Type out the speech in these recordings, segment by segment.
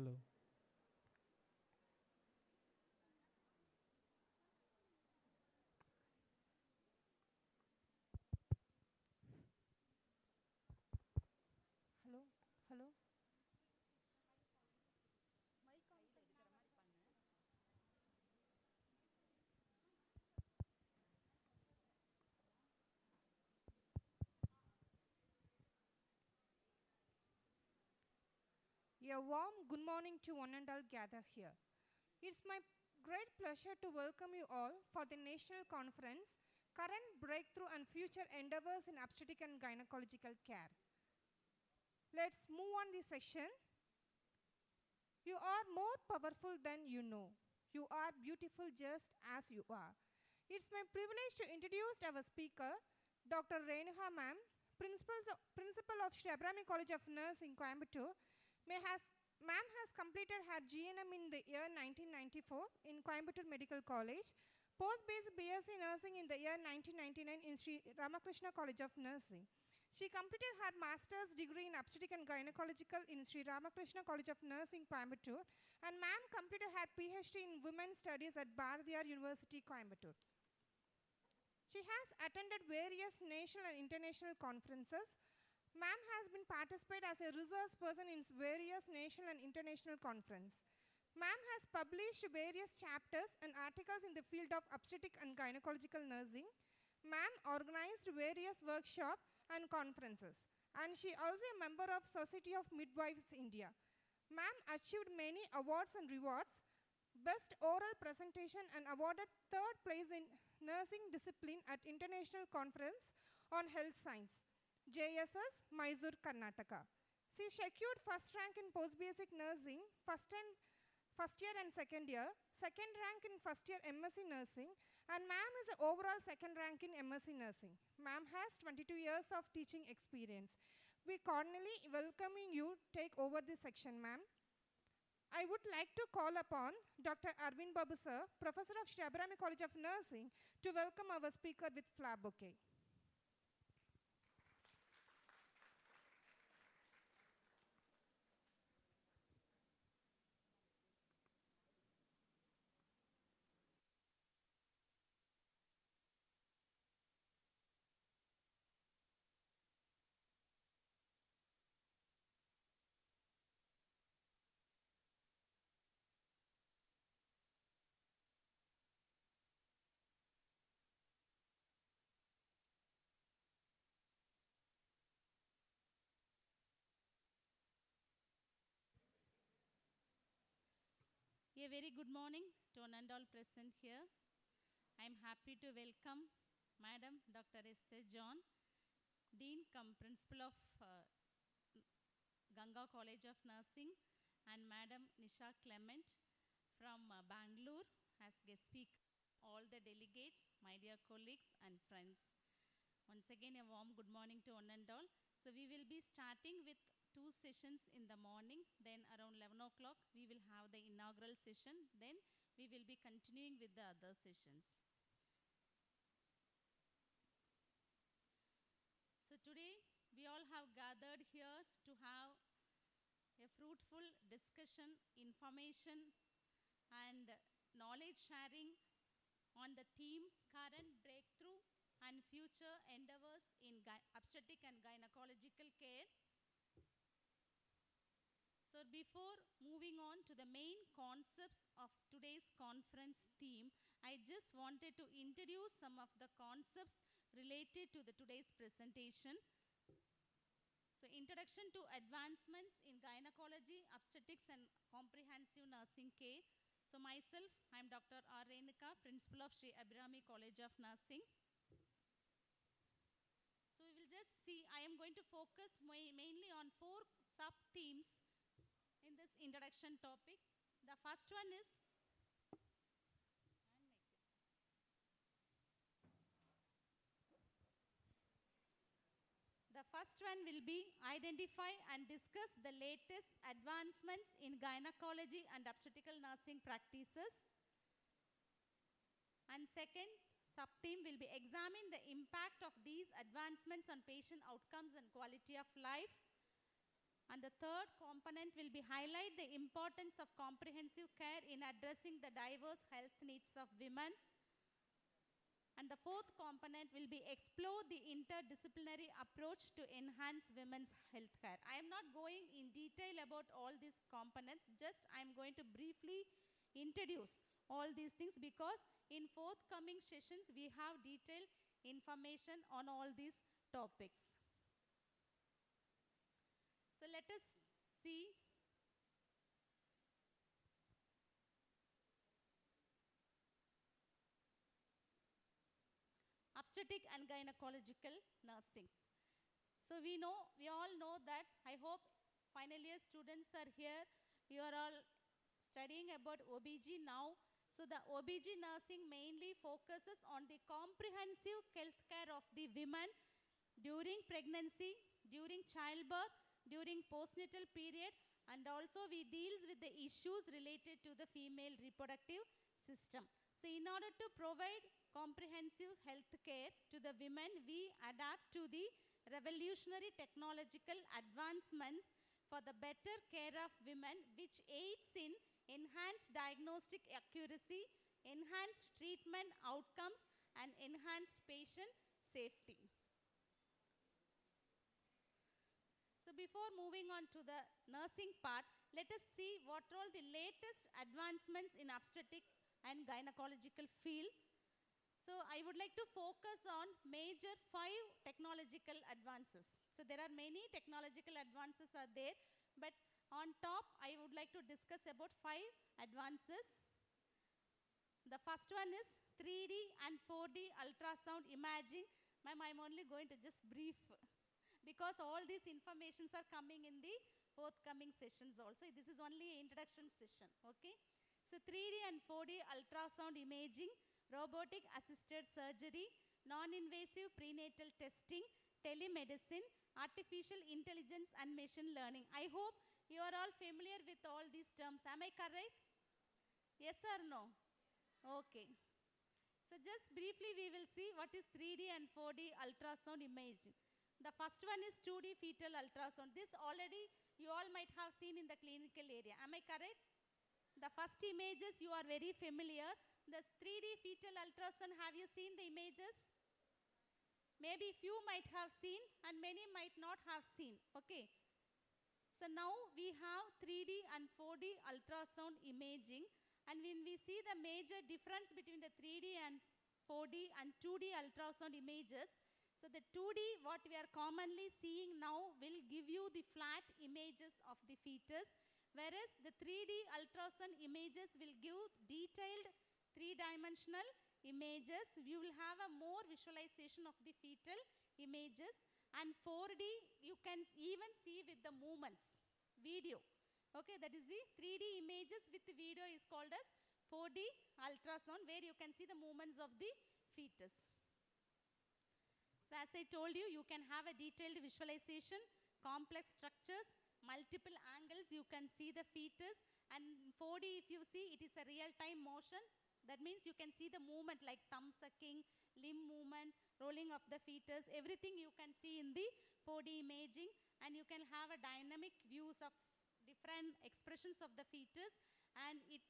Hello. Hello, hello. A warm good morning to one and all gathered here. It's my great pleasure to welcome you all for the National Conference, Current Breakthrough and Future Endeavors in Obstetric and Gynecological Care. Let's move on the session. You are more powerful than you know. You are beautiful just as you are. It's my privilege to introduce our speaker, Dr. Renuha ma'am, Principal of Sree Abirami College of Nursing, Coimbatore. Ma'am has completed her GNM in the year 1994 in Coimbatore Medical College, post-based BSc Nursing in the year 1999 in Sree Ramakrishna College of Nursing. She completed her master's degree in obstetric and gynecological in Sree Ramakrishna College of Nursing, Coimbatore, and ma'am completed her Ph.D. in women's studies at Bharathiar University, Coimbatore. She has attended various national and international conferences. Ma'am has been participated as a resource person in various national and international conferences. Ma'am has published various chapters and articles in the field of obstetric and gynecological nursing. Ma'am organized various workshops and conferences, and she also a member of Society of Midwives India. Ma'am achieved many awards and rewards, best oral presentation and awarded third place in nursing discipline at International Conference on Health Science, JSS, Mysore, Karnataka. She secured first rank in post-basic nursing, first year and second rank in first year M.Sc nursing, and ma'am is the overall second rank in M.Sc nursing. Ma'am has 22 years of teaching experience. We cordially welcoming you take over this section, ma'am. I would like to call upon Dr. Arvind Babu sir, Professor of Sree Abirami College of Nursing, to welcome our speaker with flower bouquet. A very good morning to one and all present here. I am happy to welcome Madam Dr. Esther John, Dean cum Principal of Ganga College of Nursing, and Madam Nisha Clement from Bangalore as guest speaker. All the delegates, my dear colleagues and friends. Once again, a warm good morning to one and all. So we will be starting with 2 sessions in the morning, then around 11 o'clock we will have the inaugural session, then we will be continuing with the other sessions. So today we all have gathered here to have a fruitful discussion, information and knowledge sharing on the theme current breakthrough and future endeavors in obstetric and gynecological care. So before moving on to the main concepts of today's conference theme, I just wanted to introduce some of the concepts related to today's presentation. So introduction to advancements in gynecology, obstetrics and comprehensive nursing care. So myself, I am Dr. R. Renuka, Principal of Sree Abirami College of Nursing. So we will just see, I am going to focus mainly on 4 sub-themes in this introduction topic. The first one is will be identify and discuss the latest advancements in gynecology and obstetrical nursing practices. And second sub-theme will be examine the impact of these advancements on patient outcomes and quality of life. And the third component will be highlight the importance of comprehensive care in addressing the diverse health needs of women. And the fourth component will be explore the interdisciplinary approach to enhance women's health care. I am not going in detail about all these components, just I am going to briefly introduce all these things because in forthcoming sessions we have detailed information on all these topics. So let us see obstetric and gynecological nursing. So we all know that, I hope final year students are here, you are all studying about OBG now. So the OBG nursing mainly focuses on the comprehensive health care of the women during pregnancy, during childbirth, during postnatal period, and also we deals with the issues related to the female reproductive system. So in order to provide comprehensive health care to the women, we adapt to the revolutionary technological advancements for the better care of women, which aids in enhanced diagnostic accuracy, enhanced treatment outcomes, and enhanced patient safety. So before moving on to the nursing part, let us see what are all the latest advancements in obstetric and gynecological field. So I would like to focus on major 5 technological advances. So there are many technological advances are there, but on top I would like to discuss about 5 advances. The first one is 3D and 4D ultrasound imaging. Ma'am, I'm only going to just brief because all these informations are coming in the forthcoming sessions also. This is only introduction session, okay? So 3D and 4D ultrasound imaging, robotic assisted surgery, non-invasive prenatal testing, telemedicine, artificial intelligence and machine learning. I hope you are all familiar with all these terms. Am I correct? Yes or no? Okay. So just briefly we will see what is 3D and 4D ultrasound imaging. The first one is 2D fetal ultrasound. This already you all might have seen in the clinical area. Am I correct? The first images you are very familiar. The 3D fetal ultrasound, have you seen the images? Maybe few might have seen and many might not have seen. Okay. So now we have 3D and 4D ultrasound imaging, and when we see the major difference between the 3D and 4D and 2D ultrasound images, so the 2D what we are commonly seeing now will give you the flat images of the fetus, whereas the 3D ultrasound images will give detailed 3-dimensional images. You will have a more visualization of the fetal images, and 4D you can even see with the movements, video. Okay, that is the 3D images with the video is called as 4D ultrasound, where you can see the movements of the fetus. So as I told you, you can have a detailed visualization, complex structures, multiple angles, you can see the fetus, and 4D if you see, it is a real-time motion. That means you can see the movement like thumb sucking, limb movement, rolling of the fetus, everything you can see in the 4D imaging, and you can have a dynamic views of different expressions of the fetus, and it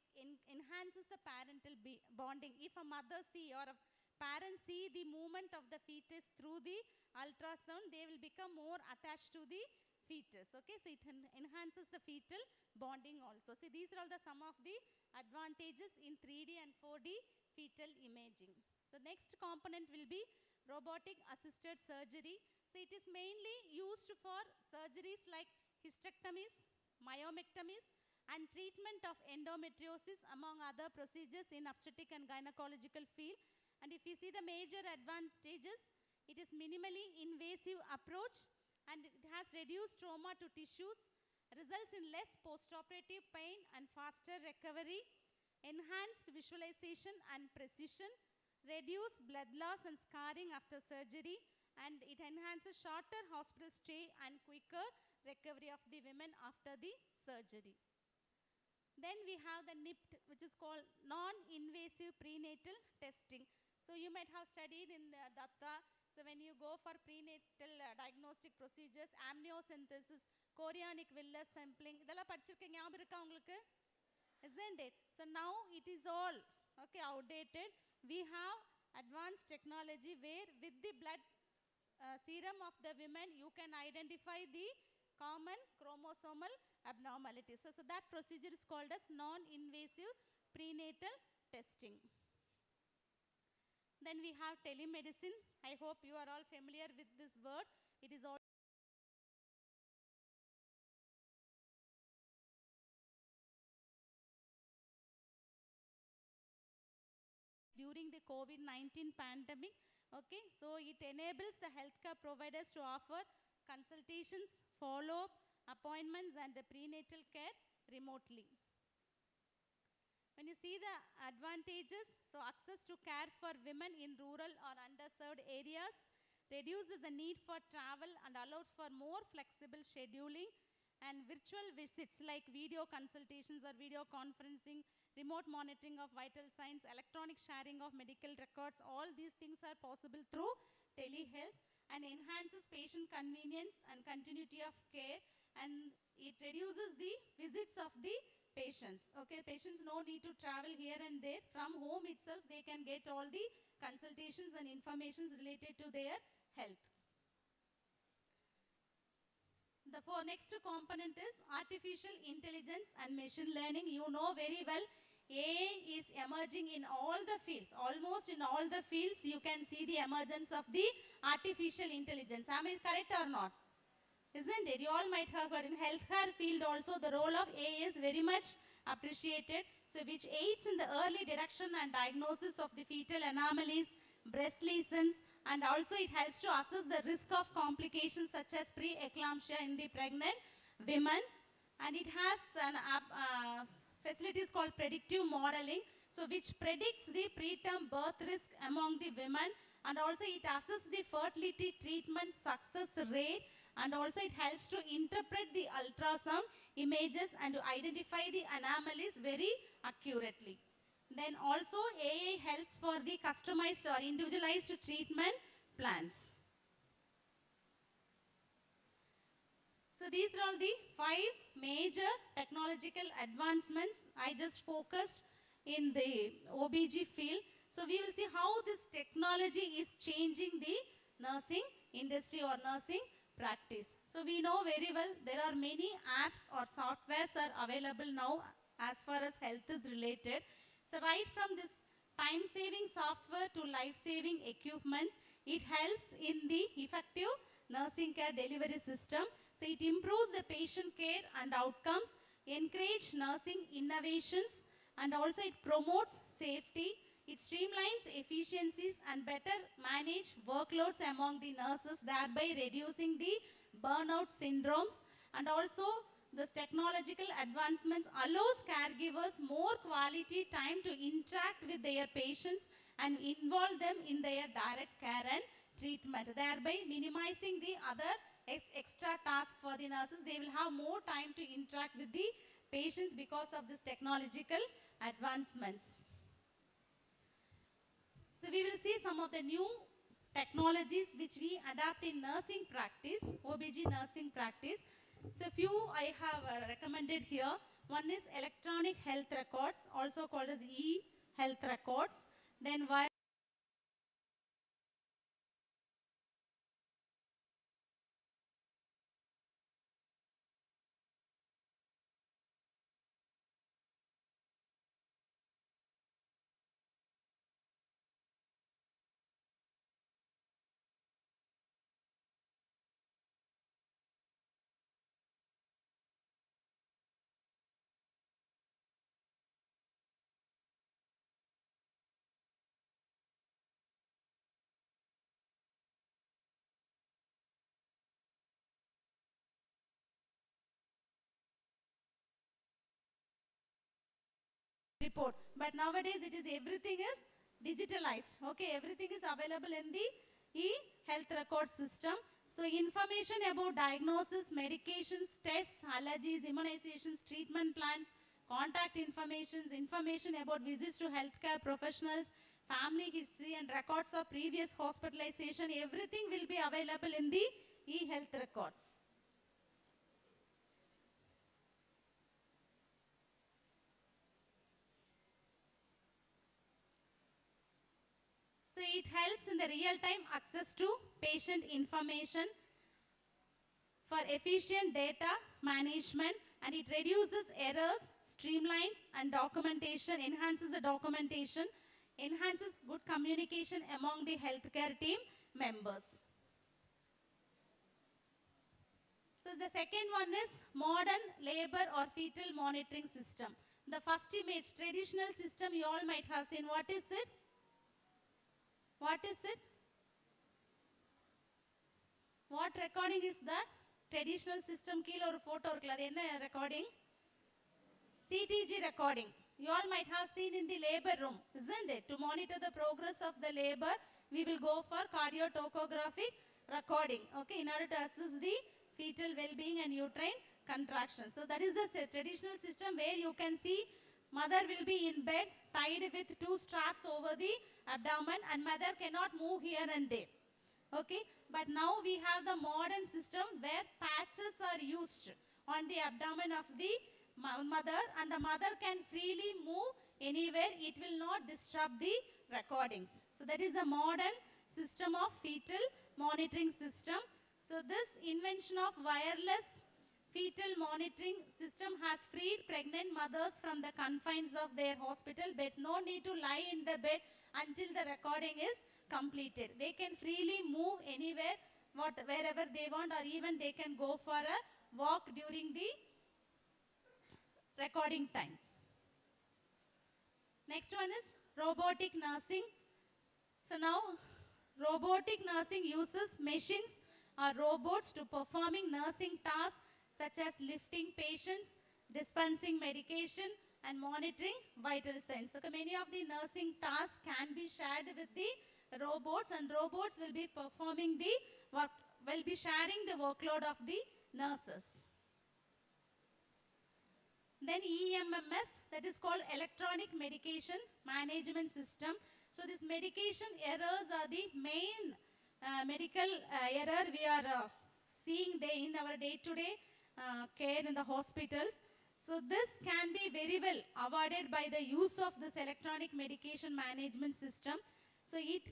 enhances the parental bonding. If a mother see or a parent see the movement of the fetus through the ultrasound, they will become more attached to the fetus. Okay, so it enhances the fetal bonding also. So these are all the some of the advantages in 3D and 4D fetal imaging. So next component will be robotic assisted surgery. So it is mainly used for surgeries like hysterectomies, myomectomies, and treatment of endometriosis among other procedures in obstetric and gynecological field. And if you see the major advantages, it is minimally invasive approach, and it has reduced trauma to tissues, results in less postoperative pain and faster recovery, enhanced visualization and precision, reduced blood loss and scarring after surgery, and it enhances shorter hospital stay and quicker recovery of the women after the surgery. Then we have the NIPT, which is called non-invasive prenatal testing. So you might have studied in the Datta. So So when you go for prenatal diagnostic procedures, amniocentesis, chorionic villus sampling, இதெல்லாம் படிச்சிருக்கீங்க, ஞாபகம் இருக்கா உங்களுக்கு? Isn't it? So now it is all okay outdated. We have advanced technology where with the blood serum of the women you can identify the common chromosomal abnormalities. So that procedure is called as non-invasive prenatal testing. Then we have telemedicine. I hope you are all familiar with this word. It is all during the COVID-19 pandemic. Okay, so it enables the healthcare providers to offer consultations, follow-up, appointments and the prenatal care remotely. When you see the advantages, so access to care for women in rural or underserved areas, reduces the need for travel and allows for more flexible scheduling, and virtual visits like video consultations or video conferencing, remote monitoring of vital signs, electronic sharing of medical records, all these things are possible through telehealth, and enhances patient convenience and continuity of care, and it reduces the visits of the patients. Okay, patients no need to travel here and there. From home itself they can get all the consultations and informations related to their health. The next component is artificial intelligence and machine learning. You know very well, AI is emerging in all the fields. Almost in all the fields you can see the emergence of the artificial intelligence. Am I correct or not? Isn't it? You all might have heard in healthcare field also the role of AI is very much appreciated. So which aids in the early detection and diagnosis of the fetal anomalies, breast lesions, and also it helps to assess the risk of complications such as preeclampsia in the pregnant women. And it has an facilities called predictive modeling, so which predicts the preterm birth risk among the women, and also it assesses the fertility treatment success rate, and also it helps to interpret the ultrasound images and to identify the anomalies very accurately. Then also AI helps for the customized or individualized treatment plans. So these are all the 5 major technological advancements. I just focused in the OBG field. So we will see how this technology is changing the nursing industry or nursing practice. So we know very well there are many apps or softwares are available now as far as health is related. So right from this time-saving software to life-saving equipments, it helps in the effective nursing care delivery system. So it improves the patient care and outcomes, encourage nursing innovations, and also it promotes safety. It streamlines efficiencies and better manage workloads among the nurses, thereby reducing the burnout syndromes. And also this technological advancements allows caregivers more quality time to interact with their patients and involve them in their direct care and treatment, thereby minimizing the other extra task for the nurses. They will have more time to interact with the patients because of this technological advancements. So we will see some of the new technologies which we adapt in nursing practice, OBG nursing practice. So few I have recommended here. One is electronic health records, also called as e-health records. Then report. But nowadays it is everything is digitalized. Okay, everything is available in the e-health record system. So information about diagnosis, medications, tests, allergies, immunizations, treatment plans, contact information about visits to healthcare professionals, family history and records of previous hospitalization, everything will be available in the e-health records. So it helps in the real-time access to patient information for efficient data management, and it reduces errors, streamlines and documentation, enhances the documentation, enhances good communication among the healthcare team members. So the second one is modern labor or fetal monitoring system. The first image, traditional system, you all might have seen. What is it? What is it? What recording is that? Traditional system keel or photo recording? CTG recording. You all might have seen in the labor room, isn't it? To monitor the progress of the labor, we will go for cardiotocographic recording, okay, in order to assess the fetal well-being and uterine contraction. So that is the traditional system where you can see mother will be in bed tied with 2 straps over the abdomen and mother cannot move here and there. Okay, but now we have the modern system where patches are used on the abdomen of the mother and the mother can freely move anywhere. It will not disturb the recordings. So that is a modern system of fetal monitoring system. So this invention of wireless fetal monitoring system has freed pregnant mothers from the confines of their hospital beds. No need to lie in the bed until the recording is completed. They can freely move anywhere, wherever they want, or even they can go for a walk during the recording time. Next one is robotic nursing. So now robotic nursing uses machines or robots to performing nursing tasks such as lifting patients, dispensing medication and monitoring vital signs. So many of the nursing tasks can be shared with the robots, and robots will be performing the work, will be sharing the workload of the nurses. Then EMMS, that is called Electronic Medication Management System. So this medication errors are the main medical error we are seeing in our day-to-day care in the hospitals. So this can be very well avoided by the use of this electronic medication management system. So it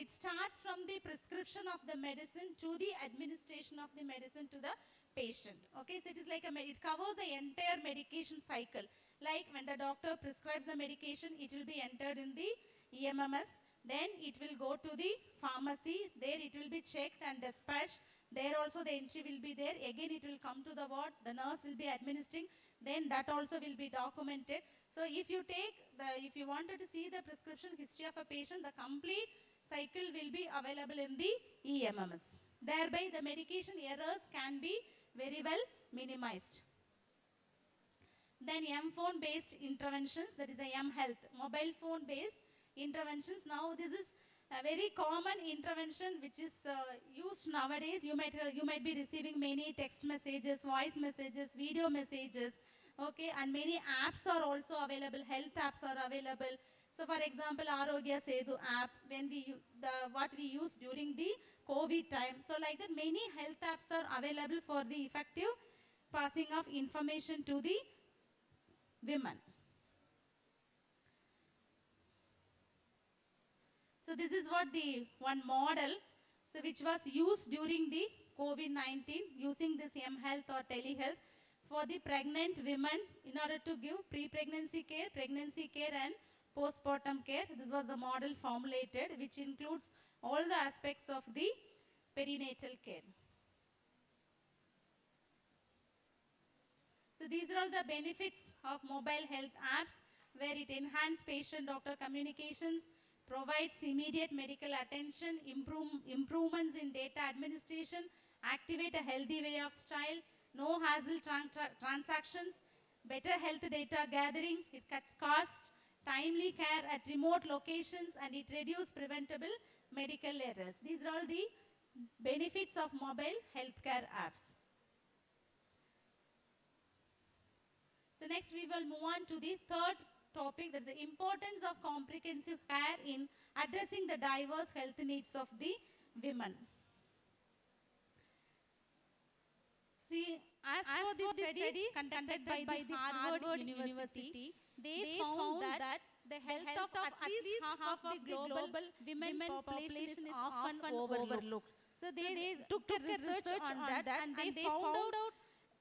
starts from the prescription of the medicine to the administration of the medicine to the patient. Okay, so it is like it covers the entire medication cycle. Like when the doctor prescribes the medication, it will be entered in the EMMS. Then it will go to the pharmacy. There it will be checked and dispatched. There also the entry will be there. Again it will come to the ward. The nurse will be administering. Then that also will be documented. So if you wanted to see the prescription history of a patient, the complete cycle will be available in the EMMS. Thereby the medication errors can be very well minimized. Then M-phone based interventions, that is a M-health, mobile phone based interventions. Now this is a very common intervention which is used nowadays. You might be receiving many text messages, voice messages, video messages, okay, and many apps are also available, health apps are available. So for example, Arogya Sedu app, when what we use during the COVID time. So like that, many health apps are available for the effective passing of information to the women. So this is what the one model, so which was used during the COVID-19, using this M-health or telehealth for the pregnant women in order to give pre-pregnancy care, pregnancy care and postpartum care. This was the model formulated, which includes all the aspects of the perinatal care. So these are all the benefits of mobile health apps, where it enhances patient-doctor communications, provides immediate medical attention, improvements in data administration, activate a healthy way of style, no hassle transactions, better health data gathering, it cuts costs, timely care at remote locations, and it reduces preventable medical errors. These are all the benefits of mobile healthcare apps. So next we will move on to the third topic, that is the importance of comprehensive care in addressing the diverse health needs of the women. See, as for this study conducted by the Harvard University, they found that the health of at least half of the global women population is often overlooked. So they took a research on that, and they found out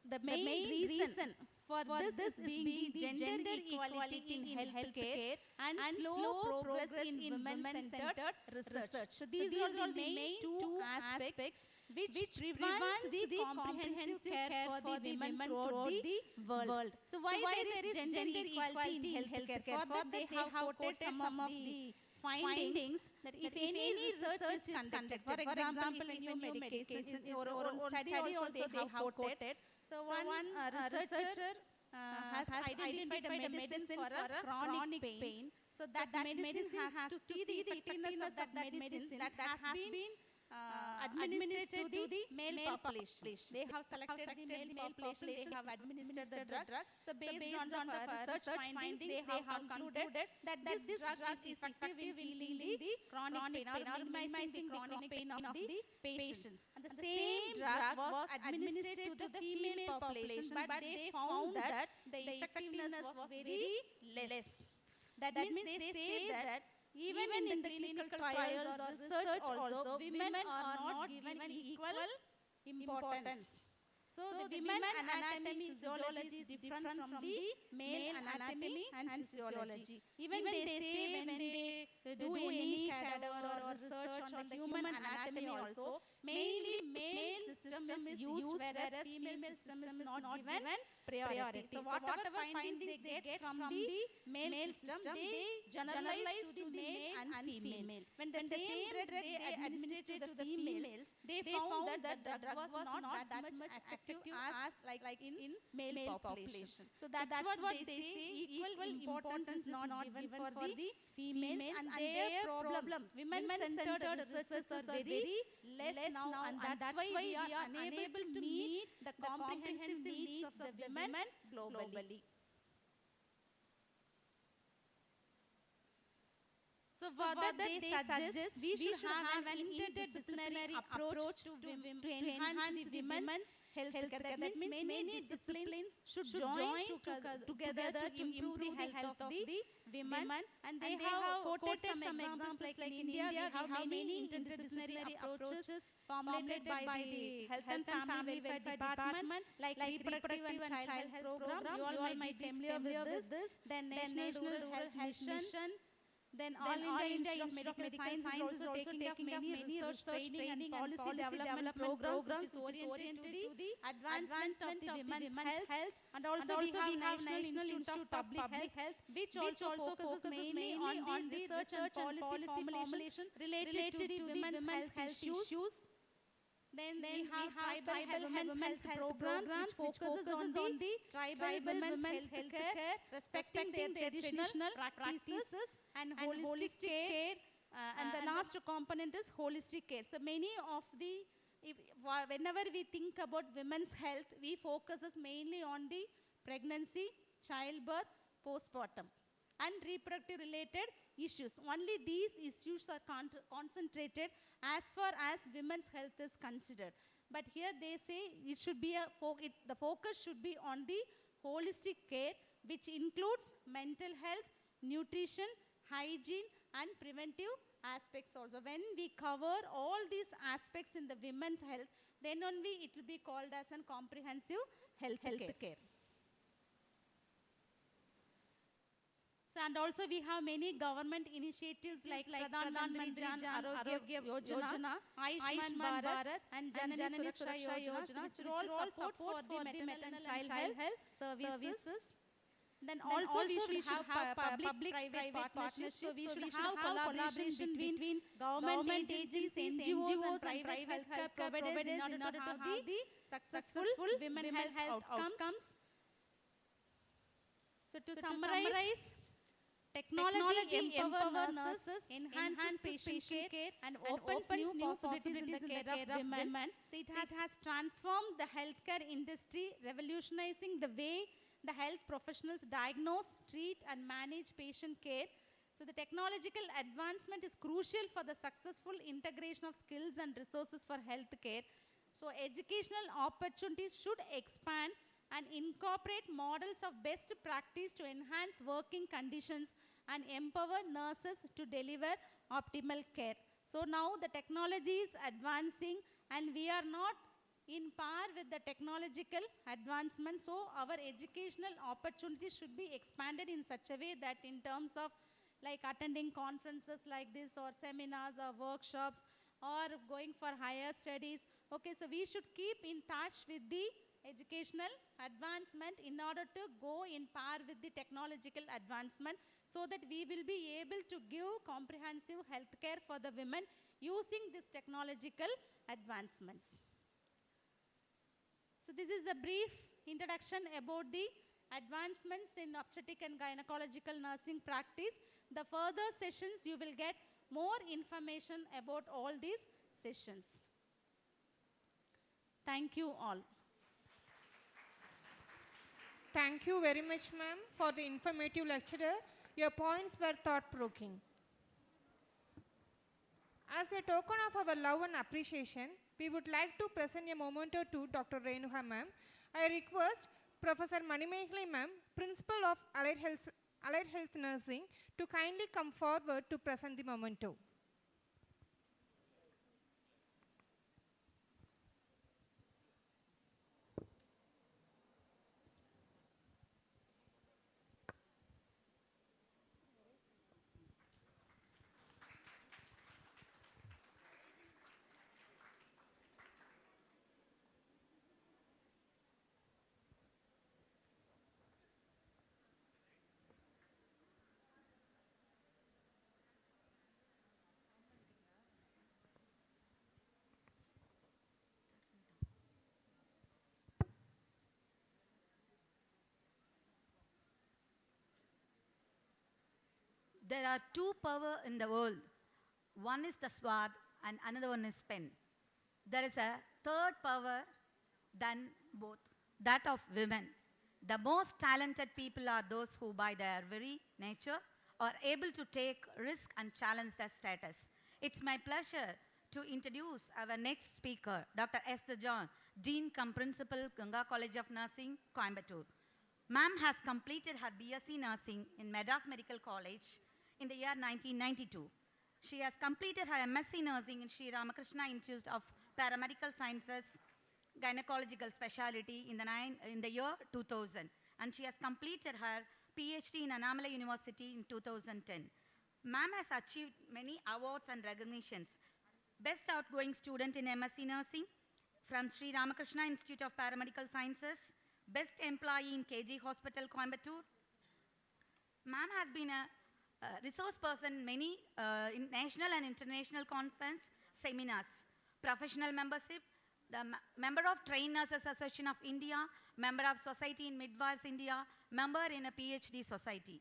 the main reason for this is being the gender equality in healthcare and slow progress in women-centered research. So these are all the main two aspects which prevents the comprehensive care for the women throughout the world. So why there is gender equality in healthcare? For that they have quoted some of the findings that if any research is conducted, for example, if a new medication or study also they have quoted. So one researcher has identified a medicine for a chronic pain. So that medicine has to see the effectiveness of that medicine that has been administered to the male population. They have selected the male population, they have administered the drug. So based on the research findings, they have concluded that this drug is effective in healing the chronic pain or minimizing the chronic pain of the patients. And the same drug was administered to the female population, but they found that the effectiveness was very less. That means they say that even in the clinical trials or research also, women are not given equal importance. So the women anatomy physiology is different from the male anatomy and physiology. Even they say when they do any cadaver or research on the human anatomy also, mainly male system is used, whereas female system is not given priority. So whatever findings they get from the male system, they generalize to the male and female. When the same drug they administered to the females, they found that the drug was not that much effective as like in male population. So that's what they say, equal importance is not given for the females and their problem. Women-centered research are very less now, and that's why we are unable to meet the comprehensive needs of the women globally. So further they suggest we should have an interdisciplinary approach to enhance the women's health care. That means many disciplines should join together to improve the health of the women. And they have quoted some examples like in India we have many interdisciplinary approaches formulated by the Health and Family Welfare Department, like reproductive and child health program. You all might be familiar with this. Then National Rural Health Mission. Then All India Institute of Medical Science is also taking up many research training and policy development programs which is oriented to the advancement of the women's health. And also we have National Institute of Public Health which also focuses mainly on the research and policy formulation related to the women's health issues. Then we have tribal women's health programs which focuses on the tribal women's health care, respecting their traditional practices and holistic care. And the last component is holistic care. So many of the, whenever we think about women's health, we focuses mainly on the pregnancy, childbirth, postpartum and reproductive related issues. Only these issues are concentrated as far as women's health is considered. But here they say it should be the focus should be on the holistic care, which includes mental health, nutrition, hygiene and preventive aspects also. When we cover all these aspects in the women's health, then only it will be called as a comprehensive health care. And also we have many government initiatives like Pradhan Mantri Jan Arogya Yojana, Ayushman Bharat and Janani Suraksha Yojana, which will all support for the maternal and child health services. Then also we should have public-private partnership. So we should have collaboration between government agencies, NGOs and private healthcare providers in order to have the successful women health outcomes. So to summarize, technology empowers nurses, enhances patient care and opens new possibilities in the care of women. So it has transformed the healthcare industry, revolutionizing the way the health professionals diagnose, treat, and manage patient care. So the technological advancement is crucial for the successful integration of skills and resources for healthcare. So educational opportunities should expand and incorporate models of best practice to enhance working conditions and empower nurses to deliver optimal care. So now the technology is advancing and we are not in par with the technological advancement. So our educational opportunities should be expanded in such a way that in terms of like attending conferences like this or seminars or workshops or going for higher studies. Okay, so we should keep in touch with the educational advancement in order to go in par with the technological advancement so that we will be able to give comprehensive health care for the women using these technological advancements. So this is a brief introduction about the advancements in obstetric and gynecological nursing practice. The further sessions you will get more information about all these sessions. Thank you all. Thank you very much, ma'am, for the informative lecture. Your points were thought-provoking. As a token of our love and appreciation, we would like to present a memento to Dr. Renuka, ma'am. I request Professor Manimehli, ma'am, Principal of Allied Health Nursing, to kindly come forward to present the memento. There are two powers in the world. One is the sword and another one is pen. There is a third power than both, that of women. The most talented people are those who by their very nature are able to take risk and challenge their status. It's my pleasure to introduce our next speaker, Dr. Esther John, Dean cum Principal, Ganga College of Nursing, Coimbatore. Ma'am has completed her B.Sc Nursing in Madras Medical College in the year 1992. She has completed her M.Sc Nursing in Sri Ramakrishna Institute of Paramedical Sciences, Gynecological Specialty in the year 2000. And she has completed her Ph.D. in Annamalai University in 2010. Ma'am has achieved many awards and recognitions. Best Outgoing Student in M.Sc Nursing from Sri Ramakrishna Institute of Paramedical Sciences, Best Employee in KG Hospital, Coimbatore. Ma'am has been a resource person many in national and international conference, seminars, professional membership, the member of Trained Nurses Association of India, member of Society in Midwives India, member in a Ph.D. society.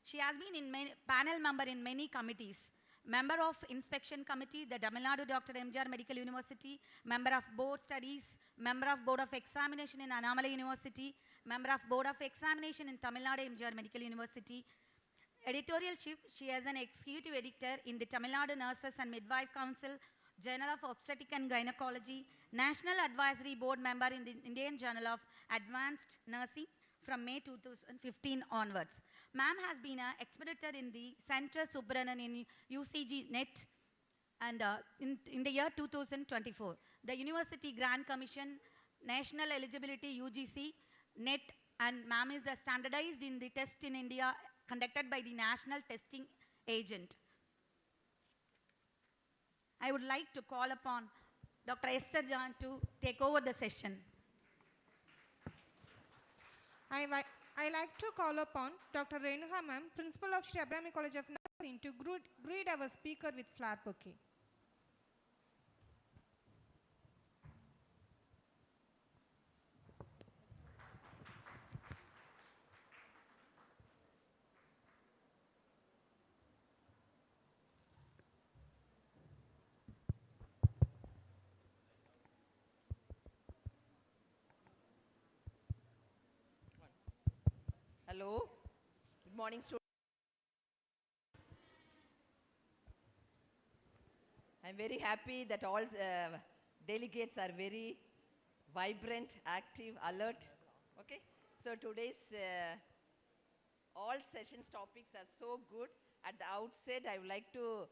She has been in panel member in many committees, member of Inspection Committee, the Tamil Nadu Dr. M.G.R. Medical University, member of Board Studies, member of Board of Examination in Annamalai University, member of Board of Examination in Tamil Nadu M.G.R. Medical University. Editorial chief, she is an executive editor in the Tamil Nadu Nurses and Midwife Council, Journal of Obstetrics and Gynecology, National Advisory Board member in the Indian Journal of Advanced Nursing from May 2015 onwards. Ma'am has been an expeditor in the Center Subranan in UCG NET and in the year 2024. The University Grant Commission, National Eligibility UGC, NET, and ma'am is standardized in the test in India conducted by the National Testing Agent. I would like to call upon Dr. Esther John to take over the session. I like to call upon Dr. Renuka, ma'am, Principal of Sri Abirami College of Nursing, to greet our speaker with flower bouquet. Hello. Good morning, students. I'm very happy that all delegates are very vibrant, active, alert. Okay. So today's all sessions topics are so good. At the outset, I would like to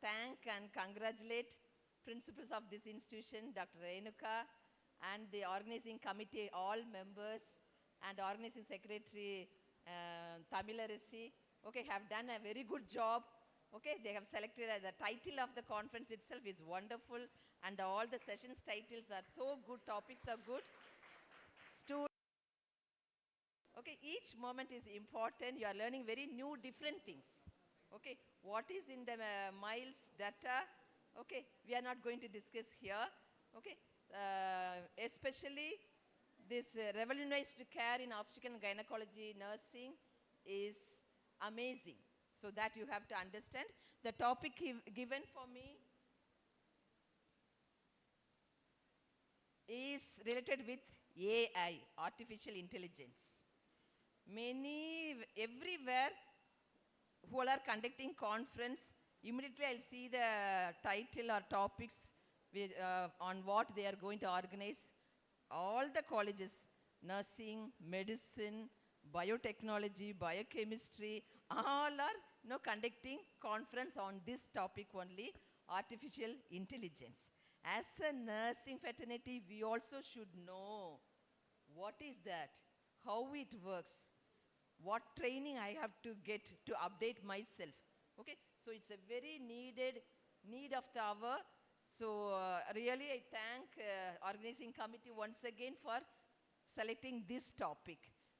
thank and congratulate principals of this institution, Dr. Renuka, and the organizing committee, all members, and organizing secretary, Tamilarisi. Okay, have done a very good job. Okay, they have selected the title of the conference itself is wonderful, and all the sessions titles are so good, topics are good. Okay, each moment is important. You are learning very new, different things. Okay, what is in the miles data? Okay, we are not going to discuss here. Okay, especially this revolutionized care in obstetrics and gynecology nursing is amazing. So that you have to understand. The topic given for me is related with AI, artificial intelligence. Everywhere who are conducting conference, immediately I'll see the title or topics with, on what they are going to organize. All the colleges, nursing, medicine, biotechnology, biochemistry, all are conducting conference on this topic only, artificial intelligence. As a nursing fraternity, we also should know what is that, how it works, what training I have to get to update myself. Okay, so it's a very need of the hour. So really I thank organizing committee once again for selecting this topic.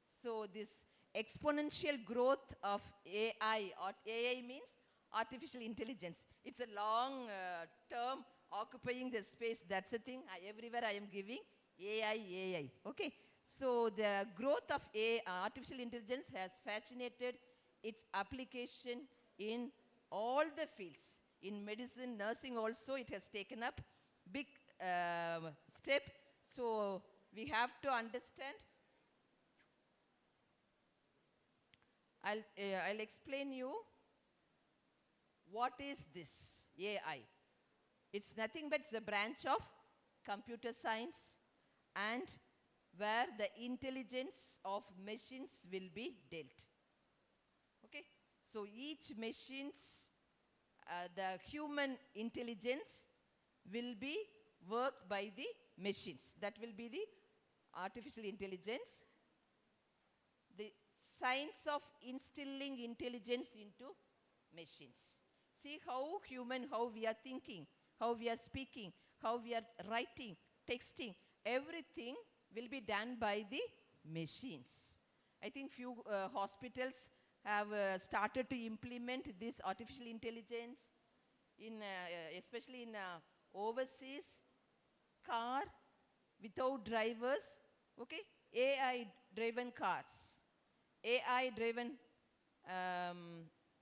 So this exponential growth of AI, or AI means artificial intelligence. It's a long term occupying the space. That's the thing. Everywhere I am giving AI. Okay. So the growth of AI, artificial intelligence has fascinated its application in all the fields. In medicine, nursing also, it has taken up big step. So we have to understand. I'll explain you what is this AI. It's nothing but the branch of computer science, and where the intelligence of machines will be dealt. Okay, so each machine's the human intelligence will be worked by the machines. That will be the artificial intelligence. The science of instilling intelligence into machines. See how human, how we are thinking, how we are speaking, how we are writing, texting, everything will be done by the machines. I think few hospitals have started to implement this artificial intelligence in, especially in overseas, car without drivers, okay, AI-driven cars, AI-driven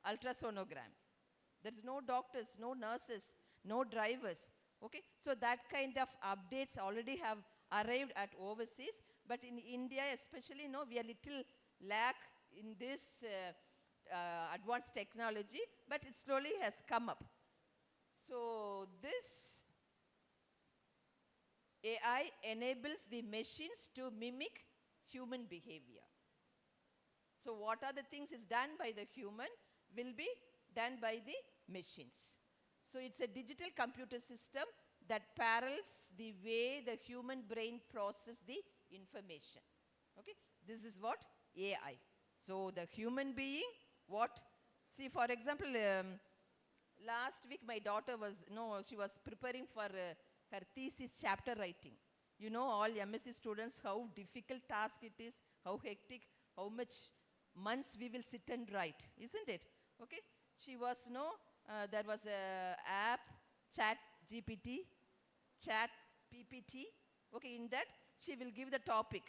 ultrasonogram. There's no doctors, no nurses, no drivers, okay. So that kind of updates already have arrived at overseas, but in India especially, no, we are little lack in this advanced technology, but it slowly has come up. So this AI enables the machines to mimic human behavior. So what are the things is done by the human will be done by the machines. So it's a digital computer system that parallels the way the human brain processes the information. Okay, this is what AI. So the human being, what? See, for example, last week my daughter was, she was preparing for her thesis chapter writing. You know, all M.Sc students, how difficult task it is, how hectic, how much months we will sit and write, isn't it? Okay, she was, there was a app, Chat PPT. Okay, in that she will give the topic,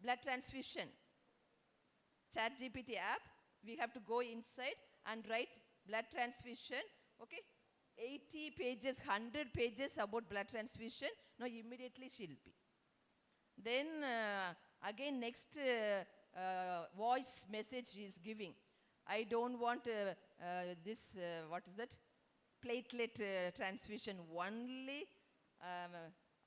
blood transfusion. Chat GPT app, we have to go inside and write blood transfusion. Okay, 80 pages, 100 pages about blood transfusion. Now immediately she'll be. Then again next voice message he is giving. I don't want this, what is that? Platelet transfusion, only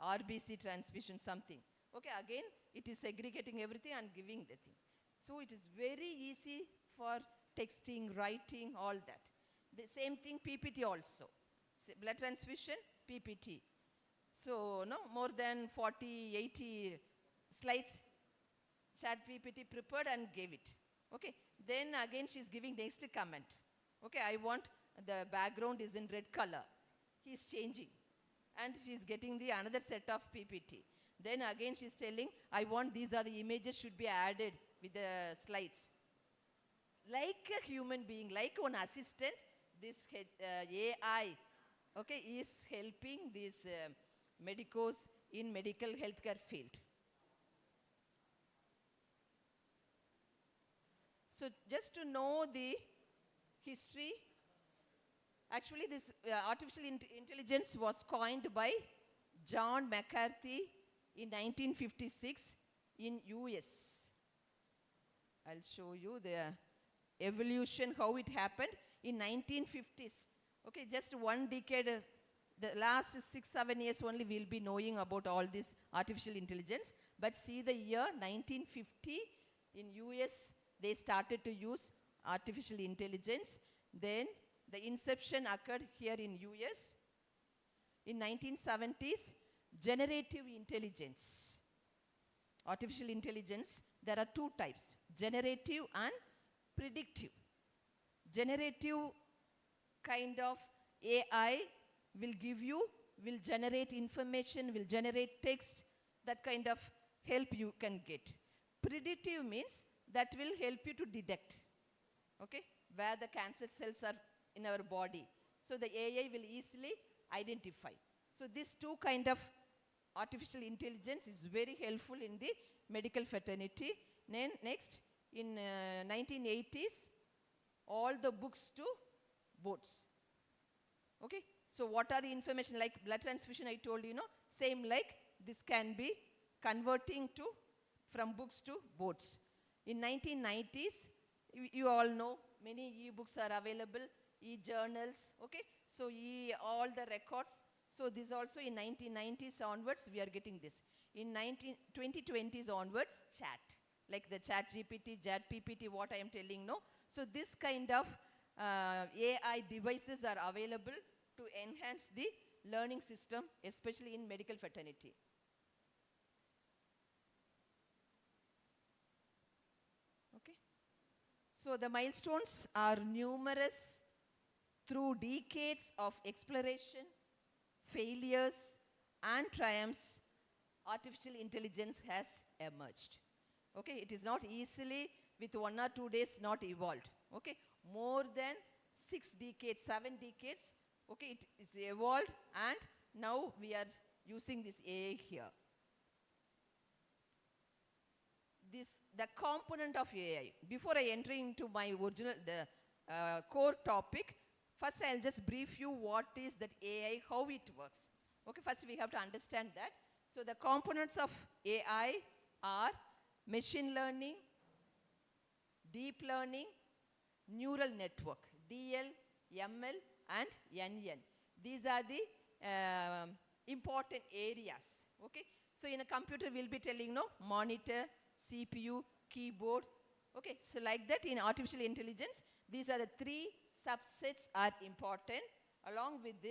RBC transfusion, something. Okay, again, it is segregating everything and giving the thing. So it is very easy for texting, writing, all that. The same thing, PPT also. Blood transfusion, PPT. So, no, more than 40, 80 slides, chat PPT prepared and gave it. Okay, then again she is giving next comment. Okay, I want the background is in red color. He is changing. And she is getting the another set of PPT. Then again she is telling, I want these are the images should be added with the slides. Like a human being, like an assistant, this AI, okay, is helping these medicos in medical healthcare field. So just to know the history, actually this artificial intelligence was coined by John McCarthy in 1956 in US. I'll show you the evolution, how it happened in 1950s. Okay, just one decade, the last 6-7 years only we'll be knowing about all this artificial intelligence. But see the year 1950 in US, they started to use artificial intelligence. Then the inception occurred here in US. In 1970s, generative intelligence. Artificial intelligence, there are two types, generative and predictive. Generative kind of AI will generate information, will generate text, that kind of help you can get. Predictive means that will help you to detect, okay, where the cancer cells are in our body. So the AI will easily identify. So these two kind of artificial intelligence is very helpful in the medical fraternity. Next, in 1980s, all the books to boards. Okay, so what are the information like blood transfusion I told you, same like this can be converting to from books to boards. In 1990s, you all know many e-books are available, e-journals, okay, so all the records. So this also in 1990s onwards we are getting this. In 2020s onwards, chat, like the chat GPT, chat PPT, what I am telling, no. So this kind of AI devices are available to enhance the learning system, especially in medical fraternity. Okay. So the milestones are numerous. Through decades of exploration, failures, and triumphs, artificial intelligence has emerged. Okay, it is not easily with 1 or 2 days not evolved. Okay, more than 6 decades, 7 decades, okay, it is evolved, and now we are using this AI here. The component of AI. Before I enter into my original, core topic, first I'll just brief you what is that AI, how it works. Okay, first we have to understand that. So the components of AI are machine learning, deep learning, neural network, DL, ML, and NN. These are the important areas. Okay, so in a computer we'll be telling, monitor, CPU, keyboard. Okay, so like that in artificial intelligence, these are the 3 subsets are important. Along with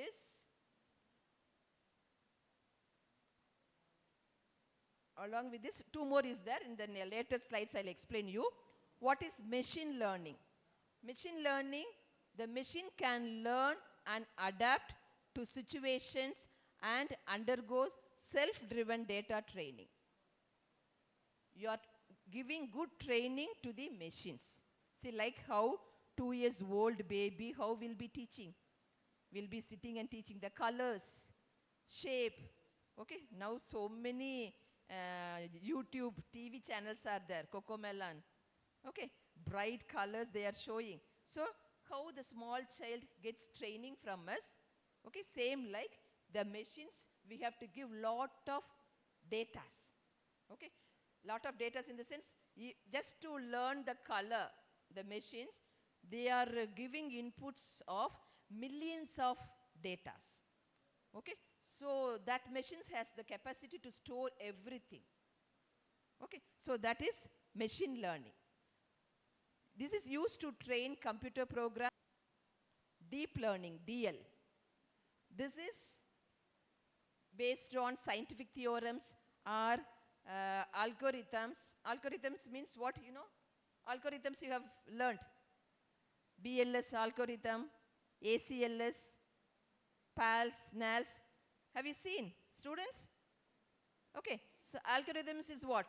this, two more is there. In the later slides, I'll explain you. What is machine learning? Machine learning, the machine can learn and adapt to situations and undergoes self-driven data training. You are giving good training to the machines. See, like how 2 years old baby, how will be teaching? Will be sitting and teaching the colors, shape. Okay, now so many YouTube, TV channels are there, Cocomelon. Okay, bright colors they are showing. So how the small child gets training from us. Okay, same like the machines, we have to give lot of datas. Okay, Lot of data in the sense, just to learn the color, the machines, they are giving inputs of millions of datas. Okay, so that machines has the capacity to store everything. Okay, so that is machine learning. This is used to train computer program. Deep learning, DL. This is based on scientific theorems or algorithms. Algorithms means what, you know? Algorithms you have learned. BLS algorithm, ACLS, PALS, NALS. Have you seen, students? Okay, so algorithms is what?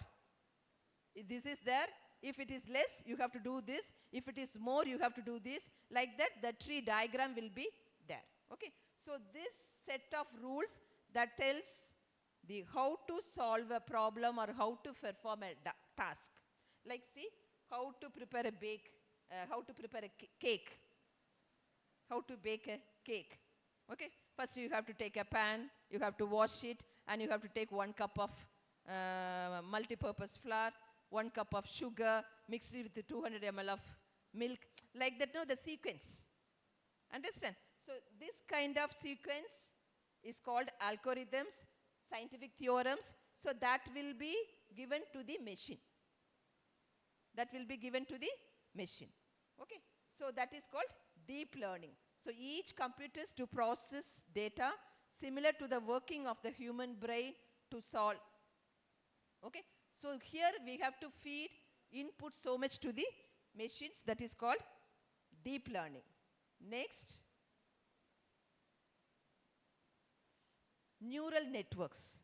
This is there. If it is less, you have to do this. If it is more, you have to do this. Like that, the tree diagram will be there. Okay, so this set of rules that tells the how to solve a problem or how to perform a task. Like see, how to prepare a cake. How to bake a cake. Okay, first you have to take a pan, you have to wash it, and you have to take 1 cup of multi-purpose flour, 1 cup of sugar, mixed it with 200 ml of milk. Like that, no, the sequence. Understand? So this kind of sequence is called algorithms, scientific theorems. So that will be given to the machine. That will be given to the machine. Okay, so that is called deep learning. So each computers to process data similar to the working of the human brain to solve. Okay, so here we have to feed input so much to the machines, that is called deep learning. Next, neural networks.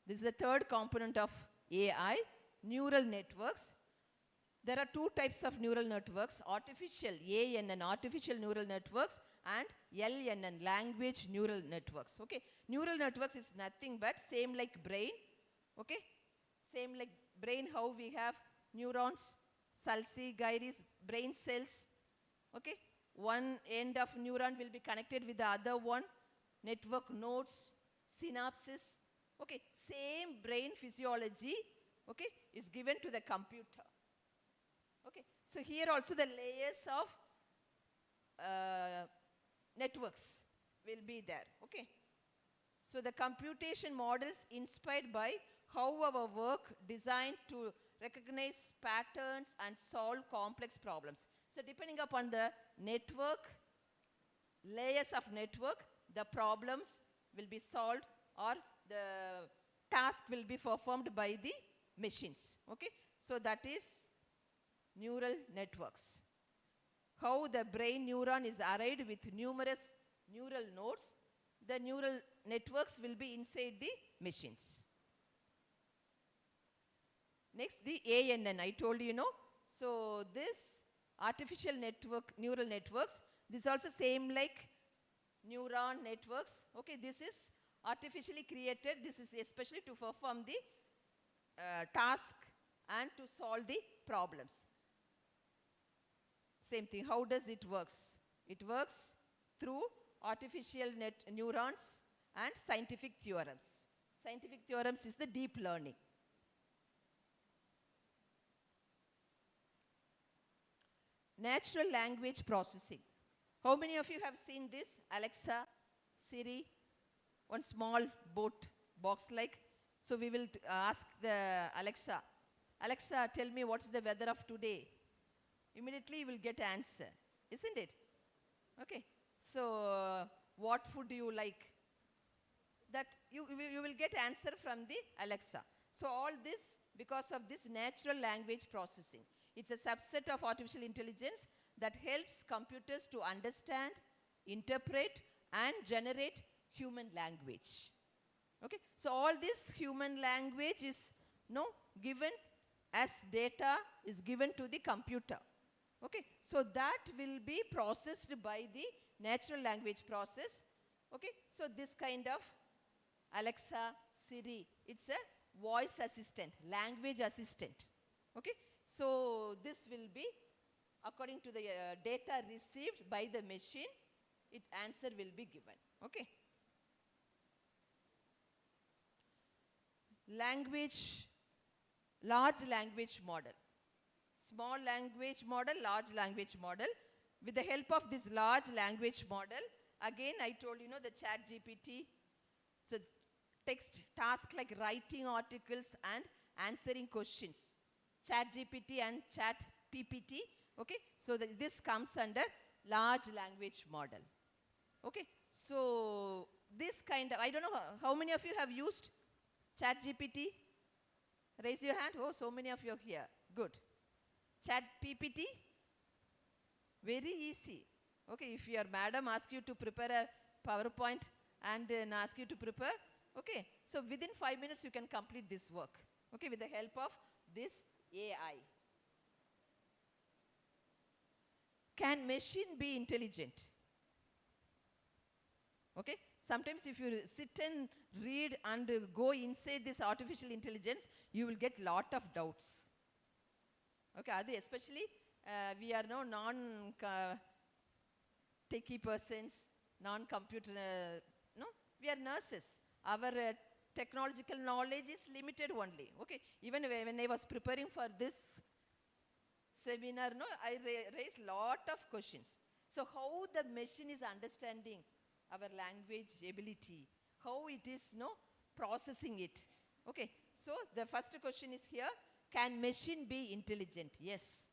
This is the third component of AI, neural networks. There are 2 types of neural networks, artificial, ANN, artificial neural networks, and LNN, language neural networks. Okay, neural networks is nothing but same like brain. Okay, same like brain, how we have neurons, sulci, gyrus, brain cells. Okay, one end of neuron will be connected with the other one, network nodes, synapses. Okay, same brain physiology, okay, is given to the computer. Okay, so here also the layers of networks will be there. Okay, so the computation models inspired by how our work designed to recognize patterns and solve complex problems. So depending upon the network, layers of network, the problems will be solved or the task will be performed by the machines. Okay, so that is neural networks. How the brain neuron is arrayed with numerous neural nodes, the neural networks will be inside the machines. Next, the ANN, I told you, So this artificial network, neural networks, this is also same like neuron networks. Okay, this is artificially created. This is especially to perform the task and to solve the problems. Same thing, how does it works? It works through artificial neurons and scientific theorems. Scientific theorems is the deep learning. Natural language processing. How many of you have seen this? Alexa, Sree, one small boat box like. So we will ask the Alexa, Alexa, tell me what's the weather of today. Immediately you will get answer, isn't it? Okay, so what food do you like? That you will get answer from the Alexa. So all this because of this natural language processing. It's a subset of artificial intelligence that helps computers to understand, interpret, and generate human language. Okay, so all this human language is given as data is given to the computer. Okay, so that will be processed by the natural language process. Okay, so this kind of Alexa, Sree, it's a voice assistant, language assistant. Okay, so this will be according to the data received by the machine, answer will be given. Okay. large language model. Small language model, large language model. With the help of this large language model, again I told you know the chat GPT, so text task like writing articles and answering questions. Chat GPT and chat PPT, okay? So this comes under large language model. Okay, so this kind of, I don't know how many of you have used chat GPT? Raise your hand. Oh, so many of you are here. Good. Chat PPT? Very easy. Okay, if your madam asks you to prepare a PowerPoint and ask you to prepare, okay, so within 5 minutes you can complete this work, okay, with the help of this AI. Can machine be intelligent? Okay, sometimes if you sit and read and go inside this artificial intelligence, you will get lot of doubts. Okay, especially we are now non-techie persons, non-computer, no, we are nurses. Our technological knowledge is limited only. Okay, even when I was preparing for this seminar, no, I raised lot of questions. So how the machine is understanding our language ability, how it is processing it. Okay, so the first question is here, can machine be intelligent? Yes,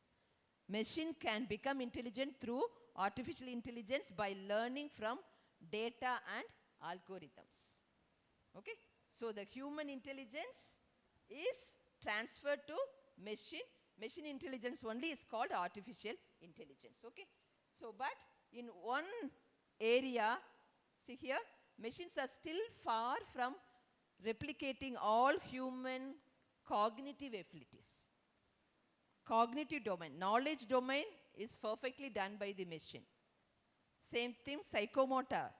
machine can become intelligent through artificial intelligence by learning from data and algorithms. Okay, so the human intelligence is transferred to machine. Machine intelligence only is called artificial intelligence. Okay, so but in one area, see here, machines are still far from replicating all human cognitive abilities. Cognitive domain, knowledge domain is perfectly done by the machine. Same thing, psychomotor.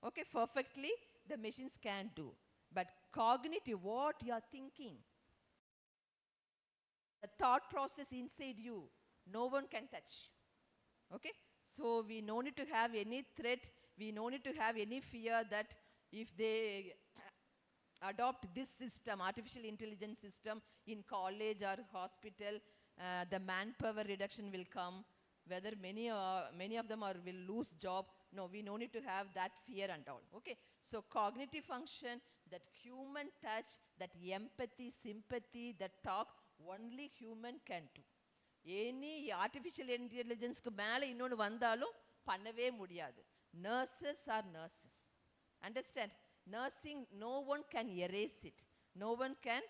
Okay, perfectly the machines can do. But cognitive, what you are thinking, the thought process inside you, no one can touch. Okay, so we no need to have any threat, we no need to have any fear that if they adopt this system, artificial intelligence system in college or hospital, the manpower reduction will come, whether many of them will lose job. No, we no need to have that fear and all. Okay, so cognitive function, that human touch, that empathy, sympathy, that talk, only human can do. Any artificial intelligence ku mele innonu vandalum pannave mudiyadu. Nurses are nurses. Understand? Nursing, no one can erase it. No one can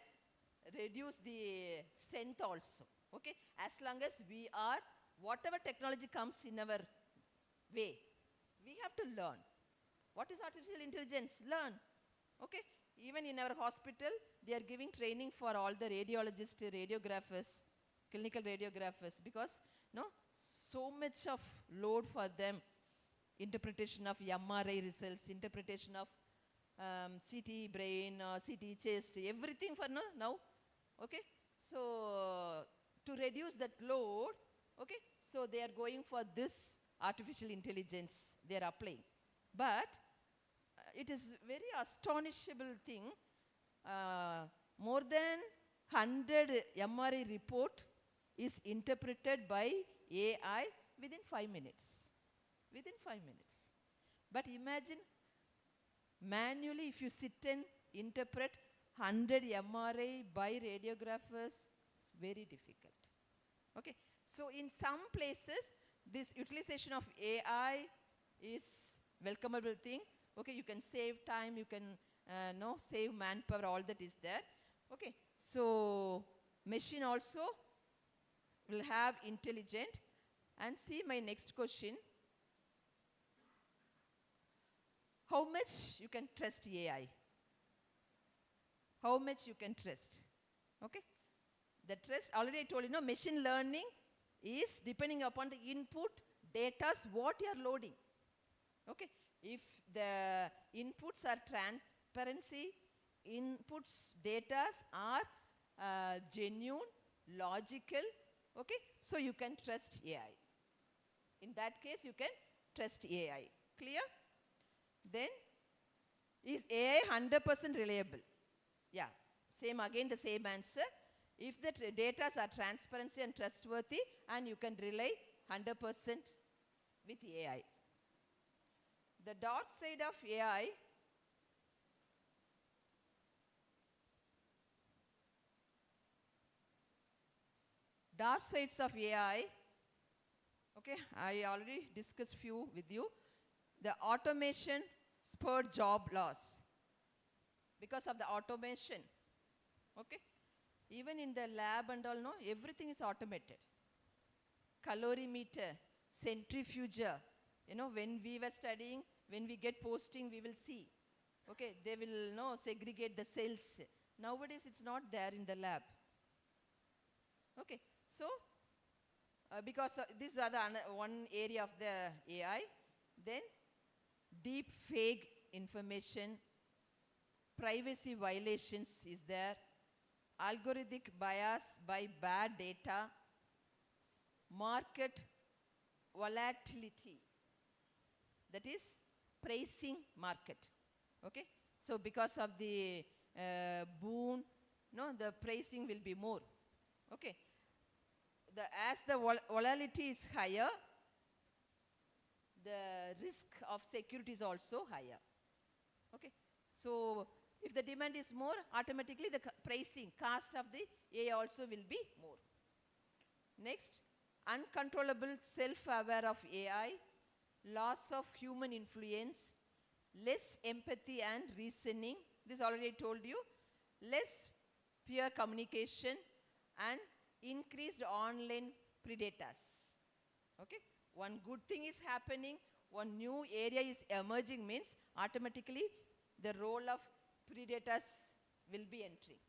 reduce the strength also. Okay, as long as we are, whatever technology comes in our way, we have to learn. What is artificial intelligence? Learn. Okay, even in our hospital, they are giving training for all the radiologists, radiographers, clinical radiographers, because so much of load for them. Interpretation of MRI results, interpretation of CT brain, CT chest, everything for now. Okay, so to reduce that load, okay, so they are going for this artificial intelligence they are applying. But it is very astonishable thing. More than 100 MRI report is interpreted by AI within 5 minutes. Within 5 minutes. But imagine manually if you sit and interpret 100 MRI by radiographers, it's very difficult. Okay, so in some places this utilization of AI is welcomeable thing. Okay, you can save time, you can save manpower, all that is there. Okay, so machine also will have intelligent. And see my next question. How much you can trust AI? How much you can trust? Okay, the trust, already I told you, machine learning is depending upon the input data, what you are loading. Okay, if the inputs are transparency, inputs data are genuine, logical, okay, so you can trust AI. In that case, you can trust AI. Clear? Then, is AI 100% reliable? Yeah, same again, the same answer. if the data are transparency and trustworthy, and you can rely 100% with AI. The dark side of AI, dark sides of AI, okay, I already discussed few with you. The automation spurred job loss because of the automation, okay. Even in the lab and all, no, everything is automated. Calorimeter, centrifuger, you know, when we were studying, when we get posting, we will see, okay, they will, no, segregate the cells. Nowadays, it's not there in the lab. Okay, so, because these are the one area of the AI. Then, deep fake information, privacy violations is there, algorithmic bias by bad data, market volatility, that is pricing market, okay. So because of the boom, no, the pricing will be more, okay. As the volatility is higher, the risk of security is also higher, okay. So if the demand is more, automatically the pricing, cost of the AI also will be more. Next, uncontrollable self-aware of AI, loss of human influence, less empathy and reasoning, this already I told you, less peer communication, and increased online predators, okay. One good thing is happening, one new area is emerging, means automatically the role of predators will be entering,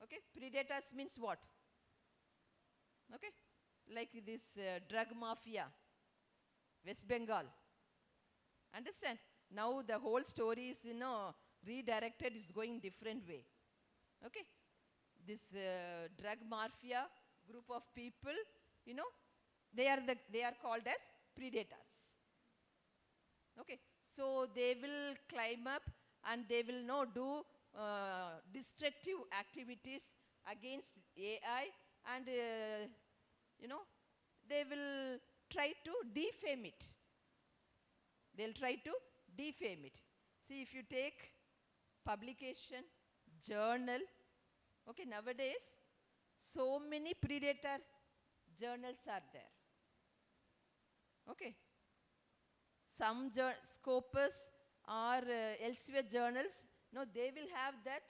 okay. Predators means what? Okay, like this drug mafia, West Bengal, understand? Now the whole story is, you know, redirected, is going different way, okay. This drug mafia group of people, you know, they are called as predators, okay. So they will climb up and they will now do destructive activities against AI, and you know, they will try to defame it. They'll try to defame it. See, if you take publication, journal, okay, nowadays so many predator journals are there, okay. Some Scopus or elsewhere journals, no, they will have that,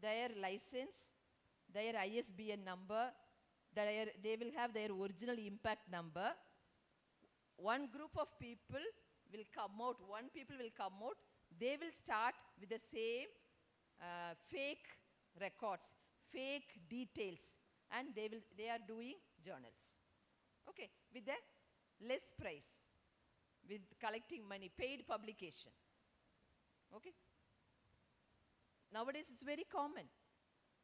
their license, their ISBN number, they will have their original impact number. One group of people will come out, they will start with the same fake records, fake details, and they are doing journals, okay, with the less price, with collecting money, paid publication, okay. Nowadays it's very common,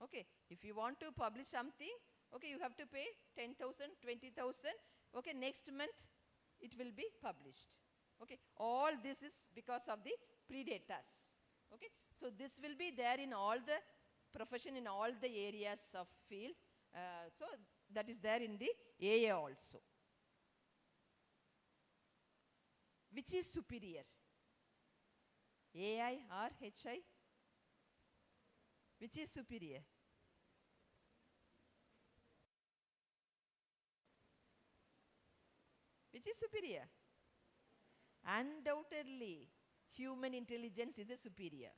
okay. If you want to publish something, okay, you have to pay 10,000, 20,000, okay, next month it will be published, okay. All this is because of the predators, okay. So this will be there in all the profession, in all the areas of field, so that is there in the AI also. Which is superior, AI or HI? Which is superior? Which is superior? Undoubtedly, human intelligence is the superior.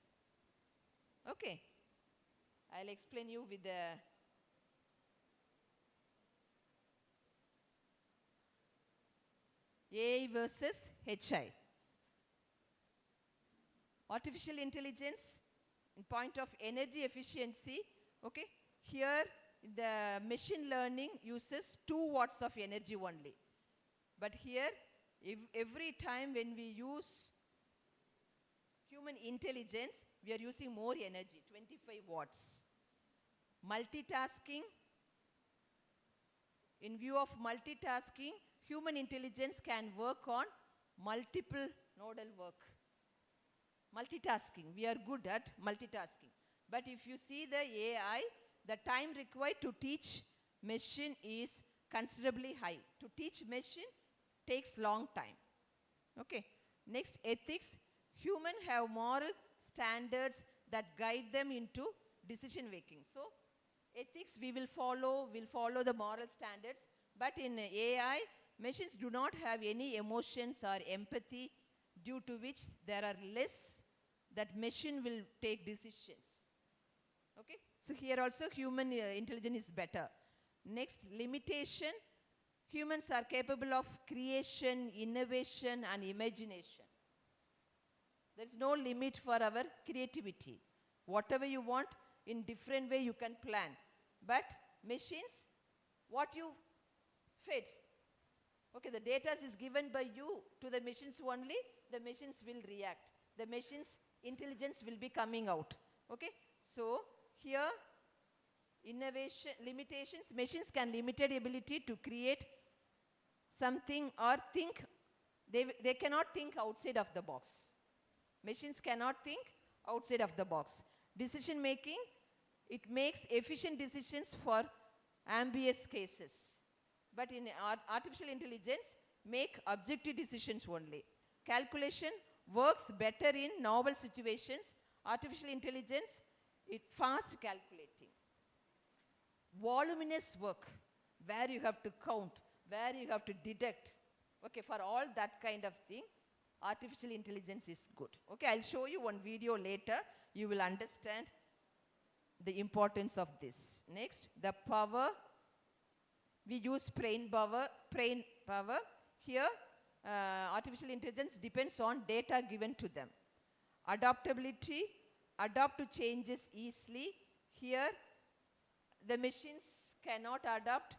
Okay. I'll explain you with the AI versus HI. Artificial intelligence, in point of energy efficiency, okay, here the machine learning uses 2 watts of energy only. But here, every time when we use human intelligence, we are using more energy, 25 watts. Multitasking, in view of multitasking, human intelligence can work on multiple nodal work. Multitasking, we are good at multitasking. But if you see the AI, the time required to teach machine is considerably high. To teach machine takes long time. Okay. Next, ethics. Humans have moral standards that guide them into decision making. So, ethics we will follow the moral standards. But in AI, machines do not have any emotions or empathy, due to which there are less that machine will take decisions. Okay? So here also human intelligence is better. Next, limitation. Humans are capable of creation, innovation, and imagination. There is no limit for our creativity. Whatever you want, in different way you can plan. But machines, what you fed. Okay, the data is given by you to the machines only, the machines will react. The machines' intelligence will be coming out. Okay, so here, innovation, limitations, machines can limited ability to create something or think, they cannot think outside of the box. Machines cannot think outside of the box. Decision making, it makes efficient decisions for ambiguous cases. But in artificial intelligence, make objective decisions only. Calculation works better in novel situations. Artificial intelligence, it fast calculating. Voluminous work, where you have to count, where you have to detect. Okay, for all that kind of thing, artificial intelligence is good. Okay, I'll show you one video later. You will understand the importance of this. Next, the power. We use brain power. Here, artificial intelligence depends on data given to them. Adaptability, adapt to changes easily. Here, the machines cannot adapt,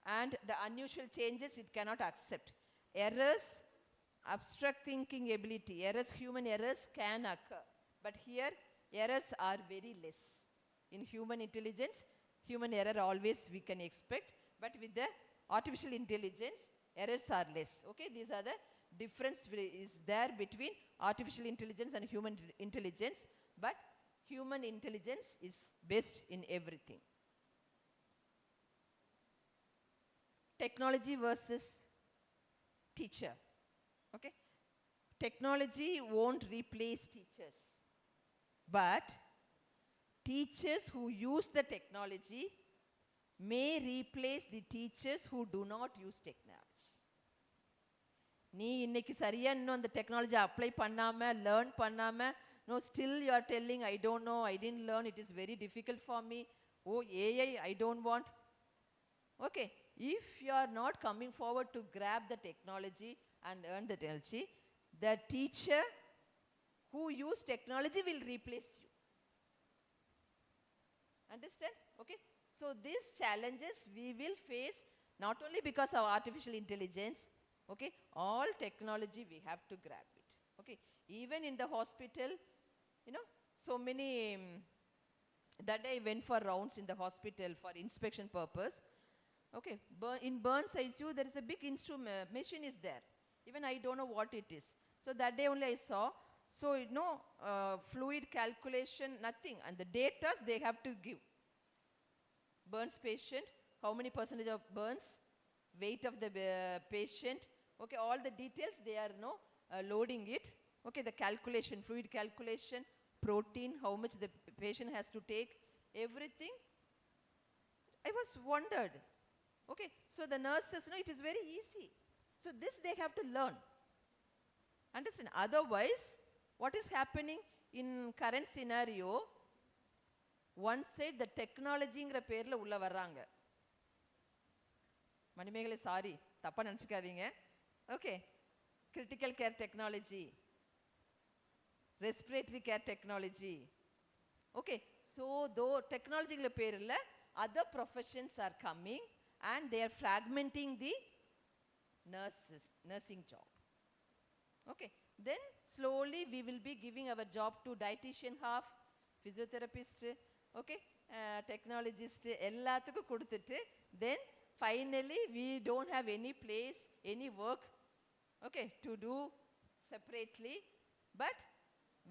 and the unusual changes it cannot accept. Errors, abstract thinking ability. Errors, human errors can occur. But here, errors are very less. In human intelligence, human error always we can expect. But with the artificial intelligence, errors are less. Okay, these are the difference is there between artificial intelligence and human intelligence. But human intelligence is best in everything. Technology versus teacher. Okay, technology won't replace teachers, but teachers who use the technology may replace the teachers who do not use technology. நீ இன்னைக்கு சரியா இன்னும் அந்த technology apply பண்ணாம learn பண்ணாம no still you are telling I don't know, I didn't learn, it is very difficult for me, oh AI I don't want. Okay, if you are not coming forward to grab the technology and earn the technology, the teacher who use technology will replace you. Understand? Okay, so these challenges we will face not only because of artificial intelligence. Okay, all technology we have to grab it. Okay, even in the hospital, you know, so many that day I went for rounds in the hospital for inspection purpose. Okay, in burns ICU there is a big instrument machine is there. Even I don't know what it is. So that day only I saw. So you know, fluid calculation, nothing, and the data they have to give. Burns patient, how many percentage of burns, weight of the patient. Okay, all the details they are loading it. Okay, the calculation, fluid calculation, protein, how much the patient has to take, everything. I was wondered. Okay, so the nurses, it is very easy. So this they have to learn. Understand? Otherwise, what is happening in current scenario, one side the technology ங்கிற பேர்ல உள்ள வர்றாங்க. Manimekalai sorry தப்பா நினைச்சுக்காதீங்க. Okay, critical care technology, respiratory care technology. Okay, so though technology ங்கிற பேர்ல other professions are coming and they are fragmenting the nursing job. Okay, then slowly we will be giving our job to dietitian half, physiotherapist, okay, technologist, எல்லாத்துக்கும் கொடுத்துட்டு then finally we don't have any place, any work, okay, to do separately. But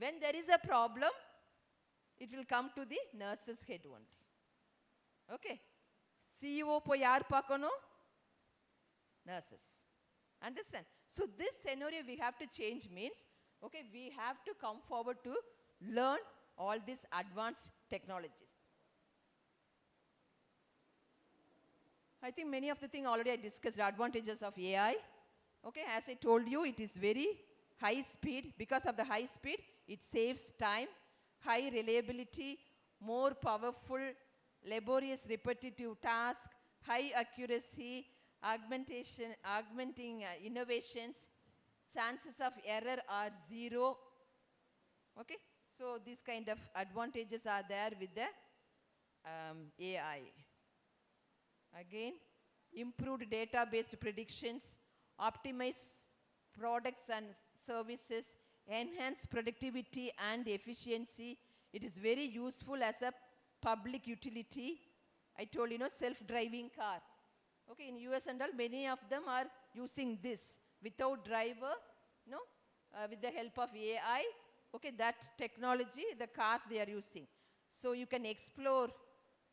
when there is a problem, it will come to the nurse's head only. Okay. CEO போய் யார் பார்க்கணும்? Nurses. Understand? So this scenario we have to change means, okay, we have to come forward to learn all these advanced technologies. I think many of the things already I discussed, advantages of AI. Okay, as I told you, it is very high speed. Because of the high speed, it saves time, high reliability, more powerful, laborious repetitive task, high accuracy, augmenting innovations, chances of error are zero. Okay, so these kind of advantages are there with the AI. Again, improved data-based predictions, optimize products and services, enhance productivity and efficiency. It is very useful as a public utility. I told you, self-driving car. Okay, in US and all, many of them are using this without driver, with the help of AI. Okay, that technology, the cars they are using. So you can explore.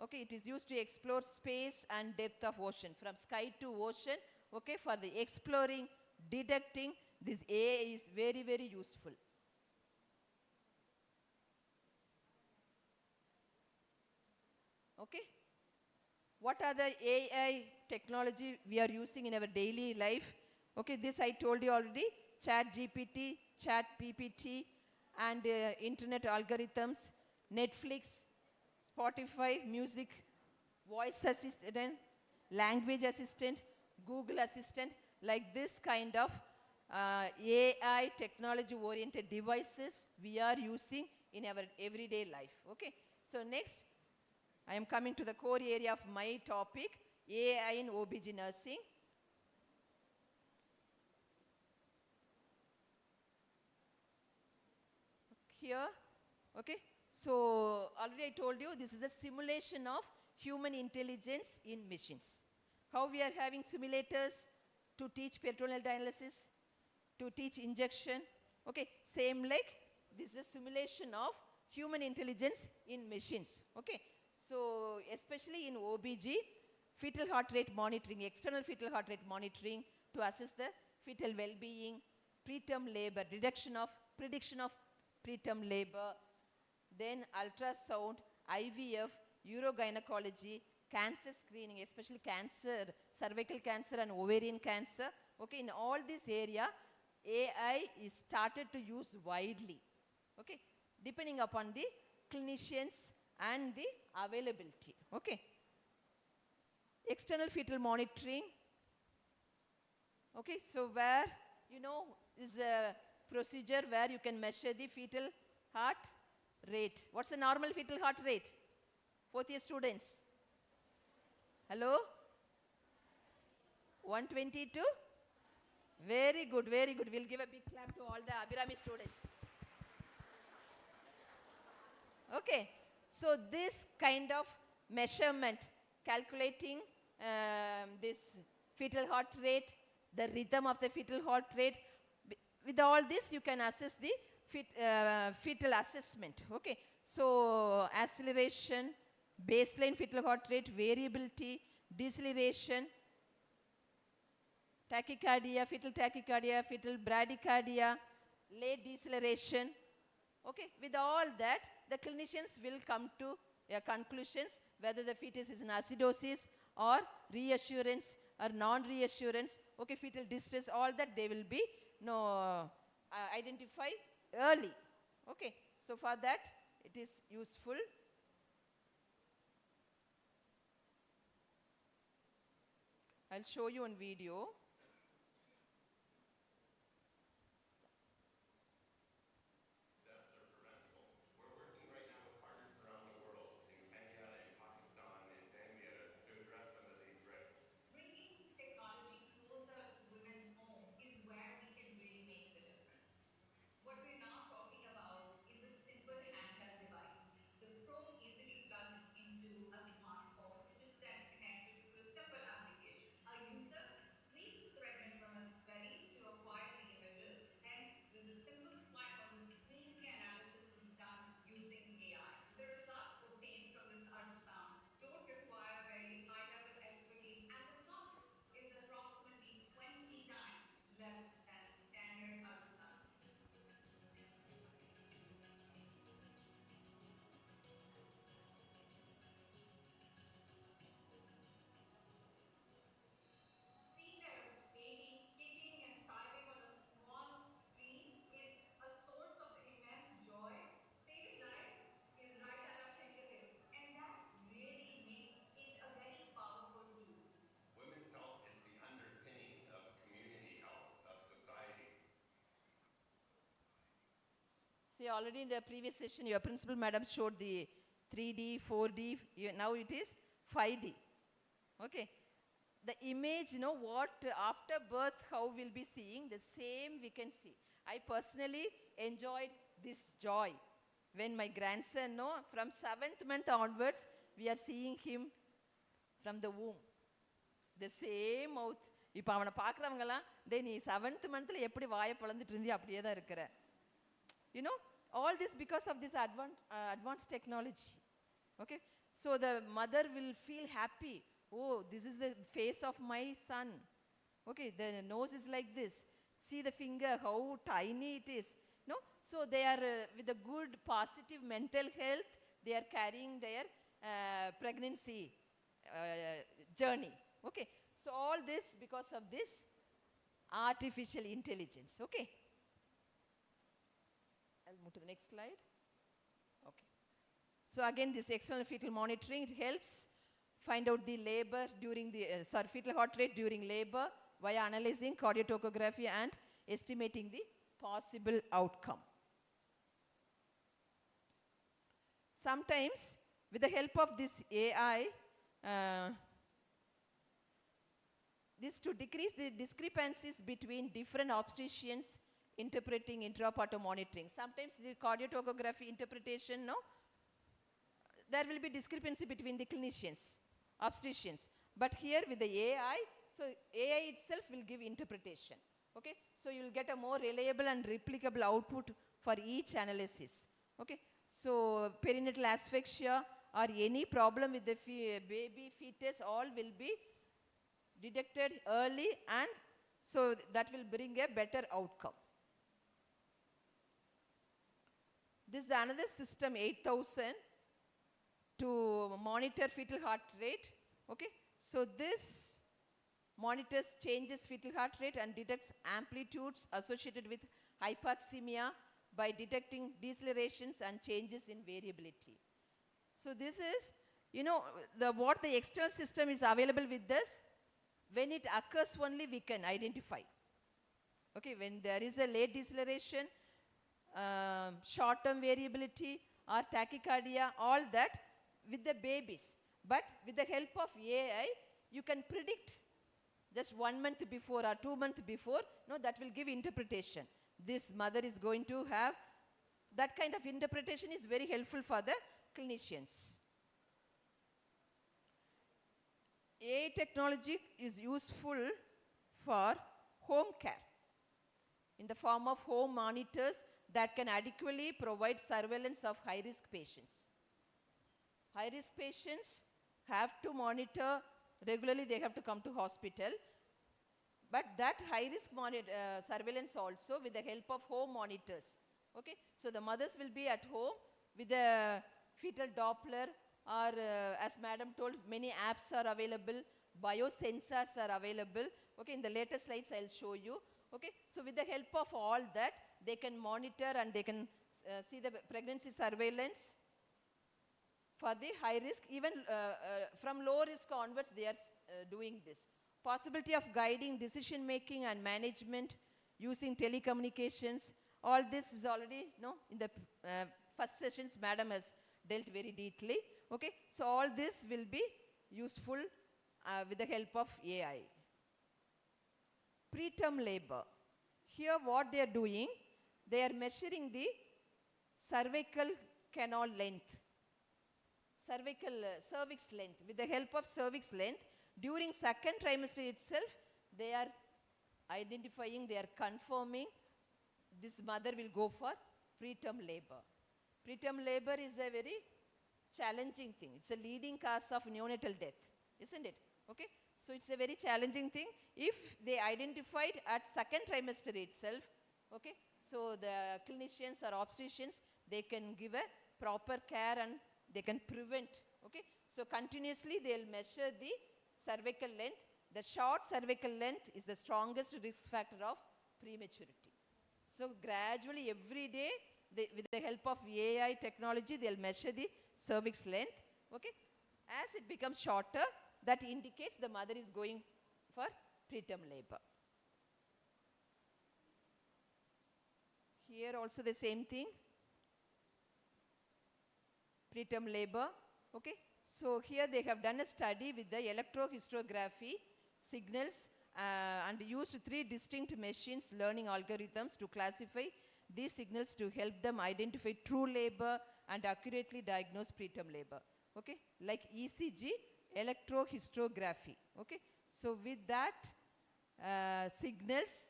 Okay, it is used to explore space and depth of ocean, from sky to ocean. Okay, for the exploring, detecting, this AI is very, very useful. Okay, what are the AI technology we are using in our daily life? Okay, this I told you already, Chat GPT, Chat PPT, and internet algorithms, Netflix, Spotify, music, voice assistant, language assistant, Google Assistant, like this kind of AI technology-oriented devices we are using in our everyday life. Okay, so next, I am coming to the core area of my topic, AI in OBG nursing. Here, okay, so already I told you this is a simulation of human intelligence in machines. How we are having simulators to teach peritoneal dialysis, to teach injection. Okay, same like this is a simulation of human intelligence in machines. Okay, so especially in OBG, fetal heart rate monitoring, external fetal heart rate monitoring to assess the fetal well-being, preterm labor, prediction of preterm labor, then ultrasound, IVF, urogynecology, cancer screening, especially cancer, cervical cancer and ovarian cancer. Okay, in all this area, AI is started to use widely. Okay, depending upon the clinicians and the availability. Okay, external fetal monitoring. Okay, so where is a procedure where you can measure the fetal heart rate. What's the normal fetal heart rate? Fourth year students. Hello? 122? Very good, very good. We'll give a big clap to all the Abirami students. Okay, so this kind of measurement, calculating this fetal heart rate, the rhythm of the fetal heart rate, with all this you can assess the fetal assessment. Okay, so acceleration, baseline fetal heart rate, variability, deceleration, tachycardia, fetal bradycardia, late deceleration. Okay, with all that, the clinicians will come to conclusions whether the fetus is in acidosis or reassurance or non-reassurance. Okay, fetal distress, all that they will be identify early. Okay, so for that it is useful. I'll show you on video. What we're now talking about is a simple handheld device. The probe easily plugs into a smartphone, which is then connected to a simple application. A user sweeps See, already in the previous session, your principal madam showed the 3D, 4D, now it is 5D. Okay. The image, what after birth, how we'll be seeing, the same we can see. I personally enjoyed this joy when my grandson, from 7th month onwards, we are seeing him from the womb. The same mouth. இப்போ அவனை பார்க்குறவங்கலாம் நீ 7th monthல எப்படி வாயை பழந்துட்டு இருந்தி அப்படியே தான் இருக்கிற. All this because of this advanced technology. Okay. So the mother will feel happy. Oh, this is the face of my son. Okay, the nose is like this. See the finger, how tiny it is. No? So they are with a good, positive mental health, they are carrying their pregnancy journey. Okay. So all this because of this artificial intelligence. Okay. I'll move to the next slide. Okay. So again, this external fetal monitoring, it helps find out the labor during the, fetal heart rate during labor via analyzing cardiotocography and estimating the possible outcome. Sometimes, with the help of this AI, this to decrease the discrepancies between different obstetricians interpreting intrapartum monitoring. Sometimes the cardiotocography interpretation, there will be discrepancy between the clinicians, obstetricians. But here with the AI, so AI itself will give interpretation. Okay, so you will get a more reliable and replicable output for each analysis. Okay, so perinatal asphyxia or any problem with the baby fetus, all will be detected early, and so that will bring a better outcome. This is another system, 8000, to monitor fetal heart rate. Okay, so this monitors changes fetal heart rate and detects amplitudes associated with hypoxemia by detecting decelerations and changes in variability. So this is, what the external system is available with this. When it occurs only, we can identify. Okay, when there is a late deceleration, short-term variability or tachycardia, all that with the babies. But with the help of AI, you can predict just 1 month before or 2 months before, that will give interpretation. This mother is going to have, that kind of interpretation is very helpful for the clinicians. AI technology is useful for home care in the form of home monitors that can adequately provide surveillance of high-risk patients. High-risk patients have to monitor regularly, they have to come to hospital. But that high-risk surveillance also with the help of home monitors. Okay, so the mothers will be at home with the fetal Doppler, or as madam told, many apps are available, biosensors are available. Okay, in the later slides I'll show you. Okay, so with the help of all that, they can monitor and they can see the pregnancy surveillance for the high risk. Even from low risk onwards, they are doing this. Possibility of guiding decision making and management using telecommunications. All this is already, in the first sessions, madam has dealt very deeply. Okay, so all this will be useful with the help of AI. Preterm labor. Here what they are doing, they are measuring the cervical canal length, cervix length. With the help of cervix length, during 2nd trimester itself, they are identifying, they are confirming this mother will go for preterm labor. Preterm labor is a very challenging thing. It's a leading cause of neonatal death, isn't it? Okay, so it's a very challenging thing. If they identified at 2nd trimester itself, okay, so the clinicians or obstetricians, they can give a proper care and they can prevent. Okay, so continuously they'll measure the cervical length. The short cervical length is the strongest risk factor of prematurity. So gradually every day, with the help of AI technology, they'll measure the cervix length. Okay, as it becomes shorter, that indicates the mother is going for preterm labor. Here also the same thing. preterm labor. Okay, so here they have done a study with the electrohysterography signals and used 3 distinct machines learning algorithms to classify these signals to help them identify true labor and accurately diagnose preterm labor. Okay, like ECG, electrohysterography. Okay, so with that signals,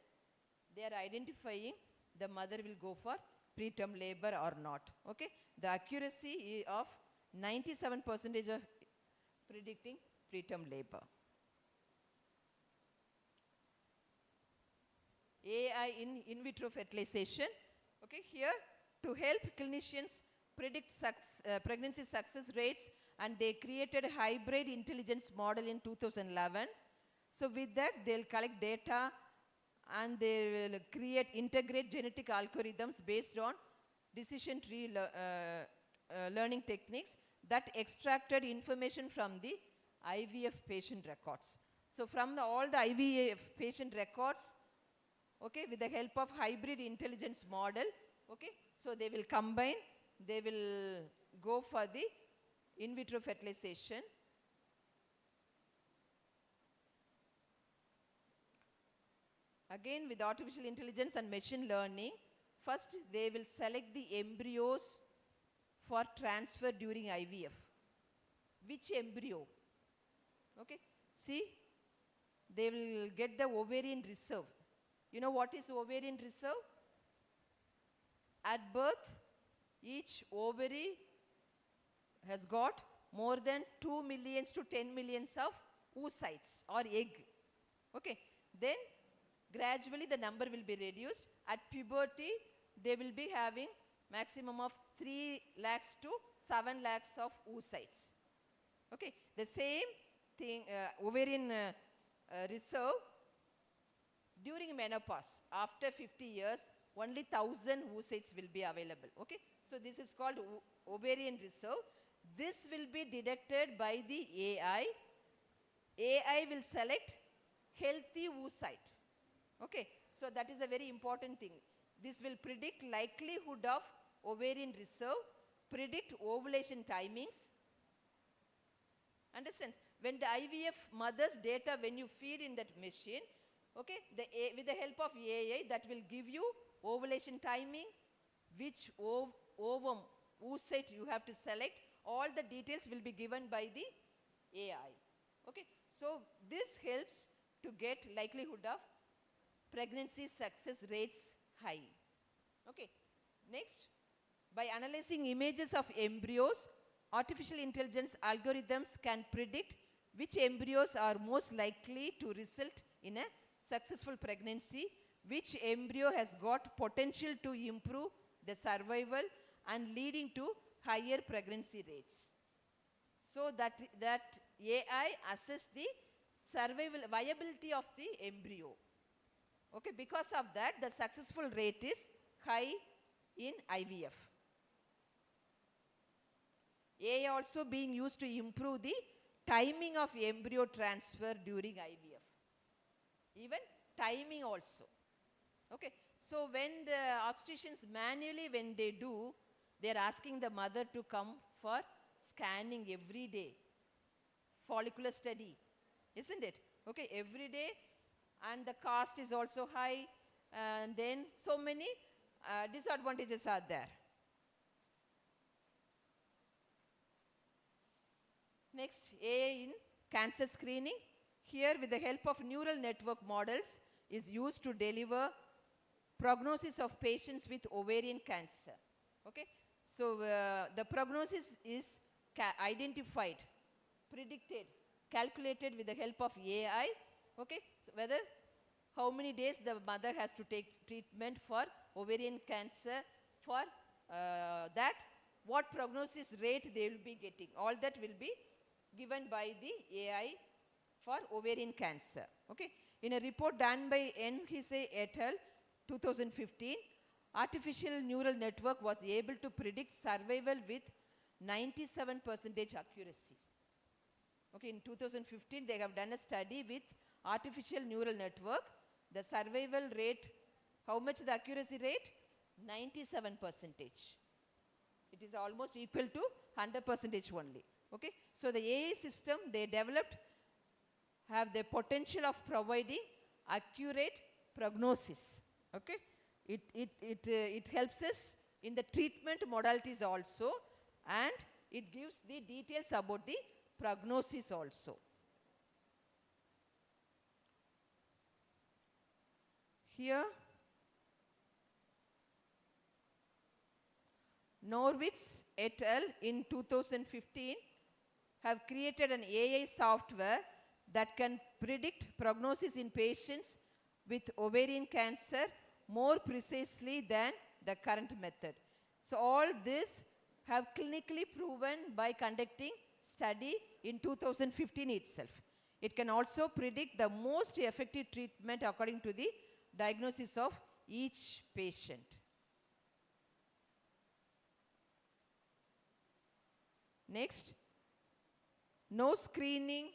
they are identifying the mother will go for preterm labor or not. Okay, the accuracy of 97% of predicting preterm labor. AI in vitro fertilization. Okay, here to help clinicians predict pregnancy success rates, and they created a hybrid intelligence model in 2011. So with that, they'll collect data and they will integrate genetic algorithms based on decision tree learning techniques that extracted information from the IVF patient records. So from all the IVF patient records, okay, with the help of hybrid intelligence model, okay, so they will combine, they will go for the in vitro fertilization. Again, with artificial intelligence and machine learning, first they will select the embryos for transfer during IVF. Which embryo? Okay, see, they will get the ovarian reserve. You know what is ovarian reserve? At birth, each ovary has got more than 2 millions to 10 millions of oocytes or egg. Okay, then gradually the number will be reduced. At puberty, they will be having maximum of 3 lakhs to 7 lakhs of oocytes. Okay, the same thing, ovarian reserve during menopause. After 50 years, only 1,000 oocytes will be available. Okay, so this is called ovarian reserve. This will be detected by the AI. AI will select healthy oocyte. Okay, so that is a very important thing. This will predict likelihood of ovarian reserve, predict ovulation timings. Understands? When the IVF mother's data, when you feed in that machine, okay, with the help of AI, that will give you ovulation timing, which ovum, oocyte you have to select. All the details will be given by the AI. Okay, so this helps to get likelihood of pregnancy success rates high. Okay, next, by analyzing images of embryos, artificial intelligence algorithms can predict which embryos are most likely to result in a successful pregnancy, which embryo has got potential to improve the survival and leading to higher pregnancy rates. So that AI assess the survival viability of the embryo. Okay, because of that, the successful rate is high in IVF. AI also being used to improve the timing of embryo transfer during IVF. Even timing also. Okay, so when the obstetricians manually, when they do, they are asking the mother to come for scanning every day, follicular study, isn't it? Okay, every day, and the cost is also high, and then so many disadvantages are there. Next, AI in cancer screening. Here, with the help of neural network models, is used to deliver prognosis of patients with ovarian cancer. Okay, so the prognosis is identified, predicted, calculated with the help of AI. Okay, so whether how many days the mother has to take treatment for ovarian cancer, for that what prognosis rate they will be getting, all that will be given by the AI for ovarian cancer. Okay, in a report done by M.Sc et al. 2015, artificial neural network was able to predict survival with 97% accuracy. Okay, in 2015 they have done a study with artificial neural network. The survival rate, how much the accuracy rate? 97%. it is almost equal to 100% only. Okay, so the AA system they developed have the potential of providing accurate prognosis. Okay, it helps us in the treatment modalities also, and it gives the details about the prognosis also. Here, Norwitz et al. In 2015 have created an AI software that can predict prognosis in patients with ovarian cancer more precisely than the current method. So all this have clinically proven by conducting study in 2015 itself. It can also predict the most effective treatment according to the diagnosis of each patient. Next, no screening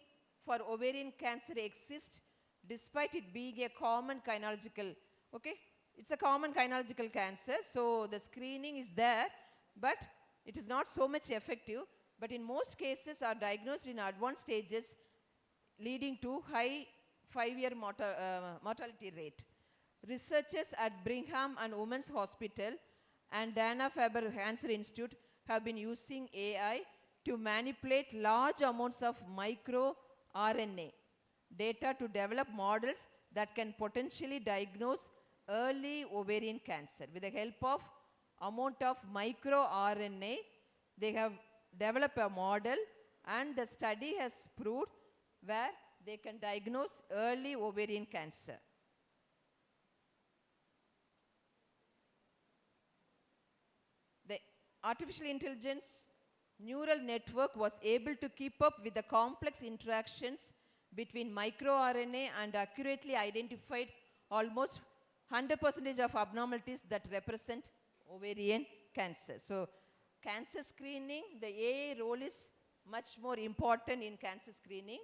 for ovarian cancer exists despite it being a common gynecological, okay? It's a common gynecological cancer, so the screening is there, but it is not so much effective, but in most cases are diagnosed in advanced stages, leading to high 5-year mortality rate. Researchers at Brigham and Women's Hospital and Dana-Farber Cancer Institute have been using AI to manipulate large amounts of microRNA data to develop models that can potentially diagnose early ovarian cancer. With the help of amount of microRNA, they have developed a model, and the study has proved where they can diagnose early ovarian cancer. The artificial intelligence neural network was able to keep up with the complex interactions between microRNA and accurately identified almost 100% of abnormalities that represent ovarian cancer. So cancer screening, the AI role is much more important in cancer screening.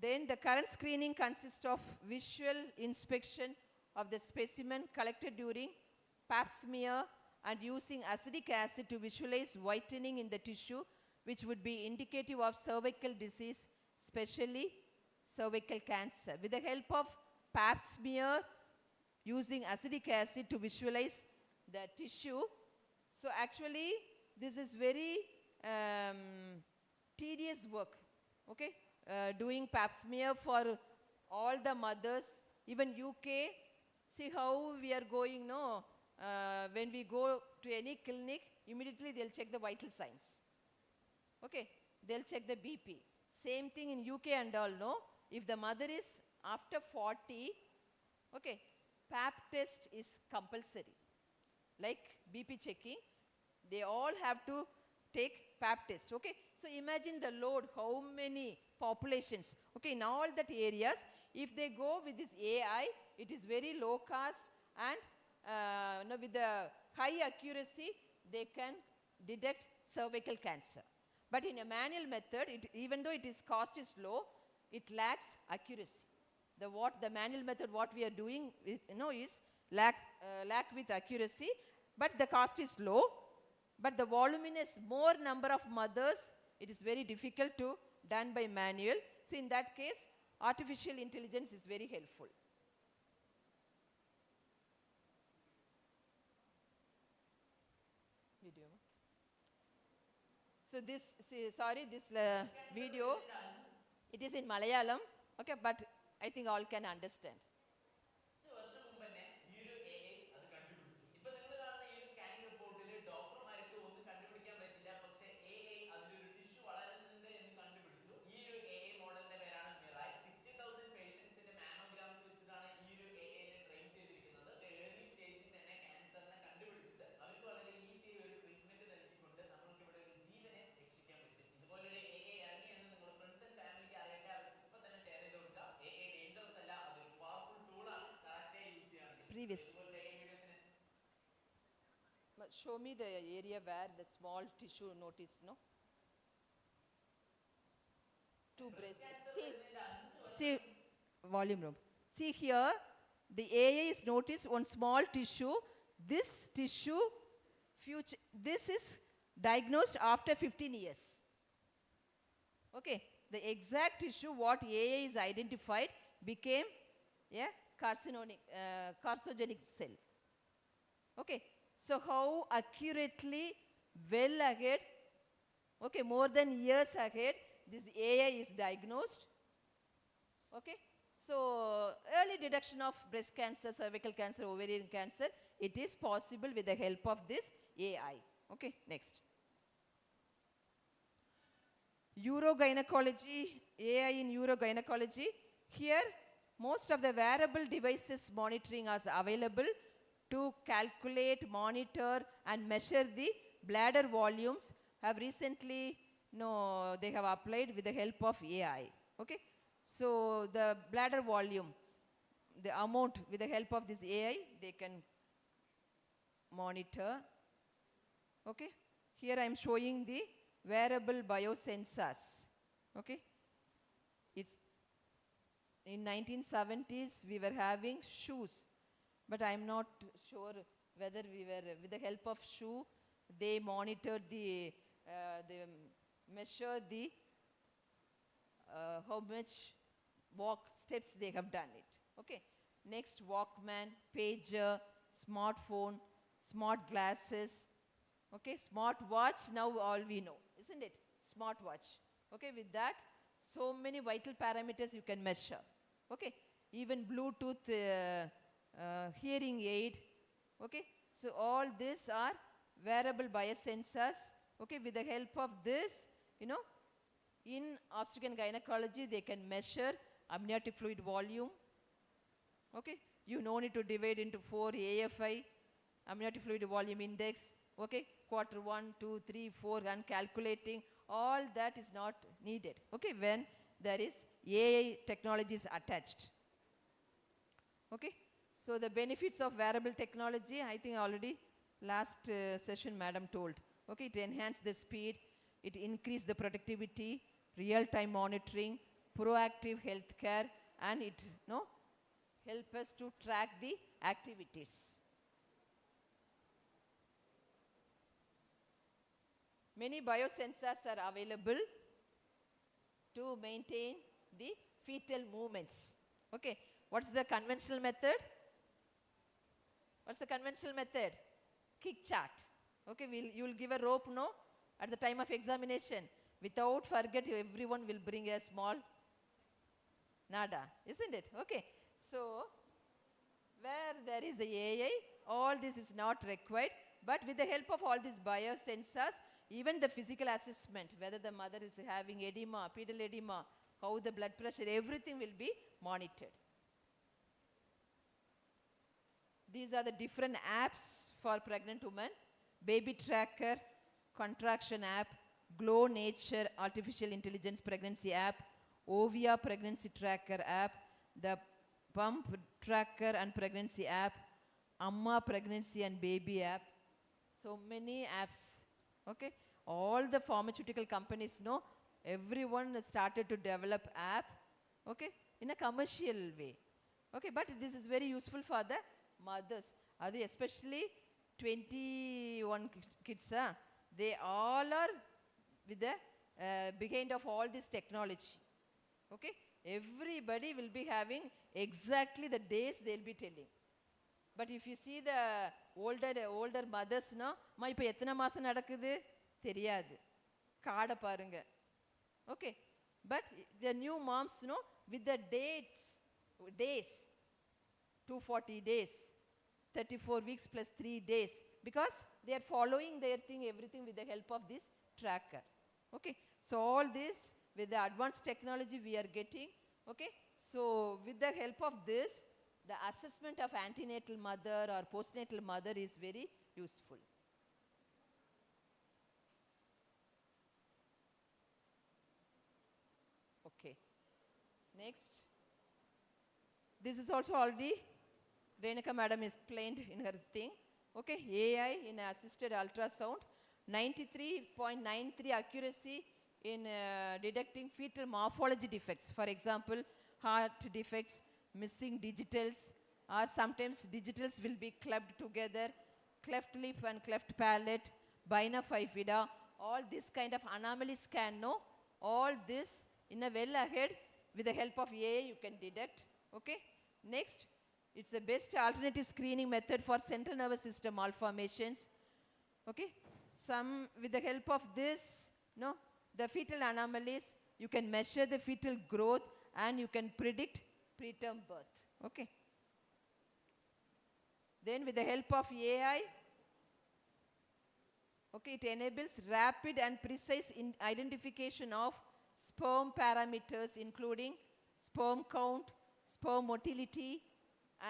Then the current screening consists of visual inspection of the specimen collected during pap smear and using acetic acid to visualize whitening in the tissue, which would be indicative of cervical disease, especially cervical cancer. With the help of pap smear, using acetic acid to visualize the tissue. So actually, this is very tedious work, okay? Doing pap smear for all the mothers, even UK, see how we are going, no? When we go to any clinic, immediately they'll check the vital signs. Okay, they'll check the BP. Same thing in UK and all, no? If the mother is after 40, okay, pap test is compulsory. Like BP checking, they all have to take pap test, okay? So imagine the load, how many populations, okay, in all that areas. If they go with this AI, it is very low cost, and with the high accuracy, they can detect cervical cancer. But in a manual method, even though cost is low, it lacks accuracy. The manual method, what we are doing, is lack with accuracy, but the cost is low. But the voluminous, more number of mothers, it is very difficult to done by manual. So in that case, artificial intelligence is very helpful. Video. So this video, it is in Malayalam, okay, but I think all can understand. Previous. Show me the area where the small tissue noticed, no? Two breasts. See, volume room. See here, the AA is noticed on small tissue. This tissue future, this is diagnosed after 15 years. Okay, the exact tissue what AA is identified became a carcinogenic cell. Okay, so how accurately, well ahead, okay, more than years ahead, this AA is diagnosed. Okay, so early detection of breast cancer, cervical cancer, ovarian cancer, it is possible with the help of this AI. Okay, next. Urogynecology, AI in urogynecology. Here, most of the wearable devices monitoring is available to calculate, monitor, and measure the bladder volumes. Have recently, they have applied with the help of AI. Okay, so the bladder volume, the amount with the help of this AI, they can monitor. Okay, here I am showing the wearable biosensors. Okay, it's in 1970s we were having shoes, but I am not sure whether we were with the help of shoe they monitored they measure the how much walk steps they have done it. Okay, next, Walkman, pager, smartphone, smart glasses. Okay, smart watch, now all we know, isn't it? Smart watch. Okay, with that, so many vital parameters you can measure. Okay, even Bluetooth hearing aid. Okay, so all these are wearable biosensors. Okay, with the help of this, in obstetrics and gynecology, they can measure amniotic fluid volume. Okay, you no need to divide into 4 AFI, amniotic fluid volume index. Okay, quarter 1, 2, 3, 4, and calculating, all that is not needed. Okay, when there is AI technologies attached. Okay, so the benefits of wearable technology, I think already last session madam told. Okay, it enhanced the speed, it increased the productivity, real-time monitoring, proactive healthcare, and it help us to track the activities. Many biosensors are available to maintain the fetal movements. Okay, what's the conventional method? What's the conventional method? Kick chart. Okay, you will give a rope, at the time of examination. Without forget, everyone will bring a small nada, isn't it? Okay, so where there is a AI, all this is not required, but with the help of all these biosensors, even the physical assessment, whether the mother is having edema, pedal edema, how the blood pressure, everything will be monitored. These are the different apps for pregnant women: baby tracker, contraction app, Glow Nature artificial intelligence pregnancy app, Ovia pregnancy tracker app, the pump tracker and pregnancy app, Amma pregnancy and baby app. So many apps. Okay, all the pharmaceutical companies know, everyone started to develop app, okay, in a commercial way. Okay, but this is very useful for the mothers, especially 21 kids, they all are with the behind of all this technology. Okay, everybody will be having exactly the days they'll be telling. But if you see the older mothers, ma ipo ethana maasam nadakudhu theriyadu, kaada parunga. Okay, but the new moms, with the days, 240 days, 34 weeks plus 3 days, because they are following their thing, everything with the help of this tracker. Okay, so all this with the advanced technology we are getting. Okay, so with the help of this, the assessment of antenatal mother or postnatal mother is very useful. Okay, next. This is also already Renuka madam explained in her thing. Okay, AI in assisted ultrasound, 93.93 accuracy in detecting fetal morphology defects. For example, heart defects, missing digitals, or sometimes digitals will be clubbed together, cleft lip and cleft palate, bifida, all this kind of anomalies can know. All this in a well ahead with the help of AI you can detect. Okay. Next, it's the best alternative screening method for central nervous system malformations. Okay. Some with the help of this, no, the fetal anomalies, you can measure the fetal growth and you can predict preterm birth. Okay. Then with the help of AI, okay, it enables rapid and precise identification of sperm parameters including sperm count, sperm motility,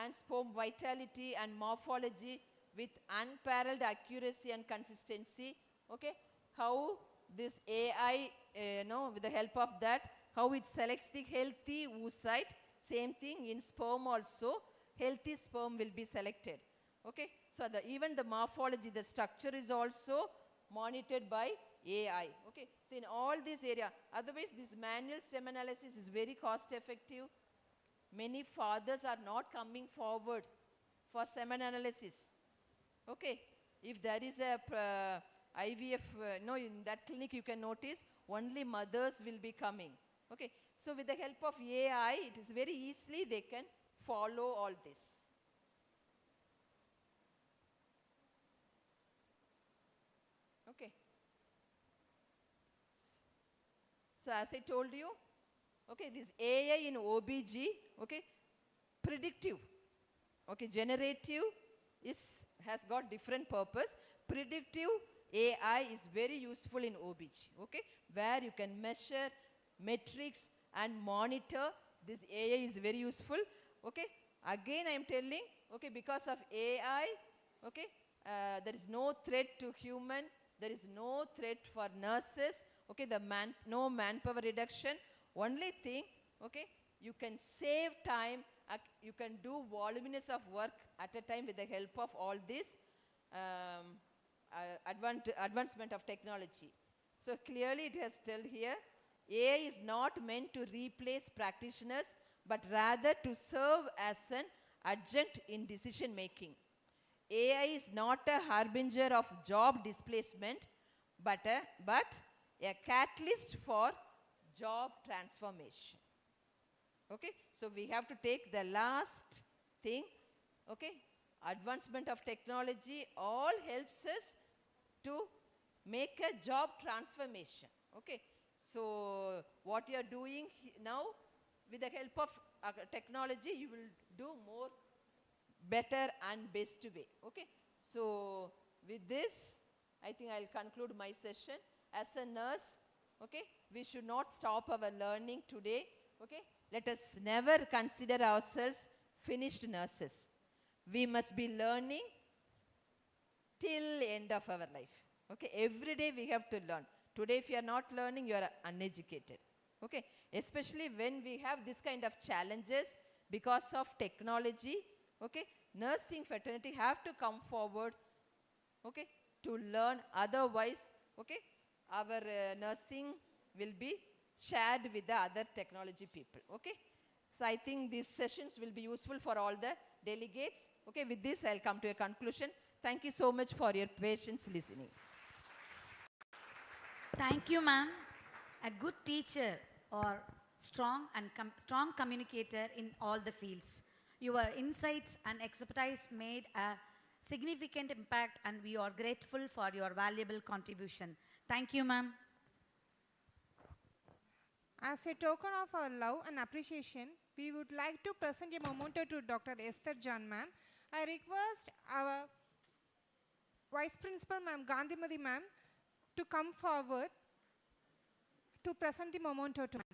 and sperm vitality and morphology with unparalleled accuracy and consistency. Okay, how this AI, with the help of that, how it selects the healthy oocyte. Same thing in sperm also, healthy sperm will be selected. Okay, so even the morphology, the structure is also monitored by AI. Okay, so in all this area, otherwise this manual semen analysis is very cost effective. Many fathers are not coming forward for semen analysis. Okay, if there is a IVF, in that clinic you can notice only mothers will be coming. Okay, so with the help of AI, it is very easily they can follow all this. Okay. So as I told you, okay, this AI in OBG, okay, predictive, okay, generative has got different purpose. Predictive AI is very useful in OBG, okay, where you can measure metrics and monitor. This AI is very useful. Okay, again I am telling, okay, because of AI, okay, there is no threat to human, there is no threat for nurses, okay, no manpower reduction. Only thing, okay, you can save time, you can do voluminous of work at a time with the help of all this advancement of technology. So clearly it has told here, AI is not meant to replace practitioners, but rather to serve as an adjunct in decision making. AI is not a harbinger of job displacement, but a catalyst for job transformation. Okay, so we have to take the last thing. Okay, advancement of technology all helps us to make a job transformation. Okay, so what you are doing now, with the help of technology, you will do more better and best way. Okay, so with this, I think I'll conclude my session. As a nurse, okay, we should not stop our learning today. Okay, let us never consider ourselves finished nurses. We must be learning till end of our life. Okay, every day we have to learn. Today if you are not learning, you are uneducated. Okay, especially when we have this kind of challenges because of technology. Okay, nursing fraternity have to come forward, okay, to learn. Otherwise, okay, our nursing will be shared with the other technology people. Okay, so I think these sessions will be useful for all the delegates. Okay, with this I'll come to a conclusion. Thank you so much for your patience listening. Thank you, ma'am. A good teacher or strong communicator in all the fields. Your insights and expertise made a significant impact, and we are grateful for your valuable contribution. Thank you, ma'am. As a token of our love and appreciation, we would like to present a memento to Dr. Esther John, ma'am. I request our Vice Principal, ma'am, Gandhimati, ma'am, to come forward to present the memento to ma'am.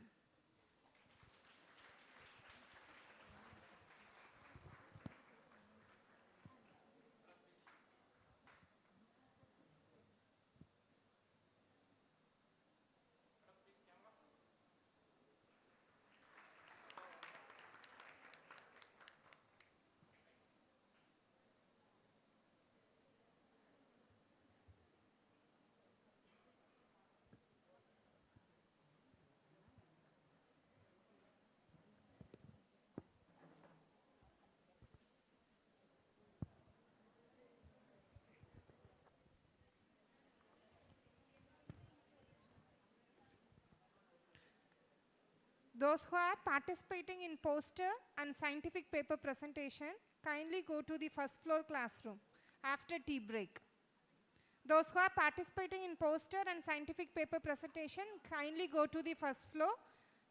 Those who are participating in poster and scientific paper presentation, kindly go to the first floor classroom after tea break. Those who are participating in poster and scientific paper presentation, kindly go to the first floor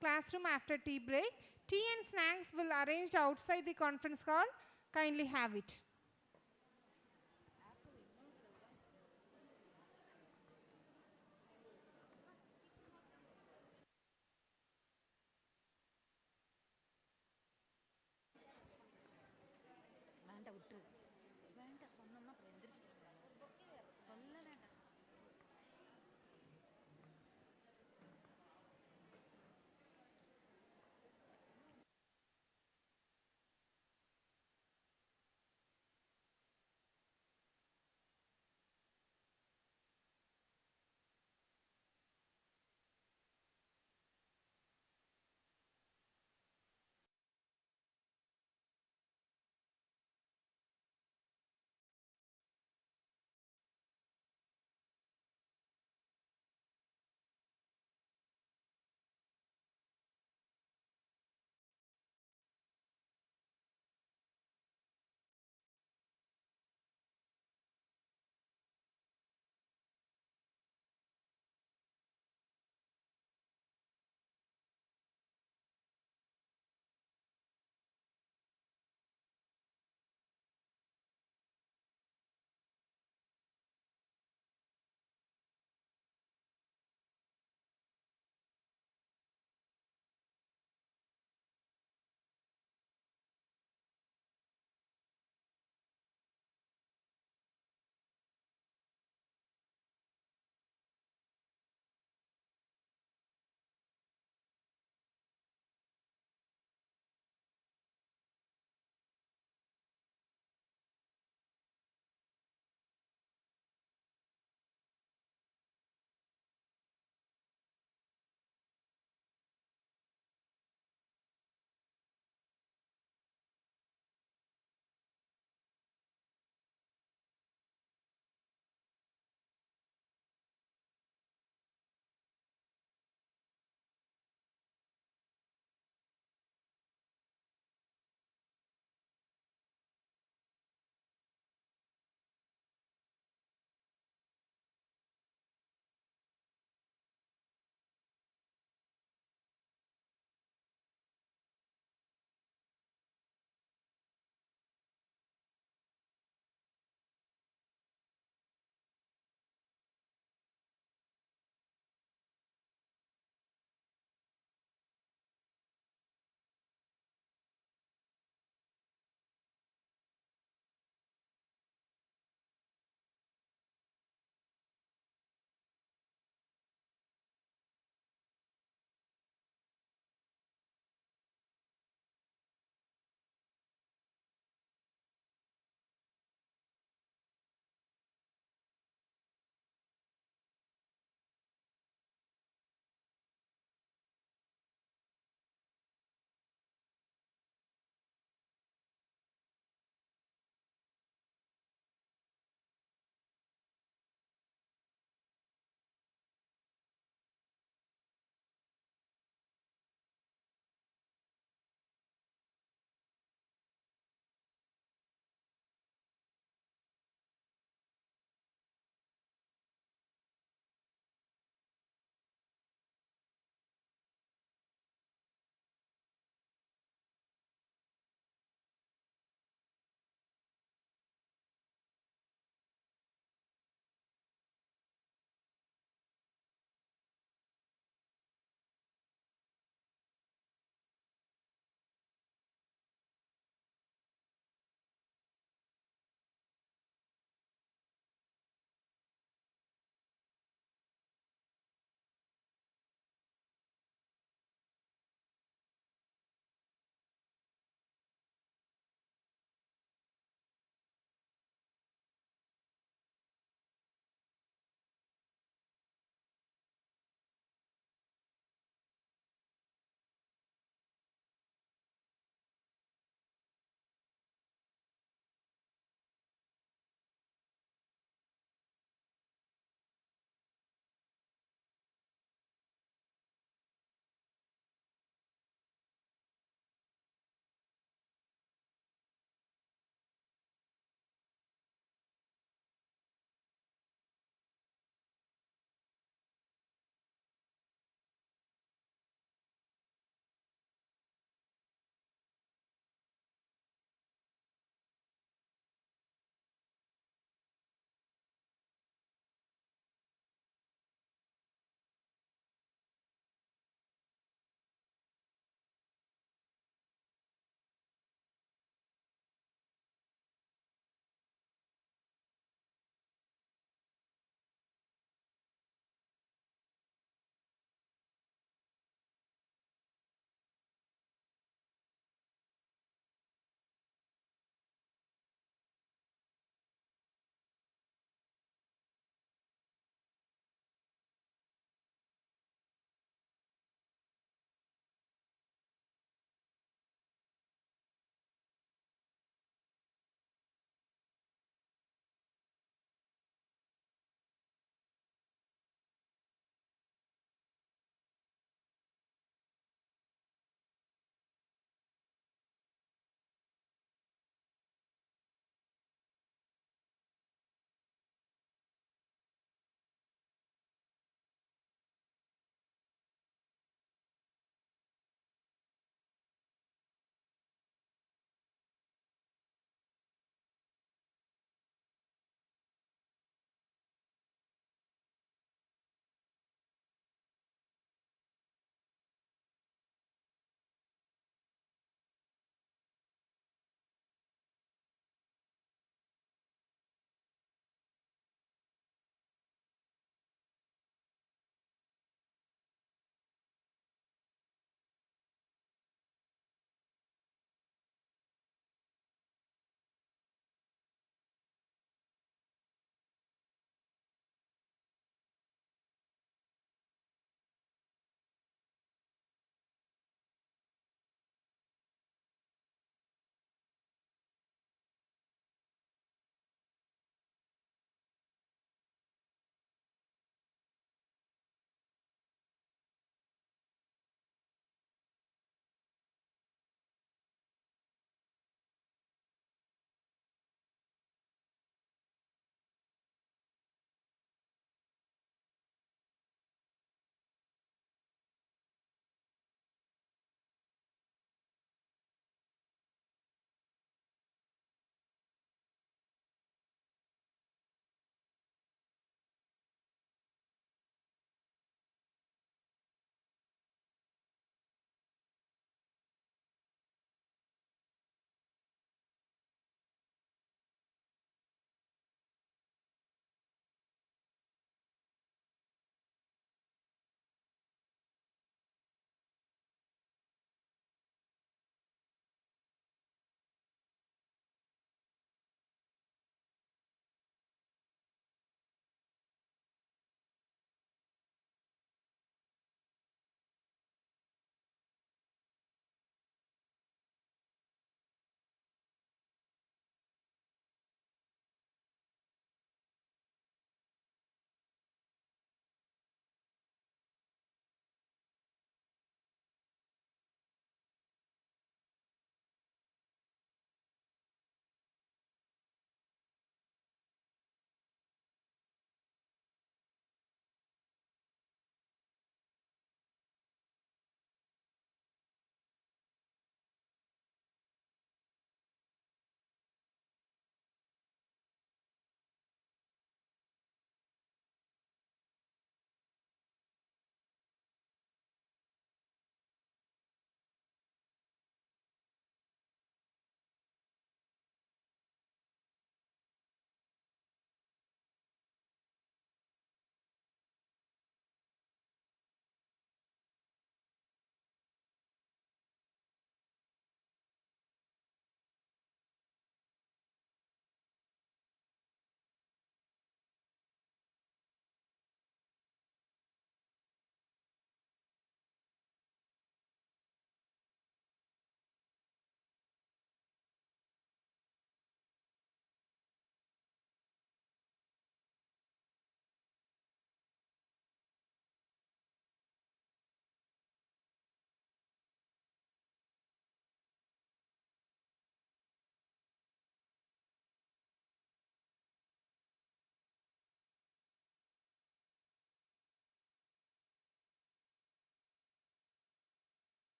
classroom after tea break. Tea and snacks will arranged outside the conference hall. Kindly have it. வேண்டாம் விட்டுரு வேண்டாம் சொன்னோம்னா அப்புறம் எந்திரிச்சிட்டு சொல்ல வேண்டாம்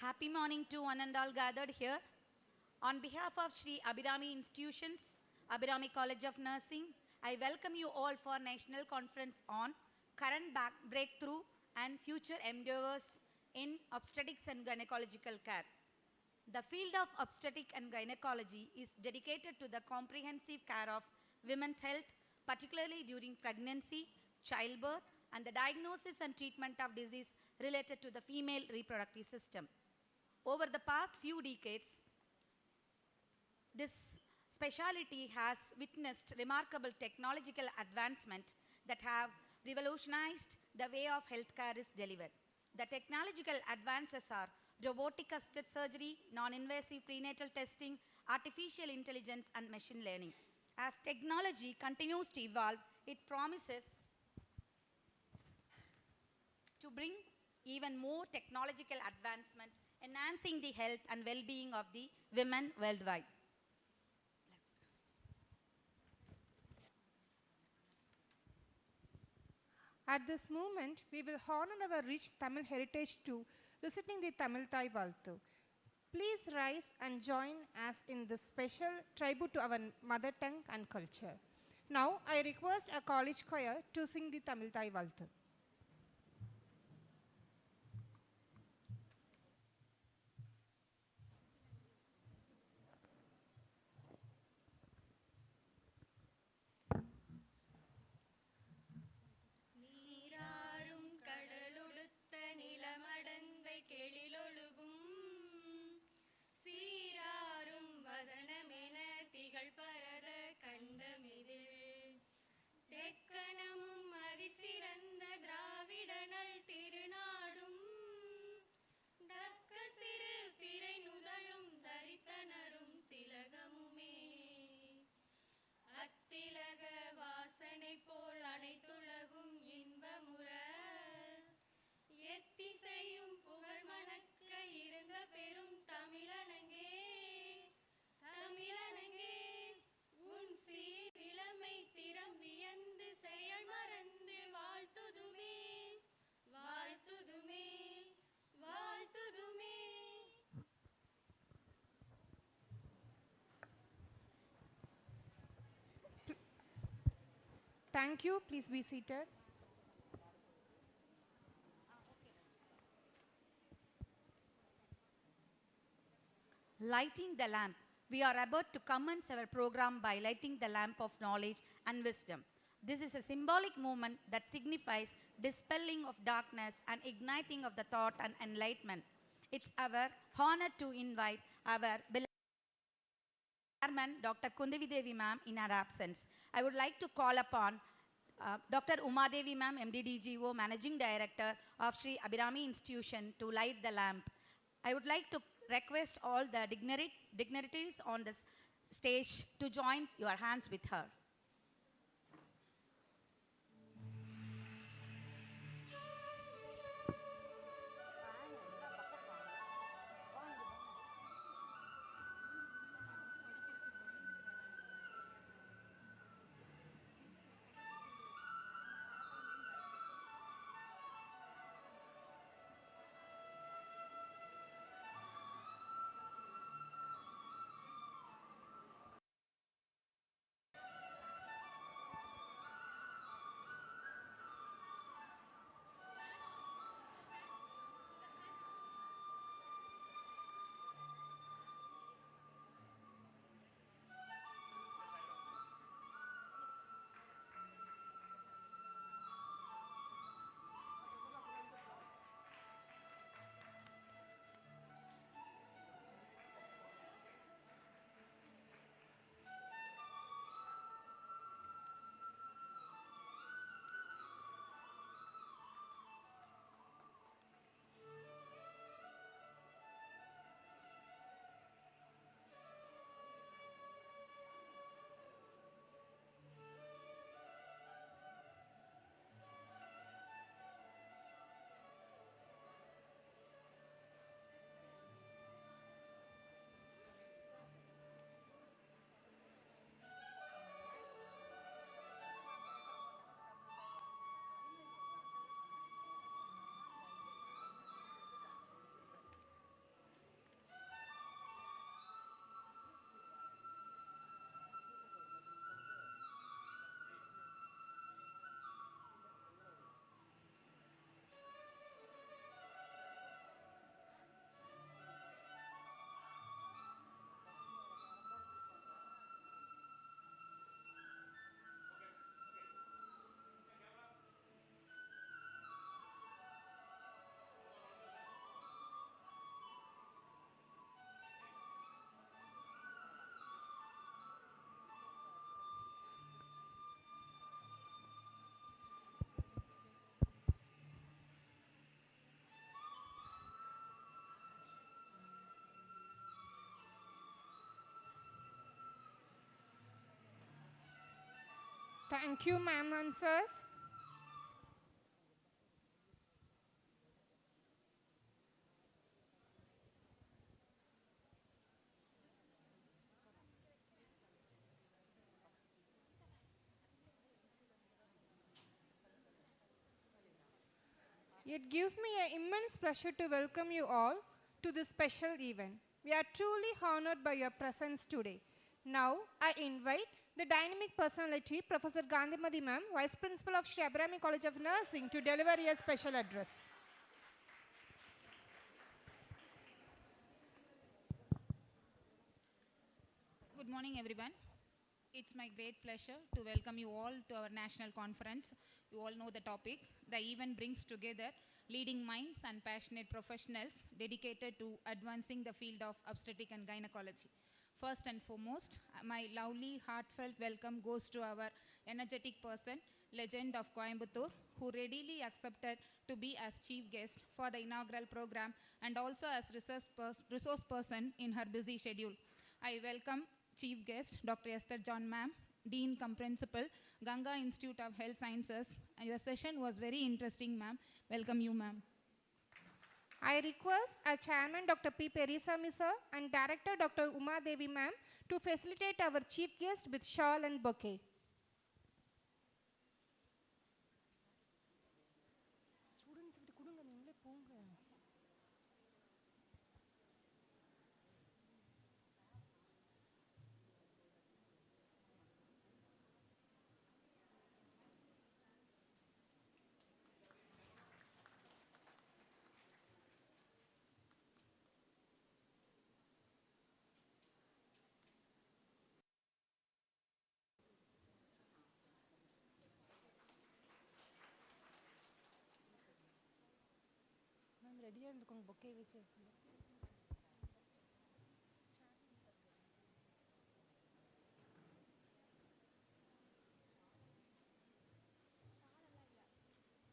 Happy morning to one and all gathered here. On behalf of Sree Abirami Institutions, Abirami College of Nursing, I welcome you all for National Conference on Current Breakthrough and Future Endeavors in Obstetrics and Gynecological Care. The field of obstetric and gynecology is dedicated to the comprehensive care of women's health, particularly during pregnancy, childbirth, and the diagnosis and treatment of disease related to the female reproductive system. Over the past few decades, this specialty has witnessed remarkable technological advancement that have revolutionized the way of healthcare is delivered. The technological advances are robotic-assisted surgery, non-invasive prenatal testing, artificial intelligence, and machine learning. As technology continues to evolve, it promises to bring even more technological advancement, enhancing the health and well-being of the women worldwide. At this moment, we will honor our rich Tamil heritage too, reciting the Tamil Thai Valthu. Please rise and join us in this special tribute to our mother tongue and culture. Now, I request a college choir to sing the Tamil Thai Valthu. நீராறும் கடலுடுத்த நிலமடந்தை கெழிலொழுகும் சீராறும் வதனமென திகழ் பரத கண்டமிதில் தெக்கணமும் அதிசிறந்த திராவிடனல் திருநாடும் தக்க சிறு பிறை நுதலும் தரித்தனரும் திலகமுமே அத்திலக வாசனை போல் அனைத்துலகும் இன்பமுற எத்திசையும் புகழ் மணக்க இருந்த பெரும் தமிழனங்கே தமிழனங்கே உன் சீர் இளமை திறம் வியந்து செயல் மறந்து வாழ்த்துதுமே வாழ்த்துதுமே வாழ்த்துதுமே. Thank you. Please be seated. Lighting the lamp. We are about to commence our program by lighting the lamp of knowledge and wisdom. This is a symbolic movement that signifies dispelling of darkness and igniting of the thought and enlightenment. It's our honor to invite our beloved Chairman, Dr. Kunthavi Devi ma'am, in her absence. I would like to call upon Dr. Umadevi ma'am, MD/DGO, Managing Director of Sree Abirami Institution, to light the lamp. I would like to request all the dignitaries on the stage to join your hands with her. Thank you, ma'am and sirs. It gives me an immense pleasure to welcome you all to this special event. We are truly honored by your presence today. Now, I invite the dynamic personality, Professor Gandhimati ma'am, Vice Principal of Sri Abirami College of Nursing, to deliver a special address. Good morning, everyone. It's my great pleasure to welcome you all to our national conference. You all know the topic. The event brings together leading minds and passionate professionals dedicated to advancing the field of obstetrics and gynecology. First and foremost, my lovely, heartfelt welcome goes to our energetic person, legend of Coimbatore, who readily accepted to be as chief guest for the inaugural program and also as resource person in her busy schedule. I welcome Chief Guest, Dr. Esther John Ma'am, Dean cum Principal, Ganga Institute of Health Sciences. And your session was very interesting, ma'am. Welcome you, ma'am. I request our Chairman, Dr. P. Periyaswamy sir, and Director, Dr. Umadevi ma'am, to facilitate our chief guest with shawl and bouquet.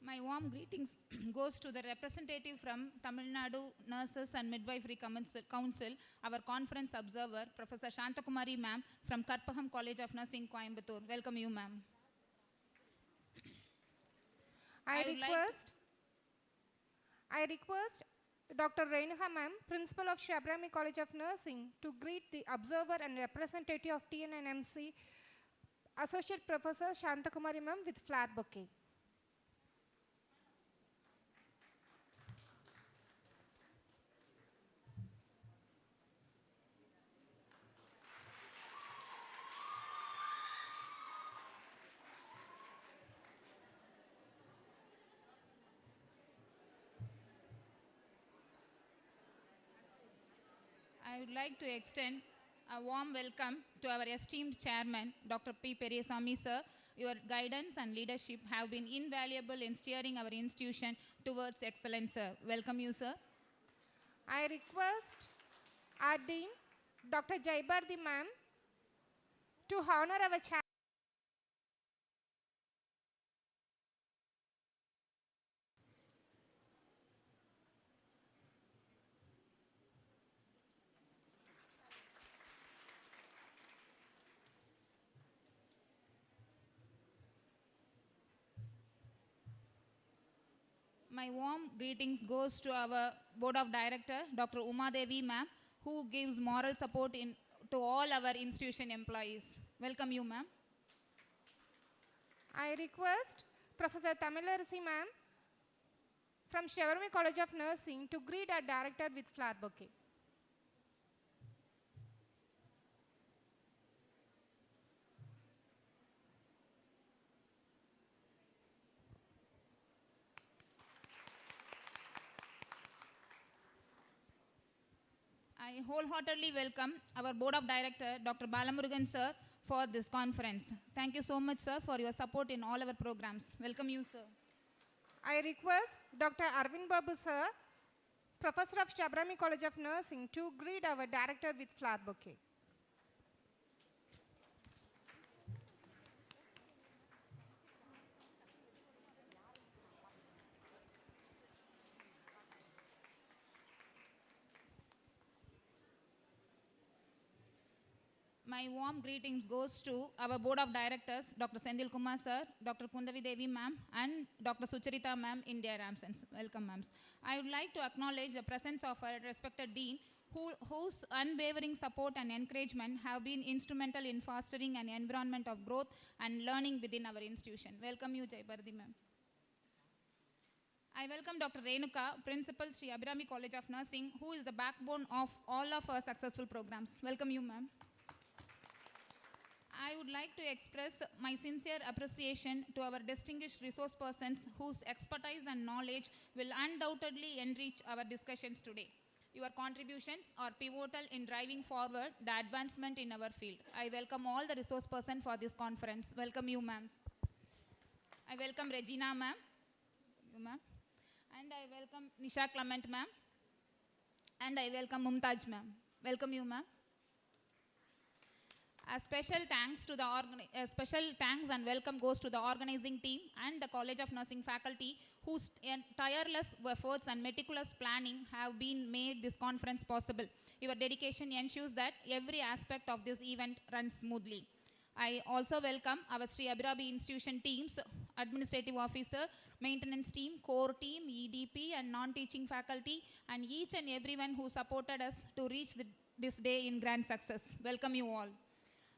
My warm greetings goes to the representative from Tamil Nadu Nurses and Midwifery Council, our conference observer, Professor Senthilkumar ma'am from Karpagam College of Nursing, Coimbatore. Welcome you, ma'am. I request Dr. Renuha ma'am, Principal of Sri Abirami College of Nursing, to greet the observer and representative of TN and M.Sc, Associate Professor Senthilkumar ma'am, with flower bouquet. I would like to extend a warm welcome to our esteemed chairman, Dr. P. Periyaswamy sir. Your guidance and leadership have been invaluable in steering our institution towards excellence, sir. Welcome you, sir. I request our Dean, Dr. Jaibardi ma'am, to honor our chairman. My warm greetings goes to our Board of Director, Dr. Umadevi ma'am, who gives moral support to all our institution employees. Welcome you, ma'am. I request Professor Tamilarisi ma'am from Sri Abirami College of Nursing to greet our director with flower bouquet. I wholeheartedly welcome our Board of Director, Dr. Balamurugan sir, for this conference. Thank you so much, sir, for your support in all our programs. Welcome you, sir. I request Dr. Arvind Babu sir, Professor of Sri Abirami College of Nursing, to greet our director with flower bouquet. My warm greetings goes to our board of directors, Dr. Senthilkumar sir, Dr. Kunthavi Devi ma'am, and Dr. Sucharitha ma'am in their absence. Welcome, ma'ams. I would like to acknowledge the presence of our respected dean, whose unwavering support and encouragement have been instrumental in fostering an environment of growth and learning within our institution. Welcome you, Chairperson ma'am. I welcome Dr. Renuka, Principal, Sree Abirami College of Nursing, who is the backbone of all of our successful programs. Welcome you, ma'am. I would like to express my sincere appreciation to our distinguished resource persons whose expertise and knowledge will undoubtedly enrich our discussions today. Your contributions are pivotal in driving forward the advancement in our field. I welcome all the resource persons for this conference. Welcome you, ma'am. I welcome Regina, ma'am. You, ma'am. And I welcome Nisha Clement, ma'am. And I welcome Mumtaj, ma'am. Welcome you, ma'am. A special thanks and welcome goes to the organizing team and the College of Nursing faculty whose tireless efforts and meticulous planning have been made this conference possible. Your dedication ensures that every aspect of this event runs smoothly. I also welcome our Sree Abirami institution teams, administrative officer, maintenance team, core team, EDP and non-teaching faculty, and each and everyone who supported us to reach this day in grand success. Welcome you all.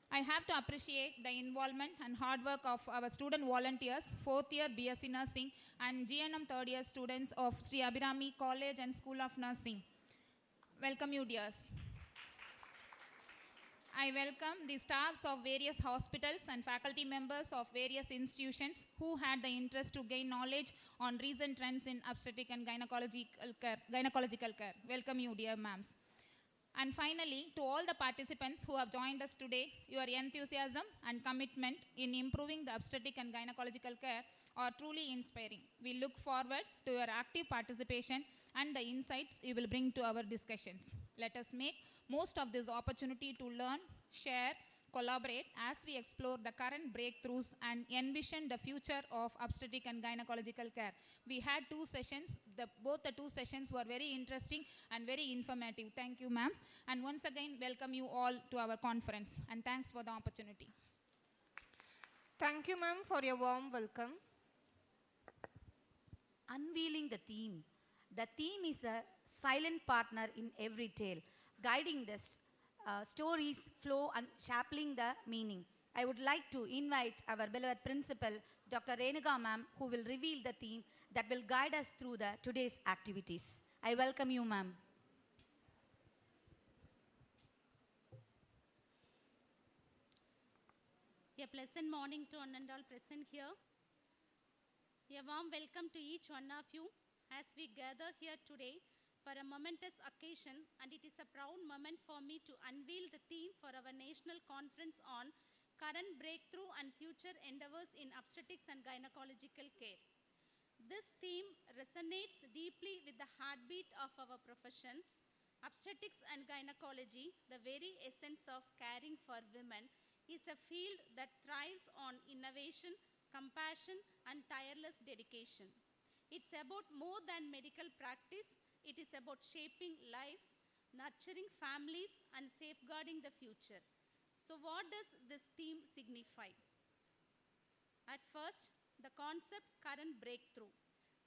I have to appreciate the involvement and hard work of our student volunteers, 4th year B.Sc Nursing and GNM 3rd year students of Sree Abirami College and School of Nursing. Welcome you, dears. I welcome the staffs of various hospitals and faculty members of various institutions who had the interest to gain knowledge on recent trends in obstetric and gynecological care. Welcome you, dear ma'ams. And finally, to all the participants who have joined us today, your enthusiasm and commitment in improving the obstetric and gynecological care are truly inspiring. We look forward to your active participation and the insights you will bring to our discussions. Let us make most of this opportunity to learn, share, collaborate as we explore the current breakthroughs and envision the future of obstetric and gynecological care. We had 2 sessions. Both the 2 sessions were very interesting and very informative. Thank you, ma'am. And once again, welcome you all to our conference. And thanks for the opportunity. Thank you, ma'am, for your warm welcome. Unveiling the theme. The theme is a silent partner in every tale, guiding the story's flow and shaping the meaning. I would like to invite our beloved principal, Dr. Renuka ma'am, who will reveal the theme that will guide us through today's activities. I welcome you, ma'am. A pleasant morning to one and all present here. A warm welcome to each one of you as we gather here today for a momentous occasion, and it is a proud moment for me to unveil the theme for our national conference on current breakthrough and future endeavors in obstetrics and gynecological care. This theme resonates deeply with the heartbeat of our profession. Obstetrics and gynecology, the very essence of caring for women, is a field that thrives on innovation, compassion, and tireless dedication. It's about more than medical practice. It is about shaping lives, nurturing families, and safeguarding the future. So what does this theme signify? At first, the concept current breakthrough.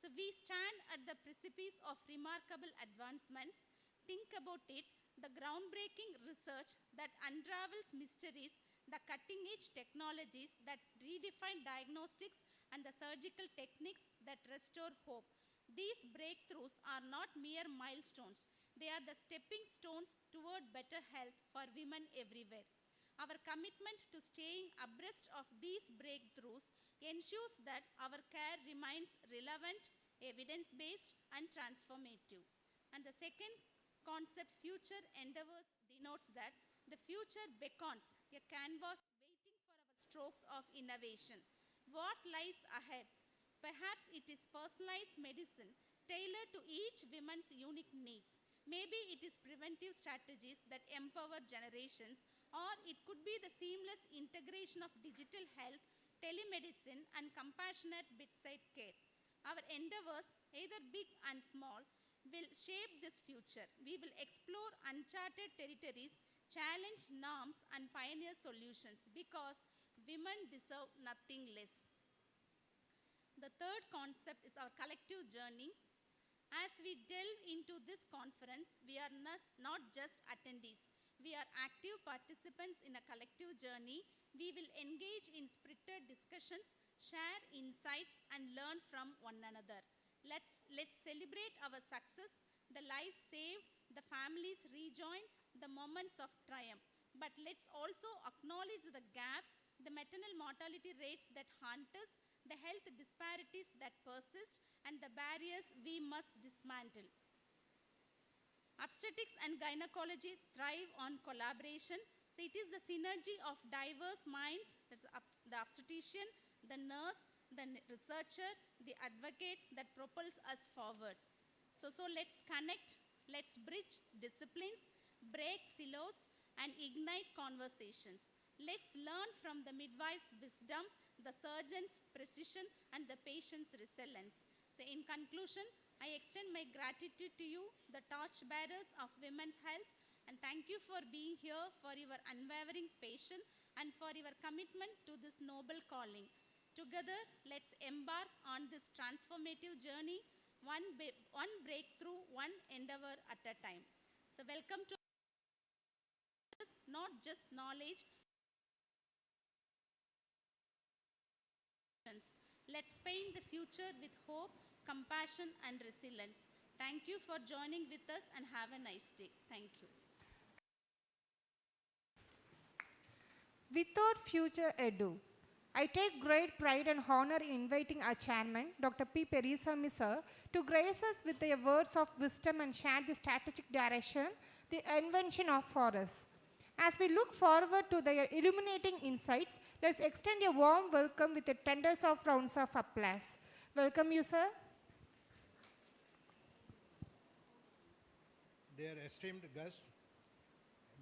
So we stand at the precipice of remarkable advancements. Think about it, the groundbreaking research that unravels mysteries, the cutting-edge technologies that redefine diagnostics, and the surgical techniques that restore hope. These breakthroughs are not mere milestones. They are the stepping stones toward better health for women everywhere. Our commitment to staying abreast of these breakthroughs ensures that our care remains relevant, evidence-based, and transformative. And the second concept, future endeavors, denotes that the future beckons, a canvas waiting for our strokes of innovation. What lies ahead? Perhaps it is personalized medicine tailored to each woman's unique needs. Maybe it is preventive strategies that empower generations, or it could be the seamless integration of digital health, telemedicine, and compassionate bedside care. Our endeavors, either big and small, will shape this future. We will explore uncharted territories, challenge norms and pioneer solutions because women deserve nothing less. The third concept is our collective journey. As we delve into this conference, we are not just attendees. We are active participants in a collective journey. We will engage in spirited discussions, share insights, and learn from one another. Let's celebrate our success, the lives saved, the families rejoined, the moments of triumph. But let's also acknowledge the gaps, the maternal mortality rates that haunt us, the health disparities that persist, and the barriers we must dismantle. Obstetrics and gynecology thrive on collaboration. So it is the synergy of diverse minds, that's the obstetrician, the nurse, the researcher, the advocate that propels us forward. So let's connect, let's bridge disciplines, break silos, and ignite conversations. Let's learn from the midwife's wisdom, the surgeon's precision, and the patient's resilience. So in conclusion, I extend my gratitude to you, the torchbearers of women's health, and thank you for being here, for your unwavering patience, and for your commitment to this noble calling. Together, let's embark on this transformative journey, one breakthrough, one endeavor at a time. So welcome to not just knowledge. Let's paint the future with hope, compassion, and resilience. Thank you for joining with us and have a nice day. Thank you. Without future ado, I take great pride and honor in inviting our chairman, Dr. P. Periyaswamy sir, to grace us with their words of wisdom and share the strategic direction, the invention of for us. As we look forward to their illuminating insights, let's extend a warm welcome with a tender of rounds of applause. Welcome you, sir. Dear esteemed guests,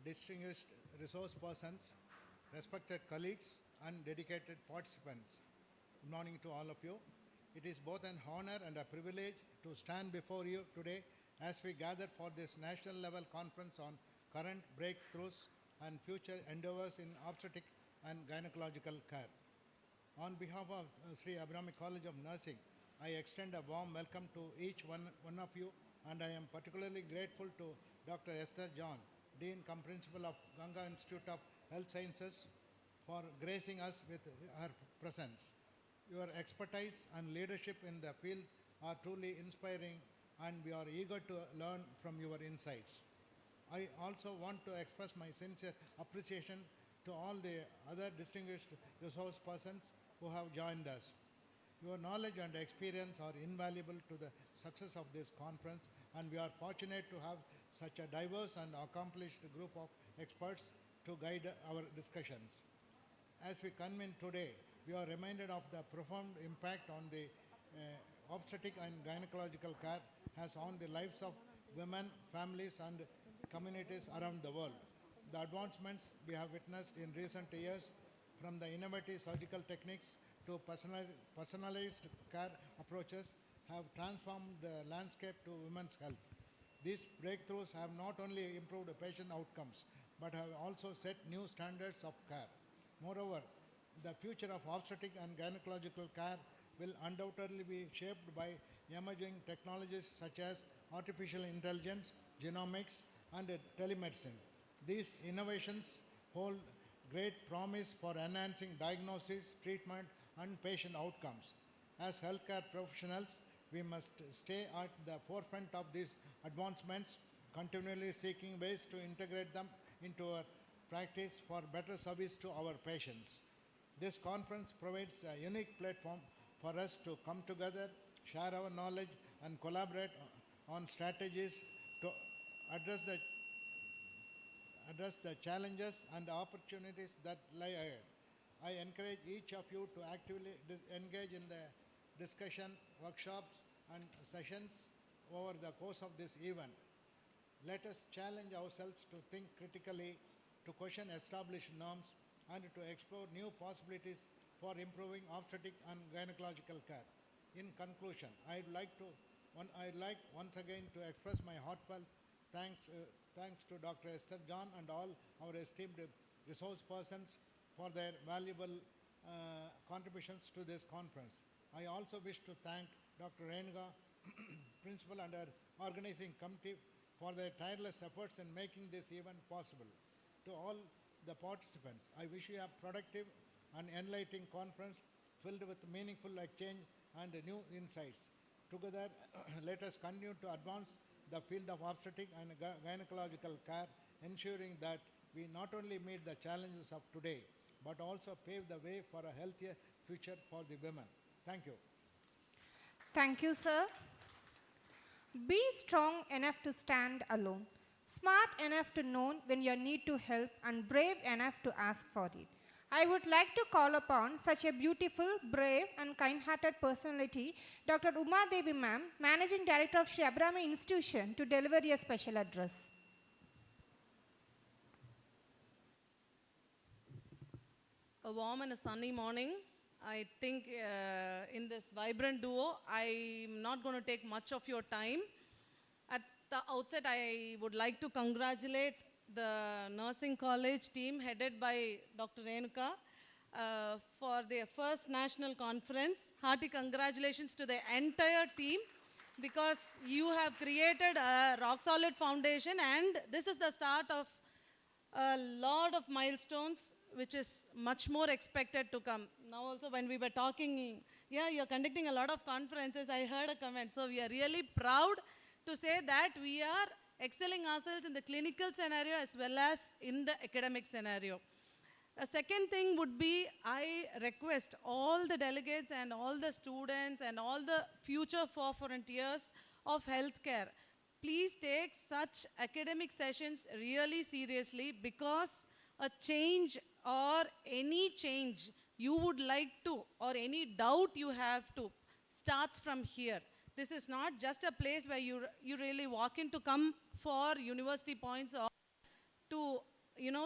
distinguished resource persons, respected colleagues, and dedicated participants, good morning to all of you. It is both an honor and a privilege to stand before you today as we gather for this national level conference on current breakthroughs and future endeavors in obstetric and gynecological care. On behalf of Sree Abirami College of Nursing, I extend a warm welcome to each one of you, and I am particularly grateful to Dr. Esther John, Dean cum Principal of Ganga Institute of Health Sciences, for gracing us with her presence. Your expertise and leadership in the field are truly inspiring, and we are eager to learn from your insights. I also want to express my sincere appreciation to all the other distinguished resource persons who have joined us. Your knowledge and experience are invaluable to the success of this conference, and we are fortunate to have such a diverse and accomplished group of experts to guide our discussions. As we convene today, we are reminded of the profound impact on the obstetric and gynecological care has on the lives of women, families, and communities around the world. The advancements we have witnessed in recent years, from the innovative surgical techniques to personalized care approaches, have transformed the landscape to women's health. These breakthroughs have not only improved patient outcomes, but have also set new standards of care. Moreover, the future of obstetric and gynecological care will undoubtedly be shaped by emerging technologies such as artificial intelligence, genomics, and telemedicine. These innovations hold great promise for enhancing diagnosis, treatment, and patient outcomes. As healthcare professionals, we must stay at the forefront of these advancements, continually seeking ways to integrate them into our practice for better service to our patients. This conference provides a unique platform for us to come together, share our knowledge, and collaborate on strategies to address the challenges and opportunities that lie ahead. I encourage each of you to actively engage in the discussion, workshops, and sessions over the course of this event. Let us challenge ourselves to think critically, to question established norms, and to explore new possibilities for improving obstetric and gynecological care. In conclusion, I'd like once again to express my heartfelt thanks to Dr. Esther John and all our esteemed resource persons for their valuable contributions to this conference. I also wish to thank Dr. Renuka, Principal and her organizing committee for their tireless efforts in making this event possible. To all the participants, I wish you a productive and enlightening conference filled with meaningful exchange and new insights. Together, let us continue to advance the field of obstetric and gynecological care, ensuring that we not only meet the challenges of today, but also pave the way for a healthier future for the women. Thank you. Thank you, sir. Be strong enough to stand alone, smart enough to know when you need to help, and brave enough to ask for it. I would like to call upon such a beautiful, brave and kind-hearted personality, Dr. Umadevi ma'am, Managing Director of Sree Abirami Institution, to deliver a special address. A warm and a sunny morning. I think in this vibrant duo, I'm not going to take much of your time. At the outset, I would like to congratulate the nursing college team headed by Dr. Renuka for their first national conference. Hearty congratulations to the entire team, because you have created a rock-solid foundation, and this is the start of a lot of milestones which is much more expected to come. Now also when we were talking, yeah, you're conducting a lot of conferences, I heard a comment. So we are really proud to say that we are excelling ourselves in the clinical scenario as well as in the academic scenario. A second thing would be, I request all the delegates and all the students and all the future frontiers of healthcare, please take such academic sessions really seriously, because a change or any change you would like to, or any doubt you have to, starts from here. This is not just a place where you really walk in to come for university points or to,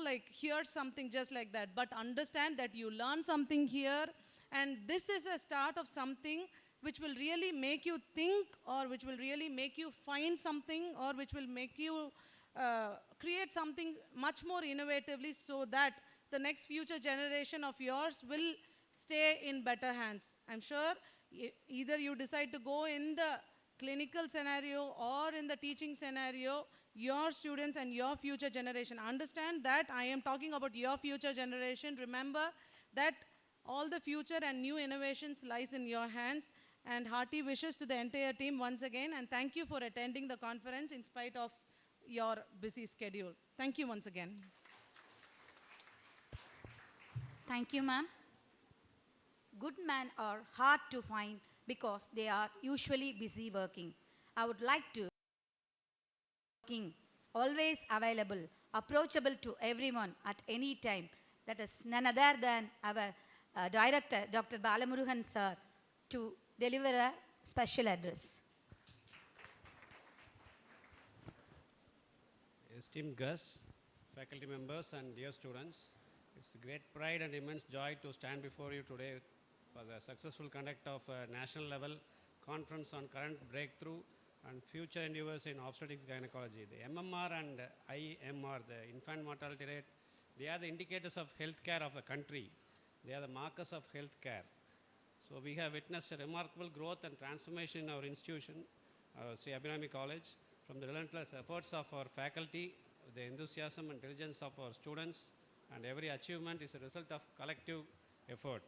like hear something just like that, but understand that you learn something here, and this is a start of something which will really make you think, or which will really make you find something, or which will make you create something much more innovatively, so that the next future generation of yours will stay in better hands. I'm sure either you decide to go in the clinical scenario or in the teaching scenario, your students and your future generation, understand that I am talking about your future generation. Remember that all the future and new innovations lies in your hands. And hearty wishes to the entire team once again, and thank you for attending the conference in spite of your busy schedule. Thank you once again. Thank you, ma'am. Good men are hard to find because they are usually busy working. I would like to working, always available, approachable to everyone at any time. That is none other than our director, Dr. Balamurugan sir, to deliver a special address. Esteemed guests, faculty members and dear students, it's a great pride and immense joy to stand before you today for the successful conduct of a national level conference on current breakthrough and future endeavors in obstetrics gynecology. The MMR and IMR, the infant mortality rate, they are the indicators of healthcare of the country. They are the markers of healthcare. So we have witnessed a remarkable growth and transformation in our institution, Sree Abirami College, from the relentless efforts of our faculty, the enthusiasm and diligence of our students, and every achievement is a result of collective effort.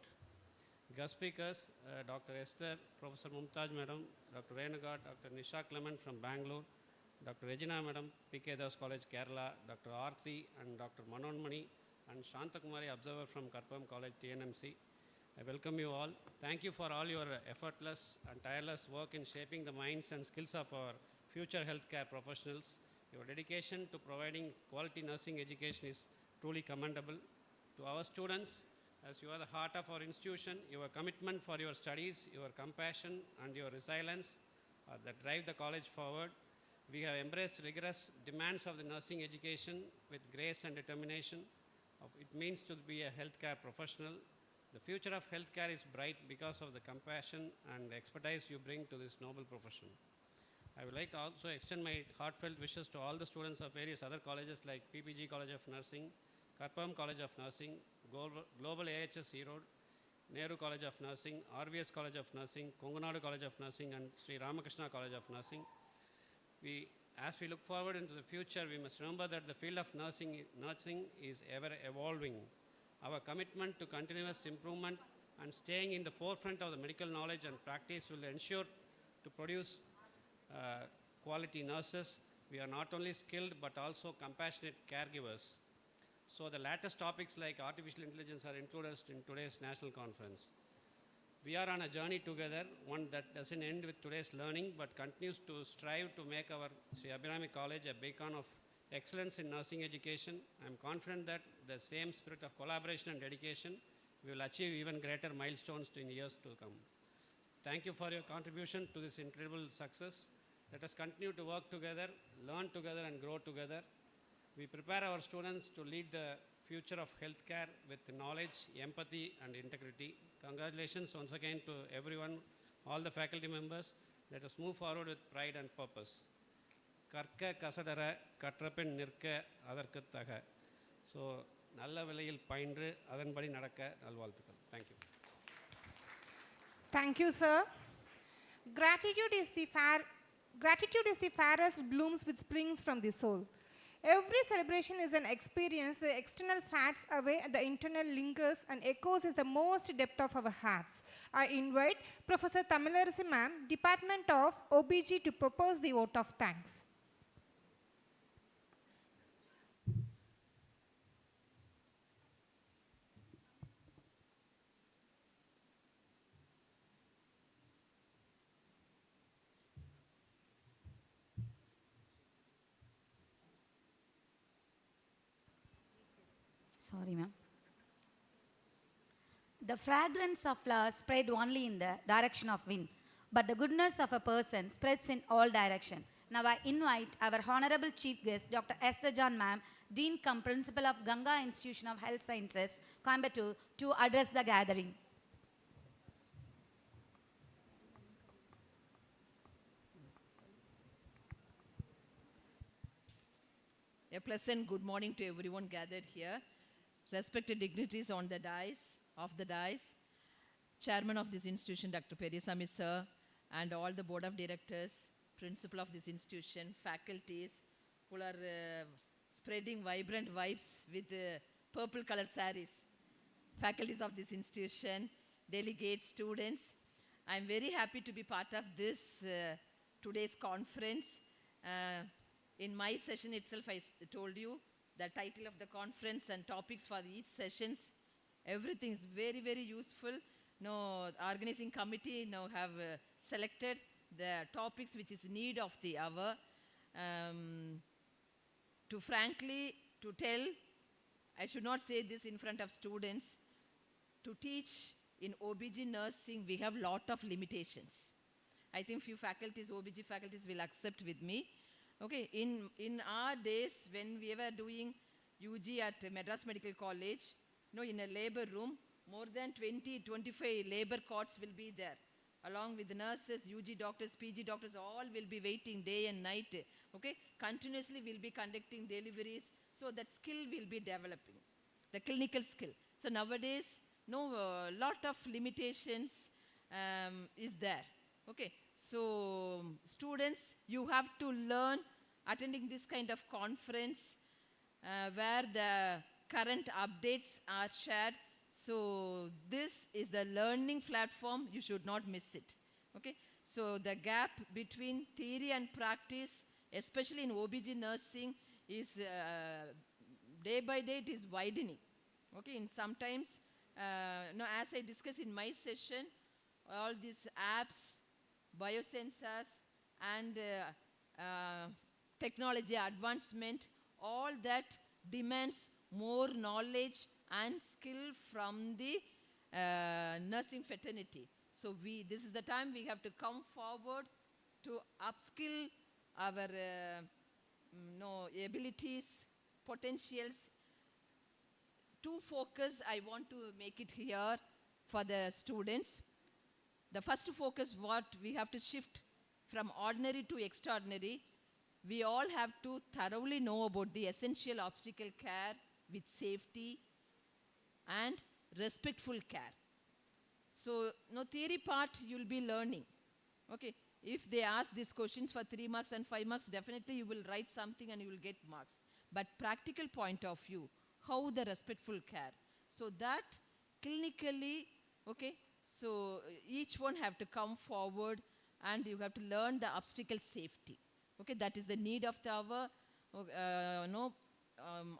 Guest speakers, Dr. Esther, Professor Mumtaj Madam, Dr. Renuka, Dr. Nisha Clement from Bangalore, Dr. Regina Madam, P.K. Das College, Kerala, Dr. Arthi and Dr. Manonmani, and Shantakumari, Observer from Karpam College, TNMC. I welcome you all. Thank you for all your effortless and tireless work in shaping the minds and skills of our future healthcare professionals. Your dedication to providing quality nursing education is truly commendable. To our students, as you are the heart of our institution, your commitment for your studies, your compassion and your resilience that drive the college forward. We have embraced rigorous demands of the nursing education with grace and determination of it means to be a healthcare professional. The future of healthcare is bright because of the compassion and expertise you bring to this noble profession. I would like to also extend my heartfelt wishes to all the students of various other colleges like PPG College of Nursing, Karpam College of Nursing, Global AHS Erode, Nehru College of Nursing, RVS College of Nursing, Kongunadu College of Nursing, and Sri Ramakrishna College of Nursing. As we look forward into the future, we must remember that the field of nursing is ever evolving. Our commitment to continuous improvement and staying in the forefront of the medical knowledge and practice will ensure to produce quality nurses. We are not only skilled but also compassionate caregivers. So the latest topics like artificial intelligence are included in today's national conference. We are on a journey together, one that doesn't end with today's learning but continues to strive to make our Sri Abirami College a beacon of excellence in nursing education. I am confident that the same spirit of collaboration and dedication will achieve even greater milestones in years to come. Thank you for your contribution to this incredible success. Let us continue to work together, learn together, and grow together. We prepare our students to lead the future of healthcare with knowledge, empathy, and integrity. Congratulations once again to everyone, all the faculty members. Let us move forward with pride and purpose. Karka kasadara katrapen nirka adarku taga. So, நல்ல விலையில் பயின்று அதன்படி நடக்க நல்வாழ்த்துக்கள். Thank you. Thank you, sir. Gratitude is the fairest blooms which springs from the soul. Every celebration is an experience. The external fades away, the internal lingers and echoes is the most depth of our hearts. I invite Professor Tamilarasi ma'am, Department of OBG, to propose the vote of thanks. Sorry, ma'am. The fragrance of flowers spread only in the direction of wind, but the goodness of a person spreads in all directions. Now I invite our Honorable Chief Guest, Dr. Esther John ma'am, Dean cum Principal of Ganga Institution of Health Sciences, Coimbatore, to address the gathering. A pleasant good morning to everyone gathered here. Respected dignitaries on the dais, Chairman of this institution, Dr. Periyaswamy sir, and all the board of directors, principal of this institution, faculties, who are spreading vibrant vibes with purple color saris, faculties of this institution, delegates, students. I'm very happy to be part of this today's conference. In my session itself, I told you the title of the conference and topics for each sessions. Everything is very, very useful. Now, organizing committee now have selected the topics which is need of the hour. To tell, I should not say this in front of students. To teach in OBG nursing, we have lot of limitations. I think few faculties, OBG faculties will accept with me. Okay, in our days when we were doing UG at Madras Medical College, in a labor room, more than 20-25 labor cots will be there. Along with the nurses, UG doctors, PG doctors, all will be waiting day and night. Okay, continuously we'll be conducting deliveries, so that skill will be developing, the clinical skill. So nowadays, lot of limitations is there. Okay, so students, you have to learn attending this kind of conference where the current updates are shared. So this is the learning platform, you should not miss it. Okay, so the gap between theory and practice, especially in OBG nursing, is day by day it is widening. Okay, and sometimes, as I discussed in my session, all these apps, biosensors, and technology advancement, all that demands more knowledge and skill from the nursing fraternity. So this is the time we have to come forward to upskill our abilities, potentials. Two focus I want to make it here for the students. The first focus, what we have to shift from ordinary to extraordinary, we all have to thoroughly know about the essential obstetrical care with safety and respectful care. So, no theory part you'll be learning. Okay, if they ask these questions for 3 marks and 5 marks, definitely you will write something and you will get marks. But practical point of view, how the respectful care. So that clinically, okay, so each one have to come forward and you have to learn the obstetrical safety. Okay, that is the need of the hour.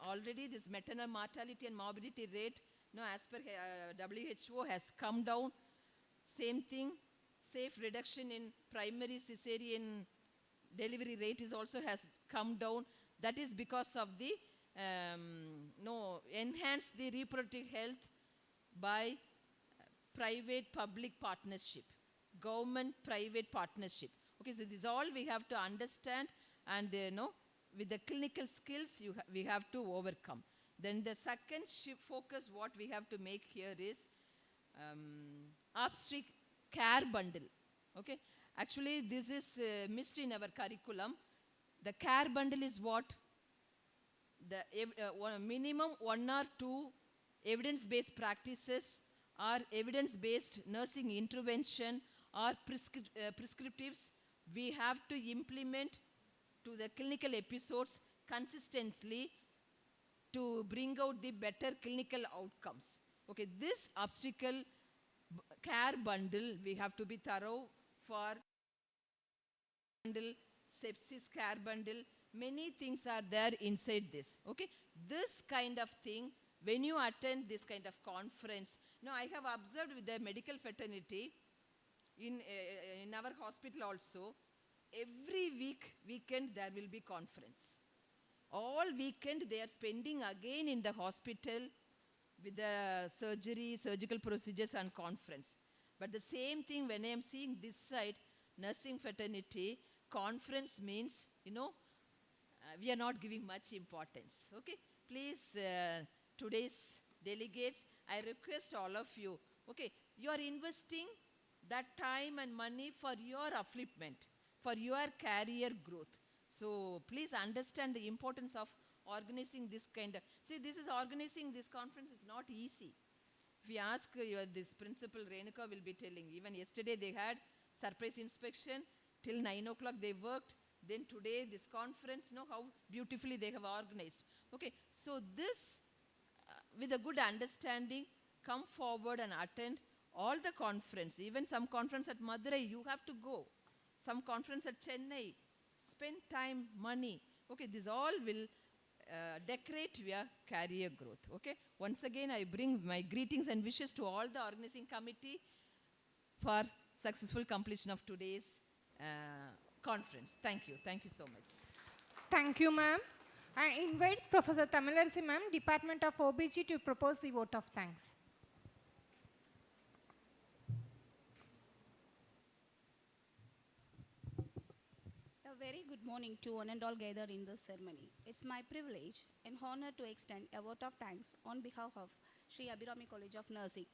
Already this maternal mortality and morbidity rate, as per WHO has come down. Same thing, safe reduction in primary cesarean delivery rate is also has come down. That is because of the enhance the reproductive health by private-public partnership, government-private partnership. Okay, so this is all we have to understand, and with the clinical skills we have to overcome. Then the second focus what we have to make here is obstetric care bundle. Okay, actually this is missed in our curriculum. The care bundle is what? The minimum 1 or 2 evidence-based practices or evidence-based nursing intervention or prescriptives we have to implement to the clinical episodes consistently to bring out the better clinical outcomes. Okay, this obstetrical care bundle we have to be thorough for bundle, sepsis care bundle, many things are there inside this. Okay, this kind of thing, when you attend this kind of conference, I have observed with the medical fraternity in our hospital also, every weekend there will be conference. All weekend they are spending again in the hospital with the surgical procedures and conference. But the same thing when I am seeing this side, nursing fraternity, conference means, we are not giving much importance. Okay, please, today's delegates, I request all of you, okay, you are investing that time and money for your upliftment, for your career growth. So please understand the importance of organizing this kind of, organizing this conference is not easy. If you ask this principal, Renuka will be telling, even yesterday they had surprise inspection, till 9 o'clock they worked, then today this conference, how beautifully they have organized. Okay, so this, with a good understanding, come forward and attend all the conference, even some conference at Madurai, you have to go. Some conference at Chennai, spend time, money. Okay, this all will decorate your career growth. Okay, once again I bring my greetings and wishes to all the organizing committee for successful completion of today's conference. Thank you so much. Thank you, ma'am. I invite Professor Tamilarisi, ma'am, Department of OBG, to propose the vote of thanks. A very good morning to one and all gathered in this ceremony. It's my privilege and honor to extend a vote of thanks on behalf of Sree Abirami College of Nursing.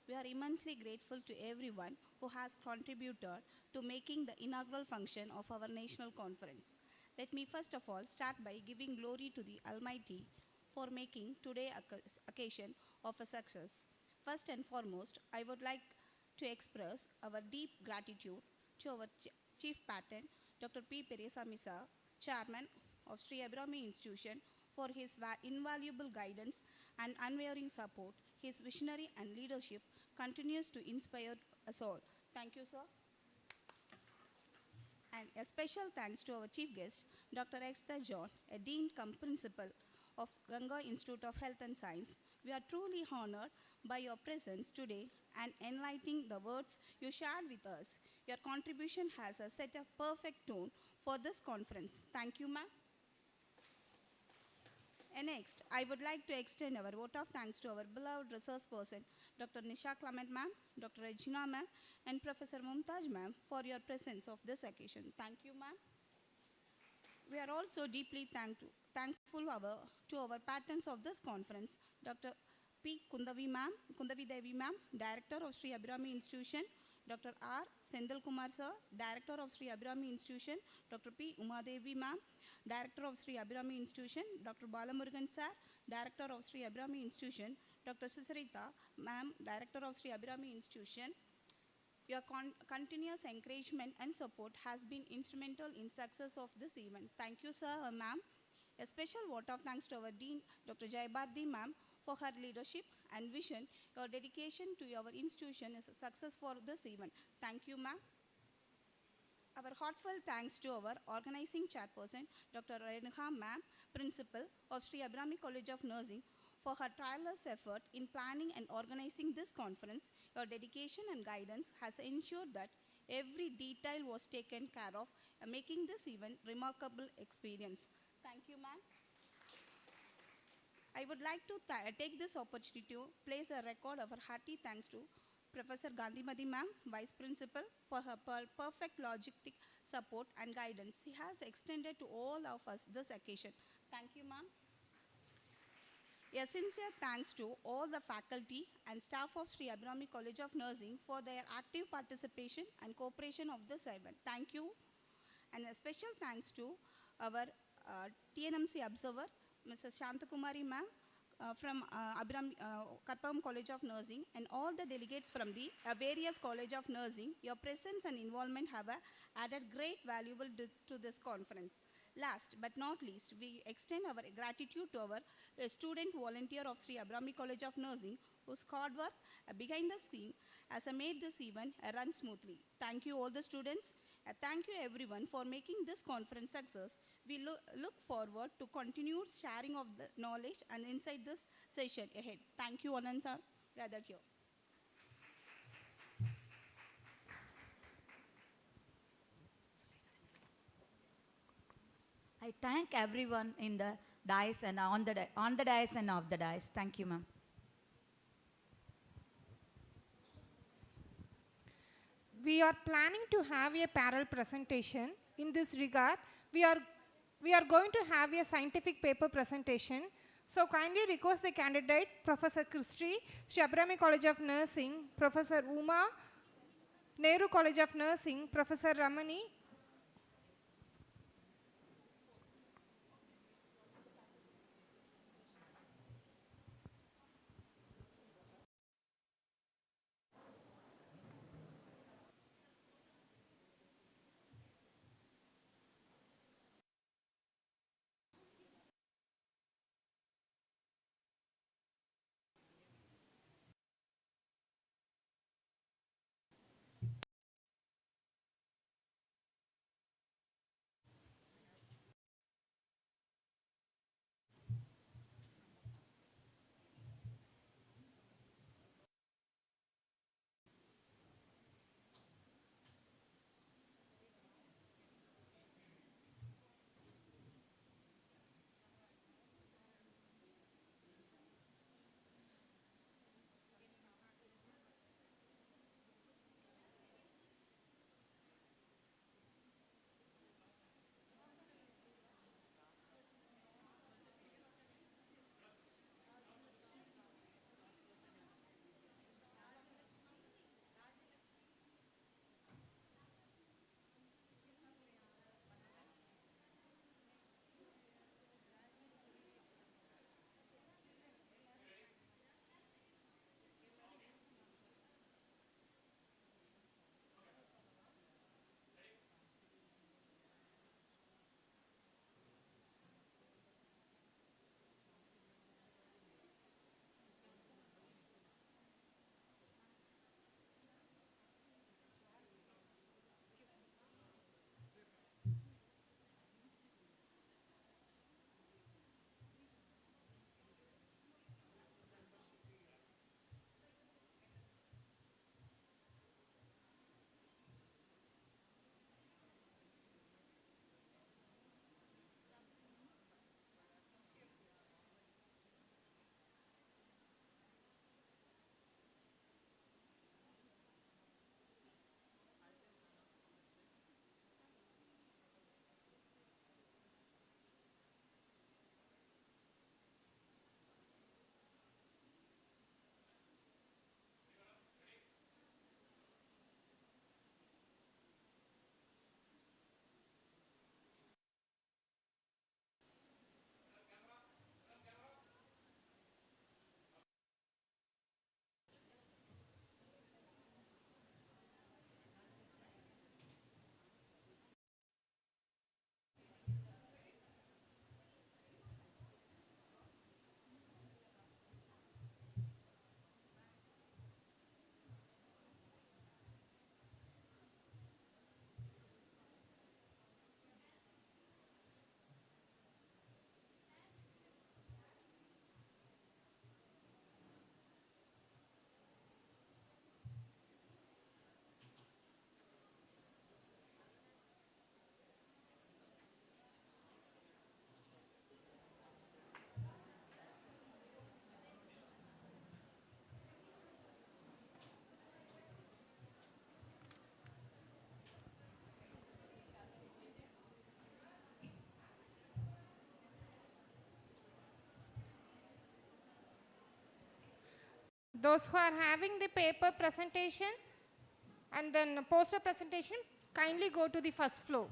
We are immensely grateful to everyone who has contributed to making the inaugural function of our national conference. Let me first of all start by giving glory to the Almighty for making today's occasion of a success. First and foremost, I would like to express our deep gratitude to our Chief Patron, Dr. P. Periyaswamy sir, Chairman of Sree Abirami Institution, for his invaluable guidance and unwavering support. His visionary and leadership continues to inspire us all. Thank you, sir. And a special thanks to our chief guest, Dr. Esther John, a dean cum principal of Ganga Institute of Health and Science. We are truly honored by your presence today and enlightening the words you shared with us. Your contribution has set a perfect tone for this conference. Thank you, ma'am. And next, I would like to extend our vote of thanks to our beloved resource person, Dr. Nisha Clement ma'am, Dr. Regina ma'am, and Professor Mumtaj ma'am for your presence of this occasion. Thank you, ma'am. We are also deeply thankful to our patrons of this conference, Dr. P. Kunthavi ma'am, Kunthavi Devi ma'am, Director of Sree Abirami Institution, Dr. R. Senthilkumar sir, Director of Sree Abirami Institution, Dr. P. Umadevi ma'am, Director of Sree Abirami Institution, Dr. Balamurugan sir, Director of Sree Abirami Institution, Dr. Sucharitha ma'am, Director of Sree Abirami Institution. Your continuous encouragement and support has been instrumental in success of this event. Thank you, sir, ma'am. A special vote of thanks to our Dean, Dr. Jayabharti ma'am, for her leadership and vision. Your dedication to our institution is a success for this event. Thank you, ma'am. Our heartfelt thanks to our organizing chairperson, Dr. Renuha ma'am, principal of Sree Abirami College of Nursing, for her tireless effort in planning and organizing this conference. Your dedication and guidance has ensured that every detail was taken care of, making this event remarkable experience. Thank you, ma'am. I would like to take this opportunity to place a record of our hearty thanks to Professor Gandhimati ma'am, Vice Principal, for her perfect logistic support and guidance she has extended to all of us this occasion. Thank you, ma'am. A sincere thanks to all the faculty and staff of Sree Abirami College of Nursing for their active participation and cooperation of this event. Thank you. And a special thanks to our TNMC observer, Mrs. Shantakumari ma'am, from Karpam College of Nursing, and all the delegates from the various College of Nursing. Your presence and involvement have added great valuable to this conference. Last but not least, we extend our gratitude to our student volunteer of Sree Abirami College of Nursing, whose hard work behind the scene has made this event run smoothly. Thank you all the students. Thank you everyone for making this conference success. We look forward to continued sharing of the knowledge and insight this session ahead. Thank you, Anand sir. Gathered here. I thank everyone in the dais and on the dais and off the dais. Thank you, ma'am. We are planning to have a parallel presentation. In this regard, we are going to have a scientific paper presentation. So kindly request the candidate, Professor Christy, Sree Abirami College of Nursing, Professor Uma, Nehru College of Nursing, Professor Ramani, Those who are having the paper presentation and then poster presentation, kindly go to the first floor.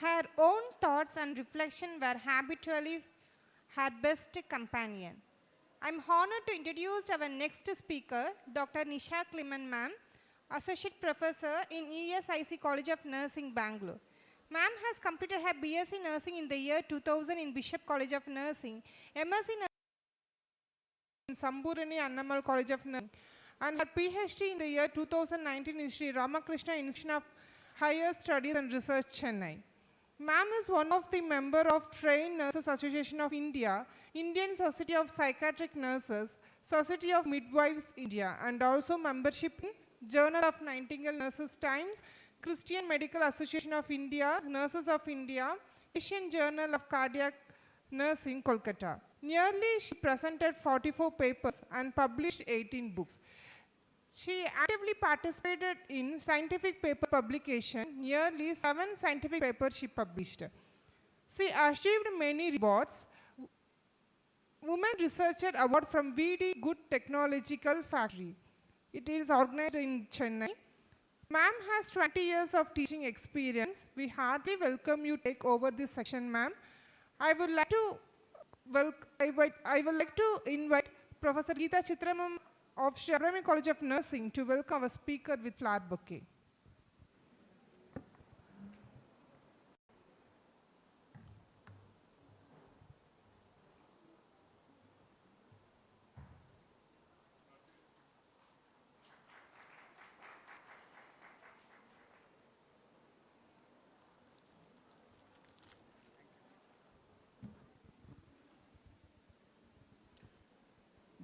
Her own thoughts and reflection were habitually her best companion. I'm honored to introduce our next speaker, Dr. Nisha Kliman ma'am, Associate Professor in ESIC College of Nursing, Bangalore. Ma'am has completed her BSc Nursing in the year 2000 in Bishop College of Nursing, M.Sc in Samburani Annamal College of Nursing, and her Ph.D. in the year 2019 in Sri Ramakrishna Institute of Higher Studies and Research, Chennai. Ma'am is one of the member of Trained Nurses Association of India, Indian Society of Psychiatric Nurses, Society of Midwives India, and also membership in Journal of Nightingale Nurses Times, Christian Medical Association of India, Nurses of India, Asian Journal of Cardiac Nursing, Kolkata. Nearly she presented 44 papers and published 18 books. She actively participated in scientific paper publication. Nearly 7 scientific papers she published. She achieved many rewards. Women Researcher Award from VD Good Technological Factory. It is organized in Chennai. Ma'am has 20 years of teaching experience. We heartily welcome you to take over this section, ma'am. I would like to invite Professor Geeta Chitramam of Abirami College of Nursing to welcome our speaker with flower bouquet.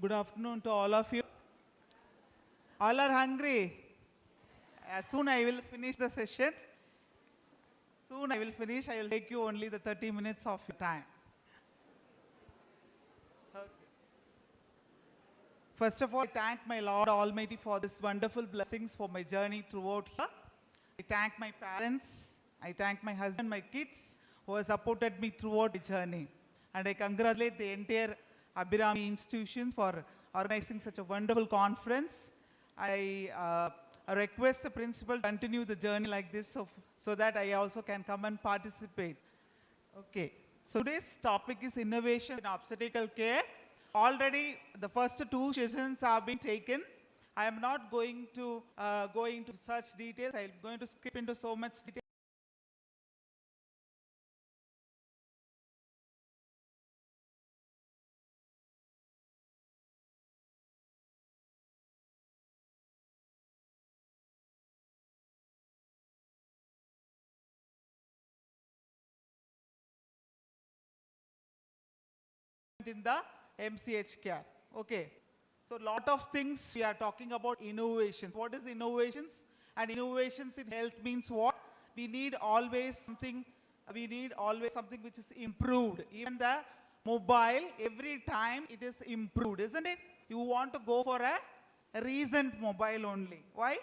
Good afternoon to all of you. All are hungry. Soon I will finish the session. Soon I will finish. I will take you only the 30 minutes of your time. Okay. First of all, I thank my Lord Almighty for this wonderful blessings for my journey throughout here. I thank my parents, I thank my husband, my kids who have supported me throughout the journey. And I congratulate the entire Abirami institution for organizing such a wonderful conference. I request the principal to continue the journey like this so that I also can come and participate. Okay, so today's topic is innovation in obstetrical care. Already the first two sessions have been taken. I am not going to go into such details. I am going to skip into so much detail. In the MCH care. Okay. So lot of things we are talking about innovations. What is innovations? And innovations in health means what? We need always something which is improved. Even the mobile, every time it is improved, isn't it? You want to go for a recent mobile only. Why?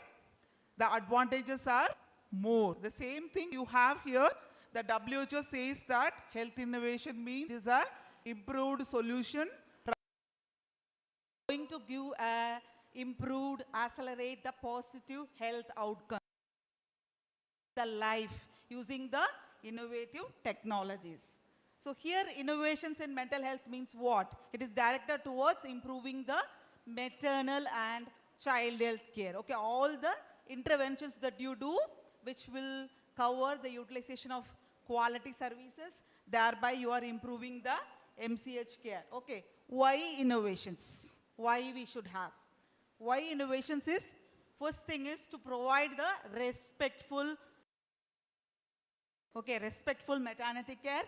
The advantages are more. The same thing you have here. The WHO says that health innovation means is a improved solution, going to give a improved, accelerate the positive health outcome, the life using the innovative technologies. So here innovations in mental health means what? It is directed towards improving the maternal and child health care. Okay, all the interventions that you do which will cover the utilization of quality services, thereby you are improving the MCH care. Okay, why innovations? Why we should have? Why innovations is, first thing is to provide the respectful maternity care.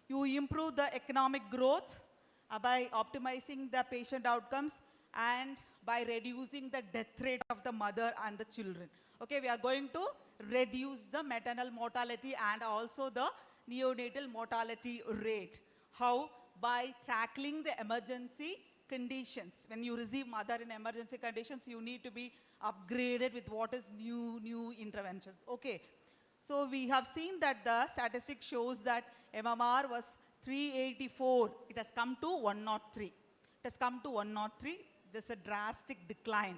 You improve the economic growth by optimizing the patient outcomes and by reducing the death rate of the mother and the children. Okay, we are going to reduce the maternal mortality and also the neonatal mortality rate. How? By tackling the emergency conditions. When you receive mother in emergency conditions, you need to be upgraded with what is new interventions. Okay. So we have seen that the statistic shows that MMR was 384. It has come to 103. It has come to 103. There's a drastic decline.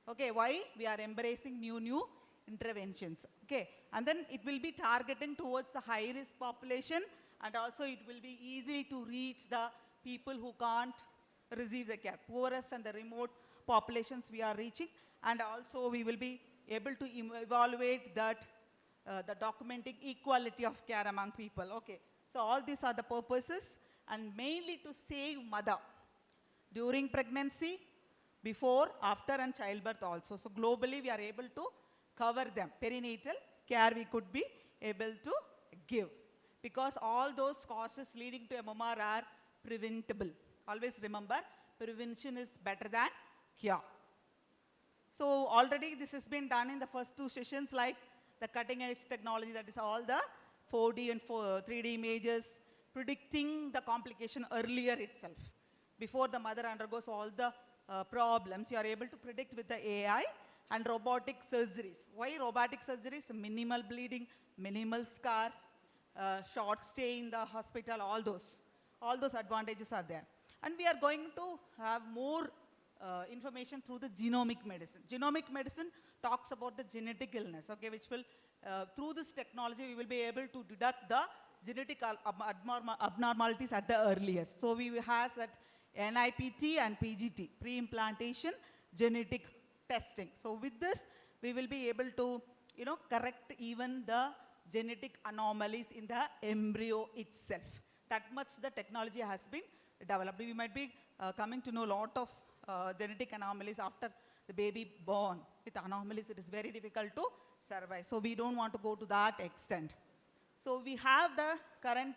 Okay. Why? We are embracing new interventions. Okay. And then it will be targeting towards the high risk population, and also it will be easy to reach the people who can't receive the care. Poorest and the remote populations we are reaching, and also we will be able to evaluate that the documenting equality of care among people. Okay. So all these are the purposes, and mainly to save mother during pregnancy, before, after and childbirth also. So globally we are able to cover them. Perinatal care we could be able to give, because all those causes leading to MMR are preventable. Always remember, prevention is better than cure. So already this has been done in the first two sessions, like the cutting edge technology, that is all the 4D and 3D images, predicting the complication earlier itself. Before the mother undergoes all the problems, you are able to predict with the AI. And robotic surgeries. Why robotic surgeries? Minimal bleeding, minimal scar, short stay in the hospital, all those advantages are there. And we are going to have more information through the genomic medicine. Genomic medicine talks about the genetic illness, okay, which will, through this technology, we will be able to deduct the genetic abnormalities at the earliest. So we have that NIPT and PGT, pre-implantation genetic testing. So with this, we will be able to, correct even the genetic anomalies in the embryo itself. That much the technology has been developed. We might be coming to know a lot of genetic anomalies after the baby born. With anomalies, it is very difficult to survive. So we don't want to go to that extent. So we have the current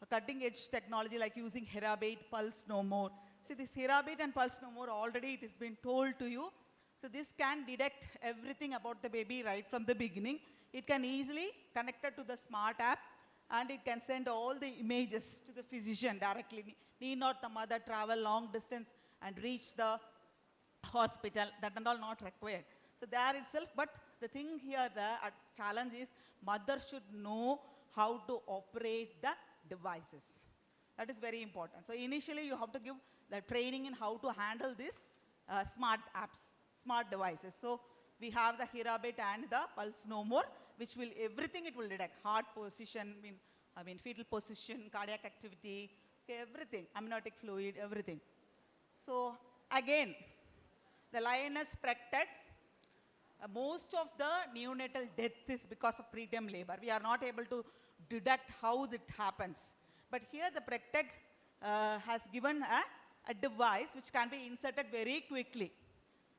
cutting edge technology like using Herabate, Pulse No More. See, this Herabate and Pulse No More, already it has been told to you. So this can detect everything about the baby right from the beginning. It can easily connect it to the smart app, and it can send all the images to the physician directly. Need not the mother travel long distance and reach the hospital, that and all not required. So there itself, but the thing here, the challenge is mother should know how to operate the devices. That is very important. So initially you have to give the training in how to handle these smart apps, smart devices. So we have the Hirabit and the Pulse No More, which will, everything it will detect, heart position, I mean fetal position, cardiac activity, okay, everything, amniotic fluid, everything. So again, the lioness protect, most of the neonatal death is because of preterm labor. We are not able to detect how it happens. But here the Protect has given a device which can be inserted very quickly,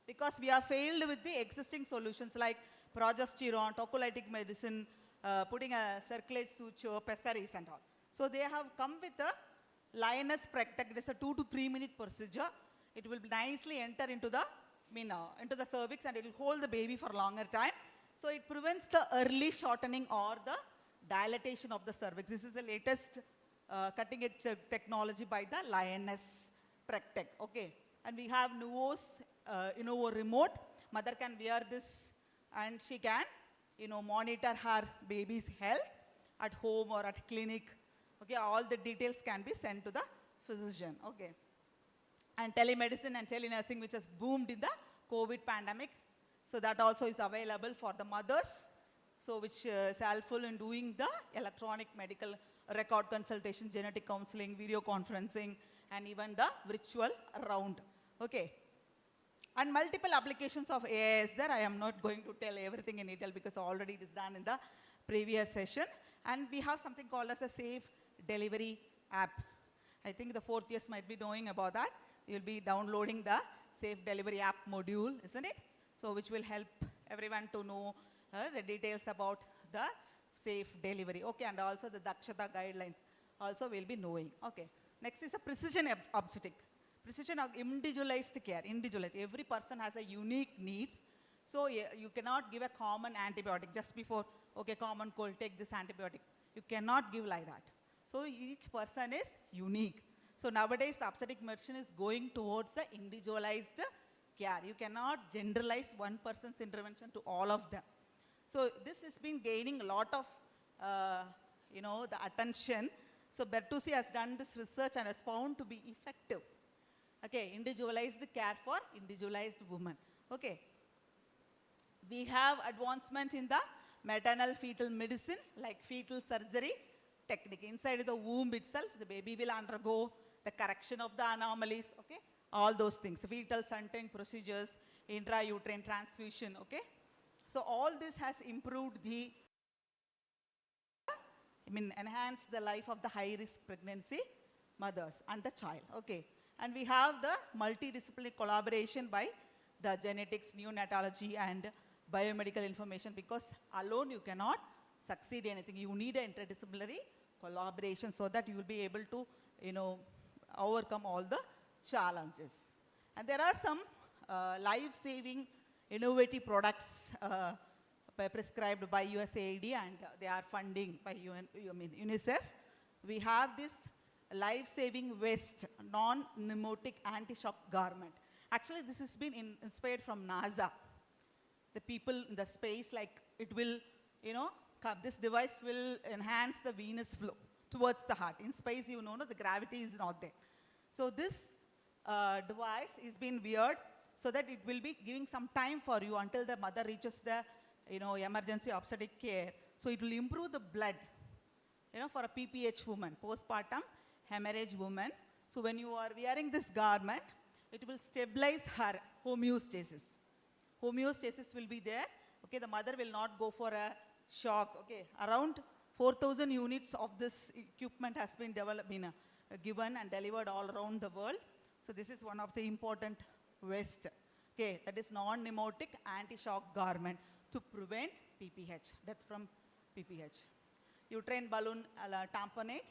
because we have failed with the existing solutions like progesterone, tocolytic medicine, putting a circulate suture, pessaries and all. So they have come with a lioness Protect. It is a 2 to 3 minute procedure. It will nicely enter into the into the cervix, and it will hold the baby for longer time. So it prevents the early shortening or the dilatation of the cervix. This is the latest cutting edge technology by the lioness Protect. Okay, and we have Nuvo's Inaugural remote. Mother can wear this and she can monitor her baby's health at home or at clinic. Okay, all the details can be sent to the physician. Okay, and telemedicine and telenursing, which has boomed in the COVID pandemic. So that also is available for the mothers. So which is helpful in doing the electronic medical record consultation, genetic counseling, video conferencing, and even the virtual round. Okay. And multiple applications of AI is there. I am not going to tell everything in detail because already it is done in the previous session. And we have something called as a safe delivery app. I think the 4th years might be knowing about that. You will be downloading the safe delivery app module, isn't it? So which will help everyone to know the details about the safe delivery. Okay, and also the Dakshata guidelines also will be knowing. Okay. Next is a precision obstetric. Precision of individualized care. Individualized. Every person has a unique needs. So you cannot give a common antibiotic just before, okay, common cold, take this antibiotic. You cannot give like that. So each person is unique. So nowadays, the obstetric medicine is going towards the individualized care. You cannot generalize one person's intervention to all of them. So this has been gaining a lot of, the attention. So Bertuzzi has done this research and has found to be effective. Okay, individualized care for individualized women. Okay. We have advancement in the maternal fetal medicine, like fetal surgery technique. Inside the womb itself, the baby will undergo the correction of the anomalies, okay? All those things, fetal shunting procedures, intrauterine transfusion, okay? So all this has improved the, enhanced the life of the high-risk pregnancy mothers and the child, okay? And we have the multidisciplinary collaboration by the genetics, neonatology, and biomedical information, because alone you cannot succeed anything. You need an interdisciplinary collaboration so that you will be able to, overcome all the challenges. And there are some life-saving innovative products prescribed by USAID, and they are funding by UNICEF. We have this life-saving vest, non-pneumatic anti-shock garment. Actually, this has been inspired from NASA. The people in the space, like it will, this device will enhance the venous flow towards the heart. In space, the gravity is not there. So this device is being weared so that it will be giving some time for you until the mother reaches the, emergency obstetric care. So it will improve the blood, for a PPH woman, postpartum hemorrhage woman. So when you are wearing this garment, it will stabilize her homeostasis. Homeostasis will be there. Okay, the mother will not go for a shock. Okay, around 4,000 units of this equipment has been developed, given and delivered all around the world. So this is one of the important vest. Okay, that is non-pneumatic anti-shock garment to prevent PPH, death from PPH. Uterine balloon tamponade.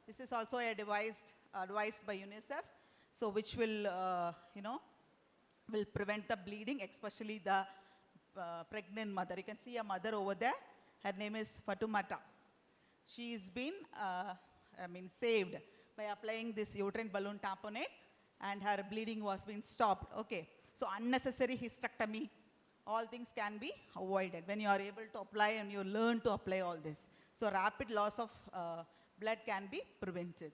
This is also a device advised by UNICEF, so which will, will prevent the bleeding, especially the pregnant mother. You can see a mother over there. Her name is Fatumata. She's been, saved by applying this uterine balloon tamponade, and her bleeding was being stopped. Okay. So unnecessary hysterectomy, all things can be avoided when you are able to apply and you learn to apply all this. So rapid loss of blood can be prevented.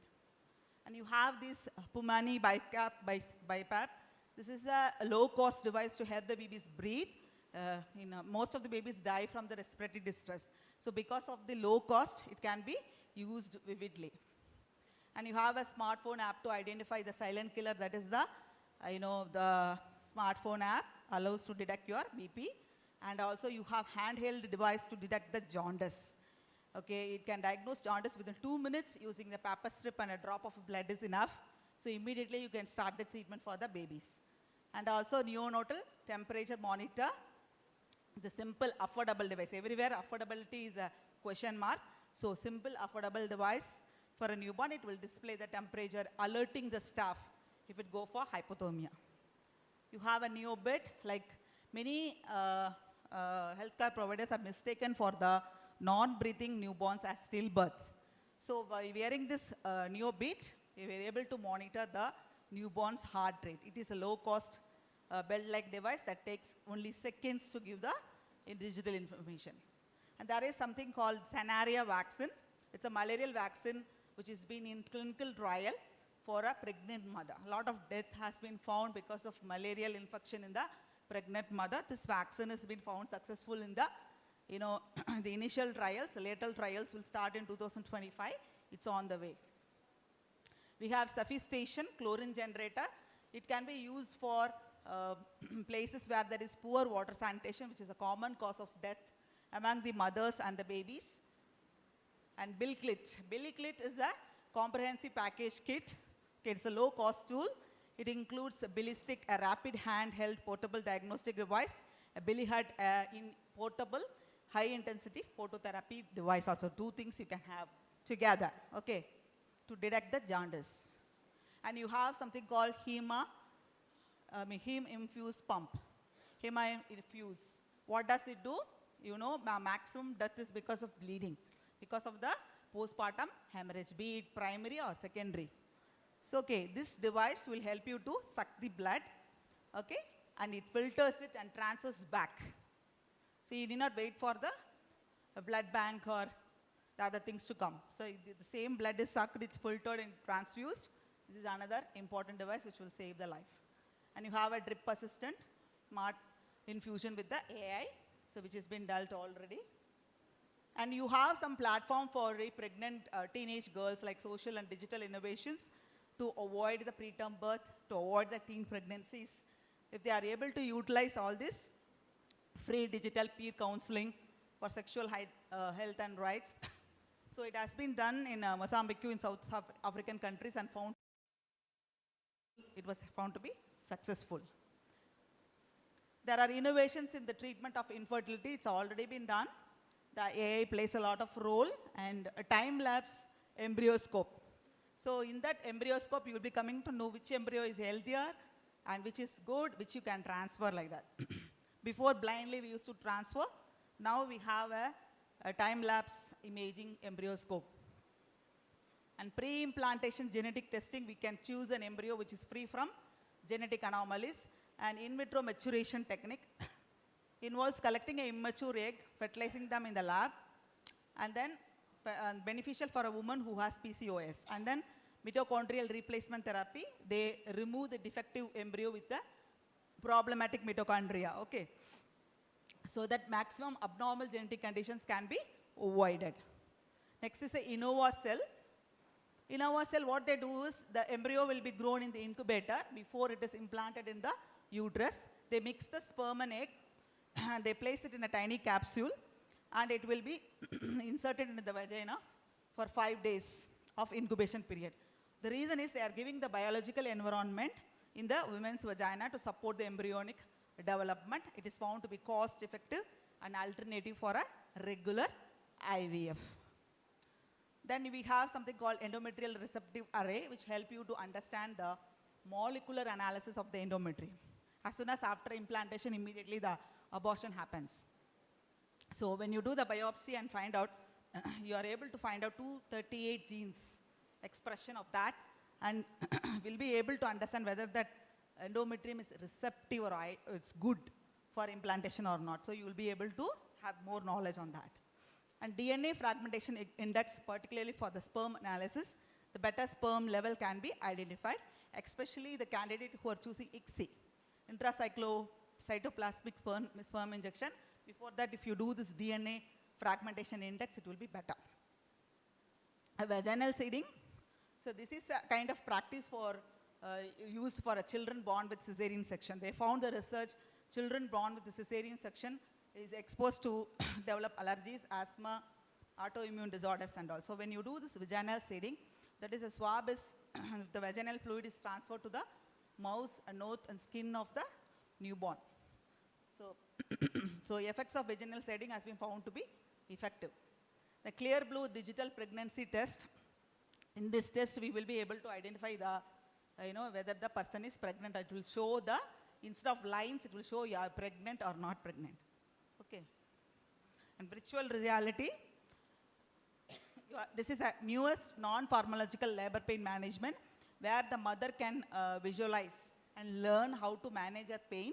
And you have this Pumani BiPAP. This is a low-cost device to help the babies breathe. Most of the babies die from the respiratory distress. So because of the low cost, it can be used vividly. And you have a smartphone app to identify the silent killer. That is the, the smartphone app allows to detect your BP. And also you have handheld device to detect the jaundice. Okay, it can diagnose jaundice within 2 minutes using the paper strip, and a drop of blood is enough. So immediately you can start the treatment for the babies. And also neonatal temperature monitor, the simple affordable device. Everywhere affordability is a question mark. So simple affordable device for a newborn, it will display the temperature, alerting the staff if it go for hypothermia. You have a neobit, like many healthcare providers are mistaken for the non-breathing newborns as stillbirths. So by wearing this neobit, we were able to monitor the newborn's heart rate. It is a low-cost belt-like device that takes only seconds to give the digital information. And there is something called Sanaria vaccine. It's a malarial vaccine which has been in clinical trial for a pregnant mother. A lot of death has been found because of malarial infection in the pregnant mother. This vaccine has been found successful in the, the initial trials. Later trials will start in 2025. It's on the way. We have sophistication chlorine generator. It can be used for places where there is poor water sanitation, which is a common cause of death among the mothers and the babies. And BillKit. BillKit is a comprehensive package kit. Okay, it's a low-cost tool. It includes a Billistic, a rapid handheld portable diagnostic device, a BillyHut in portable high-intensity phototherapy device. Also, 2 things you can have together, okay, to detect the jaundice. And you have something called heme-infused pump. Heme-infuse. What does it do? Maximum death is because of bleeding, because of the postpartum hemorrhage, be it primary or secondary. So, okay, this device will help you to suck the blood, okay, and it filters it and transfers back. So, you need not wait for the blood bank or the other things to come. So, the same blood is sucked, it's filtered and transfused. This is another important device which will save the life. And you have a drip assistant, smart infusion with the AI, so which has been dealt already. And you have some platform for pregnant teenage girls, like social and digital innovations, to avoid the preterm birth, to avoid the teen pregnancies. If they are able to utilize all this, free digital peer counseling for sexual health and rights. So it has been done in Mozambique, in South African countries, and it was found to be successful. There are innovations in the treatment of infertility. It's already been done. The AI plays a lot of role, and a time-lapse embryoscope. So in that embryoscope, you will be coming to know which embryo is healthier and which is good, which you can transfer like that. Before, blindly we used to transfer. Now we have a time-lapse imaging embryoscope. And pre-implantation genetic testing, we can choose an embryo which is free from genetic anomalies. And in vitro maturation technique involves collecting an immature egg, fertilizing them in the lab, and then beneficial for a woman who has PCOS. And then mitochondrial replacement therapy, they remove the defective embryo with the problematic mitochondria, okay? So that maximum abnormal genetic conditions can be avoided. Next is the Innova cell. Innova cell, what they do is the embryo will be grown in the incubator before it is implanted in the uterus. They mix the sperm and egg and they place it in a tiny capsule, and it will be inserted into the vagina for 5 days of incubation period. The reason is they are giving the biological environment in the women's vagina to support the embryonic development. It is found to be cost effective and alternative for a regular IVF. Then we have something called endometrial receptive array, which help you to understand the molecular analysis of the endometrium. As soon as after implantation, immediately the abortion happens. So when you do the biopsy and find out, you are able to find out 238 genes expression of that, and will be able to understand whether that endometrium is receptive or it's good for implantation or not. So you will be able to have more knowledge on that. And DNA fragmentation index, particularly for the sperm analysis, the better sperm level can be identified, especially the candidate who are choosing ICSI, intracytoplasmic sperm injection. Before that, if you do this DNA fragmentation index, it will be better. A vaginal seeding. So this is a kind of practice for used for a children born with cesarean section. They found the research, children born with the cesarean section is exposed to develop allergies, asthma, autoimmune disorders and all. So when you do this vaginal seeding, that is a swab is, the vaginal fluid is transferred to the mouth and nose and skin of the newborn. So, so effects of vaginal seeding has been found to be effective. The clear blue digital pregnancy test. In this test, we will be able to identify the, whether the person is pregnant. It will show the, instead of lines, it will show you are pregnant or not pregnant. Okay. And virtual reality. This is a newest non-pharmacological labor pain management where the mother can visualize and learn how to manage her pain.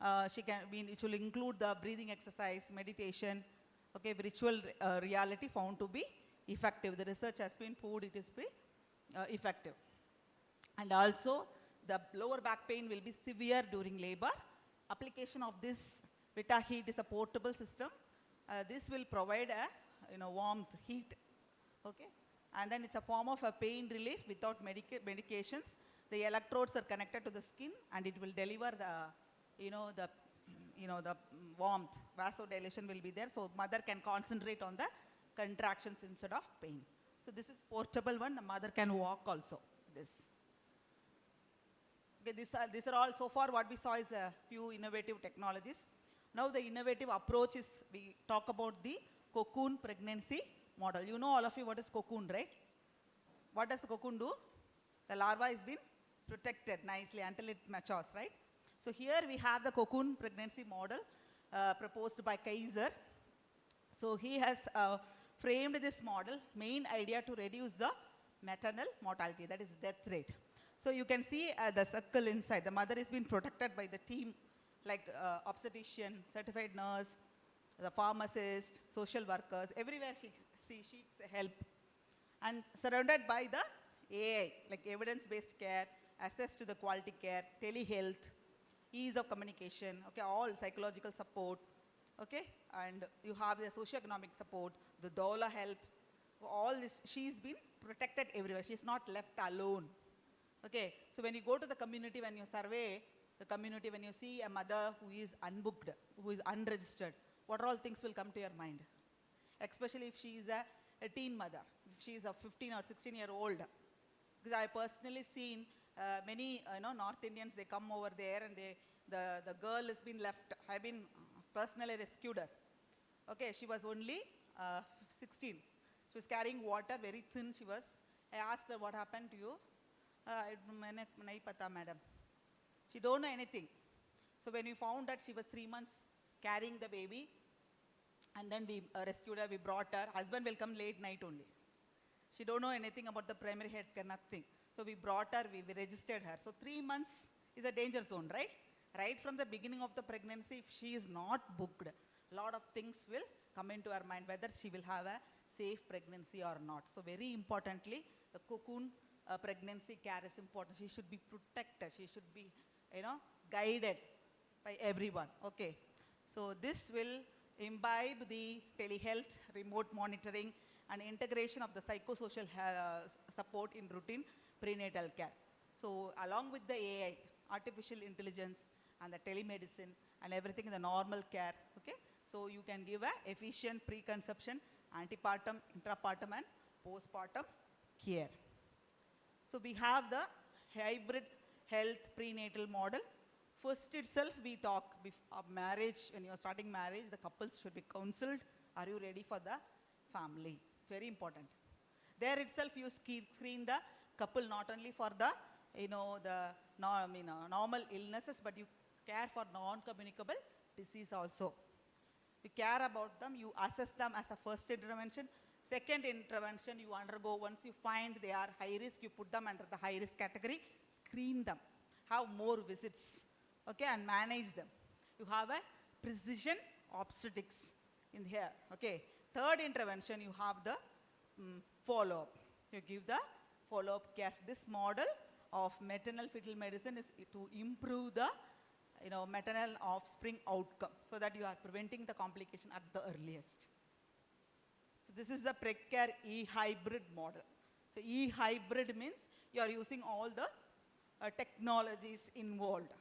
It will include the breathing exercise, meditation. Okay, virtual reality found to be effective. The research has been proved it is effective. And also, the lower back pain will be severe during labor. Application of this Vita Heat is a portable system. This will provide a warmth, heat. Okay, and then it's a form of a pain relief without medications. The electrodes are connected to the skin, and it will deliver the the warmth. Vasodilation will be there, so mother can concentrate on the contractions instead of pain. So this is portable one. The mother can walk also. This. Okay, these are all so far what we saw is a few innovative technologies. Now the innovative approach is we talk about the cocoon pregnancy model. You know, all of you, what is cocoon, right? What does the cocoon do? The larva is been protected nicely until it matures, right? So here we have the cocoon pregnancy model proposed by Kaiser. So he has framed this model, main idea to reduce the maternal mortality, that is death rate. So you can see the circle inside. The mother is being protected by the team like obstetrician, certified nurse, the pharmacist, social workers, everywhere she seeks help. And surrounded by the AI, like evidence-based care, access to the quality care, telehealth, ease of communication, okay, all psychological support, okay, and you have the socioeconomic support, the doula help, all this, she's been protected everywhere. She's not left alone. Okay, so when you go to the community, when you survey the community, when you see a mother who is unbooked, who is unregistered, what all things will come to your mind? Especially if she is a teen mother, if she is a 15 or 16-year-old. Because I personally seen many North Indians, they come over there and the girl has been left. I've been personally rescued her. Okay, she was only 16. She was carrying water, very thin she was. I asked her, what happened to you? Nahi pata, madam. She don't know anything. So when we found that she was 3 months carrying the baby, and then we rescued her, we brought her. Husband will come late night only. She don't know anything about the primary health care, nothing. So we brought her, we registered her. So 3 months is a danger zone, right? Right from the beginning of the pregnancy, if she is not booked, a lot of things will come into her mind, whether she will have a safe pregnancy or not. So very importantly, the cocoon pregnancy care is important. She should be protected. She should be, guided by everyone. Okay. So this will imbibe the telehealth, remote monitoring, and integration of the psychosocial support in routine prenatal care. So along with the AI, artificial intelligence, and the telemedicine, and everything in the normal care, okay? So you can give a efficient preconception, antepartum, intrapartum, and postpartum care. So we have the hybrid health prenatal model. First itself, we talk of marriage. When you're starting marriage, the couples should be counseled. Are you ready for the family? Very important. There itself, you screen the couple not only for the, normal illnesses, but you care for non-communicable disease also. You care about them. You assess them as a first intervention. Second intervention, you undergo. Once you find they are high risk, you put them under the high risk category. Screen them. have more visits, okay, and manage them. You have a precision obstetrics in here, okay. Third intervention, you have the follow-up. You give the follow-up care. This model of maternal fetal medicine is to improve the maternal offspring outcome so that you are preventing the complication at the earliest. So this is the PregCare E-hybrid model. So E-hybrid means you are using all the technologies involved.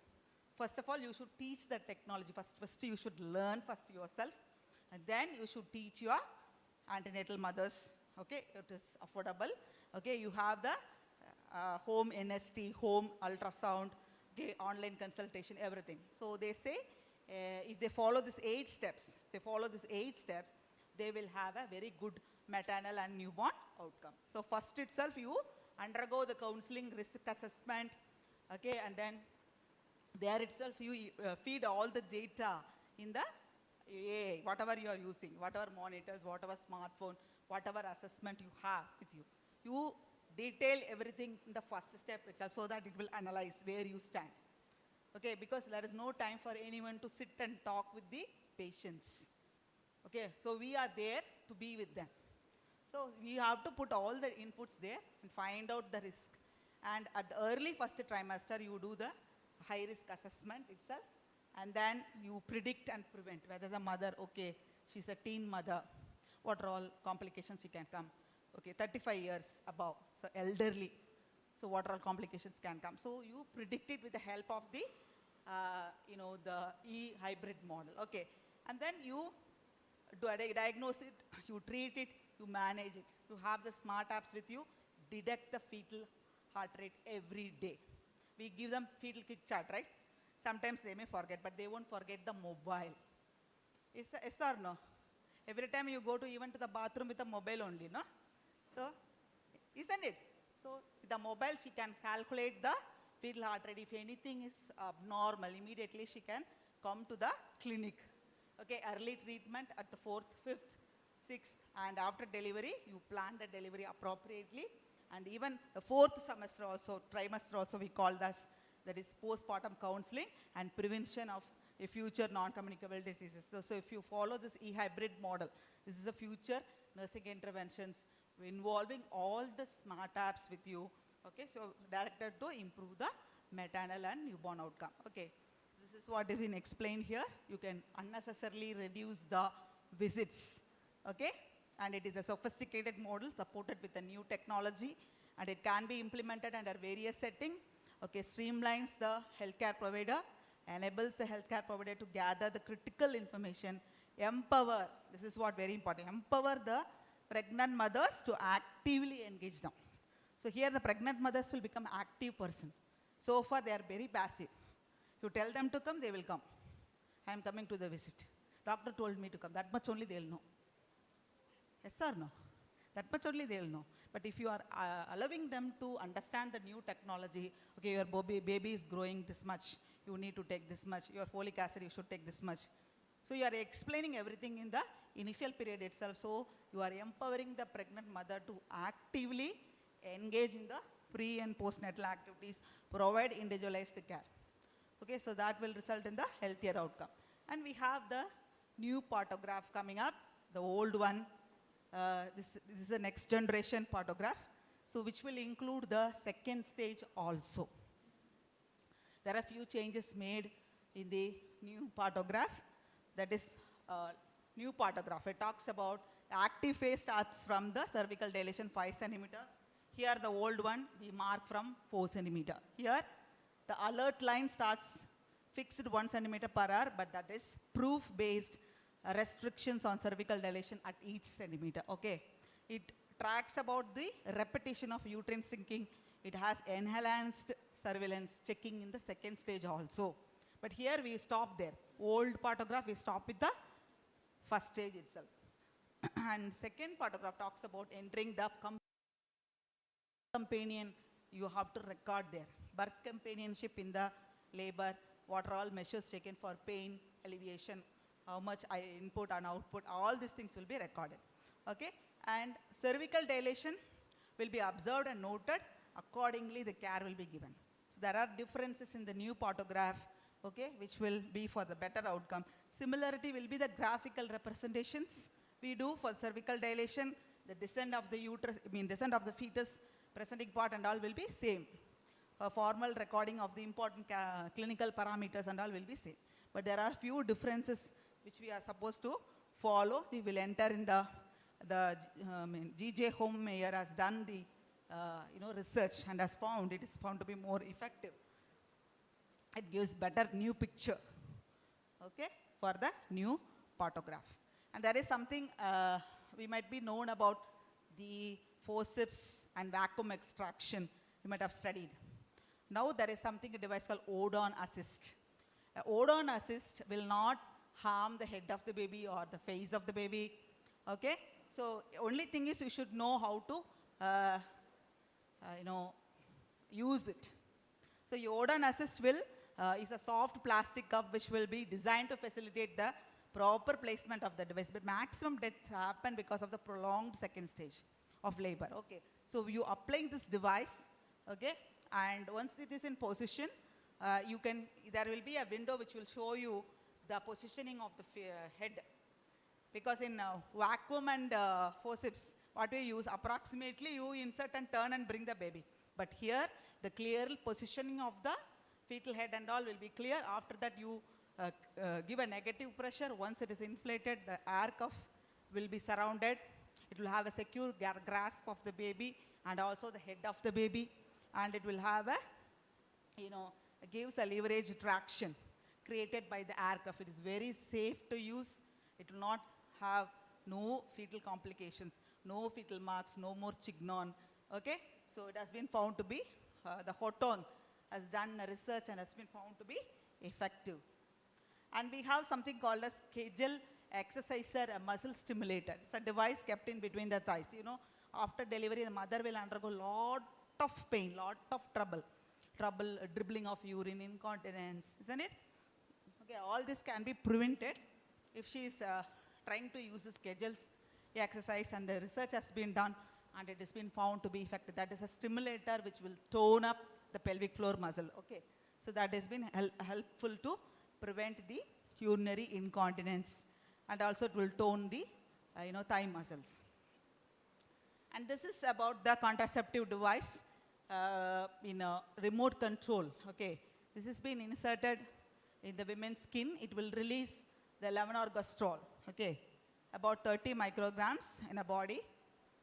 First of all, you should teach the technology. First you should learn first yourself, and then you should teach your antenatal mothers. Okay, it is affordable. Okay, you have the home NST, home ultrasound, okay, online consultation, everything. So they say if they follow these 8 steps, they will have a very good maternal and newborn outcome. So first itself you undergo the counseling risk assessment, okay, and then there itself you feed all the data in the AA, whatever you are using, whatever monitors, whatever smartphone, whatever assessment you have with you. You detail everything in the first step itself so that it will analyze where you stand. Okay, because there is no time for anyone to sit and talk with the patients. Okay, so we are there to be with them. So we have to put all the inputs there and find out the risk. And at the early first trimester, you do the high risk assessment itself, and then you predict and prevent whether the mother, okay, she's a teen mother, what are all complications she can come. Okay, 35 years above, so elderly, so what are all complications can come. So you predict it with the help of the, the E-hybrid model, okay. And then you diagnose it, you treat it, you manage it. You have the smart apps with you, detect the fetal heart rate every day. We give them fetal kick chart, right? Sometimes they may forget, but they won't forget the mobile. Yes or no? Every time you go to even to the bathroom with a mobile only, no? So, isn't it? So, with the mobile she can calculate the fetal heart rate. If anything is abnormal, immediately she can come to the clinic. Okay, early treatment at the 4th, 5th, 6th, and after delivery, you plan the delivery appropriately. And even the 4th semester also, trimester also we call this, that is postpartum counseling and prevention of a future non-communicable diseases. So if you follow this E-hybrid model, this is the future nursing interventions involving all the smart apps with you, okay, so directed to improve the maternal and newborn outcome, okay. This is what has been explained here. You can unnecessarily reduce the visits, okay, and it is a sophisticated model supported with a new technology, and it can be implemented under various settings, okay, streamlines the healthcare provider, enables the healthcare provider to gather the critical information, empower, this is what very important, empower the pregnant mothers to actively engage them. So here the pregnant mothers will become active person. So far they are very passive. You tell them to come, they will come. I am coming to the visit. Doctor told me to come. That much only they will know. Yes or no? That much only they will know. But if you are allowing them to understand the new technology, okay, your baby is growing this much, you need to take this much, your folic acid you should take this much. So you are explaining everything in the initial period itself. So you are empowering the pregnant mother to actively engage in the pre and postnatal activities, provide individualized care. Okay, so that will result in the healthier outcome. And we have the new partograph coming up, the old one. This is the next generation partograph, so which will include the second stage also. There are few changes made in the new partograph. That is new partograph. It talks about the active phase starts from the cervical dilation 5 centimeter. Here the old one we mark from 4 centimeter. Here the alert line starts fixed 1 centimeter per hour, but that is proof-based restrictions on cervical dilation at each centimeter, okay. It tracks about the repetition of uterine sinking. It has enhanced surveillance checking in the second stage also. But here we stop there. Old partograph we stop with the first stage itself. And second partograph talks about entering the companion, you have to record there. Birth companionship in the labor, what are all measures taken for pain alleviation, how much I input and output, all these things will be recorded, okay. And cervical dilation will be observed and noted, accordingly the care will be given. So there are differences in the new photograph, okay, which will be for the better outcome. Similarity will be the graphical representations we do for cervical dilation, the descent of the uterus, descent of the fetus, presenting part and all will be same. A formal recording of the important clinical parameters and all will be same. But there are few differences which we are supposed to follow. We will enter in the G.J. Homemeyer has done the research and has found it is found to be more effective. It gives better new picture, okay, for the new photograph. And there is something we might be known about the forceps and vacuum extraction you might have studied. Now there is something, a device called Odon assist. Odon assist will not harm the head of the baby or the face of the baby, okay? So only thing is you should know how to, use it. So your Odon assist will, is a soft plastic cup which will be designed to facilitate the proper placement of the device. But maximum deaths happen because of the prolonged second stage of labor, okay? So you applying this device, okay? And once it is in position, there will be a window which will show you the positioning of the head. Because in vacuum and forceps, what we use, approximately you insert and turn and bring the baby. But here, the clear positioning of the fetal head and all will be clear. After that, you give a negative pressure. Once it is inflated, the air cuff will be surrounded. It will have a secure grasp of the baby and also the head of the baby. And it will have gives a leverage traction created by the air cuff. It is very safe to use. It will not have no fetal complications, no fetal marks, no more chignon, okay? So it has been found to be, the Horton has done research and has been found to be effective. And we have something called as Kegel exerciser, a muscle stimulator. It's a device kept in between the thighs. After delivery, the mother will undergo lot of pain, lot of trouble, dribbling of urine, incontinence, isn't it? Okay, all this can be prevented if she is trying to use this Kegel's exercise, and the research has been done and it has been found to be effective. That is a stimulator which will tone up the pelvic floor muscle, okay? So that has been helpful to prevent the urinary incontinence, and also it will tone the thigh muscles. And this is about the contraceptive device in remote control, okay? This has been inserted in the women's skin. It will release the levonorgestrel, okay? About 30 micrograms in a body.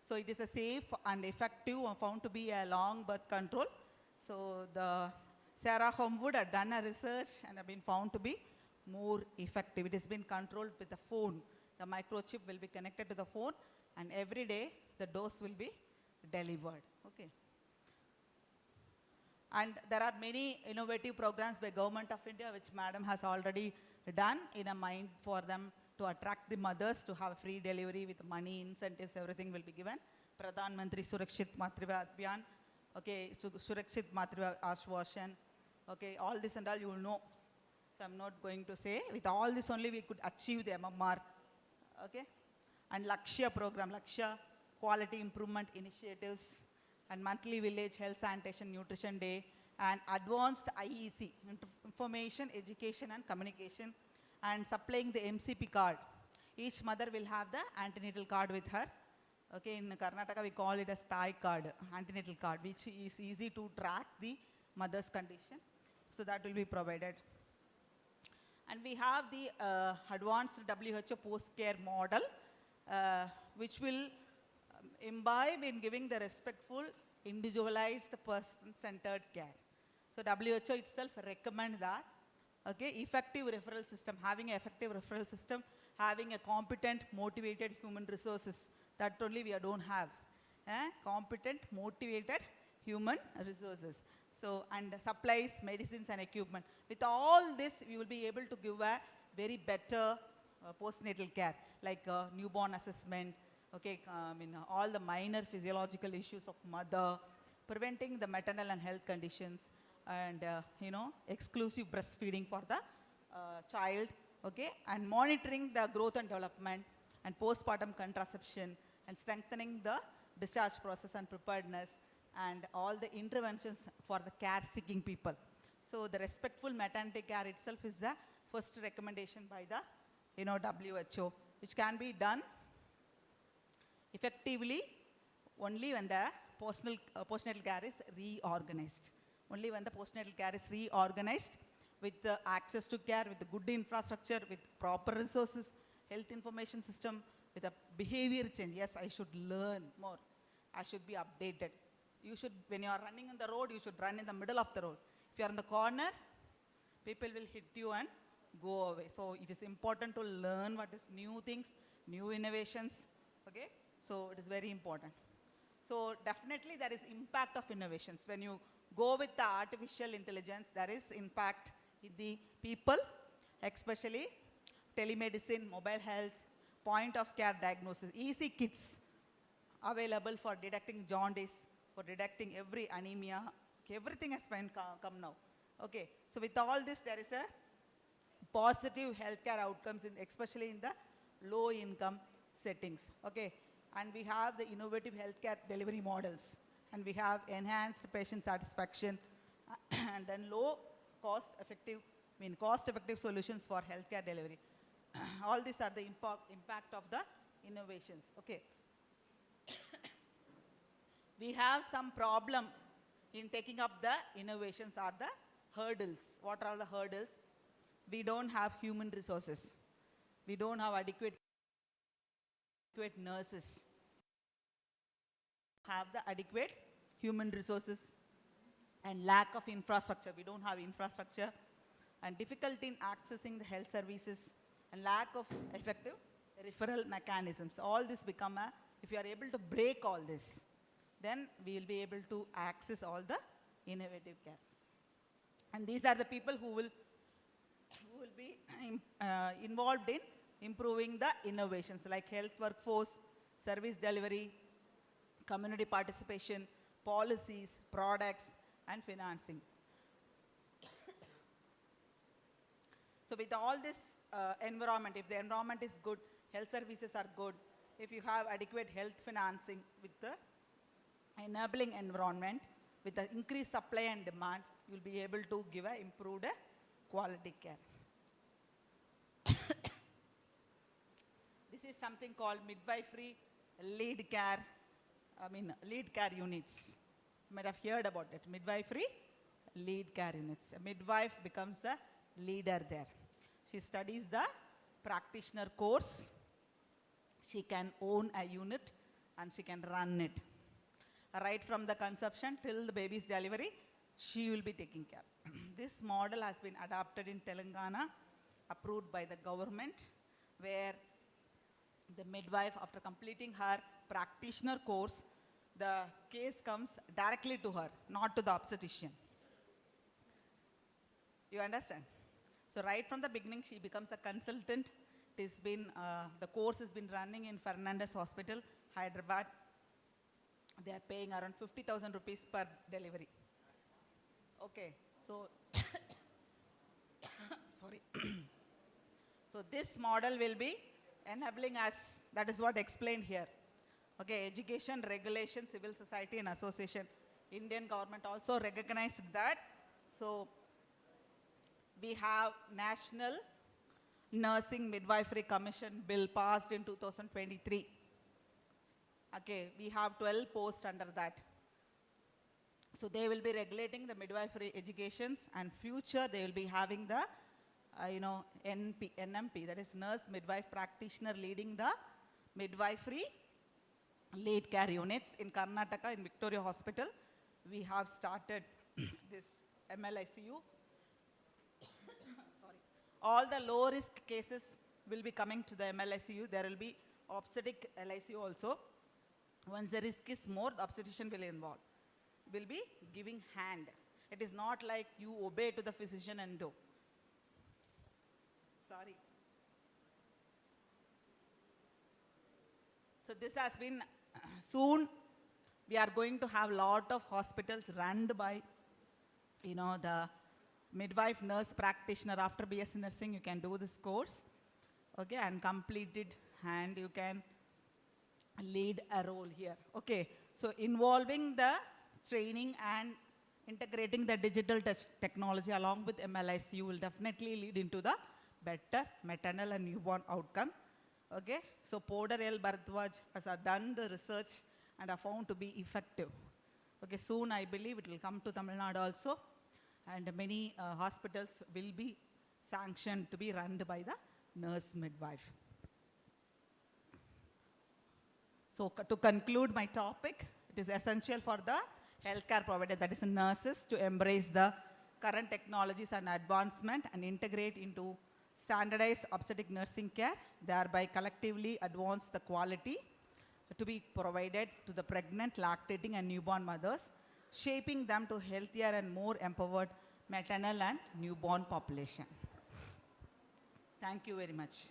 So it is a safe and effective, found to be a long birth control. So the Sarah Homewood had done a research and have been found to be more effective. It has been controlled with the phone. The microchip will be connected to the phone, and every day the dose will be delivered, okay? And there are many innovative programs by Government of India which Madam has already done in a mind for them to attract the mothers to have free delivery with money, incentives, everything will be given. Pradhan Mantri Surakshit Matriva Abhiyan, okay, Surakshit Matriva Ashwashan, okay, all this and all you will know. So I'm not going to say. With all this only we could achieve the MMR, okay? And Lakshya program, Lakshya Quality Improvement Initiatives, and monthly village health sanitation nutrition day, and advanced IEC, information, education and communication, and supplying the MCP card. Each mother will have the antenatal card with her. Okay, in Karnataka we call it as Thai card, antenatal card, which is easy to track the mother's condition. So that will be provided. And we have the advanced WHO post-care model, which will imbibe in giving the respectful, individualized, person-centered care. So WHO itself recommend that, okay, effective referral system, having an effective referral system, having a competent, motivated human resources. That only we don't have. Competent, motivated human resources. So, and supplies, medicines and equipment. With all this, we will be able to give a very better postnatal care, like newborn assessment, okay, all the minor physiological issues of mother, preventing the maternal and health conditions, and exclusive breastfeeding for the child, okay, and monitoring the growth and development, and postpartum contraception, and strengthening the discharge process and preparedness, and all the interventions for the care-seeking people. So the respectful maternity care itself is the first recommendation by the WHO, which can be done effectively only when the postnatal care is reorganized. Only when the postnatal care is reorganized with the access to care, with the good infrastructure, with proper resources, health information system, with a behavior change. Yes, I should learn more. I should be updated. You should, when you are running on the road, you should run in the middle of the road. If you are in the corner, people will hit you and go away. So it is important to learn what is new things, new innovations, okay? So it is very important. So definitely there is impact of innovations. When you go with the artificial intelligence, there is impact in the people, especially telemedicine, mobile health, point of care diagnosis, easy kits available for detecting jaundice, for detecting every anemia. Okay, everything has been come now. Okay, so with all this, there is a positive healthcare outcomes, especially in the low income settings. Okay, and we have the innovative healthcare delivery models, and we have enhanced patient satisfaction, and then cost-effective solutions for healthcare delivery. All these are the impact of the innovations. Okay. We have some problem in taking up the innovations are the hurdles. What are the hurdles? We don't have human resources. We don't have adequate nurses. Have the adequate human resources and lack of infrastructure. We don't have infrastructure and difficulty in accessing the health services and lack of effective referral mechanisms. All this become if you are able to break all this, then we will be able to access all the innovative care. And these are the people who will be involved in improving the innovations like health workforce, service delivery, community participation, policies, products, and financing. So with all this environment, if the environment is good, health services are good, if you have adequate health financing with the enabling environment, with the increased supply and demand, you will be able to give a improved quality care. This is something called midwifery lead care units. You might have heard about it, midwifery lead care units. A midwife becomes a leader there. She studies the practitioner course. She can own a unit and she can run it. Right from the conception till the baby's delivery, she will be taking care. This model has been adopted in Telangana, approved by the government, where the midwife, after completing her practitioner course, the case comes directly to her, not to the obstetrician. You understand? So right from the beginning, she becomes a consultant. It has been, the course has been running in Fernandez Hospital, Hyderabad. They are paying around 50,000 rupees per delivery. Okay, so, sorry. So this model will be enabling us, that is what explained here. Okay, education, regulation, civil society and association. Indian government also recognized that. So we have National Nursing Midwifery Commission bill passed in 2023. Okay, we have 12 posts under that. So they will be regulating the midwifery educations, and future they will be having the, NMP, that is Nurse Midwife Practitioner leading the midwifery lead care units in Karnataka, in Victoria Hospital. We have started this MLICU. Sorry. All the low risk cases will be coming to the MLICU. There will be obstetric LICU also. Once the risk is more, the obstetrician will be giving hand. It is not like you obey to the physician and do. Sorry. So this has been, soon we are going to have lot of hospitals run by, the midwife nurse practitioner. After BSc nursing, you can do this course, okay, and complete it, and you can lead a role here. Okay, so involving the training and integrating the digital technology along with MLICU will definitely lead into the better maternal and newborn outcome. Okay, so Porter L. Bharadwaj has done the research and are found to be effective. Okay, soon I believe it will come to Tamil Nadu also, and many hospitals will be sanctioned to be run by the nurse midwife. So to conclude my topic, it is essential for the healthcare provider, that is nurses, to embrace the current technologies and advancement and integrate into standardized obstetric nursing care, thereby collectively advance the quality to be provided to the pregnant, lactating and newborn mothers, shaping them to healthier and more empowered maternal and newborn population. Thank you very much.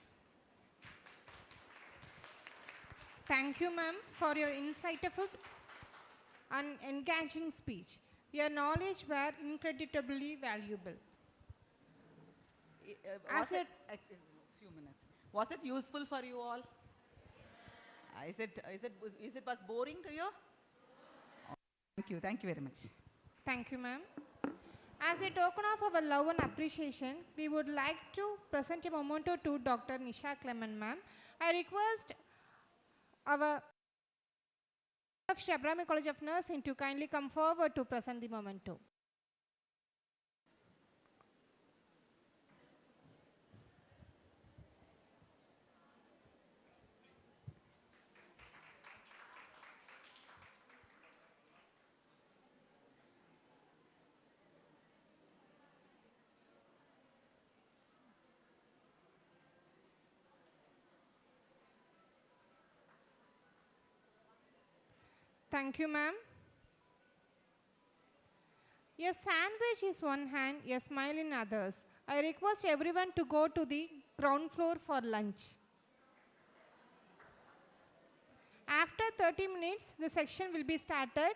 Thank you, ma'am, for your insightful and engaging speech. Your knowledge were incredibly valuable. Was it useful for you all? Is it was boring to you? Thank you very much. Thank you, ma'am. As a token of our love and appreciation, we would like to present a memento to Dr. Nisha Clement, ma'am. I request our of Abirami College of Nursing to kindly come forward to present the memento. Thank you, ma'am. A sandwich is one hand, a smile in others. I request everyone to go to the ground floor for lunch. After 30 minutes, the section will be started.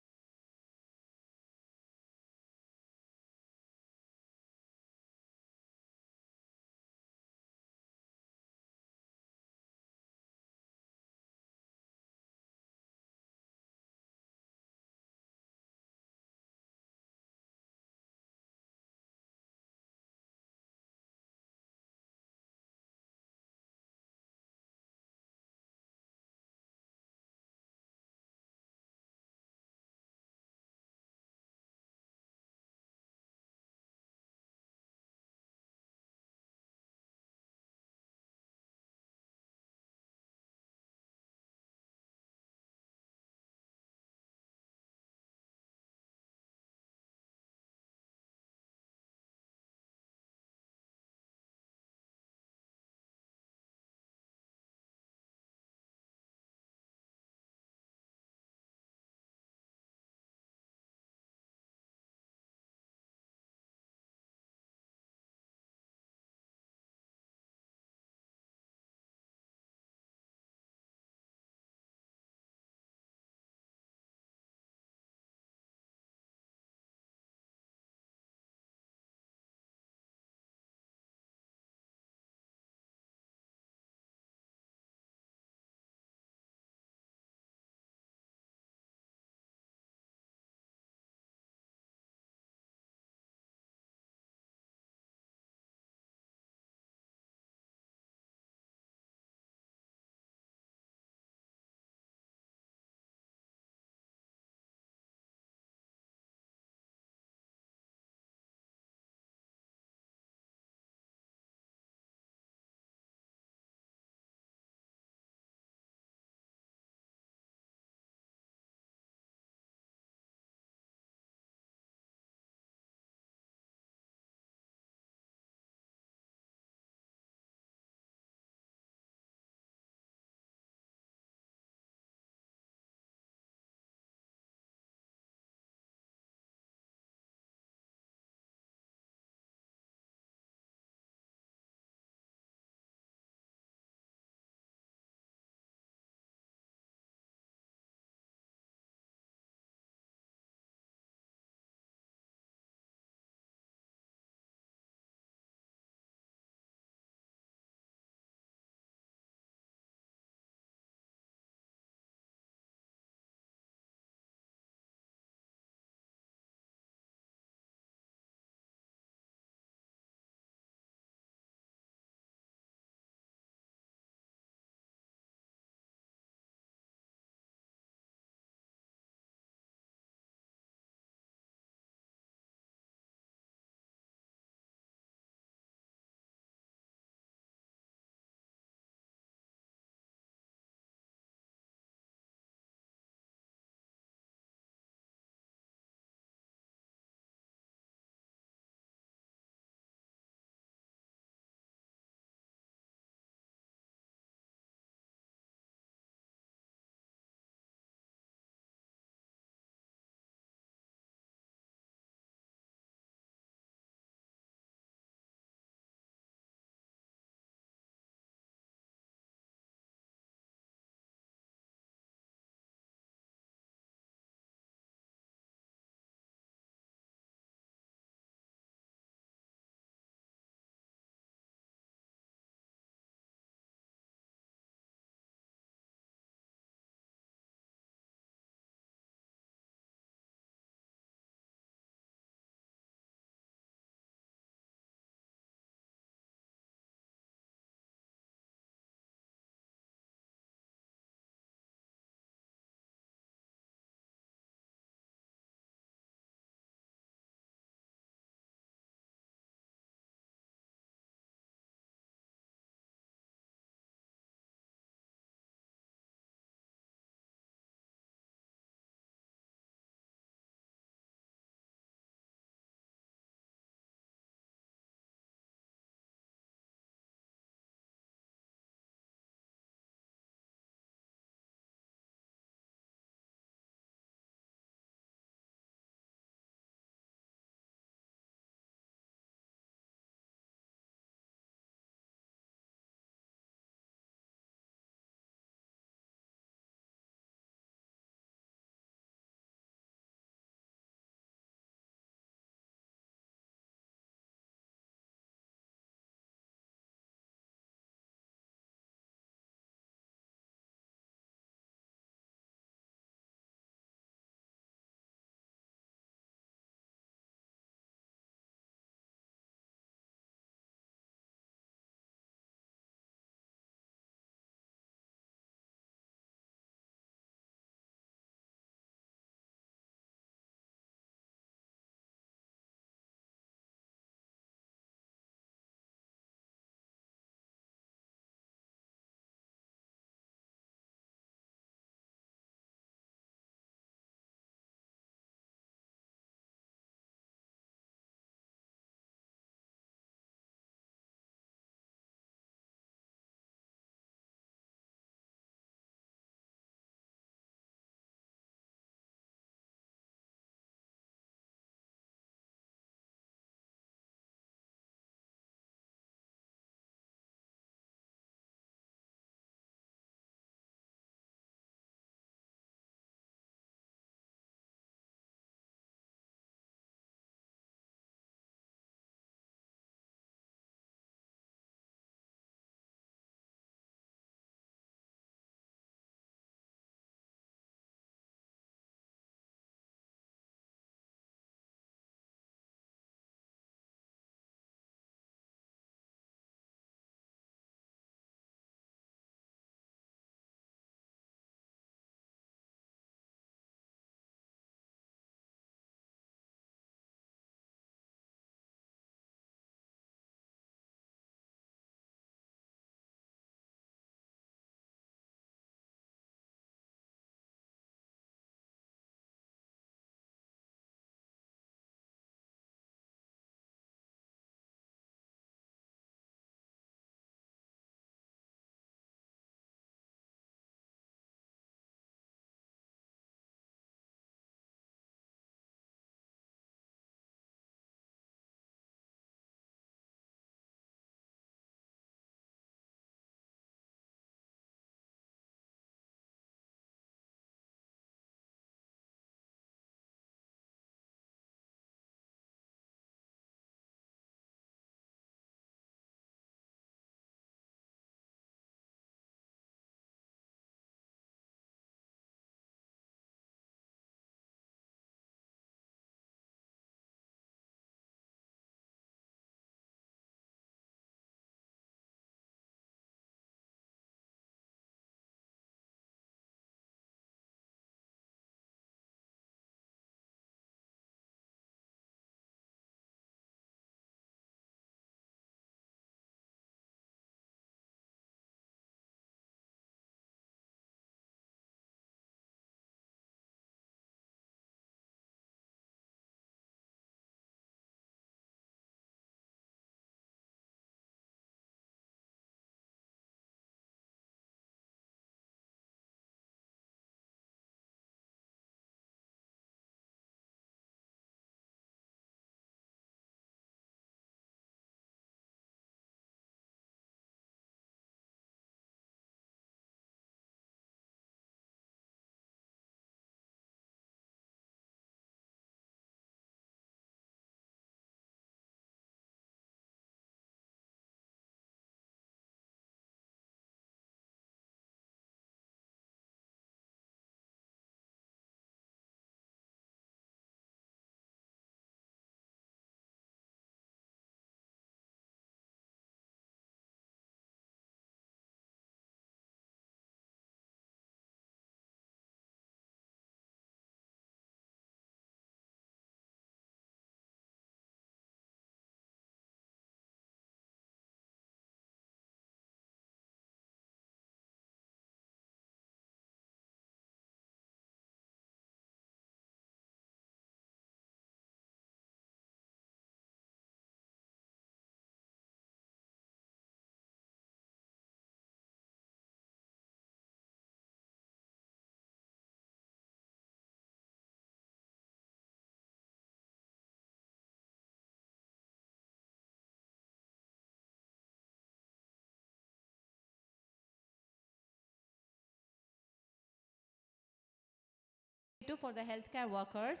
to for the healthcare workers,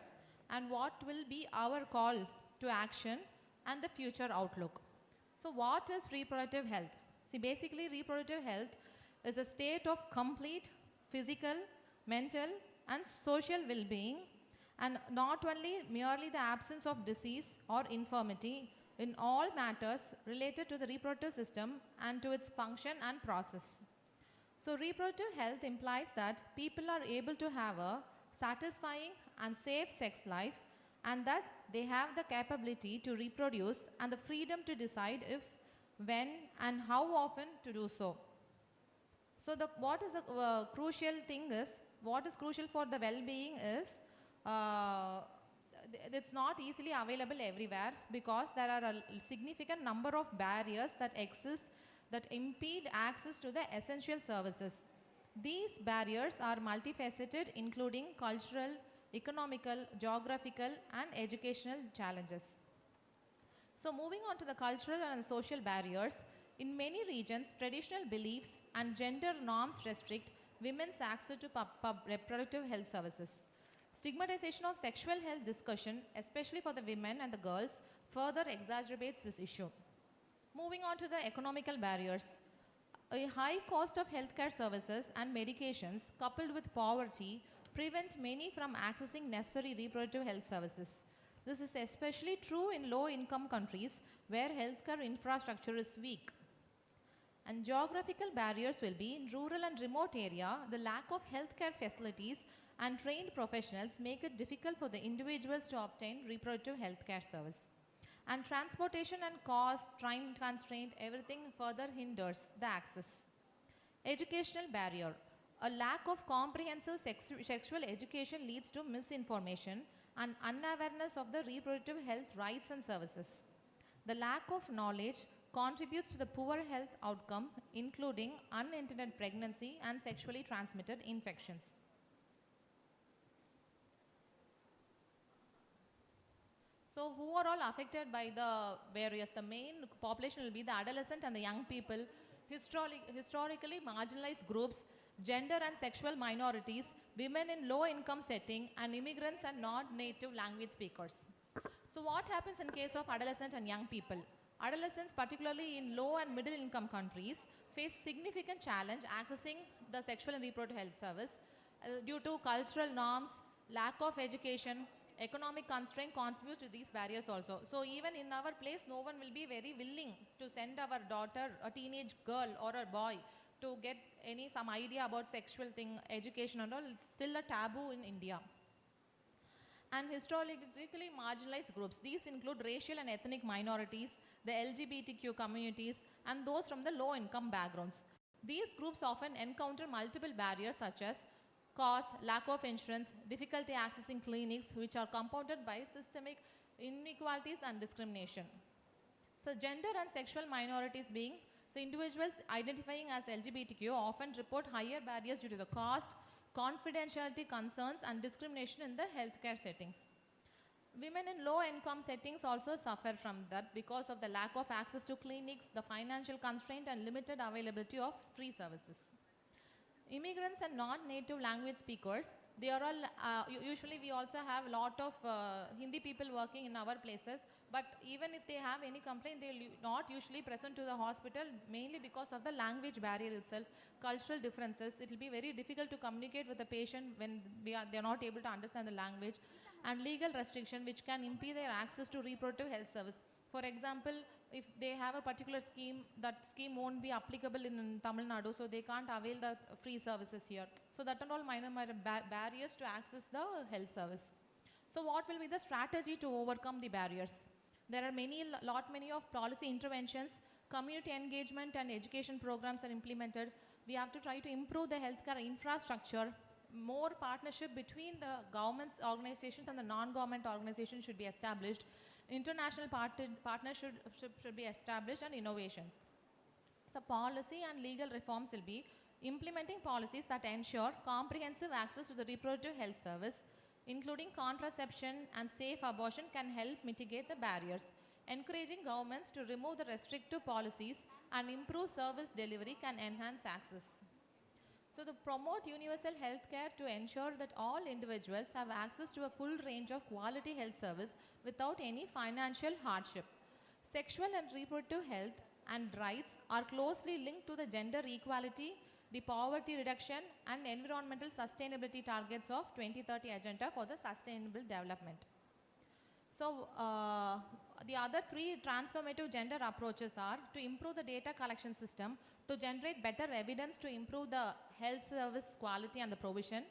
and what will be our call to action and the future outlook. So what is reproductive health? See, basically reproductive health is a state of complete physical, mental and social well-being, and not only merely the absence of disease or infirmity in all matters related to the reproductive system and to its function and process. So reproductive health implies that people are able to have a satisfying and safe sex life, and that they have the capability to reproduce and the freedom to decide if, when and how often to do so. So what is the crucial thing is, what is crucial for the well-being is, it's not easily available everywhere because there are a significant number of barriers that exist that impede access to the essential services. These barriers are multifaceted, including cultural, economical, geographical and educational challenges. So moving on to the cultural and social barriers, in many regions, traditional beliefs and gender norms restrict women's access to reproductive health services. Stigmatization of sexual health discussion, especially for the women and the girls, further exacerbates this issue. Moving on to the economical barriers. A high cost of healthcare services and medications coupled with poverty prevent many from accessing necessary reproductive health services. This is especially true in low-income countries where healthcare infrastructure is weak. And geographical barriers will be in rural and remote area, the lack of healthcare facilities and trained professionals make it difficult for the individuals to obtain reproductive healthcare service. And transportation and cost, time constraint, everything further hinders the access. Educational barrier. A lack of comprehensive sexual education leads to misinformation and unawareness of the reproductive health rights and services. The lack of knowledge contributes to the poor health outcome, including unintended pregnancy and sexually transmitted infections. So who are all affected by the barriers? The main population will be the adolescent and the young people, historically marginalized groups, gender and sexual minorities, women in low income setting, and immigrants and non-native language speakers. So what happens in case of adolescent and young people? Adolescents, particularly in low and middle income countries, face significant challenge accessing the sexual and reproductive health service due to cultural norms, lack of education, economic constraint contribute to these barriers also. So even in our place, no one will be very willing to send our daughter, a teenage girl or a boy, to get some idea about sexual thing, education and all. It's still a taboo in India. And historically marginalized groups. These include racial and ethnic minorities, the LGBTQ communities, and those from the low-income backgrounds. These groups often encounter multiple barriers such as cost, lack of insurance, difficulty accessing clinics, which are compounded by systemic inequalities and discrimination. So gender and sexual minorities being, so individuals identifying as LGBTQ often report higher barriers due to the cost, confidentiality concerns and discrimination in the healthcare settings. Women in low-income settings also suffer from that because of the lack of access to clinics, the financial constraint and limited availability of free services. Immigrants and non-native language speakers, they are all, usually we also have a lot of Hindi people working in our places, but even if they have any complaint, they will not usually present to the hospital, mainly because of the language barrier itself, cultural differences. It will be very difficult to communicate with the patient when they are not able to understand the language, and legal restriction which can impede their access to reproductive health service. For example, if they have a particular scheme, that scheme won't be applicable in Tamil Nadu, so they can't avail the free services here. So that are all minor barriers to access the health service. So what will be the strategy to overcome the barriers? There are many of policy interventions, community engagement and education programs are implemented. We have to try to improve the healthcare infrastructure. More partnership between the government organizations and the non-government organizations should be established. International partnership should be established, and innovations. So policy and legal reforms will be implementing policies that ensure comprehensive access to the reproductive health service, including contraception and safe abortion, can help mitigate the barriers. Encouraging governments to remove the restrictive policies and improve service delivery can enhance access. So to promote universal health care to ensure that all individuals have access to a full range of quality health service without any financial hardship. Sexual and reproductive health and rights are closely linked to the gender equality, the poverty reduction and environmental sustainability targets of 2030 Agenda for the Sustainable Development. So the other three transformative gender approaches are to improve the data collection system, to generate better evidence to improve the health service quality and the provision,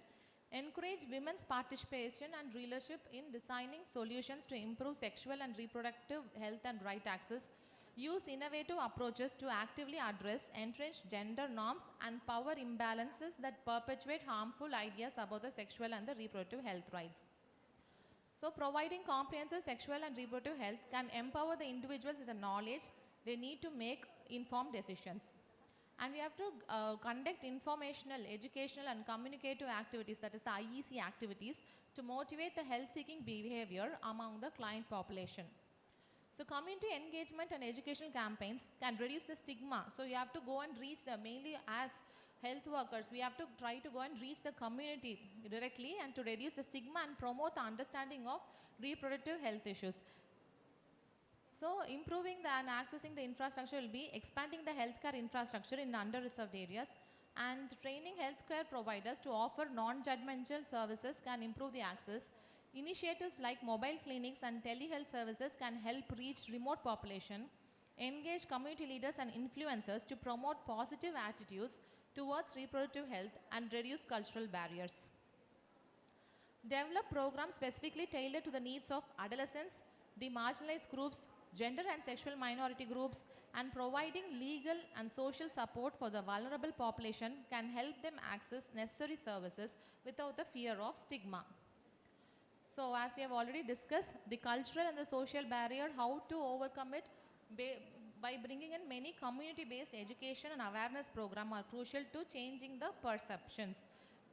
encourage women's participation and leadership in designing solutions to improve sexual and reproductive health and right access, use innovative approaches to actively address entrenched gender norms and power imbalances that perpetuate harmful ideas about the sexual and the reproductive health rights. So providing comprehensive sexual and reproductive health can empower the individuals with the knowledge they need to make informed decisions. And we have to conduct informational, educational and communicative activities, that is the IEC activities, to motivate the health-seeking behavior among the client population. So community engagement and educational campaigns can reduce the stigma. So you have to go and reach the, mainly as health workers, we have to try to go and reach the community directly and to reduce the stigma and promote the understanding of reproductive health issues. So improving and accessing the infrastructure will be expanding the healthcare infrastructure in under-reserved areas, and training healthcare providers to offer non-judgmental services can improve the access. Initiatives like mobile clinics and telehealth services can help reach remote population. Engage community leaders and influencers to promote positive attitudes towards reproductive health and reduce cultural barriers. Develop programs specifically tailored to the needs of adolescents, the marginalized groups, gender and sexual minority groups, and providing legal and social support for the vulnerable population can help them access necessary services without the fear of stigma. So as we have already discussed, the cultural and the social barrier, how to overcome it by bringing in many community-based education and awareness programs are crucial to changing the perceptions.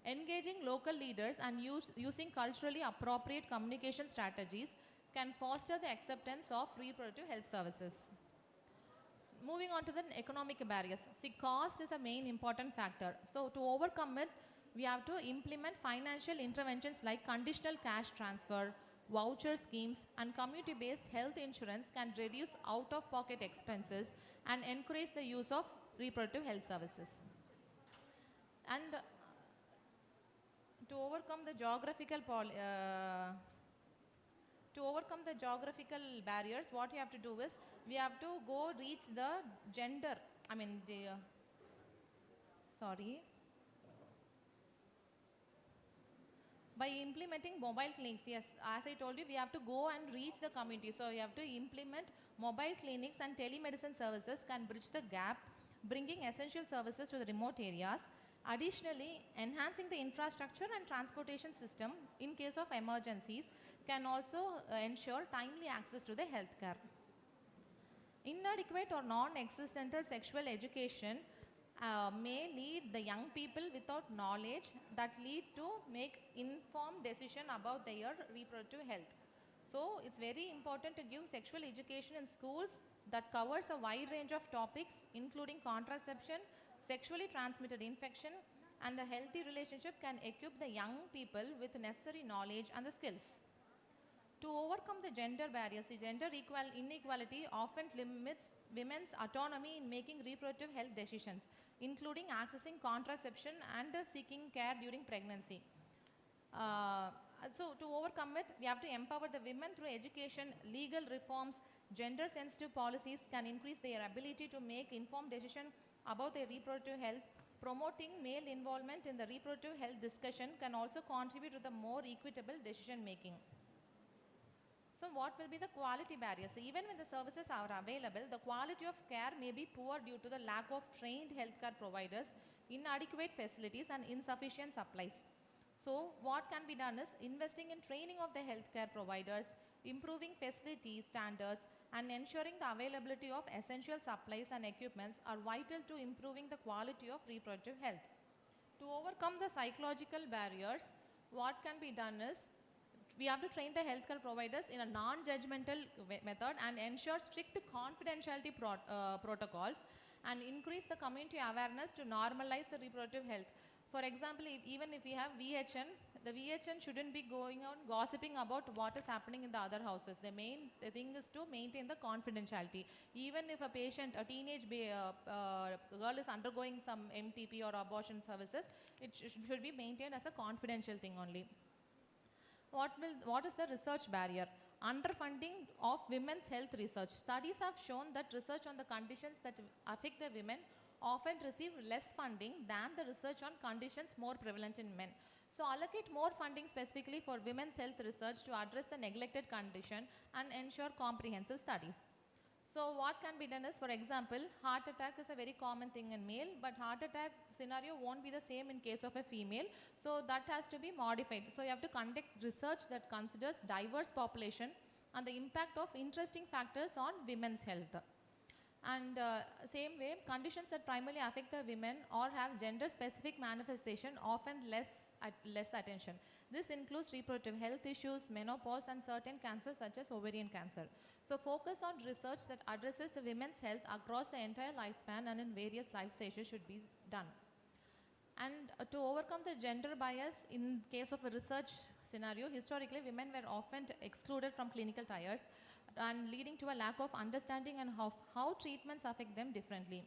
Engaging local leaders and using culturally appropriate communication strategies can foster the acceptance of reproductive health services. Moving on to the economic barriers. See, cost is a main important factor. So to overcome it, we have to implement financial interventions like conditional cash transfer, voucher schemes, and community-based health insurance can reduce out-of-pocket expenses and encourage the use of reproductive health services. And to overcome the geographical barriers, what we have to do is, we have to go reach the gender, by implementing mobile clinics, yes, as I told you, we have to go and reach the community. So we have to implement mobile clinics and telemedicine services can bridge the gap, bringing essential services to the remote areas. Additionally, enhancing the infrastructure and transportation system in case of emergencies can also ensure timely access to the healthcare. Inadequate or non-existential sexual education may lead the young people without knowledge that lead to make informed decision about their reproductive health. So it's very important to give sexual education in schools that covers a wide range of topics including contraception, sexually transmitted infection, and the healthy relationship can equip the young people with necessary knowledge and the skills. To overcome the gender barriers, the gender inequality often limits women's autonomy in making reproductive health decisions, including accessing contraception and seeking care during pregnancy. So to overcome it, we have to empower the women through education, legal reforms, gender-sensitive policies can increase their ability to make informed decisions about their reproductive health. Promoting male involvement in the reproductive health discussion can also contribute to the more equitable decision making. So what will be the quality barriers? Even when the services are available, the quality of care may be poor due to the lack of trained healthcare providers, inadequate facilities and insufficient supplies. So what can be done is investing in training of the healthcare providers, improving facility standards and ensuring the availability of essential supplies and equipments are vital to improving the quality of reproductive health. To overcome the psychological barriers, what can be done is, we have to train the healthcare providers in a non-judgmental method and ensure strict confidentiality protocols and increase the community awareness to normalize the reproductive health. For example, even if we have VHN, the VHN shouldn't be going on gossiping about what is happening in the other houses. The thing is to maintain the confidentiality. Even if a patient, a teenage girl is undergoing some MTP or abortion services, it should be maintained as a confidential thing only. What is the research barrier? Underfunding of women's health research. Studies have shown that research on the conditions that affect the women often receive less funding than the research on conditions more prevalent in men. So allocate more funding specifically for women's health research to address the neglected condition and ensure comprehensive studies. So what can be done is, for example, heart attack is a very common thing in male, but heart attack scenario won't be the same in case of a female. So that has to be modified. So you have to conduct research that considers diverse population and the impact of interesting factors on women's health. And same way, conditions that primarily affect the women or have gender-specific manifestation often less attention. This includes reproductive health issues, menopause, and certain cancers such as ovarian cancer. So focus on research that addresses the women's health across the entire lifespan and in various life stages should be done. And to overcome the gender bias in case of a research scenario, historically women were often excluded from clinical trials and leading to a lack of understanding and how treatments affect them differently.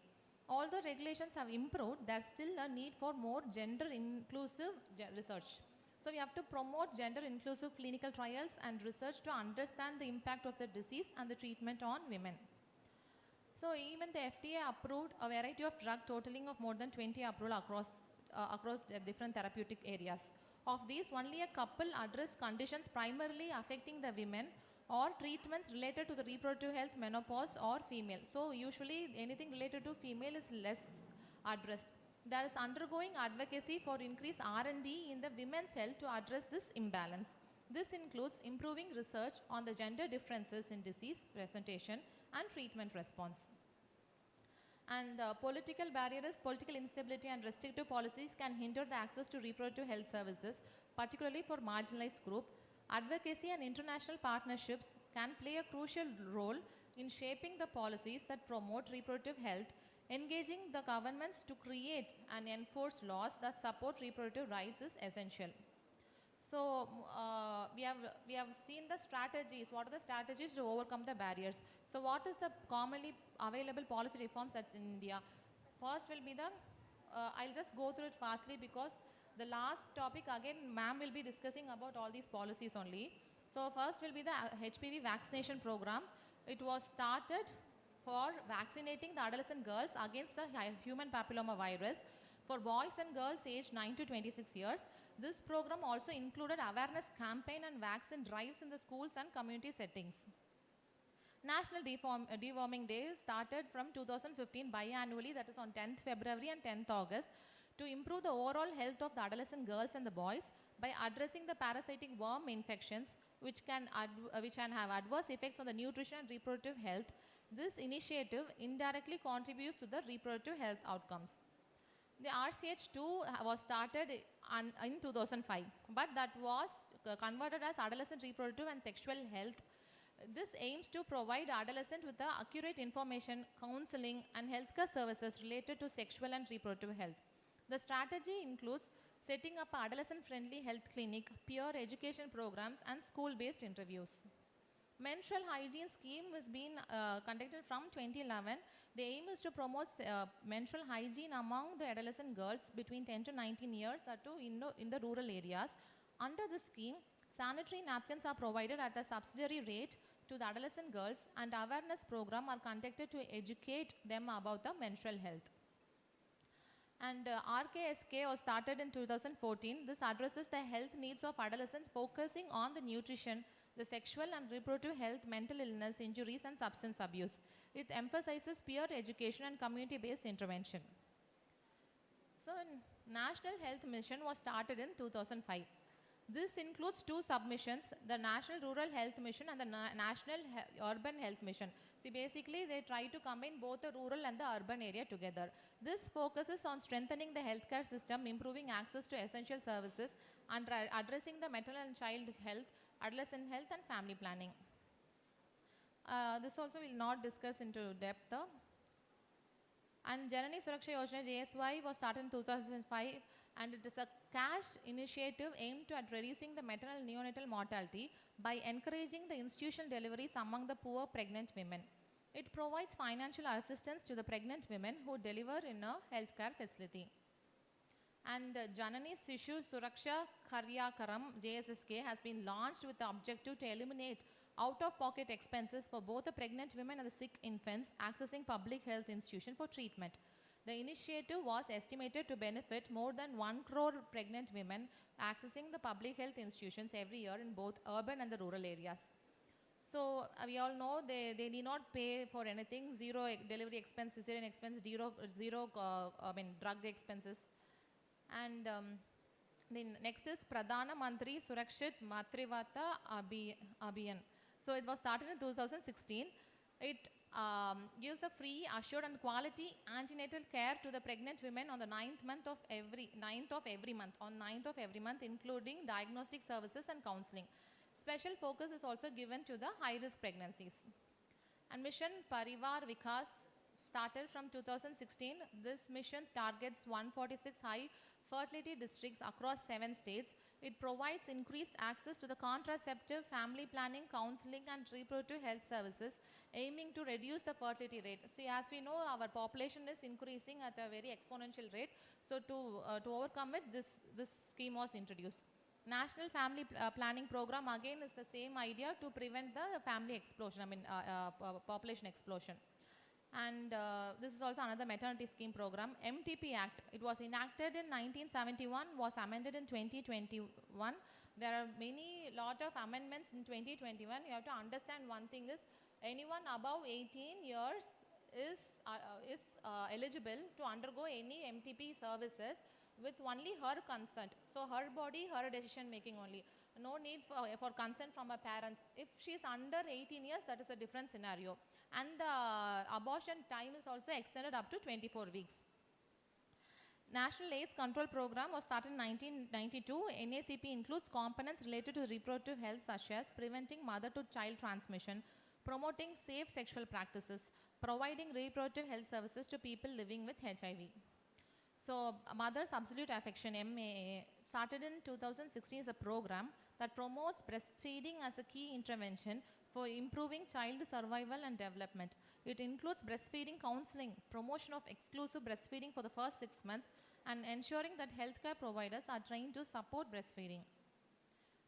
Although regulations have improved, there's still a need for more gender-inclusive research. So we have to promote gender-inclusive clinical trials and research to understand the impact of the disease and the treatment on women. So even the FDA approved a variety of drugs totaling of more than 20 approval across different therapeutic areas. Of these, only a couple address conditions primarily affecting the women or treatments related to the reproductive health, menopause or female. So usually anything related to female is less addressed. There is undergoing advocacy for increased R&D in the women's health to address this imbalance. This includes improving research on the gender differences in disease presentation and treatment response. And political barriers, political instability and restrictive policies can hinder the access to reproductive health services, particularly for marginalized groups. Advocacy and international partnerships can play a crucial role in shaping the policies that promote reproductive health. Engaging the governments to create and enforce laws that support reproductive rights is essential. So we have seen the strategies. What are the strategies to overcome the barriers? So what is the commonly available policy reforms that's in India? First will be the, I'll just go through it fastly because the last topic again ma'am will be discussing about all these policies only. So first will be the HPV vaccination program. It was started for vaccinating the adolescent girls against the human papilloma virus for boys and girls aged 9 to 26 years. This program also included awareness campaign and vaccine drives in the schools and community settings. National Deworming Day started from 2015 biannually, that is on 10th February and 10th August, to improve the overall health of the adolescent girls and the boys by addressing the parasitic worm infections which can have adverse effects on the nutrition and reproductive health. This initiative indirectly contributes to the reproductive health outcomes. The RCH2 was started in 2005, but that was converted as Adolescent Reproductive and Sexual Health. This aims to provide adolescents with the accurate information, counseling, and healthcare services related to sexual and reproductive health. The strategy includes setting up an adolescent-friendly health clinic, peer education programs, and school-based interviews. Menstrual hygiene scheme has been conducted from 2011. The aim is to promote menstrual hygiene among the adolescent girls between 10 to 19 years in the rural areas. Under this scheme, sanitary napkins are provided at a subsidiary rate to the adolescent girls, and awareness programs are conducted to educate them about the menstrual health. And RKSK was started in 2014. This addresses the health needs of adolescents, focusing on the nutrition, the sexual and reproductive health, mental illness, injuries, and substance abuse. It emphasizes peer education and community-based intervention. So, National Health Mission was started in 2005. This includes two submissions, the National Rural Health Mission and the National Urban Health Mission. See, basically, they try to combine both the rural and the urban area together. This focuses on strengthening the healthcare system, improving access to essential services, and addressing the maternal and child health, adolescent health, and family planning. This also will not discuss into depth. And Janani Suraksha Yojana, JSY, was started in 2005. and it is a cash initiative aimed at reducing the maternal neonatal mortality by encouraging the institutional deliveries among the poor pregnant women. It provides financial assistance to the pregnant women who deliver in a healthcare facility. And Janani Sishu Suraksha Karyakaram JSSK has been launched with the objective to eliminate out-of-pocket expenses for both the pregnant women and the sick infants accessing public health institutions for treatment. The initiative was estimated to benefit more than 1 crore pregnant women accessing the public health institutions every year in both urban and the rural areas. So we all know they need not pay for anything, zero delivery expense, cesarean expense, zero drug expenses. And then next is Pradhana Mantri Surakshit Matrivata Abhiyan. So it was started in 2016. It gives a free, assured and quality antenatal care to the pregnant women on the 9th of every month, including diagnostic services and counseling. Special focus is also given to the high-risk pregnancies. And Mission Parivar Vikas started from 2016. This mission targets 146 high fertility districts across 7 states. It provides increased access to the contraceptive, family planning, counseling and reproductive health services, aiming to reduce the fertility rate. See, as we know, our population is increasing at a very exponential rate. So to overcome it, this scheme was introduced. National Family Planning Program again is the same idea to prevent the family explosion, population explosion. And this is also another maternity scheme program. MTP Act, it was enacted in 1971, was amended in 2021. There are lot of amendments in 2021. You have to understand one thing is, anyone above 18 years is eligible to undergo any MTP services with only her consent. So her body, her decision making only. No need for consent from her parents. If she is under 18 years, that is a different scenario. And the abortion time is also extended up to 24 weeks. National AIDS Control Program was started in 1992. NACP includes components related to reproductive health such as preventing mother-to-child transmission, promoting safe sexual practices, providing reproductive health services to people living with HIV. So, Mother's Absolute Affection, MAA, started in 2016 as a program that promotes breastfeeding as a key intervention for improving child survival and development. It includes breastfeeding counseling, promotion of exclusive breastfeeding for the first 6 months, and ensuring that healthcare providers are trained to support breastfeeding.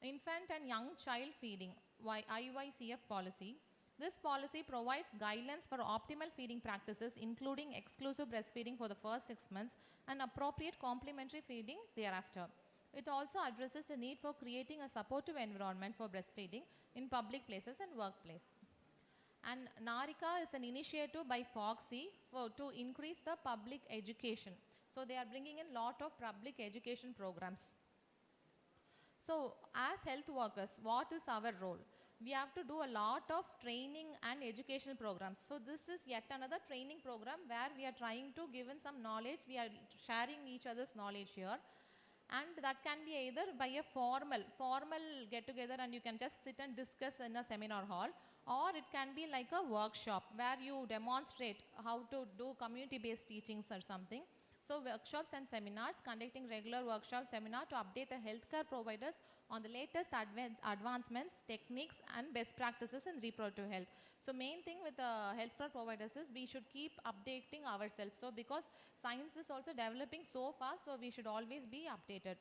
Infant and Young Child Feeding, IYCF policy. This policy provides guidelines for optimal feeding practices, including exclusive breastfeeding for the first 6 months and appropriate complementary feeding thereafter. It also addresses the need for creating a supportive environment for breastfeeding in public places and workplace. And Narika is an initiative by Foxy to increase the public education. So they are bringing in lot of public education programs. So as health workers, what is our role? We have to do a lot of training and educational programs. So this is yet another training program where we are trying to give in some knowledge. We are sharing each other's knowledge here. And that can be either by a formal get together and you can just sit and discuss in a seminar hall, or it can be like a workshop where you demonstrate how to do community-based teachings or something. So workshops and seminars, conducting regular workshop seminar to update the healthcare providers on the latest advancements, techniques and best practices in reproductive health. So main thing with healthcare providers is we should keep updating ourselves. So because science is also developing so fast, so we should always be updated.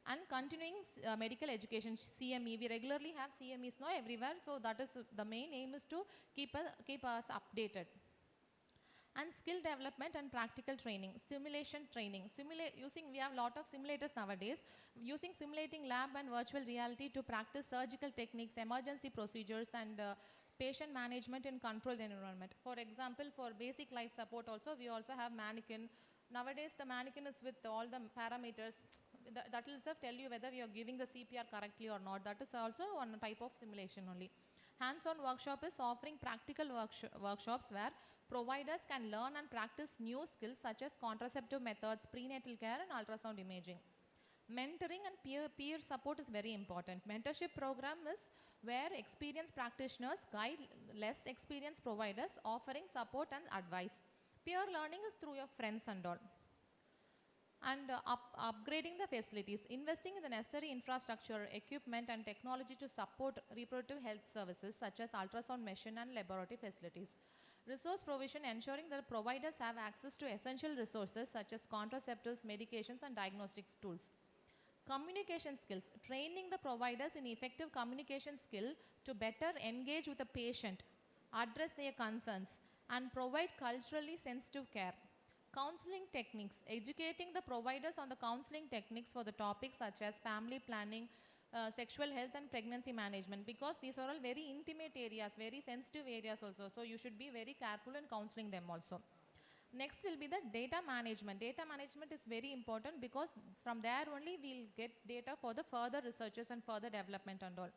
And continuing medical education, CME, we regularly have CMEs now everywhere. So that is the main aim is to keep us updated. And skill development and practical training, simulation training. We have a lot of simulators nowadays. Using simulating lab and virtual reality to practice surgical techniques, emergency procedures and patient management in controlled environment. For example, for basic life support also, we also have mannequin. Nowadays, the mannequin is with all the parameters. That will tell you whether you are giving the CPR correctly or not. That is also one type of simulation only. Hands-on workshop is offering practical workshops where providers can learn and practice new skills such as contraceptive methods, prenatal care and ultrasound imaging. Mentoring and peer support is very important. Mentorship program is where experienced practitioners guide less experienced providers, offering support and advice. Peer learning is through your friends and all. and upgrading the facilities, investing in the necessary infrastructure, equipment and technology to support reproductive health services such as ultrasound machine and laboratory facilities. Resource provision, ensuring that providers have access to essential resources such as contraceptives, medications and diagnostic tools. Communication skills, training the providers in effective communication skill to better engage with the patient, address their concerns and provide culturally sensitive care. Counseling techniques, educating the providers on the counseling techniques for the topics such as family planning, sexual health and pregnancy management, because these are all very intimate areas, very sensitive areas also. So you should be very careful in counseling them also. Next will be the data management. Data management is very important because from there only we'll get data for the further researches and further development and all.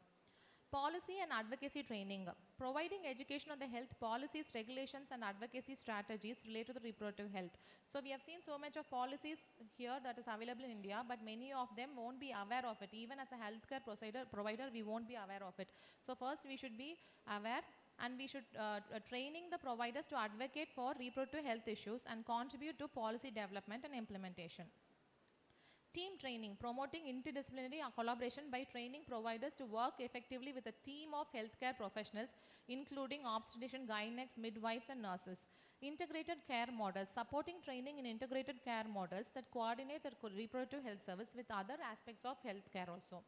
Policy and advocacy training, providing education on the health policies, regulations and advocacy strategies related to the reproductive health. So we have seen so much of policies here that is available in India, but many of them won't be aware of it. Even as a healthcare provider, we won't be aware of it. So first we should be aware, and we should training the providers to advocate for reproductive health issues and contribute to policy development and implementation. Team training, promoting interdisciplinary collaboration by training providers to work effectively with a team of healthcare professionals, including obstetricians, gynecologists, midwives and nurses. Integrated care models, supporting training in integrated care models that coordinate the reproductive health service with other aspects of healthcare also.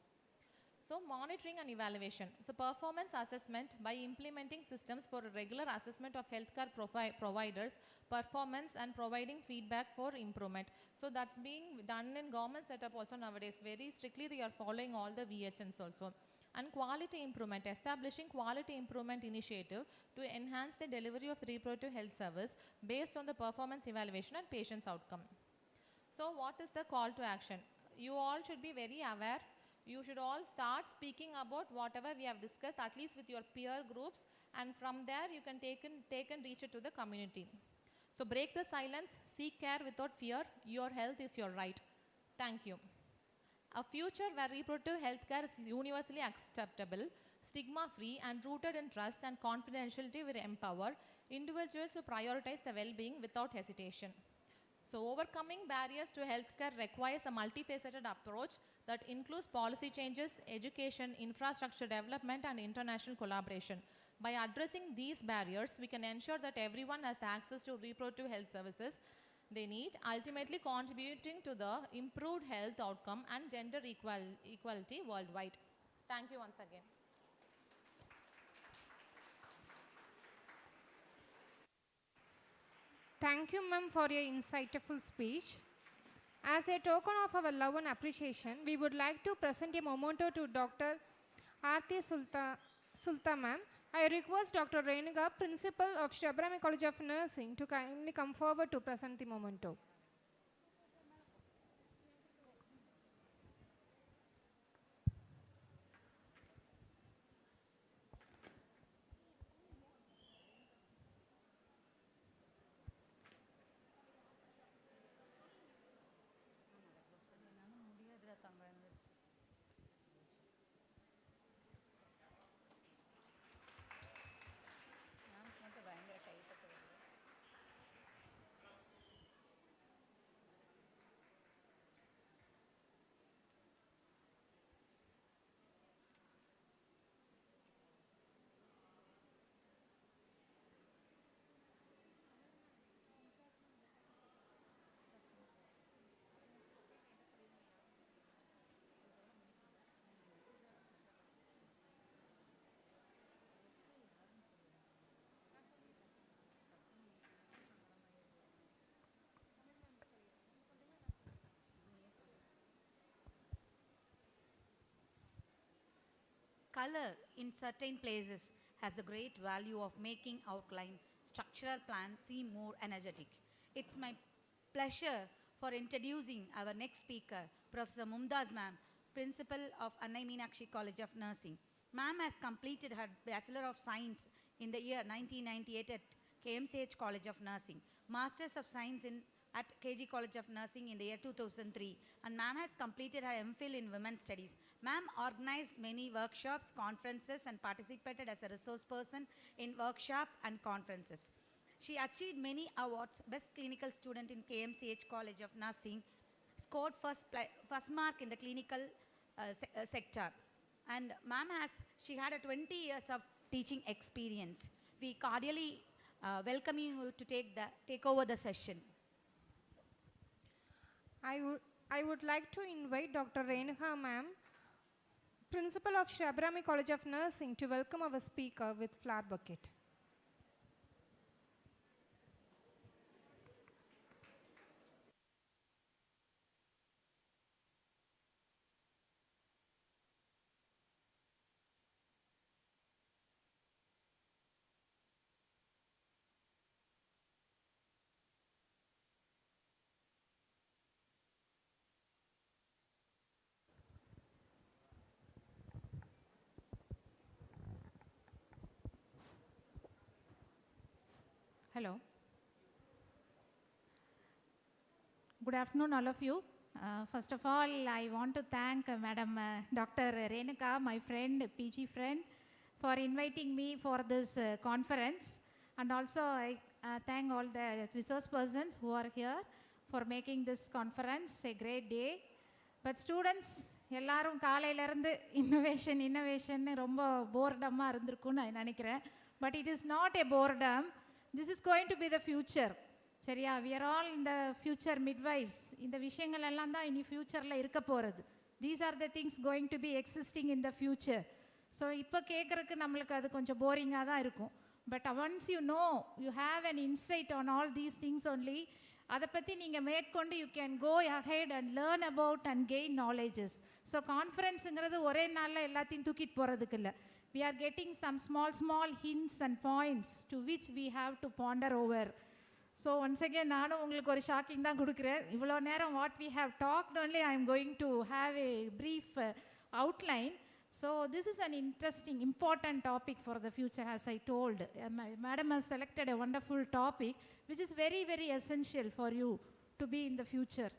So monitoring and evaluation. So performance assessment by implementing systems for a regular assessment of healthcare providers, performance and providing feedback for improvement. So that's being done in government setup also nowadays. Very strictly they are following all the VHNs also. And quality improvement, establishing quality improvement initiative to enhance the delivery of the reproductive health service based on the performance evaluation and patient's outcome. So what is the call to action? You all should be very aware. You should all start speaking about whatever we have discussed, at least with your peer groups, and from there you can take and reach it to the community. So break the silence, seek care without fear. Your health is your right. Thank you. A future where reproductive health care is universally acceptable, stigma-free and rooted in trust and confidentiality will empower individuals to prioritize the well-being without hesitation. So overcoming barriers to healthcare requires a multifaceted approach that includes policy changes, education, infrastructure development and international collaboration. By addressing these barriers, we can ensure that everyone has access to reproductive health services they need, ultimately contributing to the improved health outcome and gender equality worldwide. Thank you once again. Thank you, ma'am, for your insightful speech. As a token of our love and appreciation, we would like to present a memento to Dr. Aarti Sulta ma'am. I request Dr. Renuga, Principal of Abirami College of Nursing, to kindly come forward to present the memento. Color in certain places has the great value of making outline structural plans seem more energetic. It's my pleasure for introducing our next speaker, Professor Mumtaz ma'am, Principal of Annai Meenakshi College of Nursing. Ma'am has completed her Bachelor of Science in the year 1998 at KMCH College of Nursing, Masters of Science at KG College of Nursing in the year 2003, and ma'am has completed her MPhil in Women's Studies. Ma'am organized many workshops, conferences, and participated as a resource person in workshop and conferences. She achieved many awards, Best Clinical Student in KMCH College of Nursing, scored first mark in the clinical sector. And ma'am she had a 20 years of teaching experience. We cordially welcome you to take over the session. I would like to invite Dr. Renuka ma'am, Principal of Sree Abirami College of Nursing, to welcome our speaker with flower bouquet. Hello. Good afternoon, all of you. First of all, I want to thank Madam Dr. Renuka, my friend, PG friend, for inviting me for this conference. And also, I thank all the resource persons who are here for making this conference a great day. But students, எல்லாரும் காலையில இருந்து innovation ரொம்ப போர்டமா இருந்திருக்கும்னு நான் நினைக்கிறேன். But it is not a boredom. This is going to be the future. சரியா, we are all in the future midwives. இந்த விஷயங்கள் எல்லாம் தான் இனி ஃபியூச்சரில் இருக்க போகிறது. These are the things going to be existing in the future. So இப்போ கேட்குறதுக்கு நம்மளுக்கு அது கொஞ்சம் போரிங்காக தான் இருக்கும். But once you know, you have an insight on all these things only, அதை பற்றி நீங்கள் மேற்கொண்டு you can go ahead and learn about and gain knowledges. So கான்ஃபரன்ஸுங்கிறது ஒரே நாளில் எல்லாத்தையும் தூக்கிட்டு போகிறதுக்கு இல்லை. We are getting some small hints and points to which we have to ponder over. So once again, நானும் உங்களுக்கு ஒரு ஷாக்கிங் தான் கொடுக்குறேன். இவ்வளோ நேரம் what we have talked only, I am going to have a brief outline. So this is an interesting, important topic for the future, as I told. Madam has selected a wonderful topic, which is very, very essential for you to be in the future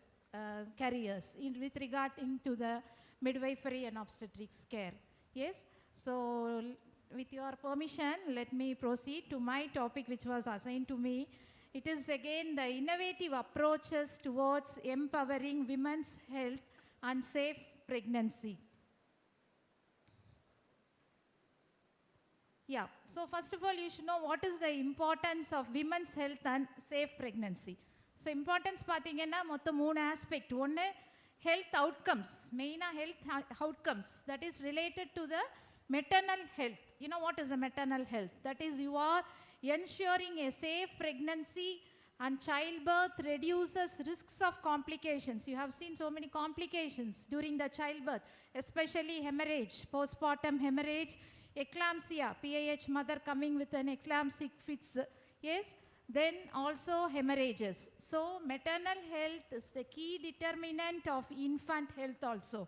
careers with regard into the midwifery and obstetrics care. Yes? So with your permission, let me proceed to my topic which was assigned to me. It is again the innovative approaches towards empowering women's health and safe pregnancy. Yeah, so first of all, you should know what is the importance of women's health and safe pregnancy. So importance பார்த்தீங்கன்னா மொத்தம் 3 aspect. ஒன்று health outcomes, மெயினாக health outcomes that is related to the maternal health. You know what is a maternal health? That is, you are ensuring a safe pregnancy, and childbirth reduces risks of complications. You have seen so many complications during the childbirth, especially hemorrhage, postpartum hemorrhage, eclampsia, PIH mother coming with an eclamptic fits. Yes, then also hemorrhages. So maternal health is the key determinant of infant health also.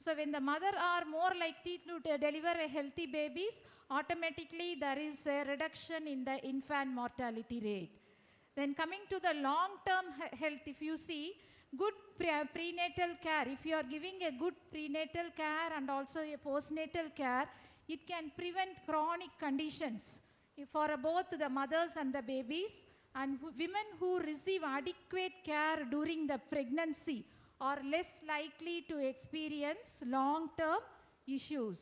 So when the mother are more likely to deliver a healthy babies, automatically there is a reduction in the infant mortality rate. Then coming to the long-term health, if you see, good prenatal care, if you are giving a good prenatal care and also a postnatal care, it can prevent chronic conditions for both the mothers and the babies. And women who receive adequate care during the pregnancy are less likely to experience long-term issues.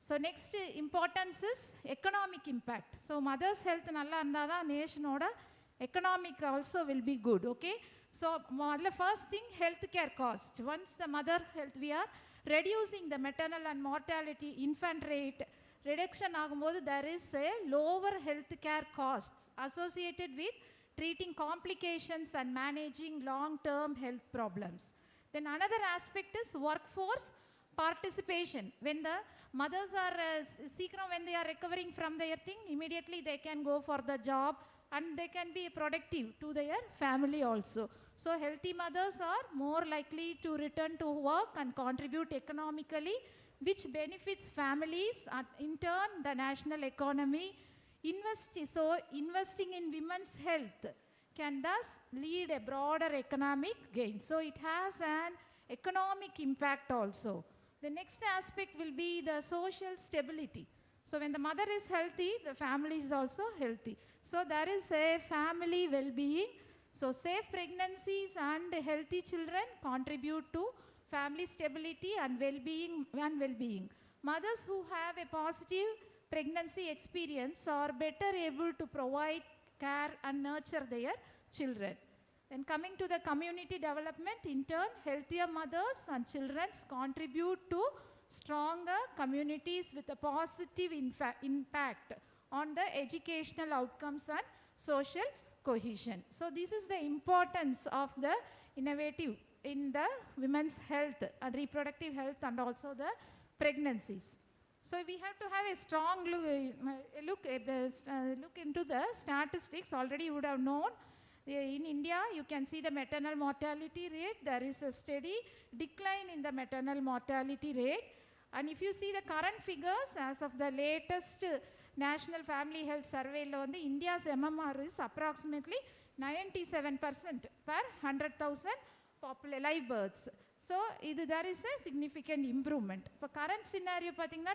So next importance is economic impact. So mother's health nalla irundha da nationoda economic also will be good. Okay, so first thing, healthcare cost. Once the mother health, we are reducing the maternal and mortality infant rate reduction ஆகும்போது there is a lower healthcare costs associated with treating complications and managing long-term health problems. Then another aspect is workforce participation. When the mothers are when they are recovering from their thing, immediately they can go for the job and they can be productive to their family also. So healthy mothers are more likely to return to work and contribute economically, which benefits families and in turn the national economy. Investing in women's health can thus lead a broader economic gain. So it has an economic impact also. The next aspect will be the social stability. So when the mother is healthy, the family is also healthy. So there is a family well-being. So safe pregnancies and healthy children contribute to family stability and well-being. Mothers who have a positive pregnancy experience are better able to provide care and nurture their children. Then coming to the community development, in turn, healthier mothers and children contribute to stronger communities with a positive impact on the educational outcomes and social cohesion. So this is the importance of the innovative in the women's health and reproductive health and also the pregnancies. So we have to have a strong look into the statistics. Already you would have known in India you can see the maternal mortality rate. There is a steady decline in the maternal mortality rate. And if you see the current figures as of the latest National Family Health Survey, India's MMR is approximately 97% per 100,000 live births. So there is a significant improvement. For current scenario,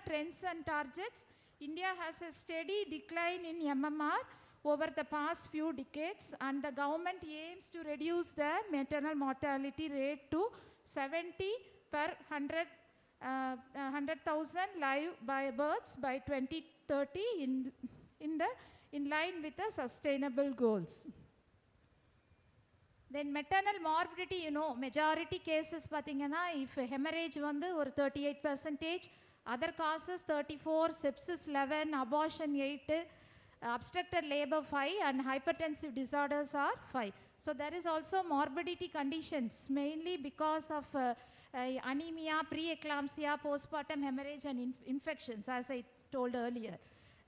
trends and targets, India has a steady decline in MMR over the past few decades, and the government aims to reduce the maternal mortality rate to 70 per 100,000 live births by 2030 in line with the sustainable goals. Then maternal morbidity, majority cases if hemorrhage or 38%, other causes 34, sepsis 11, abortion 8, obstructed labor 5, and hypertensive disorders are 5. So there is also morbidity conditions, mainly because of anemia, preeclampsia, postpartum hemorrhage and infections, as I told earlier.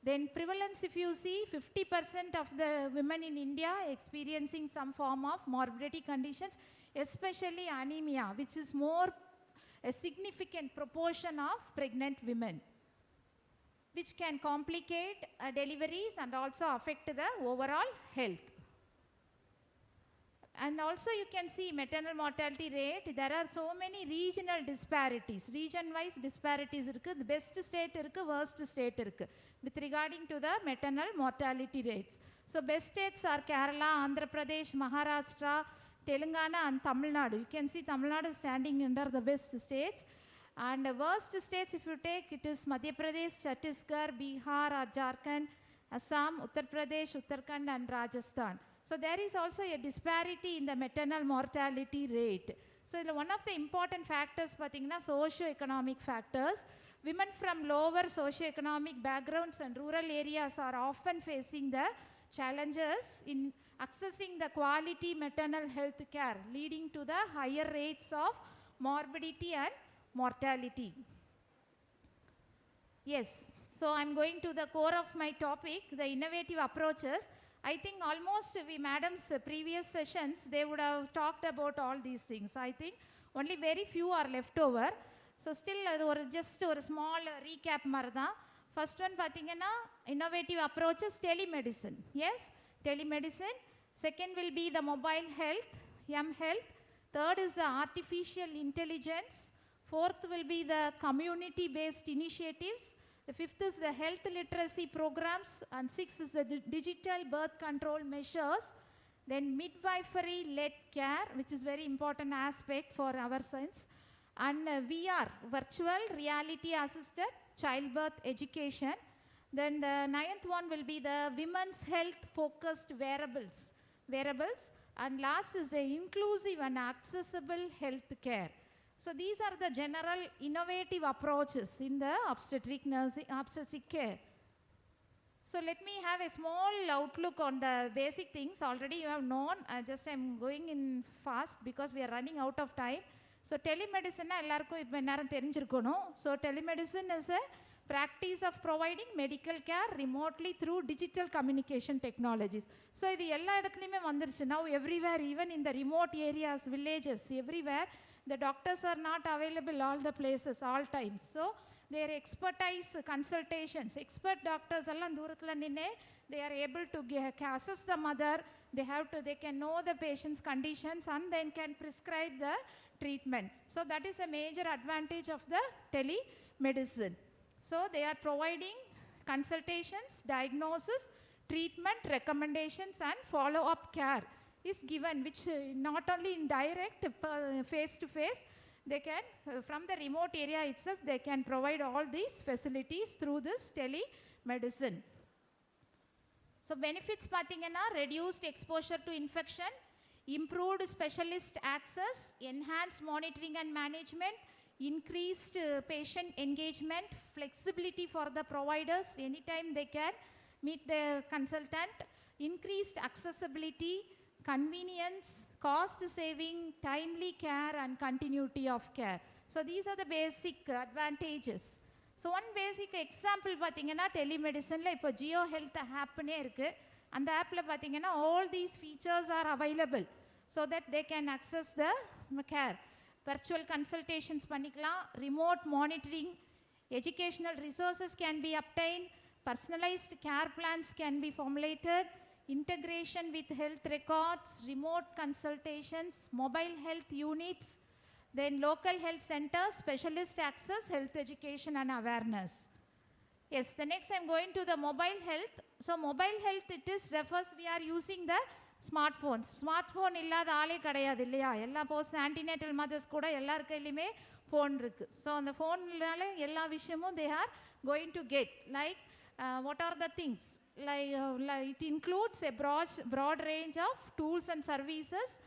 Then prevalence, if you see, 50% of the women in India experiencing some form of morbidity conditions, especially anemia, which is a significant proportion of pregnant women, which can complicate deliveries and also affect the overall health. And also you can see maternal mortality rate, there are so many regional disparities, region-wise disparities, the best state, worst state, with regarding to the maternal mortality rates. So best states are Kerala, Andhra Pradesh, Maharashtra, Telangana and Tamil Nadu. You can see Tamil Nadu standing under the best states. And the worst states, if you take, it is Madhya Pradesh, Chhattisgarh, Bihar or Jharkhand, Assam, Uttar Pradesh, Uttarakhand and Rajasthan. So there is also a disparity in the maternal mortality rate. So one of the important factors, socio-economic factors. Women from lower socio-economic backgrounds and rural areas are often facing the challenges in accessing the quality maternal health care, leading to the higher rates of morbidity and mortality. Yes, so I'm going to the core of my topic, the innovative approaches. I think almost madam's previous sessions, they would have talked about all these things. I think only very few are left over. So still just a small recap marada. First one innovative approaches, telemedicine. Yes, telemedicine. Second will be the mobile health, M-health. Third is the artificial intelligence. Fourth will be the community-based initiatives. The fifth is the health literacy programs, and sixth is the digital birth control measures. Then midwifery-led care, which is very important aspect for our science. And VR, virtual reality assisted childbirth education. Then the ninth one will be the women's health focused wearables. And last is the inclusive and accessible health care. So these are the general innovative approaches in the obstetric care. So let me have a small outlook on the basic things. Already you have known, I'm going in fast because we are running out of time. So telemedicine, so telemedicine is a practice of providing medical care remotely through digital communication technologies. So now everywhere, even in the remote areas, villages, everywhere, the doctors are not available all the places, all times. So their expertise consultations, expert doctors, they are able to assess the mother, they can know the patient's conditions and then can prescribe the treatment. So that is a major advantage of the telemedicine. So they are providing consultations, diagnosis, treatment, recommendations and follow-up care is given, which not only in direct face-to-face, they can, from the remote area itself, they can provide all these facilities through this telemedicine. So benefits pathina, reduced exposure to infection, improved specialist access, enhanced monitoring and management, increased patient engagement, flexibility for the providers, anytime they can meet the consultant, increased accessibility, convenience, cost saving, timely care and continuity of care. So these are the basic advantages. So one basic example pathina telemedicine la ipo Geo Health app ne irukku, and the app la pathina all these features are available so that they can access the care. Virtual consultations panikalam, remote monitoring, educational resources can be obtained, personalized care plans can be formulated, integration with health records, remote consultations, mobile health units, then local health centers, specialist access, health education and awareness. Yes, the next I'm going to the mobile health. So mobile health, it is refers, we are using the smartphones. Smartphone illada aale kadayadu illaya, ella post antenatal mothers kuda ellar kaiyilime phone irukku. So on the phone nale ella vishayamum they are going to get, like what are the things, like it includes a broad range of tools and services,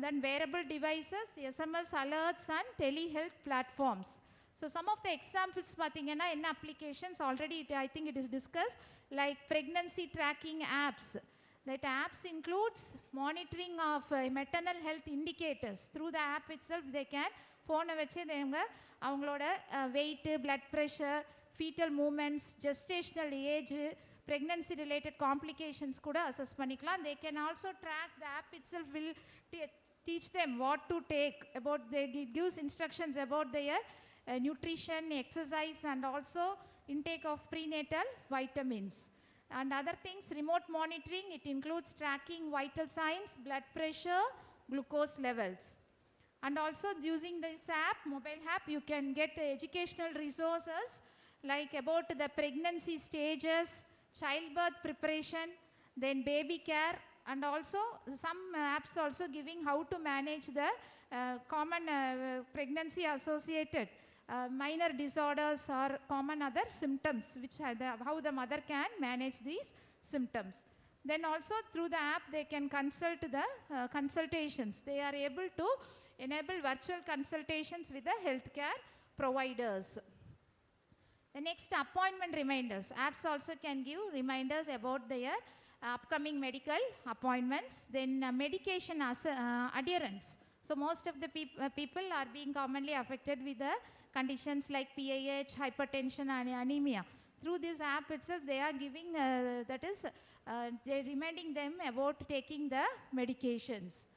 then wearable devices, SMS alerts and telehealth platforms. So some of the examples pathina in applications already I think it is discussed, like pregnancy tracking apps. That apps includes monitoring of maternal health indicators. Through the app itself they can phone veche denga avangaloda weight, blood pressure, fetal movements, gestational age, pregnancy related complications kuda assess panikalam. They can also track, the app itself will teach them what to take, about it gives instructions about their nutrition, exercise and also intake of prenatal vitamins. And other things, remote monitoring, it includes tracking vital signs, blood pressure, glucose levels. And also using this app, mobile app, you can get educational resources like about the pregnancy stages, childbirth preparation, then baby care, and also some apps also giving how to manage the common pregnancy associated minor disorders or common other symptoms, which how the mother can manage these symptoms. Then also through the app they can consult the consultations. They are able to enable virtual consultations with the healthcare providers. The next, appointment reminders. Apps also can give reminders about their upcoming medical appointments. Then medication adherence. So most of the people are being commonly affected with the conditions like PAH, hypertension and anemia. Through this app itself they are giving, that is, they are reminding them about taking the medications.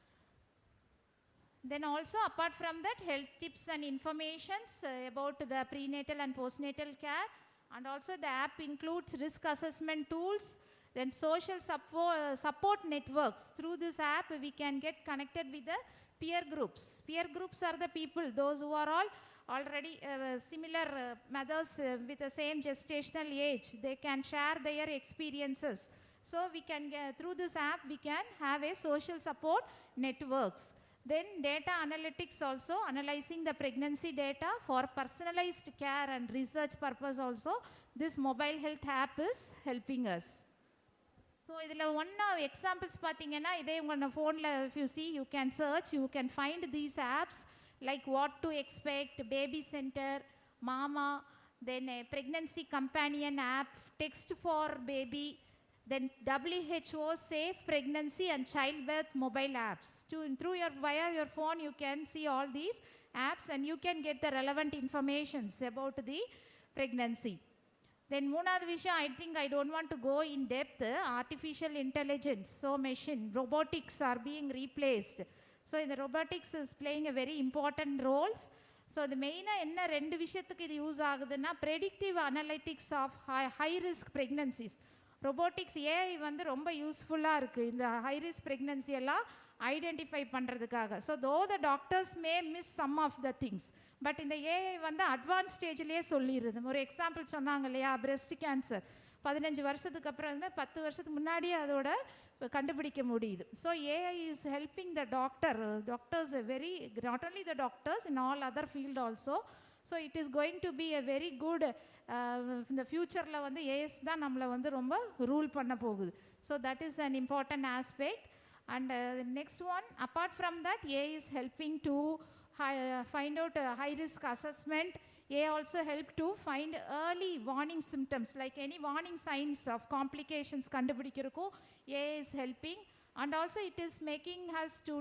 Then also apart from that, health tips and informations about the prenatal and postnatal care, and also the app includes risk assessment tools, then social support networks. Through this app we can get connected with the peer groups. Peer groups are the people, those who are all already similar mothers with the same gestational age. They can share their experiences. So we can get, through this app we can have a social support networks. Then data analytics also, analyzing the pregnancy data for personalized care and research purpose also. This mobile health app is helping us. So idhula one examples pathina, idhe unga phone la if you see, you can search, you can find these apps like what to expect, baby center, mama, then a pregnancy companion app, text for baby, then WHO safe pregnancy and childbirth mobile apps. Through via your phone you can see all these apps and you can get the relevant informations about the pregnancy. Then moonavathu vishayam, I think I don't want to go in depth, artificial intelligence. So machine, robotics are being replaced. So the robotics is playing a very important roles. So the main enna rendu vishayathukku idu use aguduna, predictive analytics of high risk pregnancies. Robotics AI வந்து ரொம்ப யூஸ்ஃபுல்லாக இருக்குது இந்த high risk pregnancy எல்லாம் identify பண்ணுறதுக்காக. So though the doctors may miss some of the things, but இந்த AI வந்து advance ஸ்டேஜ்லேயே சொல்லிடுது. ஒரு எக்ஸாம்பிள் சொன்னாங்க இல்லையா, பிரெஸ்ட் கேன்சர் 15 வருஷத்துக்கு அப்புறம் 10 வருஷத்துக்கு முன்னாடியே அதோட கண்டுபிடிக்க முடியுது. So AI is helping the doctors very, not only the doctors, in all other field also. So it is going to be a very good, இந்த ஃப்யூச்சரில் வந்து ஏஎஸ் தான் நம்மளை வந்து ரொம்ப ரூல் பண்ண போகுது. So that is an important aspect. And next one, apart from that, AI is helping to find out high risk assessment. AI also help to find early warning symptoms, like any warning signs of complications கண்டுபிடிக்கிறதுக்கும் AI is helping. And also it is making us to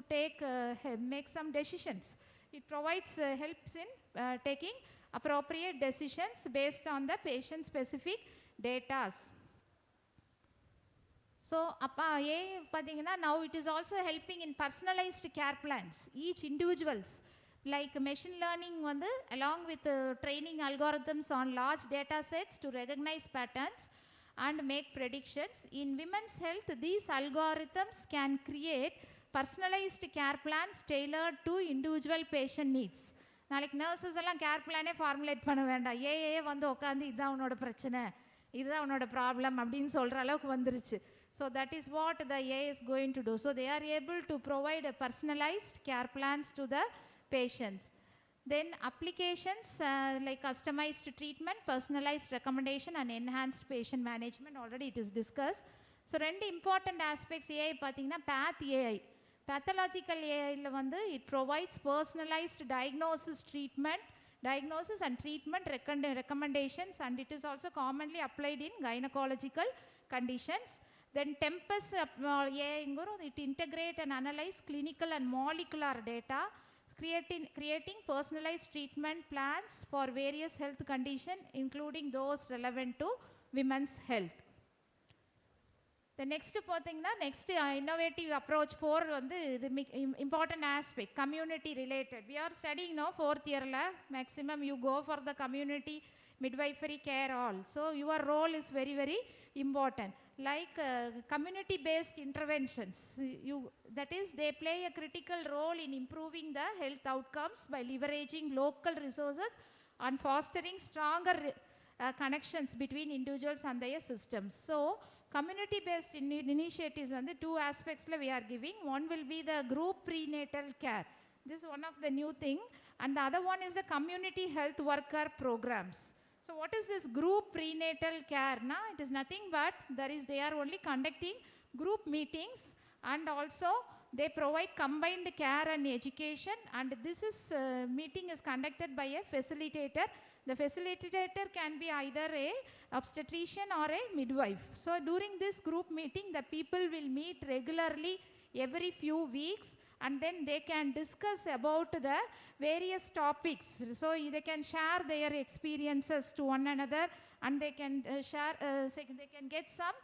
make some decisions. It provides helps in taking appropriate decisions based on the patient specific data. So AI பார்த்தீங்கன்னா now it is also helping in personalized care plans. Each individuals, like machine learning வந்து along with training algorithms on large data sets to recognize patterns and make predictions. In women's health, these algorithms can create personalized care plans tailored to individual patient needs. நாளைக்கு nurses எல்லாம் care பிளானே formulate பண்ண வேண்டாம், AA வந்து உட்காந்து இதுதான் உன்னோட பிரச்சனை, இதுதான் உன்னோட ப்ராப்ளம் அப்படின்னு சொல்கிற அளவுக்கு வந்துருச்சு. So that is what the AI is going to do. So they are able to provide a personalized care plans to the patients. Then applications like customized treatment, personalized recommendation and enhanced patient management, already it is discussed. So ரெண்டு important aspects AI பார்த்தீங்கன்னா path AI. Pathological AI வந்து it provides personalized diagnosis and treatment recommendations, and it is also commonly applied in gynecological conditions. Then Tempus AI, it integrate and analyze clinical and molecular data, creating personalized treatment plans for various health conditions, including those relevant to women's health. The next innovative approach for the important aspect, community related. We are studying now 4th year maximum you go for the community midwifery care all. So your role is very, very important. Like community based interventions, that is they play a critical role in improving the health outcomes by leveraging local resources and fostering stronger connections between individuals and their systems. So community based initiatives on the two aspects we are giving. One will be the group prenatal care. This is one of the new thing, and the other one is the community health worker programs. So what is this group prenatal care? It is nothing but they are only conducting group meetings, and also they provide combined care and education, and this is meeting is conducted by a facilitator. The facilitator can be either a obstetrician or a midwife. So during this group meeting, the people will meet regularly every few weeks, and then they can discuss about the various topics. So they can share their experiences to one another, and they can they can get some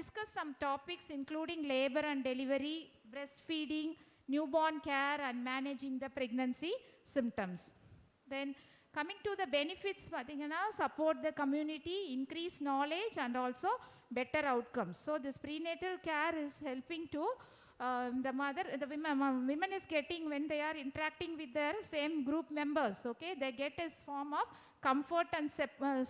discuss some topics including labor and delivery, breastfeeding, newborn care, and managing the pregnancy symptoms. Then coming to the benefits, support the community, increase knowledge, and also better outcomes. So this prenatal care is helping to the women is getting, when they are interacting with their same group members, okay, they get a form of comfort and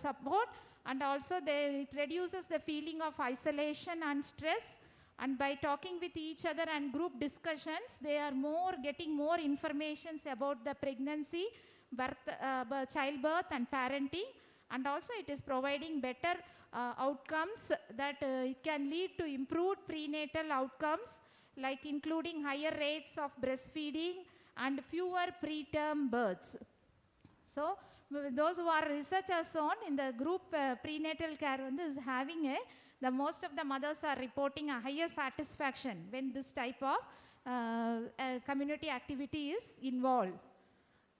support, and also it reduces the feeling of isolation and stress. And by talking with each other and group discussions, they are getting more information about the pregnancy, childbirth and parenting, and also it is providing better outcomes that it can lead to improved prenatal outcomes, like including higher rates of breastfeeding and fewer preterm births. So those who are researchers on in the group prenatal care is having the most of the mothers are reporting a higher satisfaction when this type of community activity is involved.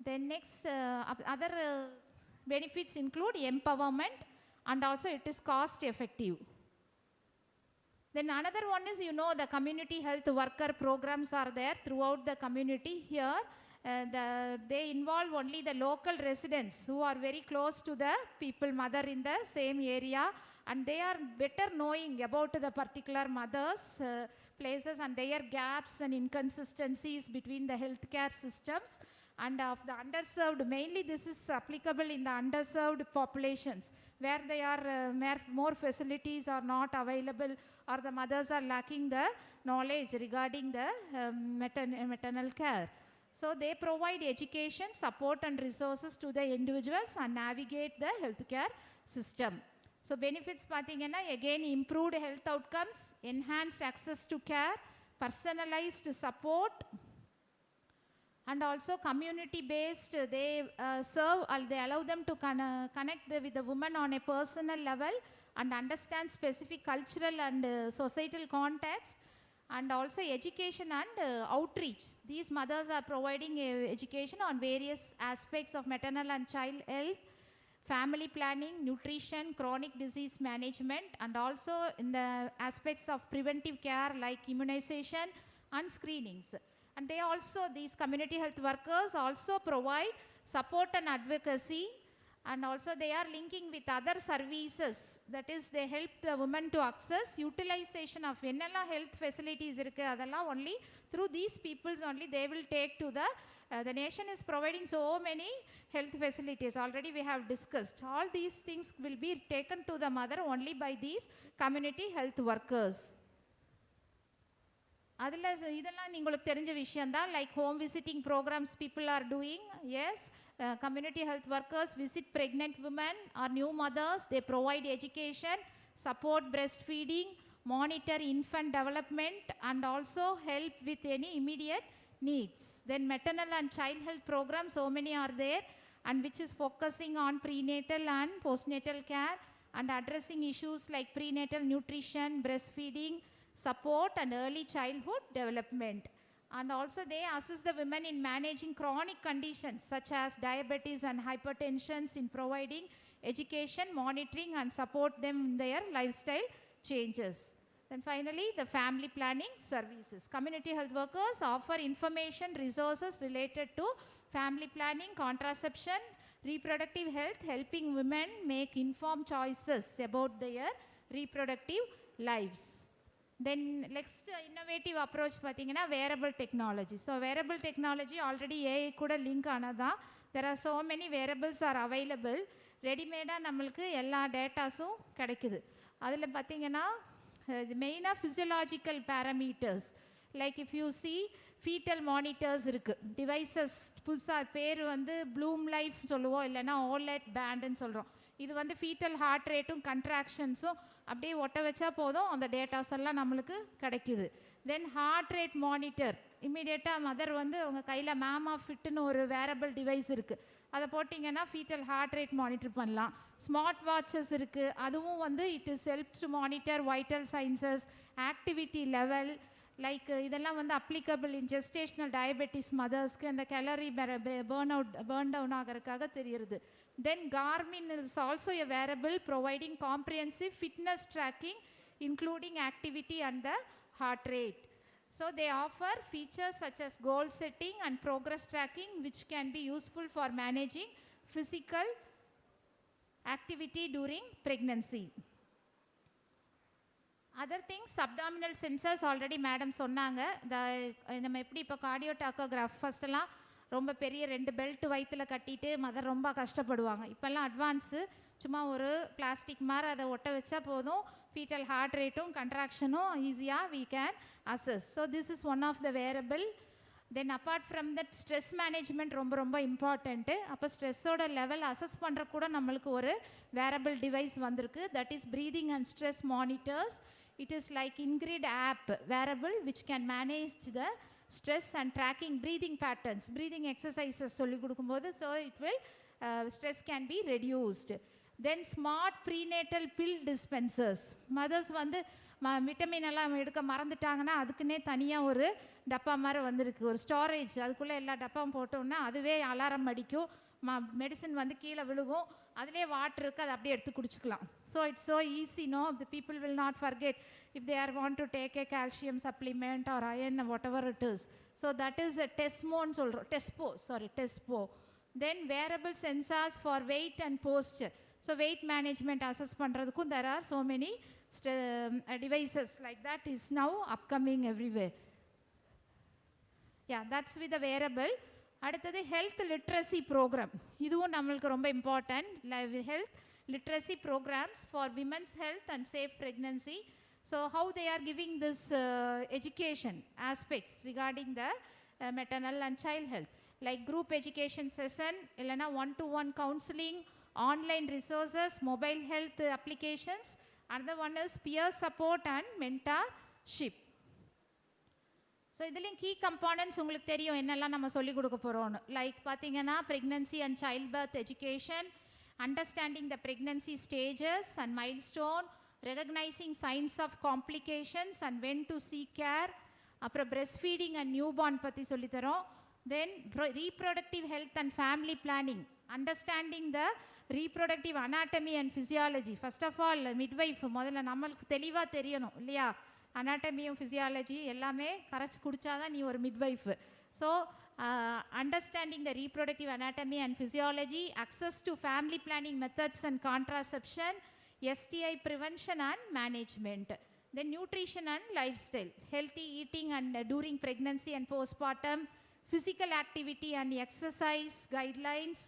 Then next other benefits include empowerment, and also it is cost effective. Then another one is, the community health worker programs are there throughout the community. Here they involve only the local residents who are very close to the mother in the same area, and they are better knowing about the particular mother's places and their gaps and inconsistencies between the healthcare systems. and of the underserved. Mainly this is applicable in the underserved populations where they are more facilities are not available, or the mothers are lacking the knowledge regarding the maternal care. So they provide education, support and resources to the individuals and navigate the healthcare system. So benefits pathina, again improved health outcomes, enhanced access to care, personalized support, and also community based. They serve, they allow them to connect with the woman on a personal level and understand specific cultural and societal context, and also education and outreach. These mothers are providing education on various aspects of maternal and child health, family planning, nutrition, chronic disease management, and also in the aspects of preventive care like immunization and screenings. And they also, these community health workers also provide support and advocacy, and also they are linking with other services. That is, they help the women to access utilization of enella health facilities irukku adalla only through these peoples only they will take to the nation is providing so many health facilities. Already we have discussed. All these things will be taken to the mother only by these community health workers. அதில் இதெல்லாம் உங்களுக்கு தெரிஞ்ச விஷயந்தான். Like home visiting programmes people are doing. Yes, community health workers visit pregnant women or new mothers. They provide education, support breastfeeding, monitor infant development, and also help with any immediate needs. Then maternal and child health programs, so many are there, and which is focusing on prenatal and postnatal care and addressing issues like prenatal nutrition, breastfeeding, support and early childhood development. And also they assist the women in managing chronic conditions such as diabetes and hypertension, in providing education, monitoring and support them in their lifestyle changes. Then finally, the family planning services. Community health workers offer information, resources related to family planning, contraception, reproductive health, helping women make informed choices about their reproductive lives. Then next innovative approach pathina wearable technology. So wearable technology already AI kuda link anada. There are so many wearables are available. Ready made namalku ella datasum kedaikudhu. Adula pathina the main physiological parameters, like if you see fetal monitors irukku, devices புதுசா பேர் வந்து Bloom life சொல்லுவோம், இல்லைன்னா OLED பேண்டுன்னு சொல்கிறோம். இது வந்து foetal heart ரேட்டும் கண்ட்ராக்ஷன்ஸும் அப்படியே ஒட்ட வச்சா போதும், அந்த டேட்டாஸ் எல்லாம் நம்மளுக்கு கிடைக்குது. தென் ஹார்ட் ரேட் மானிட்டர், இம்மிடியேட்டாக மதர் வந்து அவங்க கையில் மேமா ஃபிட்டுன்னு ஒரு வேரபிள் டிவைஸ் இருக்குது, அதை போட்டிங்கன்னா ஃபீட்டல் ஹார்ட் ரேட் மானிட்டர் பண்ணலாம். ஸ்மார்ட் வாட்சஸ் இருக்குது, அதுவும் வந்து it is help to monitor vital signs, activity level, like இதெல்லாம் வந்து அப்ளிகபிள் இன் ஜெஸ்டேஷனல் டயபெட்டிஸ் மதர்ஸ்க்கு அந்த கேலரி பேர்ன் டவுன் ஆகிறதுக்காக தெரியுது. Then Garmin is also a wearable providing comprehensive fitness tracking including activity and the heart rate. So they offer features such as goal setting and progress tracking, which can be useful for managing physical activity during pregnancy. Other things, abdominal sensors already madam சொன்னாங்க. நம்ம எப்படி இப்போ கார்டியோடாக்கோகிராஃப் ஃபஸ்ட்டெல்லாம் ரொம்ப பெரிய 2 belt வயிற்றில் கட்டிட்டு mother ரொம்ப கஷ்டப்படுவாங்க. இப்போல்லாம் அட்வான்ஸு சும்மா ஒரு பிளாஸ்டிக் மாதிரி அதை ஒட்ட வச்சா போதும், ஃபீட்டல் ஹார்ட் ரேட்டும் கண்ட்ராக்ஷனும் ஈஸியாக we can assess. So this is one of the wearable. Then apart from that, stress management ரொம்ப ரொம்ப இம்பார்ட்டண்ட்டு. அப்போ ஸ்ட்ரெஸ்ஸோட லெவல் அசஸ் பண்ணுற கூட நம்மளுக்கு ஒரு வேரபிள் டிவைஸ் வந்திருக்கு, that is breathing and stress monitors. It is like Ingrid app wearable which can manage the stress and tracking breathing patterns, breathing exercises சொல்லி கொடுக்கும்போது, so it will stress can be reduced. Then smart prenatal pill dispensers. Mothers வந்து vitamin எல்லாம் எடுக்க மறந்துட்டாங்கன்னா அதுக்குன்னே தனியாக ஒரு டப்பா மாதிரி வந்திருக்கு, ஒரு ஸ்டோரேஜ், அதுக்குள்ளே எல்லா டப்பாவும் போட்டோம்னா அதுவே அலாரம் அடிக்கும், மெடிசன் வந்து கீழே விழுகும், அதிலே வாட்டர் இருக்குது, அதை அப்படியே எடுத்து குடிச்சிக்கலாம். So it's so easy, no the people will not forget if they are want to take a calcium supplement or iron whatever it is. So that is டெஸ்மோன்னு சொல்கிறோம், டெஸ்போ. Then wearable sensors for weight and posture. So weight management assess பண்ணுறதுக்கும் there are so many devices like that is now upcoming everywhere. Yeah, that's with the wearable. அடுத்தது health literacy program, இதுவும் நம்மளுக்கு ரொம்ப important. Health literacy programs for women's health and safe pregnancy. So how they are giving this education aspects regarding the maternal and child health, like group education session, illana one-to-one counseling, online resources, mobile health applications. Another one is peer support and mentorship. So இதுலேயும் key கம்பானன்ட்ஸ் உங்களுக்கு தெரியும் என்னெல்லாம் நம்ம சொல்லிக் கொடுக்க போகிறோன்னு. Like பார்த்தீங்கன்னா pregnancy and child birth education, understanding the pregnancy stages and milestone, recognizing signs of complications and when to seek care, அப்புறம் breastfeeding and newborn பற்றி சொல்லித்தரோம். Then reproductive health and family planning, understanding the reproductive anatomy and physiology. First of all midwife முதல்ல நம்மளுக்கு தெளிவாக தெரியணும் இல்லையா, அனாட்டமியும் physiology எல்லாமே கரைச்சி குடித்தாதான் நீ ஒரு midwife. So understanding the reproductive anatomy and physiology, access to family planning methods and contraception, STI prevention and management. Then nutrition and lifestyle, healthy eating and during pregnancy and postpartum, physical activity and exercise guidelines,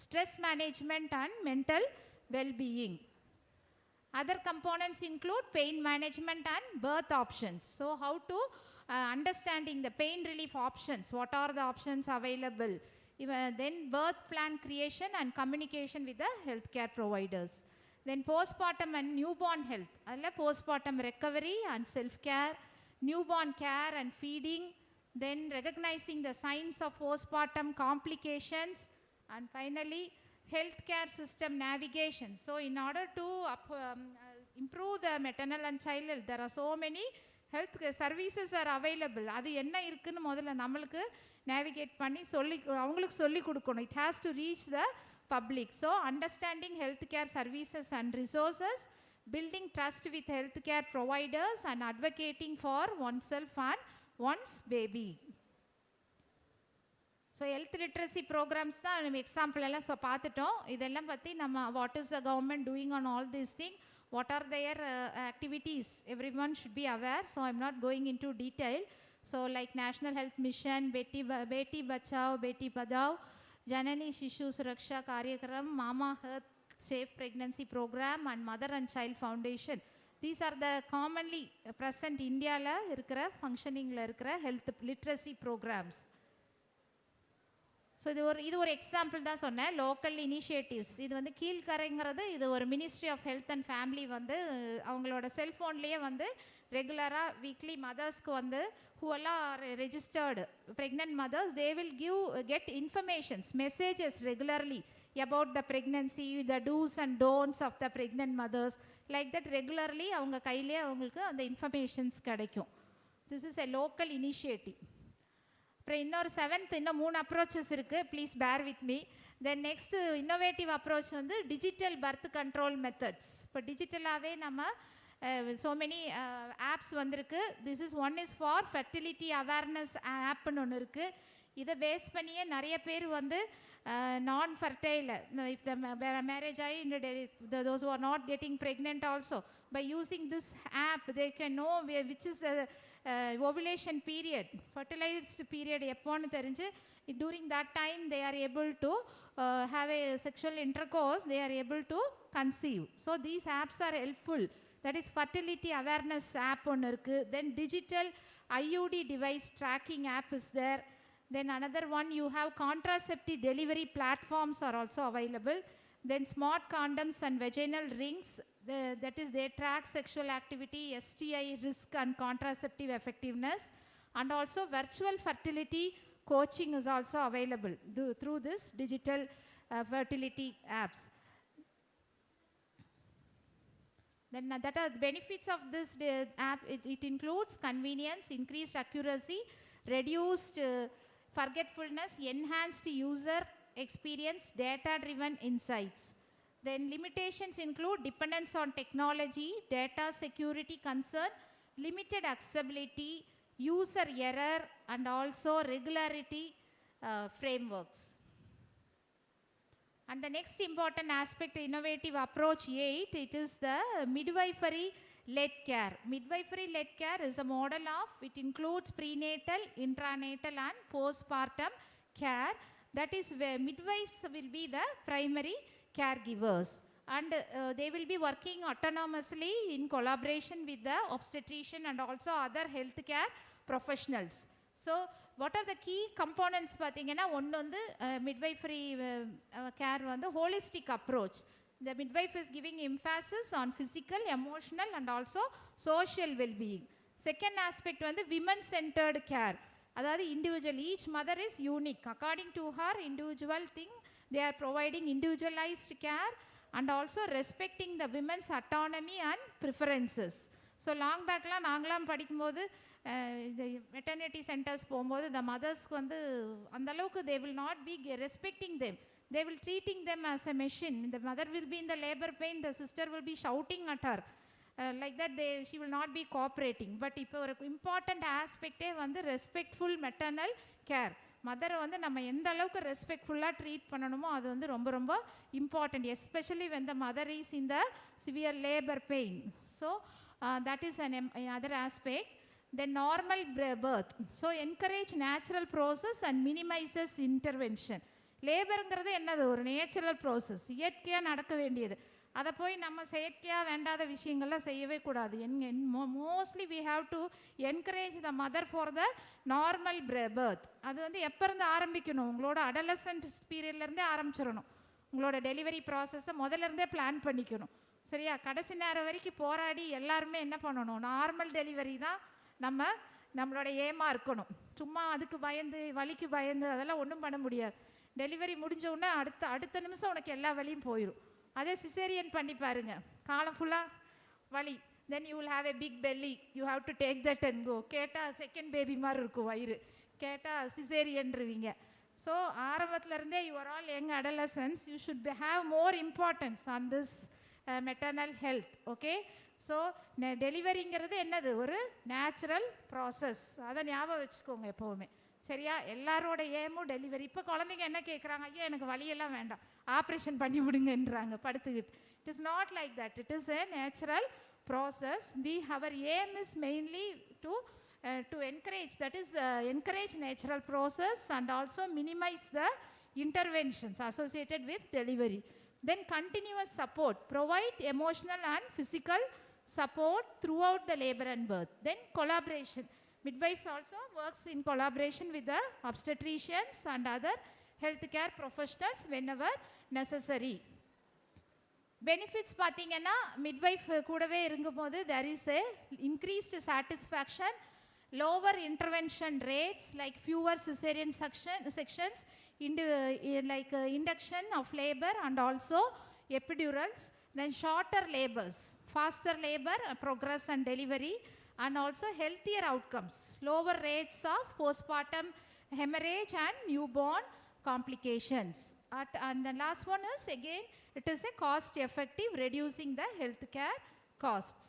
stress management and mental well-being. Other components include pain management and birth options. So how to understanding the pain relief options, what are the options available, then birth plan creation and communication with the healthcare providers. Then postpartum and newborn health, postpartum recovery and self-care, newborn care and feeding, then recognizing the signs of postpartum complications, and finally healthcare system navigation. So in order to improve the maternal and child health, there are so many health services are available. அது என்ன இருக்குன்னு முதல்ல நம்மளுக்கு navigate பண்ணி அவங்களுக்கு சொல்லி கொடுக்கணும். It has to reach the public. So understanding healthcare services and resources, building trust with healthcare providers and advocating for oneself and one's baby. So health literacy programmes தான் நம்ம எக்ஸாம்பிள் எல்லாம் பார்த்துட்டோம். இதெல்லாம் பற்றி நம்ம what is the government doing on all this thing, what are their activities, everyone should be aware. So I'm not going into detail. So like National Health Mission, Beti Bachao, Beti Padhao, Janani Shishu Suraksha Karyakram, Mama Health Safe Pregnancy Program and Mother and Child Foundation. These are the commonly present India la irukra functioning la irukra health literacy programs. So இது ஒரு example தான் சொன்னேன். Local initiatives, இது வந்து கீழ்கரைங்கிறது இது ஒரு ministry of health and family வந்து அவங்களோட செல்ஃபோன்லேயே வந்து ரெகுலராக வீக்லி மதர்ஸ்க்கு வந்து ஹூவெல்லாம் are registered pregnant mothers, they will get informations messages regularly about the pregnancy, the do's and don'ts of the pregnant mothers, like that regularly அவங்க கையிலே அவங்களுக்கு அந்த இன்ஃபர்மேஷன்ஸ் கிடைக்கும். This is a local initiative. அப்புறம் இன்னொரு இன்னும் 3 அப்ரோச்சஸ் இருக்குது, please bear with me. Then next innovative approach வந்து டிஜிட்டல் பர்த் கண்ட்ரோல் மெத்தட்ஸ். இப்போ டிஜிட்டலாகவே நம்ம ஸோ மெனி ஆப்ஸ் வந்திருக்கு. This is one is for fertility awareness ஆப்னு ஒன்று இருக்குது. இதை பேஸ் பண்ணியே நிறைய பேர் வந்து நான் ஃபர்டைல், இஃப் த மேரேஜ் ஆகி those who are not getting pregnant also, by using this app they can know which is the ovulation period, fertilized period எப்போன்னு தெரிஞ்சு during that time they are able to have a sexual intercourse, they are able to conceive. So these apps are helpful. That is fertility awareness app ஒன்று இருக்குது. Then digital IUD device tracking app is there. Then another one, you have contraceptive delivery platforms are also available. Then smart condoms and vaginal rings, that is they track sexual activity, STI risk and contraceptive effectiveness. And also virtual fertility coaching is also available through this digital fertility apps. Then that are the benefits of this app. It includes convenience, increased accuracy, reduced forgetfulness, enhanced user experience, data-driven insights. Then limitations include dependence on technology, data security concern, limited accessibility, user error, and also regularity frameworks. And the next important aspect, innovative approach 8, it is the midwifery-led care. Midwifery-led care is a model of, it includes prenatal, intranatal and postpartum care. That is where midwives will be the primary caregivers. And they will be working autonomously in collaboration with the obstetrician and also other healthcare professionals. So what are the key components பார்த்தீங்கன்னா ஒன்று வந்து midwifery care வந்து holistic approach. The midwife is giving emphasis on physical, emotional and also social well-being. Second aspect வந்து women-centered care. அதாவது individual, each mother is unique. According to her individual thing, they are providing individualized care and also respecting the women's autonomy and preferences. So long backலாம் நாங்களாம் படிக்கும்போது இந்த maternity centres போகும்போது the mothersக்கு வந்து அந்த அளவுக்கு they will not be respecting them. They will treating them as a machine. The mother will be in the labor pain, the sister will be shouting at her. Like that she will not be cooperating. But இப்போ ஒரு important aspect வந்து respectful maternal care. மதரை வந்து நம்ம எந்த அளவுக்கு ரெஸ்பெக்ட்ஃபுல்லாக treat பண்ணணுமோ அது வந்து ரொம்ப ரொம்ப important, especially when the mother is in the severe labor pain. So that is another aspect. The normal birth. So encourage natural process and minimizes intervention. லேபருங்கிறது என்னது, ஒரு நேச்சுரல் ப்ராசஸ், இயற்கையாக நடக்க வேண்டியது. அதை போய் நம்ம செயற்கையாக வேண்டாத விஷயங்கள்லாம் செய்யவே கூடாது. Mostly we have to encourage the mother for the normal birth. அது வந்து எப்போ இருந்து ஆரம்பிக்கணும், உங்களோட அடலசன்ட் பீரியட்லேருந்தே ஆரம்பிச்சிடணும். உங்களோட டெலிவரி ப்ராசஸை முதல்லேருந்தே பிளான் பண்ணிக்கணும். சரியா, கடைசி நேரம் வரைக்கும் போராடி எல்லாருமே என்ன பண்ணணும், நார்மல் டெலிவரி தான் நம்மளோட ஏமாக இருக்கணும். சும்மா அதுக்கு பயந்து வலிக்கு பயந்து அதெல்லாம் ஒன்றும் பண்ண முடியாது. டெலிவரி முடிஞ்ச உடனே அடுத்த நிமிஷம் உனக்கு எல்லா வலியும் போயிடும். அதே சிசேரியன் பண்ணி பாருங்க, காலம் ஃபுல்லாக வலி. Then you will have a big belly, you have to take that and go. கேட்டால் செகண்ட் பேபி மாதிரி இருக்கும் வயிறு, கேட்டால் சிசேரியன்ருவீங்க. ஸோ ஆரம்பத்துலேருந்தே you are all young adolescents, you should have more importance on this maternal health. Okay, so டெலிவரிங்கிறது என்னது, ஒரு நேச்சுரல் ப்ராசஸ். அதை ஞாபகம் வச்சுக்கோங்க எப்போவுமே. சரியா, எல்லாரோட ஏமும் டெலிவரி. இப்போ குழந்தைங்க என்ன கேட்குறாங்க, ஐயா எனக்கு வலியெல்லாம் வேண்டாம், ஆப்ரேஷன் பண்ணி விடுங்கன்றாங்க படுத்துக்கிட்டு. It is not like that. It is a natural process. Our aim is mainly to encourage, that is encourage natural process and also minimize the interventions associated with delivery. Then continuous support, provide emotional and physical support throughout the labor and birth. Then collaboration. Midwife also works in collaboration with the obstetricians and other healthcare professionals whenever necessary. Benefits பார்த்தீங்கன்னா midwife கூடவே இருக்கும்போது there is a increased satisfaction, lower intervention rates like fewer cesarean sections, like induction of labor and also epidurals. Then shorter labors, faster labor progress and delivery, and also healthier outcomes, lower rates of postpartum hemorrhage and newborn complications. And the last one is again, it is a cost effective, reducing the healthcare costs.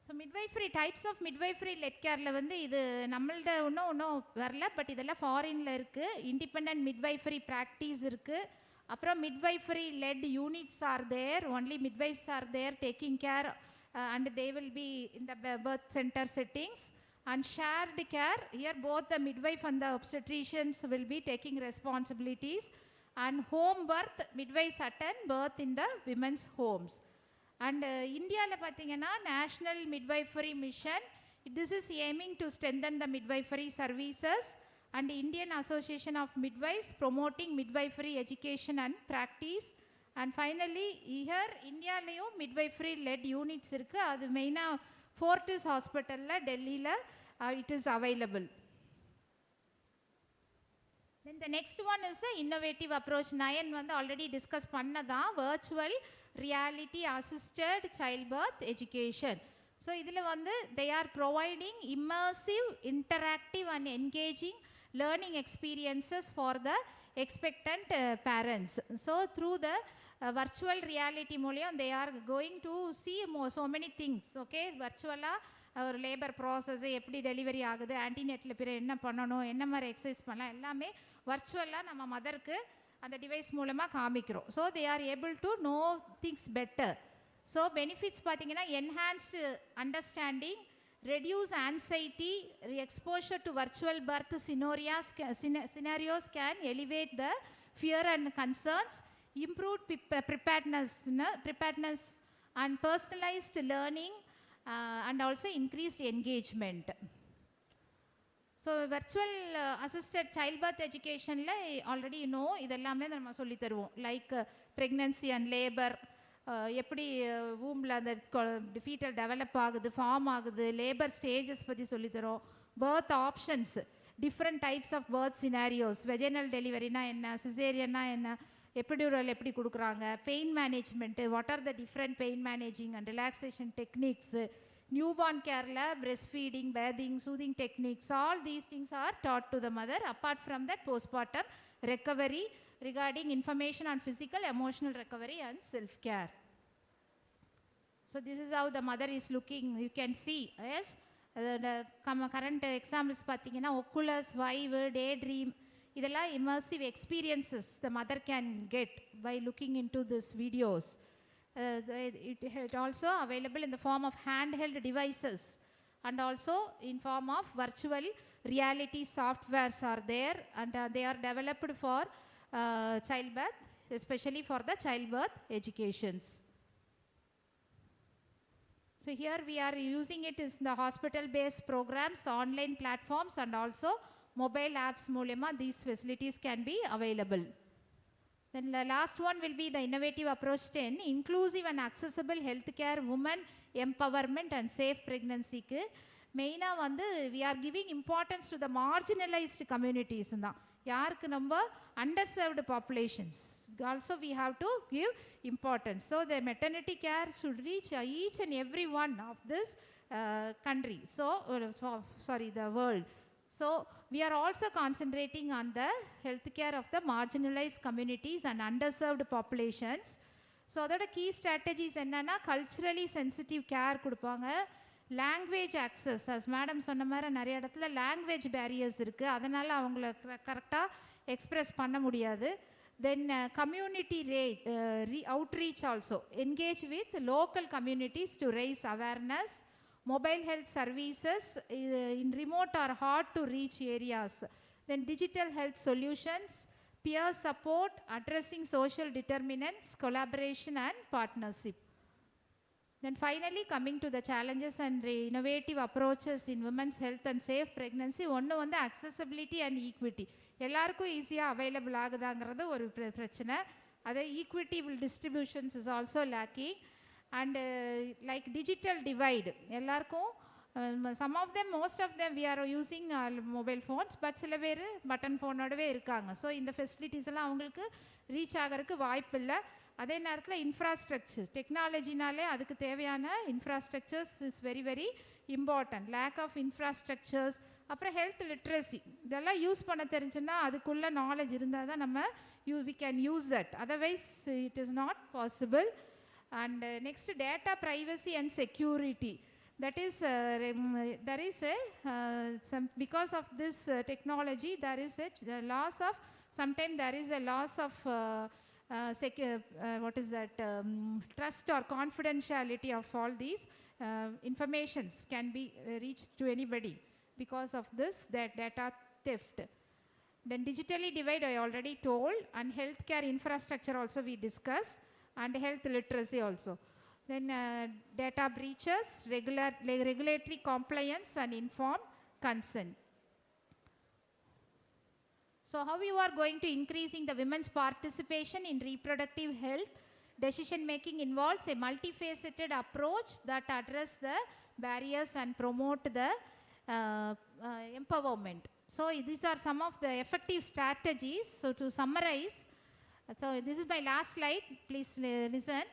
So midwifery types of midwifery led கேரில் வந்து இது நம்மள்ட ஒன்றும் வரல, but இதெல்லாம் ஃபாரினில் இருக்குது. Independent midwifery practice இருக்குது. அப்புறம் midwifery led units are there, only midwives are there taking care and they will be in the birth center settings. And shared care, here both the midwife and the obstetricians will be taking responsibilities. And home birth, midwives attend birth in the women's homes. And இந்தியாவில் பார்த்தீங்கன்னா national midwifery mission, this is aiming to strengthen the midwifery services, and Indian Association of Midwives promoting midwifery education and practice. And finally here இந்தியாலையும் midwifery led units இருக்குது. அது மெயினாக Fortis ஹாஸ்பிட்டலில் டெல்லியில் it is available. Then the next one is the innovative approach. Nine வந்து already discuss பண்ணதான், virtual reality assisted childbirth education. So இதில் வந்து they are providing immersive, interactive and engaging learning experiences for the expectant parents. So through the virtual reality மூலியம் they are going to see so many things. Okay, virtual-ஆக ஒரு labour process எப்படி delivery ஆகுது, ஆன்டிநெட்டில் பிற என்ன பண்ணணும், என்ன மாதிரி எக்ஸசைஸ் பண்ணலாம், எல்லாமே வர்ச்சுவலாக நம்ம மதருக்கு அந்த டிவைஸ் மூலமாக காமிக்கிறோம். So they are able to know things better. So benefits பார்த்தீங்கன்னா enhanced understanding, reduce anxiety, exposure to virtual birth scenarios can elevate the fear and concerns, improve preparedness and personalized learning, and also increased engagement. So virtual assisted childbirth education already you know இதெல்லாமே நம்ம சொல்லி தருவோம் like pregnancy and labor, எப்படி womb-ல அந்த fetal develop ஆகுது, form ஆகுது, labor stages பற்றி சொல்லி தரோம், birth options, different types of birth scenarios, vaginal delivery na என்ன, cesarean na என்ன, epidural எப்படி கொடுக்குறாங்க, pain management, what are the different pain managing and relaxation techniques, newborn care la breastfeeding, bathing, soothing techniques, all these things are taught to the mother. Apart from that, postpartum recovery regarding information on physical, emotional recovery and self-care. So this is how the mother is looking. You can see, yes, the current examples pathina oculus, vive, daydream, idella immersive experiences the mother can get by looking into these videos. It also available in the form of handheld devices and also in form of virtual reality softwares are there, and they are developed for childbirth, especially for the childbirth educations. So here we are using it is the hospital based programs, online platforms and also mobile apps மூலமா these facilities can be available. Then the last one will be the innovative approach 10, inclusive and accessible healthcare, women empowerment and safe pregnancy ku மெயினா வந்து we are giving importance to the marginalized communities தான், யாருக்கு நம்ம underserved populations also we have to give importance. So the maternity care should reach each and every one of this country, so sorry the world. So we are also concentrating on the healthcare of the marginalized communities and underserved populations. So அதோட key strategies என்னன்னா culturally sensitive care கொடுப்பாங்க, language access, as madam சொன்ன மாதிரி நிறைய இடத்துல language barriers இருக்கு, அதனால அவங்கள கரெக்டாக எக்ஸ்பிரஸ் பண்ண முடியாது. Then community outreach also, engage with local communities to raise awareness, mobile health services in remote or hard to reach areas, then digital health solutions, peer support, addressing social determinants, collaboration and partnership. Then finally coming to the challenges and innovative approaches in women's health and safe pregnancy, ஒன்று வந்து accessibility and equity, எல்லாருக்கும் ஈஸியாக available ஆகுதாங்கிறது ஒரு பிரச்சனை, அதே equitable distributions is also lacking. And like digital divide, எல்லாருக்கும் some of them, most of them we are using mobile phones, but சில பேர் பட்டன் ஃபோனோடவே இருக்காங்க. ஸோ இந்த ஃபெசிலிட்டிஸ் எல்லாம் அவங்களுக்கு ரீச் ஆகிறதுக்கு வாய்ப்பு இல்லை. அதே நேரத்தில் இன்ஃப்ராஸ்ட்ரக்சர் டெக்னாலஜினாலே அதுக்கு தேவையான infrastructures is very very important. Lack of infrastructures, அப்புறம் ஹெல்த் லிட்ரஸி, இதெல்லாம் யூஸ் பண்ண தெரிஞ்சுன்னா அதுக்குள்ள நாலேஜ் இருந்தால் தான் நம்ம we can use that, otherwise it is not possible. And next, data privacy and security, that is there is a because of this technology there is a loss of, sometimes there is a loss of what is that trust or confidentiality of all these informations can be reached to anybody because of this that data theft. Then digitally divide I already told, and healthcare infrastructure also we discussed, and health literacy also. Then data breaches, regulatory compliance and informed consent. So how you are going to increasing the women's participation in reproductive health decision making involves a multifaceted approach that address the barriers and promote the empowerment. So these are some of the effective strategies. So to summarize, so this is my last slide, please listen.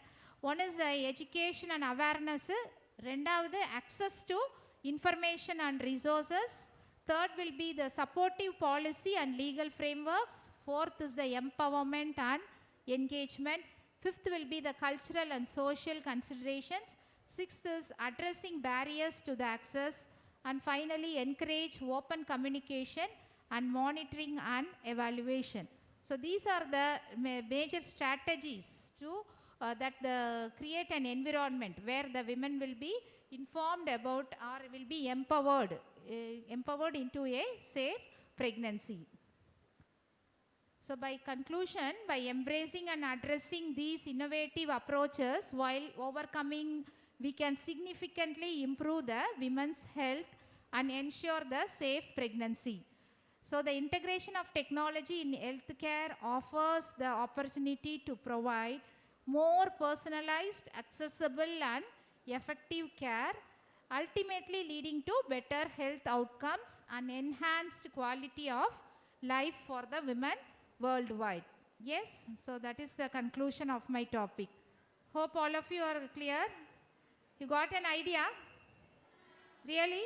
One is the education and awareness, ரெண்டாவது access to information and resources, third will be the supportive policy and legal frameworks, fourth is the empowerment and engagement, fifth will be the cultural and social considerations, sixth is addressing barriers to the access, and finally encourage open communication and monitoring and evaluation. So these are the major strategies to that create an environment where the women will be informed about or will be empowered into a safe pregnancy. So by conclusion, by embracing and addressing these innovative approaches while overcoming, we can significantly improve the women's health and ensure the safe pregnancy. So the integration of technology in healthcare offers the opportunity to provide more personalized, accessible and effective care, ultimately leading to better health outcomes and enhanced quality of life for the women worldwide. Yes, so that is the conclusion of my topic. Hope all of you are clear. You got an idea? Really?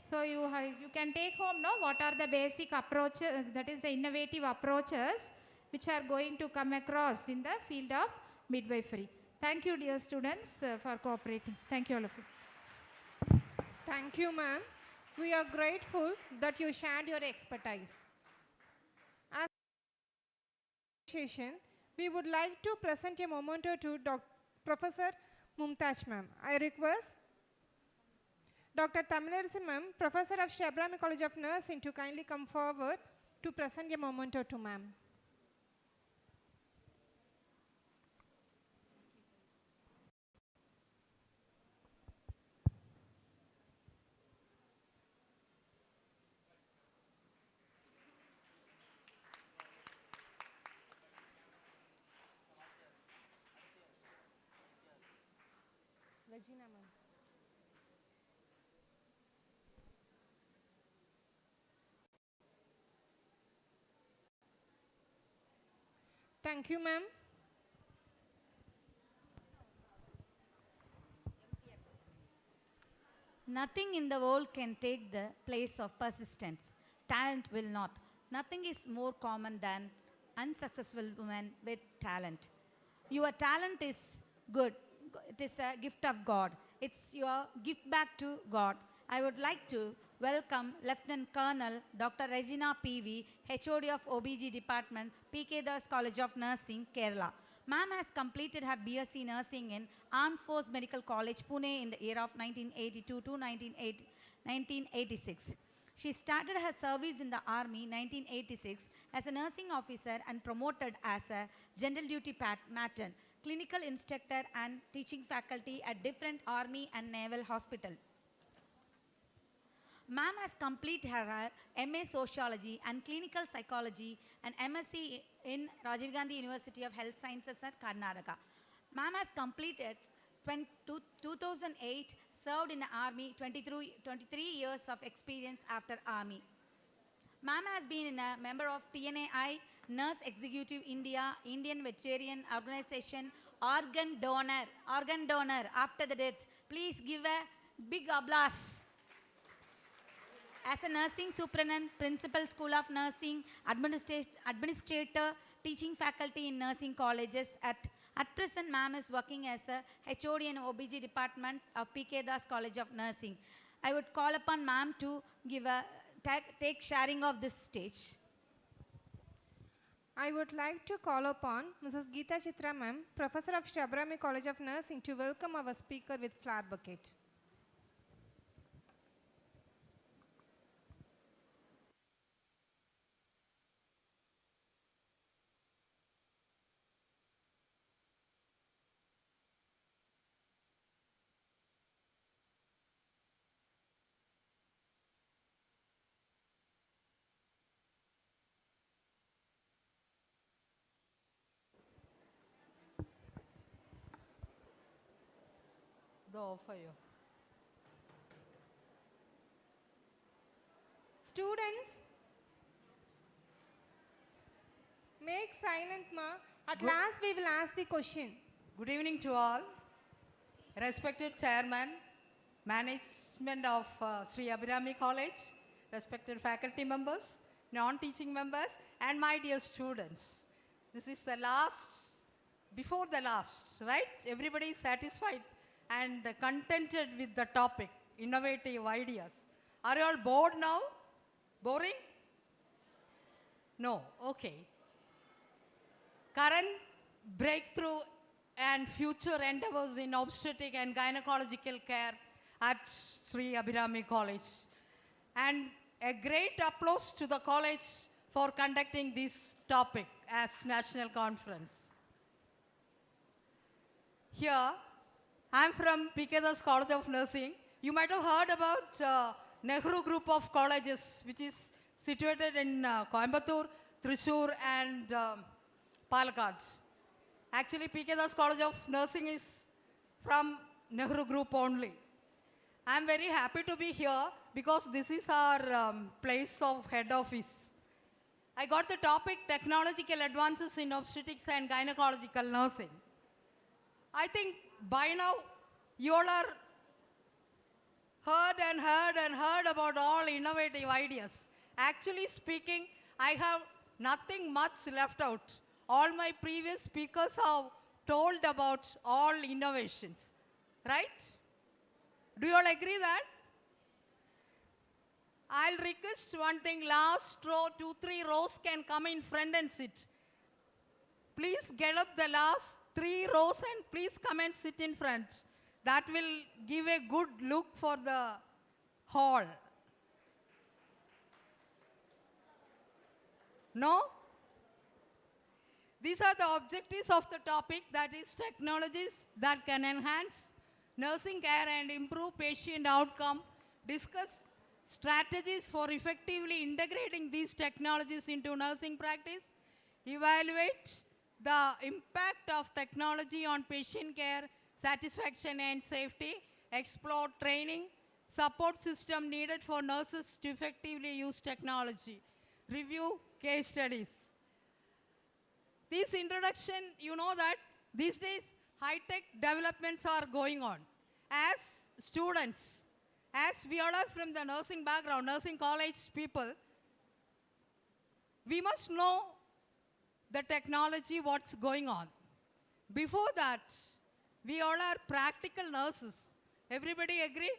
So you can take home, no? What are the basic approaches, that is the innovative approaches which are going to come across in the field of midwifery. Thank you, dear students, for cooperating. Thank you, all of you. Thank you, ma'am. We are grateful that you shared your expertise. As session, we would like to present a memento to Professor Mumtaz ma'am. I request Dr. Tamilarasan ma'am, Professor of Abirami College of Nursing, to kindly come forward to present a memento to ma'am. Regina ma'am. Thank you, ma'am. Nothing in the world can take the place of persistence. Talent will not. Nothing is more common than unsuccessful women with talent. Your talent is good. It is a gift of God. It's your gift back to God. I would like to welcome Lieutenant Colonel Dr. Regina P.V., HOD of OBG Department, P.K. Das College of Nursing, Kerala. Ma'am has completed her B.Sc Nursing in Armed Force Medical College, Pune in the year of 1982 to 1986. She started her service in the Army 1986 as a nursing officer and promoted as a general duty matron, clinical instructor and teaching faculty at different Army and Naval Hospital. Ma'am has completed her M.A. Sociology and Clinical Psychology and M.Sc in Rajiv Gandhi University of Health Sciences at Karnataka. Ma'am has completed 2008, served in the Army, 23 years of experience after Army. Ma'am has been a member of TNAI, Nurse Executive India, Indian Vegetarian Organization, organ donor after the death. Please give a big applause. As a nursing superintendent, principal School of Nursing, administrator, teaching faculty in nursing colleges. At present, ma'am is working as a HOD in OBG department of P.K. Das College of Nursing. I would call upon ma'am to give take sharing of this stage. I would like to call upon Mrs. Geeta Chitra ma'am, Professor of Abirami College of Nursing, to welcome our speaker with flower bouquet. For you. Students, make silent ma. At last we will ask the question. Good evening to all. Respected Chairman, Management of Sree Abirami College, respected faculty members, non-teaching members, and my dear students. This is the last, before the last, right? Everybody is satisfied and contented with the topic, innovative ideas. Are you all bored now? Boring? No, okay. Current breakthrough and future endeavors in obstetric and gynecological care at Sree Abirami College. And a great applause to the college for conducting this topic as national conference. Here, I'm from P.K.Das College of Nursing. You might have heard about Nehru Group of Colleges, which is situated in Coimbatore, Thrissur, and Palakkad. Actually, P.K.Das College of Nursing is from Nehru Group only. I'm very happy to be here because this is our place of head office. I got the topic technological advances in obstetrics and gynecological nursing. I think by now you all are heard about all innovative ideas. Actually speaking, I have nothing much left out. All my previous speakers have told about all innovations, right? Do you all agree that? I'll request one thing, last row, 2-3 rows can come in front and sit. Please get up the last 3 rows and please come and sit in front. That will give a good look for the hall. No? These are the objectives of the topic, that is technologies that can enhance nursing care and improve patient outcome, discuss strategies for effectively integrating these technologies into nursing practice, evaluate the impact of technology on patient care, satisfaction and safety, explore training, support system needed for nurses to effectively use technology, review case studies. This introduction, you know that these days high-tech developments are going on. As students, as we all are from the nursing background, nursing college people, we must know the technology, what's going on. Before that, we all are practical nurses. Everybody agree?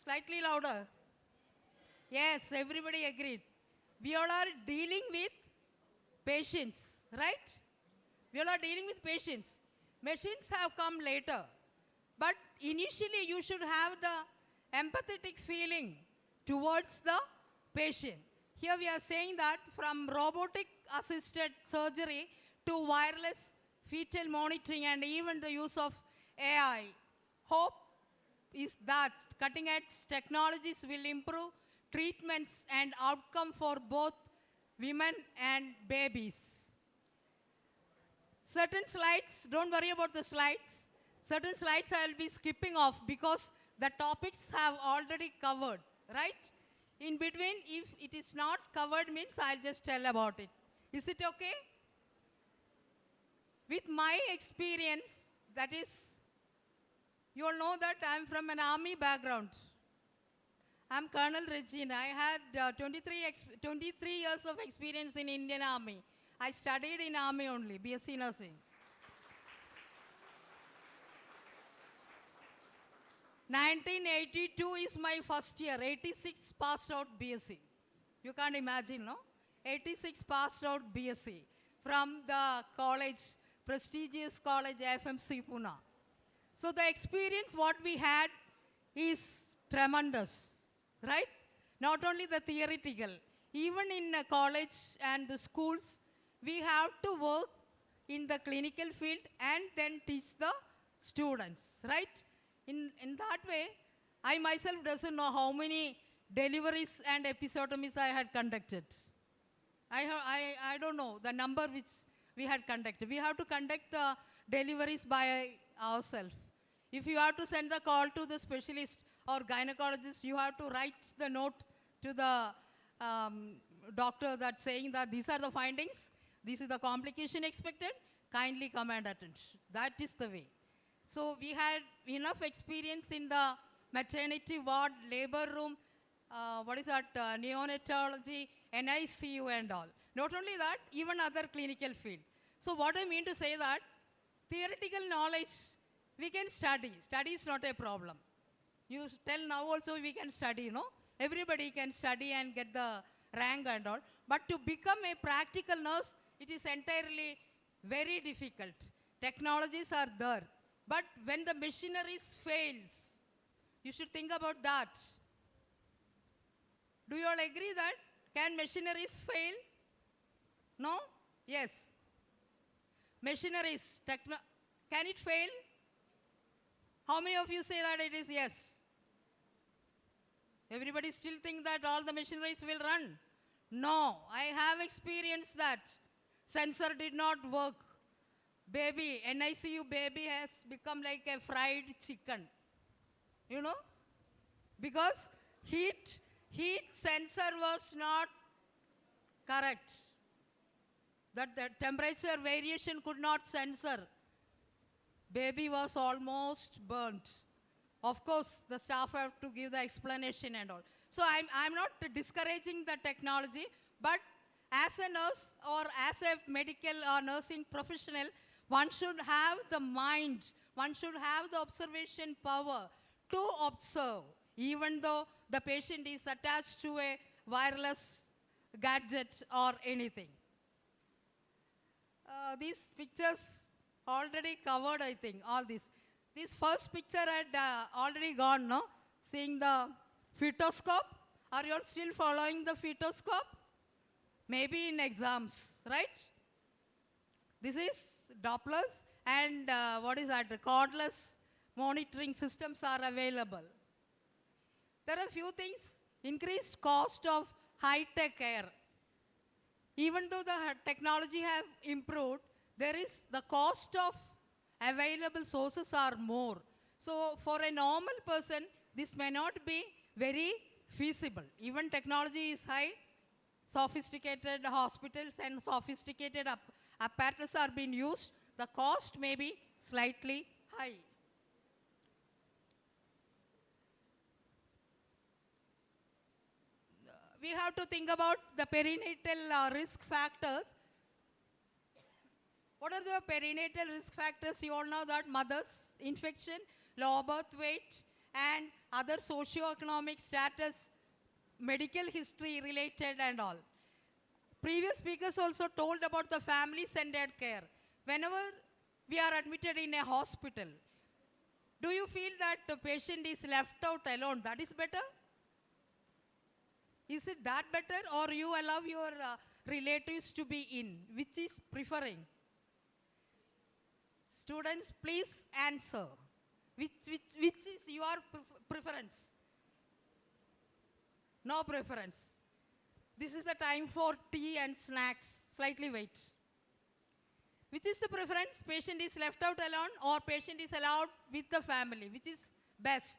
Slightly louder. Yes, everybody agreed. We all are dealing with patients, right? We all are dealing with patients. Machines have come later. But initially, you should have the empathetic feeling towards the patient. Here we are saying that from robotic-assisted surgery to wireless fetal monitoring and even the use of AI. Hope is that cutting-edge technologies will improve treatments and outcome for both women and babies. Certain slides, don't worry about the slides. Certain slides I will be skipping off because the topics have already covered, right? In between, if it is not covered means I'll just tell about it. Is it okay? With my experience, that is, you all know that I'm from an army background. I'm Colonel Regina. I had 23 years of experience in Indian Army. I studied in Army only, B.Sc nursing. 1982 is my first year. 86 passed out B.Sc. You can't imagine, no? 86 passed out B.Sc from the college, prestigious college FMC Pune. So the experience what we had is tremendous, right? Not only the theoretical, even in college and the schools, we have to work in the clinical field and then teach the students, right? In that way, I myself doesn't know how many deliveries and episiotomies I had conducted. I don't know the number which we had conducted. We have to conduct the deliveries by ourselves. If you have to send the call to the specialist or gynecologist, you have to write the note to the doctor that saying that these are the findings, this is the complication expected, kindly come and attend. That is the way. So we had enough experience in the maternity ward, labor room, neonatology, NICU and all. Not only that, even other clinical field. So what I mean to say that, theoretical knowledge, we can study. Study is not a problem. You tell now also we can study, no? Everybody can study and get the rank and all. But to become a practical nurse, it is entirely very difficult. Technologies are there. But when the machineries fails, you should think about that. Do you all agree that? Can machineries fail? No? Yes. Machineries, can it fail? How many of you say that it is yes? Everybody still think that all the machineries will run. No, I have experienced that. Sensor did not work. Baby, NICU baby has become like a fried chicken. You know? Because heat sensor was not correct. That the temperature variation could not censor. Baby was almost burnt. Of course, the staff have to give the explanation and all. So I'm not discouraging the technology, but as a nurse or as a medical or nursing professional, one should have the mind, one should have the observation power to observe, even though the patient is attached to a wireless gadget or anything. These pictures already covered, I think, all this. This first picture had already gone, no? Seeing the fetoscope. Are you all still following the fetoscope? Maybe in exams, right? This is Dopplers and what is that? Cordless monitoring systems are available. There are a few things. Increased cost of high-tech care. Even though the technology have improved, there is the cost of available sources are more. So for a normal person, this may not be very feasible. Even technology is high, sophisticated hospitals and sophisticated apparatus are being used. The cost may be slightly high. We have to think about the perinatal risk factors. What are the perinatal risk factors? You all know that mothers, infection, low birth weight, and other socio-economic status, medical history related and all. Previous speakers also told about the family-centered care. Whenever we are admitted in a hospital, do you feel that the patient is left out alone? That is better? Is it that better, or you allow your relatives to be in? Which is preferring? Students, please answer. Which is your preference? No preference. This is the time for tea and snacks. Slightly wait. Which is the preference? Patient is left out alone or patient is allowed with the family? Which is best?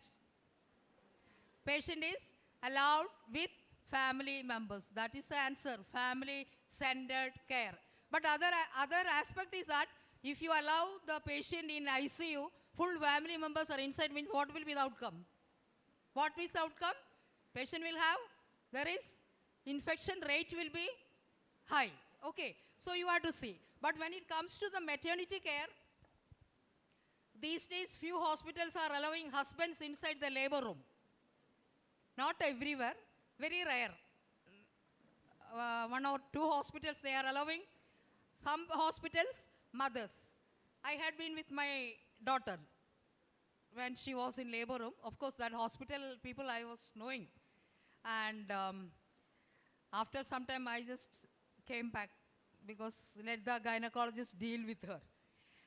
Patient is allowed with family members. That is the answer. Family-centered care. But other aspect is that if you allow the patient in ICU, full family members are inside, means what will be the outcome? What is the outcome? Patient will have, there is infection rate will be high. Okay, so you have to see. But when it comes to the maternity care, these days few hospitals are allowing husbands inside the labor room. Not everywhere, very rare. One or two hospitals they are allowing. Some hospitals, mothers. I had been with my daughter when she was in labor room. Of course, that hospital people I was knowing. And after some time, I just came back because let the gynecologist deal with her.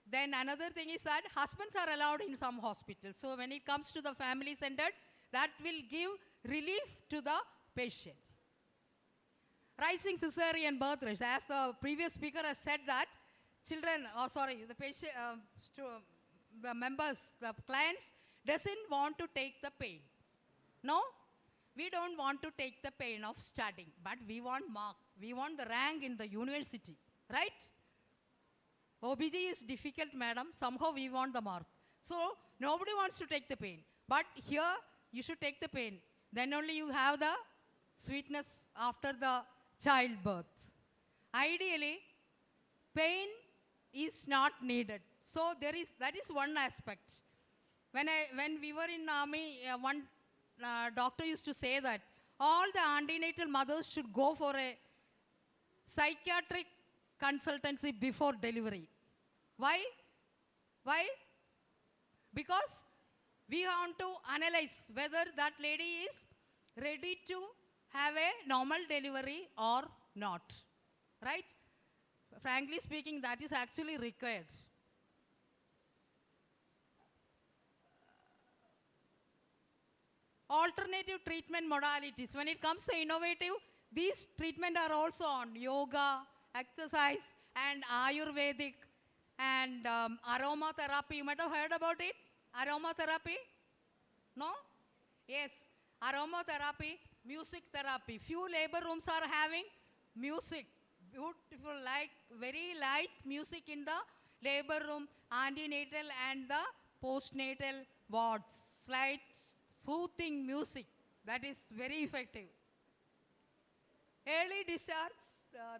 Then another thing is that husbands are allowed in some hospitals. So when it comes to the family-centered, that will give relief to the patient. Rising cesarean birth rates. As the previous speaker has said that, children, the patient, the members, the clients doesn't want to take the pain. No, we don't want to take the pain of studying, but we want mark. We want the rank in the university, right? OBG is difficult, madam. Somehow we want the mark. So nobody wants to take the pain. But here, you should take the pain. Then only you have the sweetness after the childbirth. Ideally, pain is not needed. So that is one aspect. When we were in army, one doctor used to say that all the antenatal mothers should go for a psychiatric consultancy before delivery. Why? Why? Because we want to analyze whether that lady is ready to have a normal delivery or not. Right? Frankly speaking, that is actually required. Alternative treatment modalities. When it comes to innovative, these treatment are also on yoga, exercise, and Ayurvedic, and aromatherapy. You might have heard about it. Aromatherapy? No? Yes. Aromatherapy, music therapy. Few labor rooms are having music. Beautiful, like very light music in the labor room, antenatal and the postnatal wards. Slight soothing music. That is very effective. Early discharge,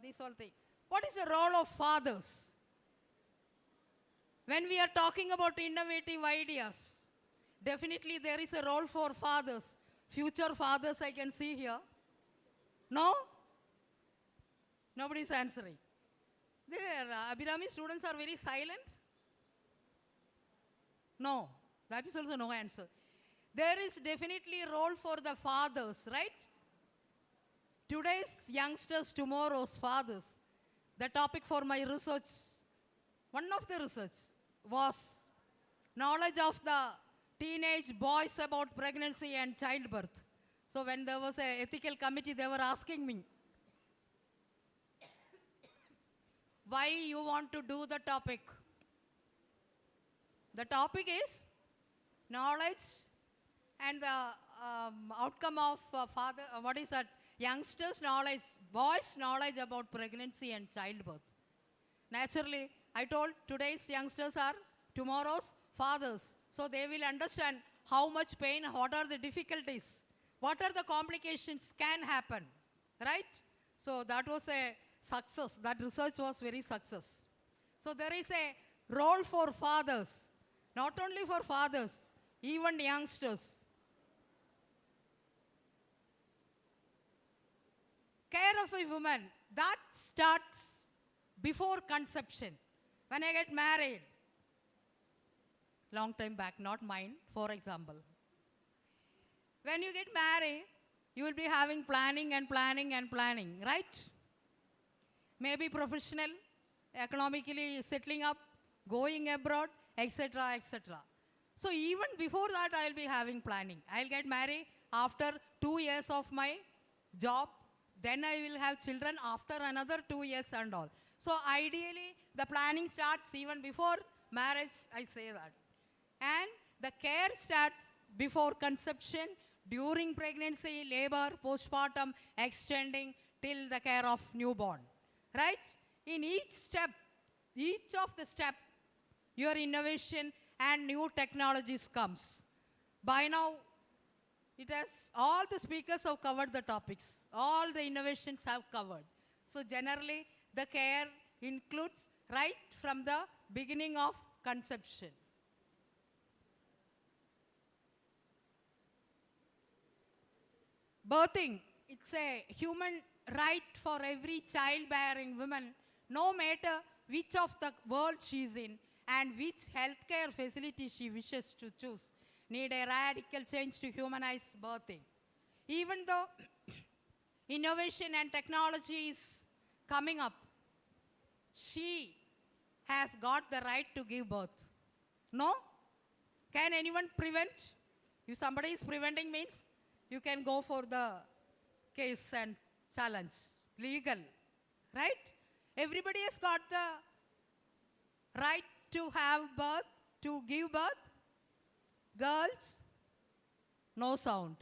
this whole thing. What is the role of fathers? When we are talking about innovative ideas, definitely there is a role for fathers. Future fathers I can see here. No? Nobody is answering. Their Abirami students are very silent. No, that is also no answer. There is definitely a role for the fathers, right? Today's youngsters, tomorrow's fathers. The topic for my research, one of the research was knowledge of the teenage boys about pregnancy and childbirth. So when there was an ethical committee, they were asking me, why you want to do the topic? The topic is knowledge and the outcome of what is that? Youngsters' knowledge, boys' knowledge about pregnancy and childbirth. Naturally, I told today's youngsters are tomorrow's fathers. So they will understand how much pain, what are the difficulties, what are the complications can happen, right? So that was a success. That research was very success. So there is a role for fathers, not only for fathers, even youngsters. Care of a woman, that starts before conception. When I get married, long time back, not mine, for example. When you get married, you will be having planning and planning and planning, right? Maybe professional, economically settling up, going abroad, etc., etc. So even before that, I will be having planning. I will get married after 2 years of my job. Then I will have children after another 2 years and all. So ideally, the planning starts even before marriage, I say that. And the care starts before conception, during pregnancy, labor, postpartum, extending till the care of newborn. Right? In each step, each of the step, your innovation and new technologies comes. By now, all the speakers have covered the topics. All the innovations have covered. So generally, the care includes right from the beginning of conception. Birthing, it's a human right for every childbearing woman, no matter which of the world she is in and which healthcare facility she wishes to choose, need a radical change to humanize birthing. Even though innovation and technology is coming up, she has got the right to give birth. No? Can anyone prevent? If somebody is preventing means, you can go for the case and challenge. Legal. Right? Everybody has got the right to have birth, to give birth. Girls, no sound.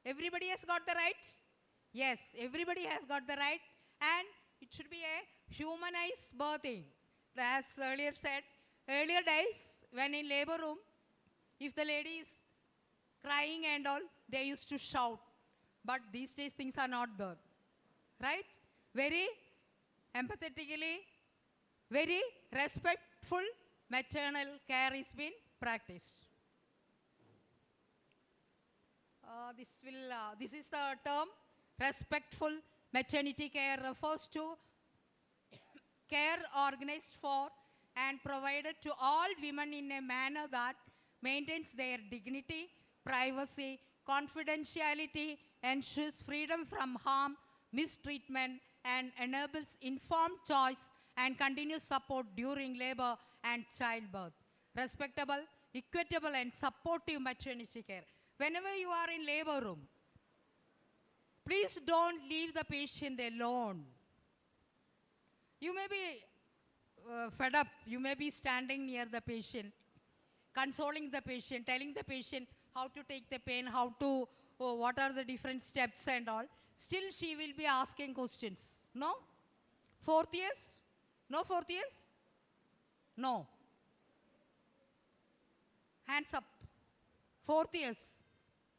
Everybody has got the right? Yes, everybody has got the right, and it should be a humanized birthing. As earlier said, earlier days, when in labor room, if the lady is crying and all, they used to shout. But these days, things are not there. Right? Very empathetically, very respectful maternal care is being practiced. This is the term, respectful maternity care refers to care organized for and provided to all women in a manner that maintains their dignity, privacy, confidentiality, ensures freedom from harm, mistreatment, and enables informed choice and continuous support during labor and childbirth. Respectable, equitable, and supportive maternity care. Whenever you are in labor room, please don't leave the patient alone. You may be fed up. You may be standing near the patient, consoling the patient, telling the patient how to take the pain, what are the different steps and all. Still, she will be asking questions. No? Fourth years? No fourth years? No. Hands up. Fourth years.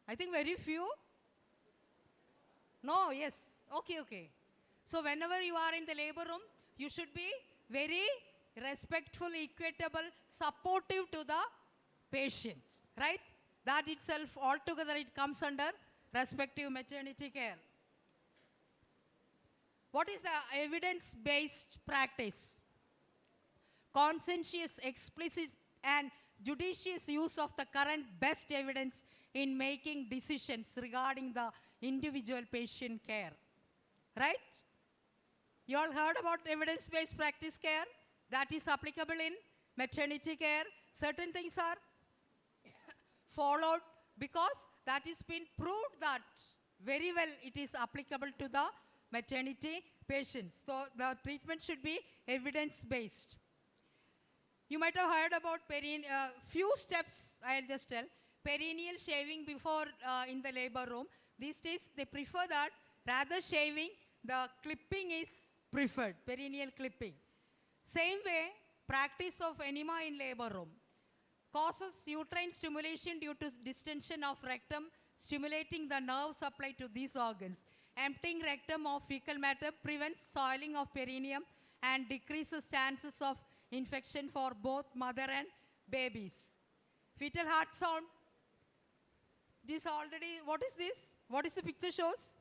I think very few. No, yes. Okay, okay. So whenever you are in the labor room, you should be very respectful, equitable, supportive to the patient. Right? That itself, altogether, it comes under respective maternity care. What is the evidence-based practice? Conscientious, explicit, and judicious use of the current best evidence in making decisions regarding the individual patient care. Right? You all heard about evidence-based practice care? That is applicable in maternity care. Certain things are followed because that has been proved that very well it is applicable to the maternity patients. So the treatment should be evidence-based. You might have heard about few steps I'll just tell. Perineal shaving before in the labor room. These days they prefer that rather shaving, the clipping is preferred, perineal clipping. Same way, practice of enema in labor room causes uterine stimulation due to distension of rectum, stimulating the nerve supply to these organs. Emptying rectum of fecal matter prevents soiling of perineum and decreases chances of infection for both mother and babies. Fetal heart sound. This already, what is this? What is the picture shows?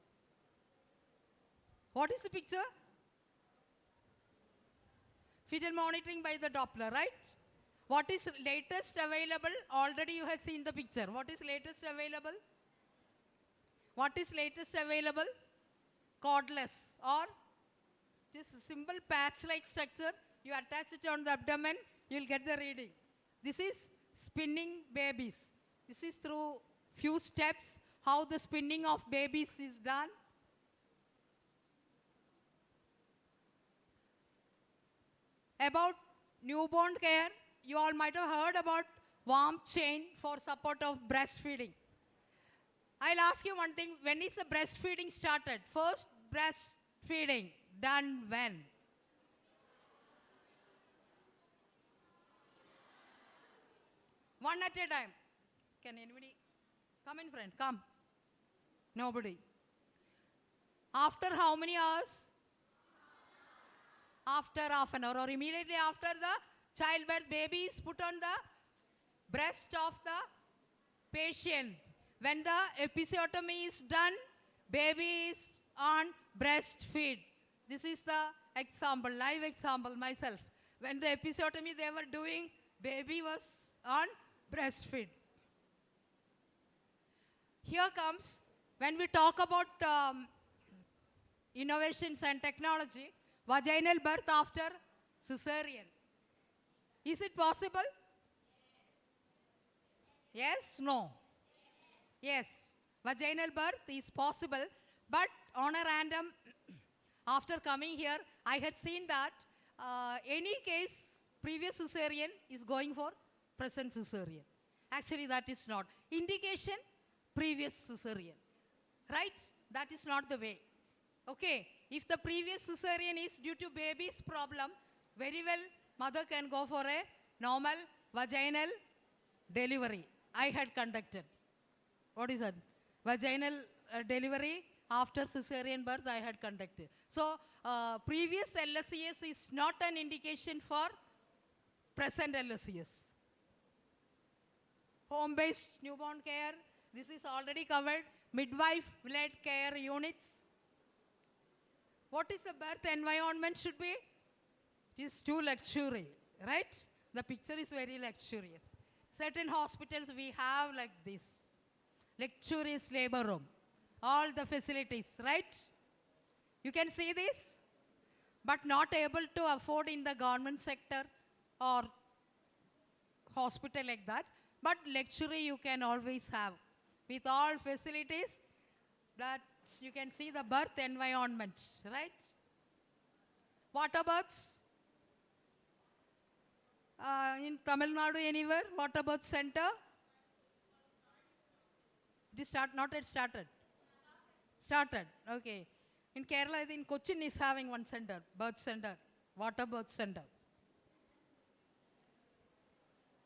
What is the picture? Fetal monitoring by the Doppler, right? What is latest available? Already you have seen the picture. What is latest available? What is latest available? Cordless or this simple patch-like structure. You attach it on the abdomen, you will get the reading. This is spinning babies. This is through few steps how the spinning of babies is done. About newborn care, you all might have heard about warm chain for support of breastfeeding. I'll ask you one thing, when is the breastfeeding started? First breastfeeding done when? One at a time. Can anybody come in front? Come. Nobody. After how many hours? After half an hour or immediately after the childbirth, baby is put on the breast of the patient. When the episiotomy is done, baby is on breastfeed. This is the example, live example myself. When the episiotomy they were doing, baby was on breastfeed. Here comes, when we talk about innovations and technology, vaginal birth after cesarean. Is it possible? Yes? No? Yes. Vaginal birth is possible, but on a random, after coming here, I had seen that any case, previous cesarean is going for present cesarean. Actually, that is not. Indication, previous cesarean. Right? That is not the way. Okay. If the previous cesarean is due to baby's problem, very well, mother can go for a normal vaginal delivery. I had conducted. What is that? Vaginal delivery after cesarean birth I had conducted. So, previous LSCS is not an indication for present LSCS. Home-based newborn care, this is already covered. Midwife-led care units. What is the birth environment should be? It is too luxury. right? The picture is very luxurious. Certain hospitals we have like this, luxurious labor room, all the facilities, right? You can see this, but not able to afford in the government sector or hospital like that. But luxury you can always have with all facilities that you can see the birth environment, right? Water baths. In Tamil Nadu anywhere, water bath center? It is not yet started. Started, okay. In Kerala, I think Cochin is having one center, birth center, water birth center.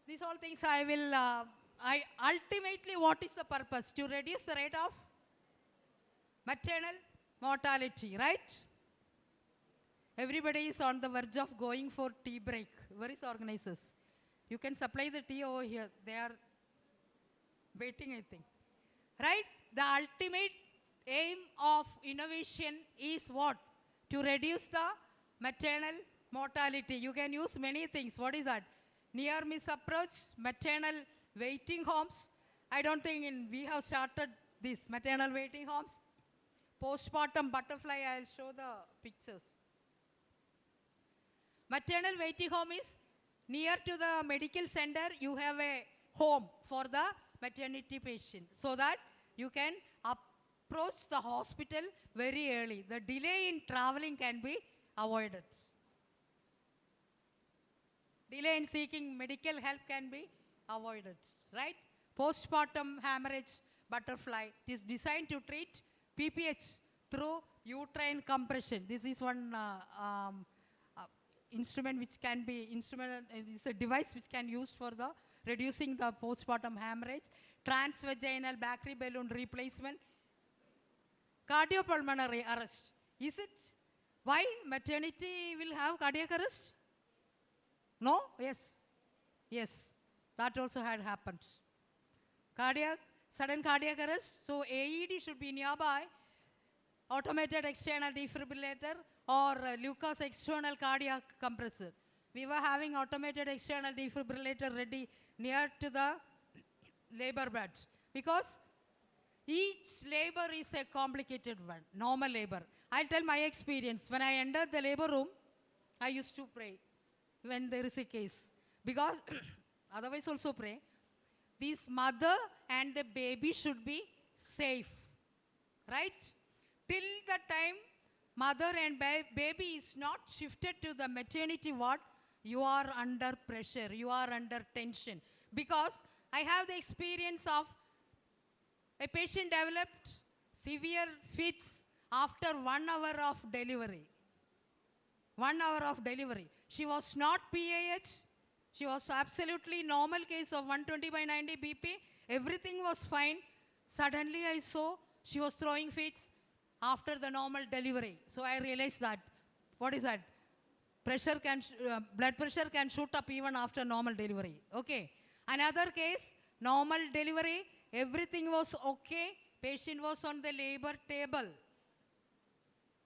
These all things I will, ultimately what is the purpose? To reduce the rate of maternal mortality, right? Everybody is on the verge of going for tea break. Where is organizers? You can supply the tea over here. They are waiting, I think. Right? The ultimate aim of innovation is what? To reduce the maternal mortality. You can use many things. What is that? Near-miss approach, maternal waiting homes. I don't think we have started this maternal waiting homes. Postpartum butterfly, I'll show the pictures. Maternal waiting home is near to the medical center. You have a home for the maternity patient so that you can approach the hospital very early. The delay in traveling can be avoided. Delay in seeking medical help can be avoided, right? Postpartum hemorrhage butterfly. It is designed to treat PPH through uterine compression. This is one instrument which can be, it's a device which can be used for the reducing the postpartum hemorrhage. Transvaginal Bakri balloon replacement. Cardiopulmonary arrest. Is it? Why maternity will have cardiac arrest? No? Yes. Yes. That also had happened. Sudden cardiac arrest. So AED should be nearby. Automated external defibrillator or Lucas external cardiac compressor. We were having automated external defibrillator ready near to the labor bed because each labor is a complicated one, normal labor. I'll tell my experience. When I entered the labor room, I used to pray when there is a case because otherwise also pray. This mother and the baby should be safe, right? Till the time mother and baby is not shifted to the maternity ward, you are under pressure, you are under tension. Because I have the experience of a patient developed severe fits after 1 hour of delivery. 1 hour of delivery. She was not PAH. She was absolutely normal case of 120/90 BP. Everything was fine. Suddenly I saw she was throwing fits after the normal delivery. So I realized that, what is that? Pressure can, blood pressure can shoot up even after normal delivery. Okay. Another case, normal delivery, everything was okay. Patient was on the labor table.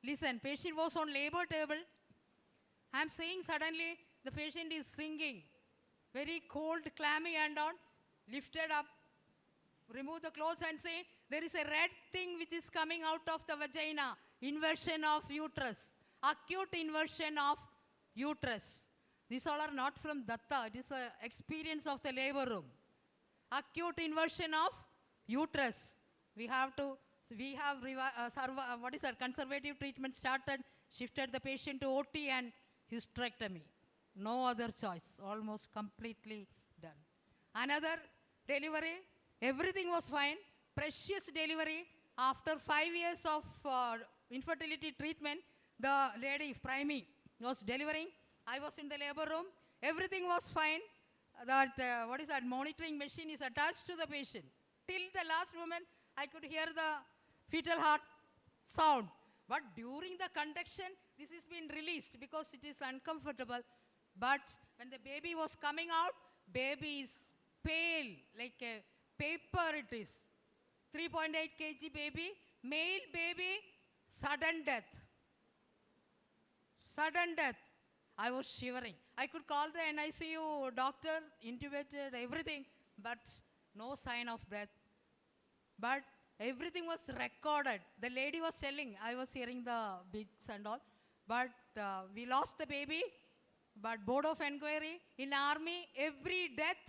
Listen, patient was on labor table. I'm saying suddenly the patient is singing. Very cold, clammy and on, lifted up, remove the clothes and say, there is a red thing which is coming out of the vagina. Inversion of uterus. Acute inversion of uterus. These all are not from Datta. It is an experience of the labor room. Acute inversion of uterus. We have what is that? Conservative treatment started, shifted the patient to OT and hysterectomy. No other choice. Almost completely done. Another delivery, everything was fine. Precious delivery. After 5 years of infertility treatment, the lady, Primey, was delivering. I was in the labor room. Everything was fine. That, what is that, monitoring machine is attached to the patient. Till the last moment, I could hear the fetal heart sound. But during the contraction, this has been released because it is uncomfortable. But when the baby was coming out, baby is pale, like a paper it is. 3.8 kg baby, male baby, sudden death. Sudden death. I was shivering. I could call the NICU doctor, intubated, everything, but no sign of death. But everything was recorded. The lady was telling, I was hearing the beats and all. But we lost the baby. But board of inquiry, in army, every death,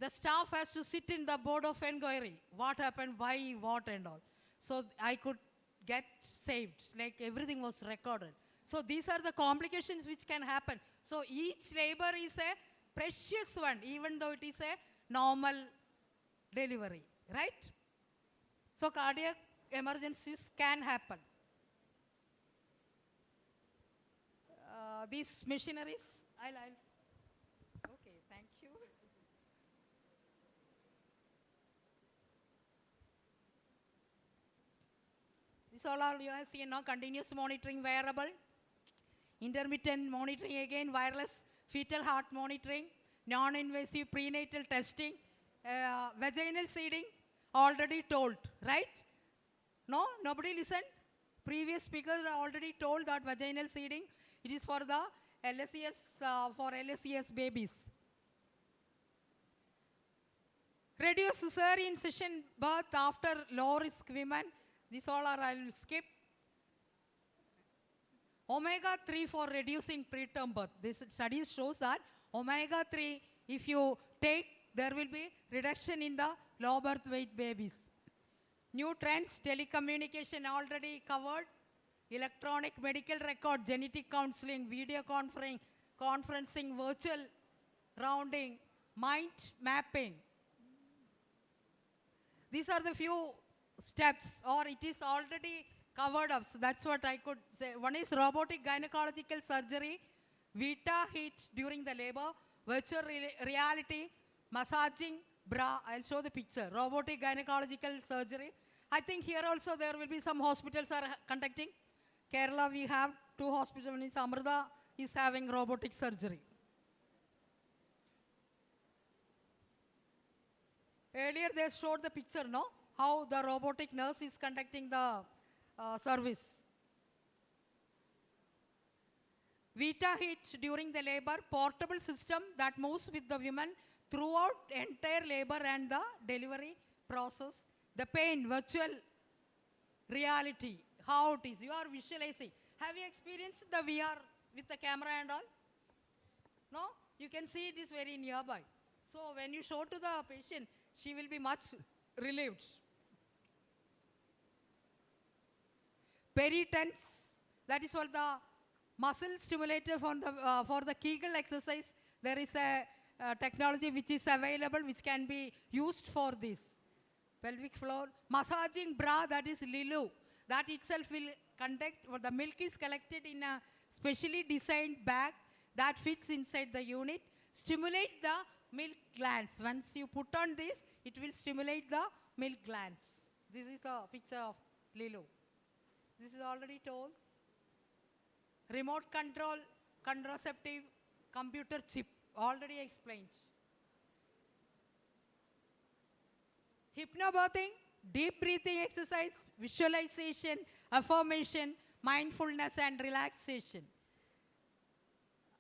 the staff has to sit in the board of inquiry. What happened, why, what and all. So I could get saved. Like everything was recorded. So these are the complications which can happen. So each labor is a precious one, even though it is a normal delivery, right? So cardiac emergencies can happen. These machineries, okay, thank you. This all are you have seen now, continuous monitoring wearable, intermittent monitoring again, wireless fetal heart monitoring, non-invasive prenatal testing, vaginal seeding, already told, right? No, nobody listened? Previous speakers already told that vaginal seeding, it is for the LSES babies. Reduce cesarean section birth after low risk women. These all are, I will skip. Omega-3 for reducing preterm birth. This study shows that omega-3, if you take, there will be reduction in the low birth weight babies. New trends, telecommunication already covered. Electronic medical record, genetic counseling, video conferencing, virtual rounding, mind mapping. These are the few steps, or it is already covered up. So that's what I could say. One is robotic gynecological surgery, Vita heat during the labor, virtual reality, massaging, bra. I'll show the picture. Robotic gynecological surgery. I think here also there will be some hospitals are conducting. Kerala, we have 2 hospitals. Amrita is having robotic surgery. Earlier they showed the picture, no? How the robotic nurse is conducting the service. Vita heat during the labor, portable system that moves with the women throughout entire labor and the delivery process. The pain, virtual reality, how it is. You are visualizing. Have you experienced the VR with the camera and all? No? You can see it is very nearby. So when you show to the patient, she will be much relieved. Peritense, that is for the muscle stimulator for the Kegel exercise. There is a technology which is available which can be used for this. Pelvic floor, massaging bra, that is Lilu. That itself will conduct, the milk is collected in a specially designed bag that fits inside the unit. Stimulate the milk glands. Once you put on this, it will stimulate the milk glands. This is a picture of Lilu. This is already told. Remote control, contraceptive, computer chip, already explained. Hypnobirthing, deep breathing exercise, visualization, affirmation, mindfulness and relaxation.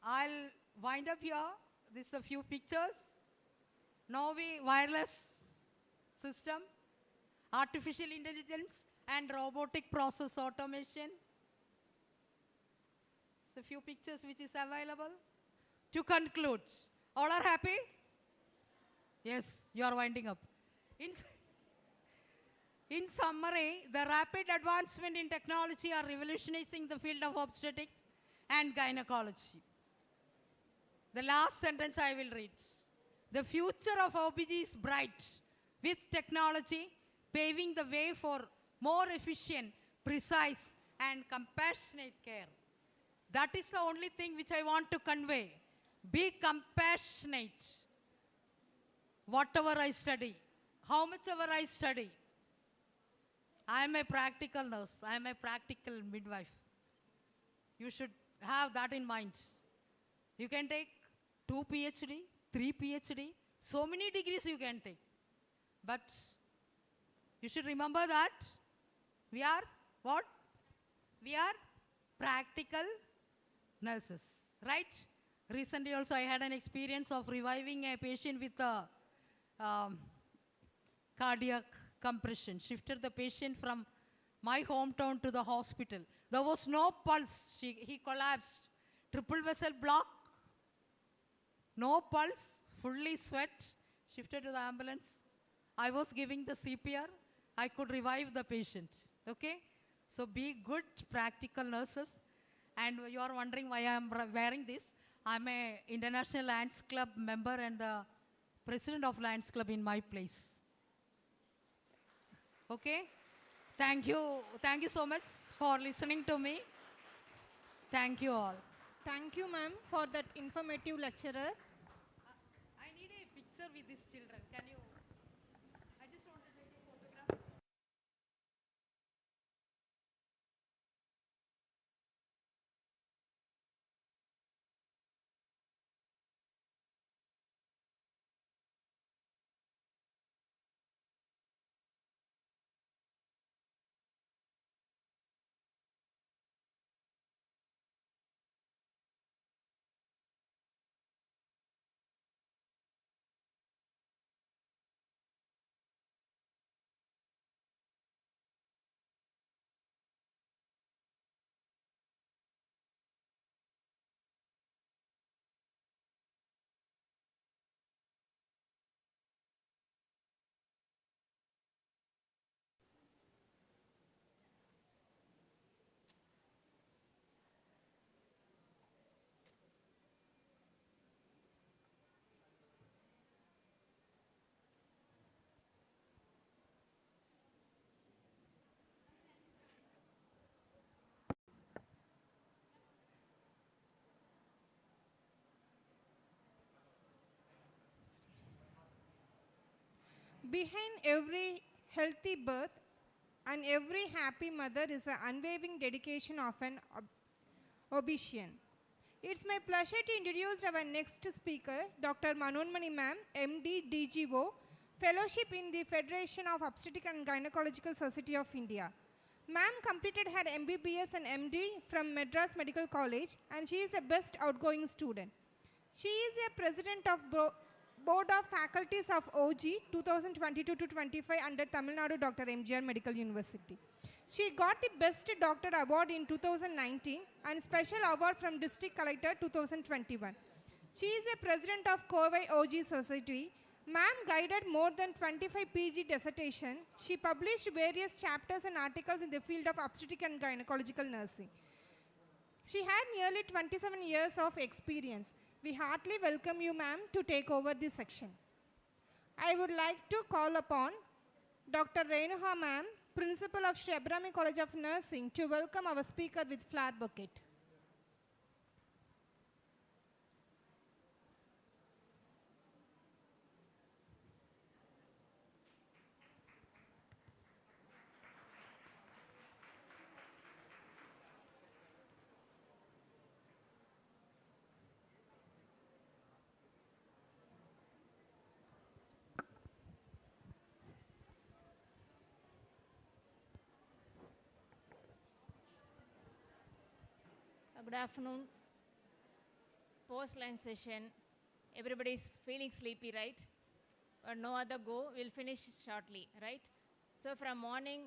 I'll wind up here. This is a few pictures. Novi wireless system, artificial intelligence and robotic process automation. So few pictures which is available. To conclude, all are happy? Yes, you are winding up. In summary, the rapid advancement in technology are revolutionizing the field of obstetrics and gynecology. The last sentence I will read. The future of OBG is bright, with technology paving the way for more efficient, precise, and compassionate care. That is the only thing which I want to convey. Be compassionate. Whatever I study, how much ever I study, I am a practical nurse. I am a practical midwife. You should have that in mind. You can take 2 PhD, 3 PhD, so many degrees you can take. But you should remember that we are what? We are practical nurses, right? Recently also I had an experience of reviving a patient with a cardiac compression. Shifted the patient from my hometown to the hospital. There was no pulse. He collapsed. Triple vessel block. No pulse. Fully sweat. Shifted to the ambulance. I was giving the CPR. I could revive the patient. Okay? So be good practical nurses. And you are wondering why I am wearing this. I'm a International Lions Club member and the president of Lions Club in my place. Okay? Thank you. Thank you so much for listening to me. Thank you all. Thank you, ma'am, for that informative lecturer. I need a picture with these children. Can you? I just want to take a photograph. Behind every healthy birth and every happy mother is an unwavering dedication of an obstetrician. It's my pleasure to introduce our next speaker, Dr. Manonmani ma'am, MD, DGO, Fellowship in the Federation of Obstetrics and Gynecological Society of India. Ma'am completed her MBBS and MD from Madras Medical College, and she is the best outgoing student. She is a president of Board of Faculties of OG 2022 to 25 under Tamil Nadu Dr. MGR Medical University. She got the Best Doctor Award in 2019 and Special Award from District Collector 2021. She is a president of Kovai OG Society. Ma'am guided more than 25 PG dissertation. She published various chapters and articles in the field of obstetric and gynecological nursing. She had nearly 27 years of experience. We heartily welcome you, ma'am, to take over this section. I would like to call upon Dr. Renuha, ma'am, Principal of Sree Abirami College of Nursing, to welcome our speaker with flower bouquet. Good afternoon. Post-lunch session. Everybody's feeling sleepy, right? Or no other go. We'll finish shortly, right? So from morning,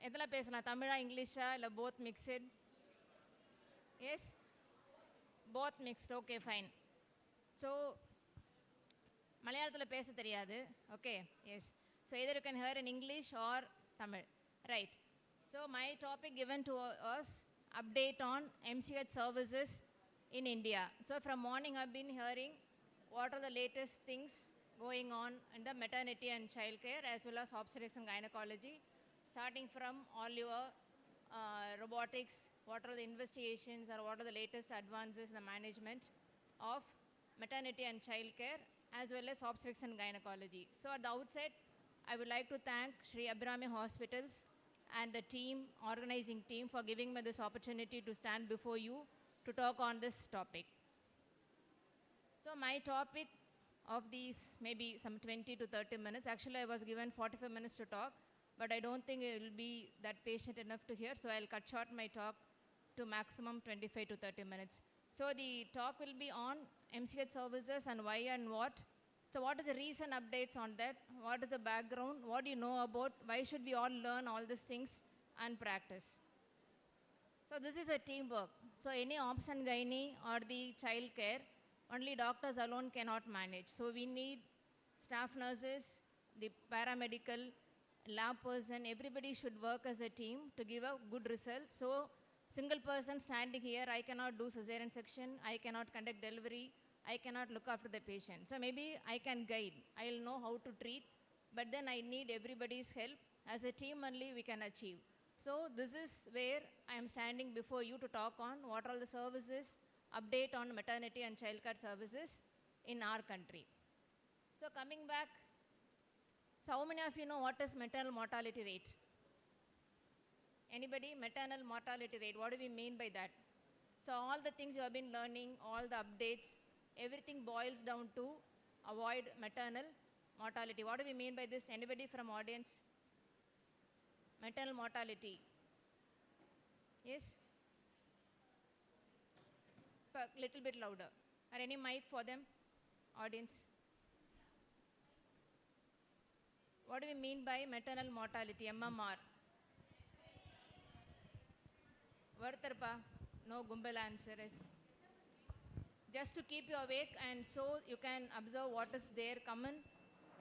எதல பேசலாம் தமிழா இங்கிலீஷா இல்லை both mixed? Yes? Both mixed. Okay, fine. So மலையாளத்தில் பேச தெரியாது. Okay, yes. So either you can hear in English or Tamil, right? So my topic given to us, update on MCH services in India. So from morning I've been hearing what are the latest things going on in the maternity and childcare as well as obstetrics and gynecology, starting from all your robotics, what are the investigations or what are the latest advances in the management of maternity and childcare as well as obstetrics and gynecology. So at the outset, I would like to thank Sree Abirami Hospitals and the team, organizing team, for giving me this opportunity to stand before you to talk on this topic. So my topic of these maybe some 20 to 30 minutes, actually I was given 45 minutes to talk, but I don't think it will be that patient enough to hear, so I'll cut short my talk to maximum 25 to 30 minutes. So the talk will be on MCH services and why and what. So what is the recent updates on that? What is the background? What do you know about? Why should we all learn all these things and practice? So this is a teamwork. So any ops and gynae or the child care, only doctors alone cannot manage. So we need staff nurses, the paramedical, lab person, everybody should work as a team to give a good result. So single person standing here, I cannot do cesarean section, I cannot conduct delivery, I cannot look after the patient. So maybe I can guide, I'll know how to treat, but then I need everybody's help. As a team only we can achieve. So this is where I am standing before you to talk on what are the services, update on maternity and childcare services in our country. So coming back, so how many of you know what is maternal mortality rate? Anybody? Maternal mortality rate, what do we mean by that? So all the things you have been learning, all the updates, everything boils down to avoid maternal mortality. What do we mean by this? Anybody from audience? Maternal mortality. Yes? A little bit louder. Are any mic for them? Audience? What do we mean by maternal mortality? MMR. Vartarpa? No Gumbala answer is. Just to keep you awake and so you can observe what is there common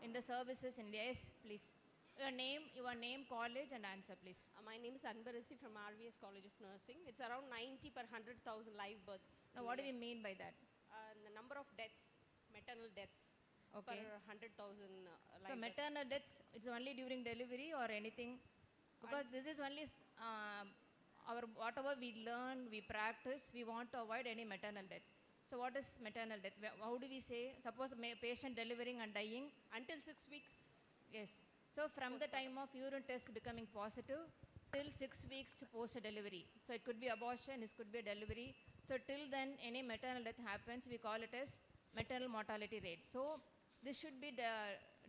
in the services in yes, please. Your name, college and answer please. My name is Abirami from RVS College of Nursing. It's around 90 per 100,000 live births. Now what do we mean by that? The number of deaths, maternal deaths Okay. per 100,000 live So births. maternal deaths, it's only during delivery or anything? Because this is only our whatever we learn, we practice, we want to avoid any maternal death. So what is maternal death? How do we say? Suppose a patient delivering and dying? Until 6 weeks. Yes. So from the time of urine test becoming positive till 6 weeks to post-delivery. So it could be abortion, it could be delivery. So till then any maternal death happens, we call it as maternal mortality rate. So this should be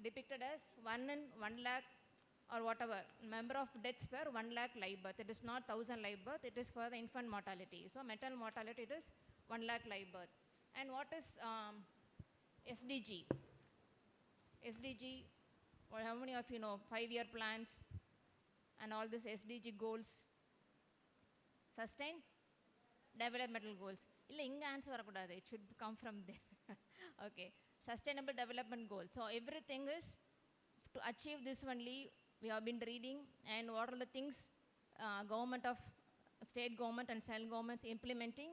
depicted as 1 in 1 lakh or whatever, number of deaths per 1 lakh live birth. It is not 1,000 live birth, it is for the infant mortality. So maternal mortality it is 1 lakh live birth. And what is SDG? SDG, or how many of you know 5-year plans and all these SDG goals? Sustained developmental goals. Illa inga answer varakudadu, it should come from there. Okay, sustainable development goals. So everything is to achieve this only we have been reading and what are the things government of state government and central governments implementing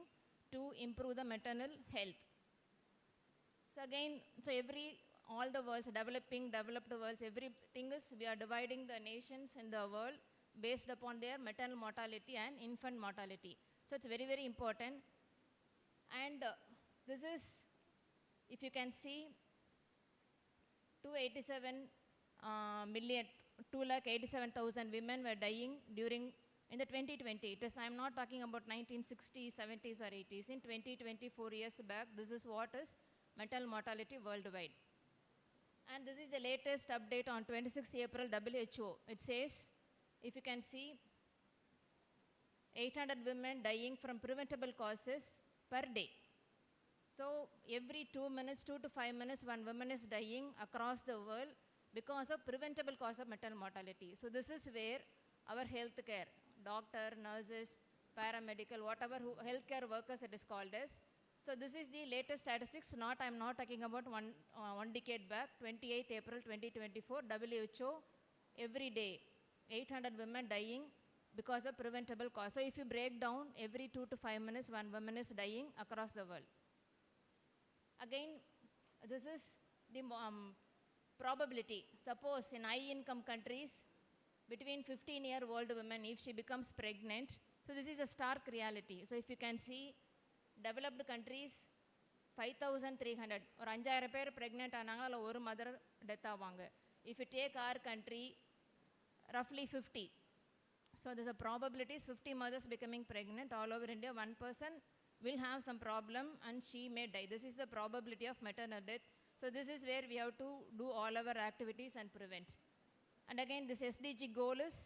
to improve the maternal health. So again, so all the worlds, developing, developed worlds, everything is, we are dividing the nations in the world based upon their maternal mortality and infant mortality. So it's very, very important. And this is, if you can see, 287,000 women were dying in the 2020. It is, I'm not talking about 1960s, 70s or 80s. In 2020, 4 years back, this is what is maternal mortality worldwide. And this is the latest update on 26th April WHO. It says, if you can see, 800 women dying from preventable causes per day. So every 2 minutes, 2 to 5 minutes, one woman is dying across the world because of preventable cause of maternal mortality. So this is where our healthcare, doctor, nurses, paramedical, whatever healthcare workers it is called as. So this is the latest statistics. I'm not talking about one decade back. 28th April 2024, WHO, every day 800 women dying because of preventable cause. So if you break down, every 2 to 5 minutes, one woman is dying across the world. Again, this is the probability. Suppose in high-income countries, between 15-year-old woman, if she becomes pregnant, so this is a stark reality. So if you can see, developed countries, 5,300, or 5,000 பேர் pregnant ஆனாங்களா ஒரு mother death ஆவாங்க. If you take our country, roughly 50. So there's a probability 50 mothers becoming pregnant all over India. One person will have some problem and she may die. This is the probability of maternal death. So this is where we have to do all our activities and prevent. And again, this SDG goal is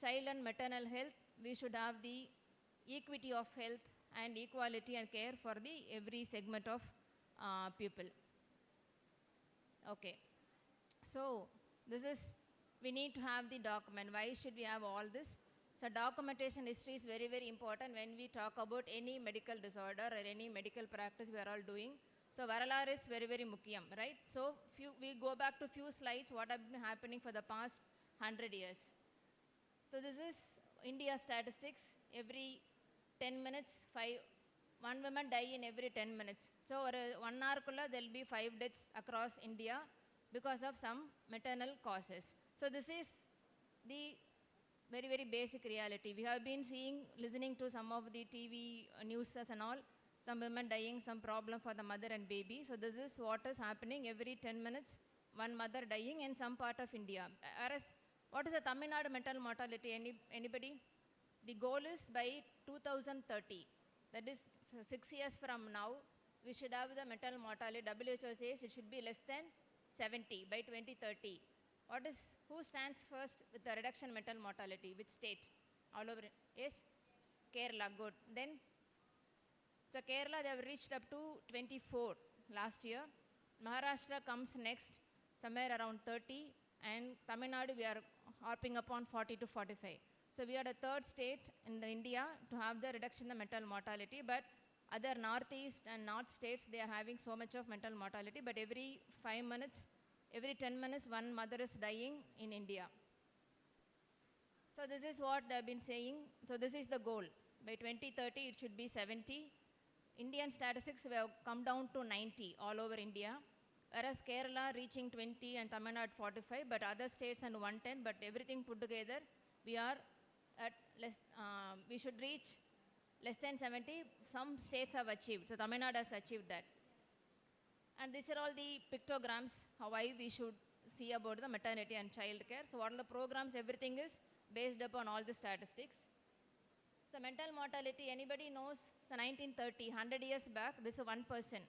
child and maternal health. We should have the equity of health and equality and care for the every segment of people. Okay. So this is, we need to have the document. Why should we have all this? So documentation history is very, very important when we talk about any medical disorder or any medical practice we are all doing. So Varalaru is very, very mukkiyam, right? So we go back to few slides, what have been happening for the past 100 years. So this is India statistics. Every 10 minutes, one woman die in every 10 minutes. So 1 hour there will be 5 deaths across India because of some maternal causes. So this is the very, very basic reality. We have been listening to some of the TV news and all, some women dying, some problem for the mother and baby. So this is what is happening every 10 minutes, one mother dying in some part of India. Whereas, what is the Tamil Nadu maternal mortality? Anybody? The goal is by 2030. That is 6 years from now, we should have the maternal mortality. WHO says it should be less than 70 by 2030. Who stands first with the reduction maternal mortality? Which state? All over? Yes? Kerala, good. Then, so Kerala, they have reached up to 24 last year. Maharashtra comes next, somewhere around 30. And Tamil Nadu, we are harping upon 40 to 45. So we are the third state in India to have the reduction in the maternal mortality. But other northeast and north states, they are having so much of maternal mortality. But every 5 minutes, every 10 minutes, one mother is dying in India. So this is what they have been saying. So this is the goal. By 2030, it should be 70. Indian statistics have come down to 90 all over India. Whereas Kerala reaching 20 and Tamil Nadu 45, but other states and 110, but everything put together, we are at less, we should reach less than 70. Some states have achieved, so Tamil Nadu has achieved that. And these are all the pictograms, how we should see about the maternity and child care. So what are the programs, everything is based upon all the statistics. So maternal mortality, anybody knows, so 1930, 100 years back, this is 1 person.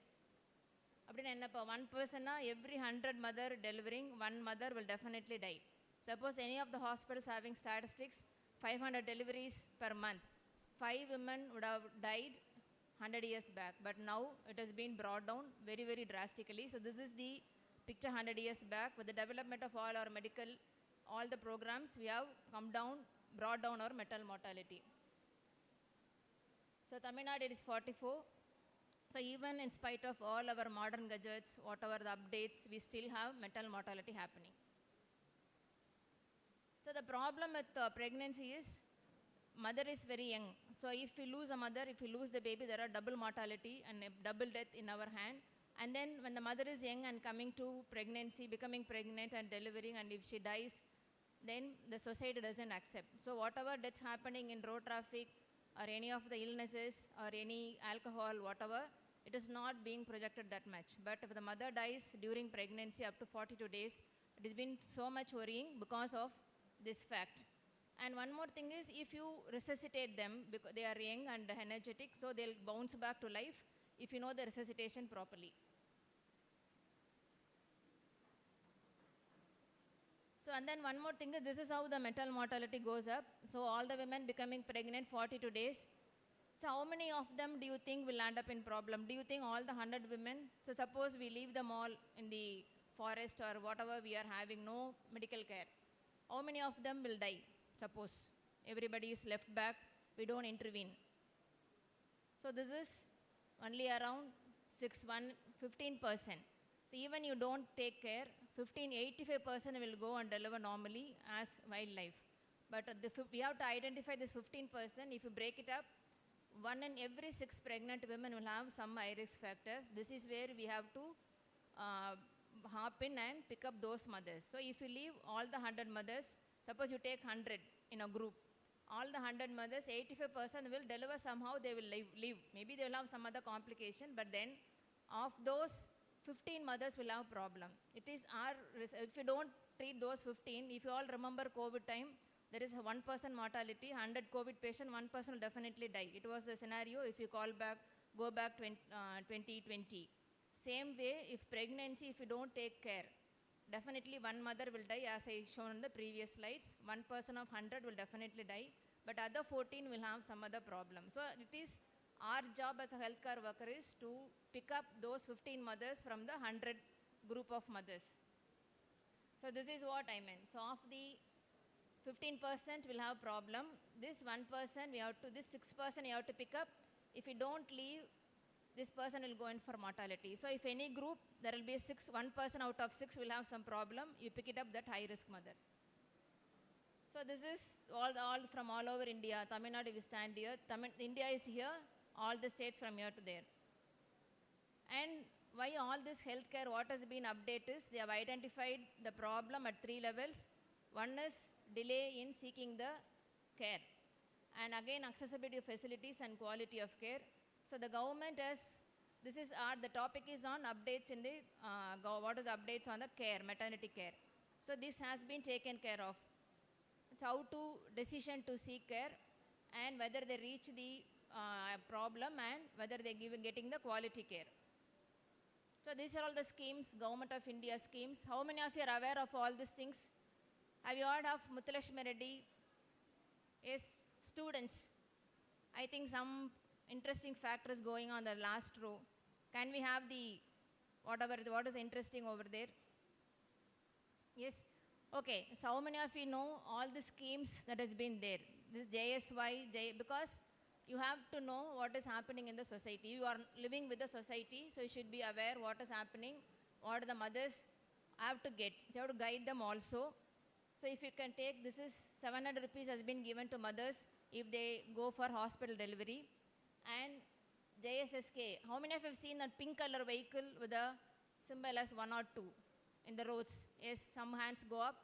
One person, every 100 mother delivering, one mother will definitely die. Suppose any of the hospitals having statistics, 500 deliveries per month. 5 women would have died 100 years back, but now it has been brought down very, very drastically. So this is the picture 100 years back. With the development of all our medical, all the programs, we have brought down our maternal mortality. So Tamil Nadu, it is 44. So even in spite of all our modern gadgets, whatever the updates, we still have maternal mortality happening. So the problem with pregnancy is, mother is very young. So if we lose a mother, if we lose the baby, there are double mortality and a double death in our hand. And then when the mother is young and coming to pregnancy, becoming pregnant and delivering, and if she dies, then the society doesn't accept. So whatever deaths happening in road traffic or any of the illnesses or any alcohol, whatever, it is not being projected that much. But if the mother dies during pregnancy up to 42 days, it has been so much worrying because of this fact. And one more thing is, if you resuscitate them, because they are young and energetic, so they'll bounce back to life if you know the resuscitation properly. So, and then one more thing is, this is how the maternal mortality goes up. So all the women becoming pregnant 42 days. So how many of them do you think will land up in problem? Do you think all the 100 women? So suppose we leave them all in the forest or whatever we are having, no medical care. How many of them will die? Suppose everybody is left back, we don't intervene. So this is only around 15%. So even you don't take care, 85% will go and deliver normally as wildlife. But we have to identify this 15%. If you break it up, 1 in every 6 pregnant women will have some high risk factors. This is where we have to hop in and pick up those mothers. So if you leave all the 100 mothers, suppose you take 100 in a group, all the 100 mothers, 85% will deliver somehow, they will live. Maybe they will have some other complication, but then of those, 15 mothers will have problem. It is our, if you don't treat those 15, if you all remember COVID time, there is a 1% mortality, 100 COVID patient, 1 person will definitely die. It was the scenario if you go back 2020. Same way, if pregnancy, if you don't take care, definitely one mother will die, as I shown in the previous slides. 1 person of 100 will definitely die, but other 14 will have some other problem. So it is Our job as a healthcare worker is to pick up those 15 mothers from the 100 group of mothers. So this is what I meant. So of the 15% will have problem. This 1% this 6% you have to pick up. If you don't leave, this person will go in for mortality. So if any group, there will be 1% out of 6 will have some problem, you pick it up that high risk mother. So this is all from all over India. Tamil Nadu we stand here. India is here, all the states from here to there. And why all this healthcare, what has been updated is, they have identified the problem at 3 levels. One is delay in seeking the care. And again, accessibility of facilities and quality of care. So the government has, the topic is on updates in the, what is updates on the care, maternity care. So this has been taken care of. It's how to decision to seek care and whether they reach the problem and whether they're getting the quality care. So these are all the schemes, Government of India schemes. How many of you are aware of all these things? Have you heard of Muthulakshmi Reddy? Yes, students. I think some interesting factor is going on the last row. Can we have the, what is interesting over there? Yes. Okay, so how many of you know all the schemes that has been there? This JSY, because you have to know what is happening in the society. You are living with the society, so you should be aware what is happening, what the mothers have to get. So you have to guide them also. So if you can take, this is 700 rupees has been given to mothers if they go for hospital delivery. And JSSK, how many of you have seen that pink color vehicle with a symbol as 1 or 2 in the roads? Yes, some hands go up.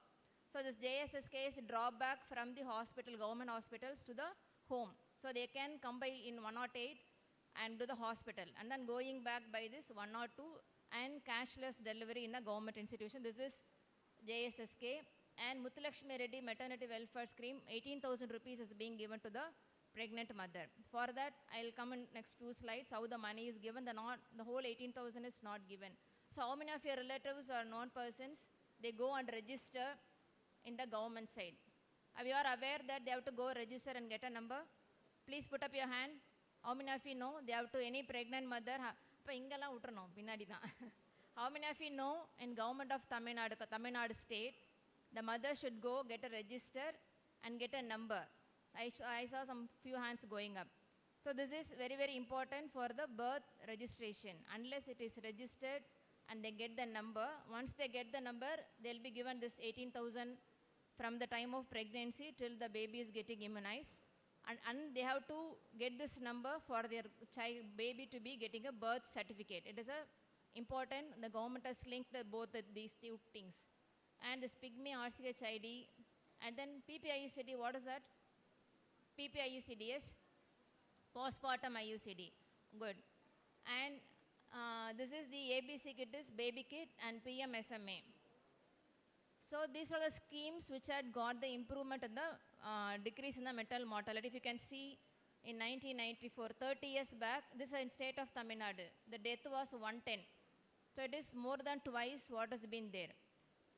So this JSSK is a drawback from the hospital, government hospitals to the home. So they can come by in 108 and do the hospital. And then going back by this 102 and cashless delivery in a government institution. This is JSSK. And Muthulakshmi Reddy Maternity Welfare Scheme, 18,000 rupees is being given to the pregnant mother. For that, I'll come in next few slides how the money is given. The whole 18,000 is not given. So how many of your relatives or known persons, they go and register in the government side? Are you aware that they have to go register and get a number? Please put up your hand. How many of you know they have to, any pregnant mother, how many of you know in government of Tamil Nadu state, the mother should go get a register and get a number? I saw some few hands going up. So this is very, very important for the birth registration. Unless it is registered and they get the number, once they get the number, they'll be given this 18,000 from the time of pregnancy till the baby is getting immunized. And they have to get this number for their baby to be getting a birth certificate. It is important. The government has linked both these two things. And this pygmy RCH ID, and then PPIUCD, what is that? PPIUCD, yes? Postpartum IUCD, good. And this is the ABC kit, is baby kit and PMSMA. So these are the schemes which had got the improvement in the decrease in the maternal mortality. If you can see in 1994, 30 years back, this is in state of Tamil Nadu, the death was 110. So it is more than twice what has been there.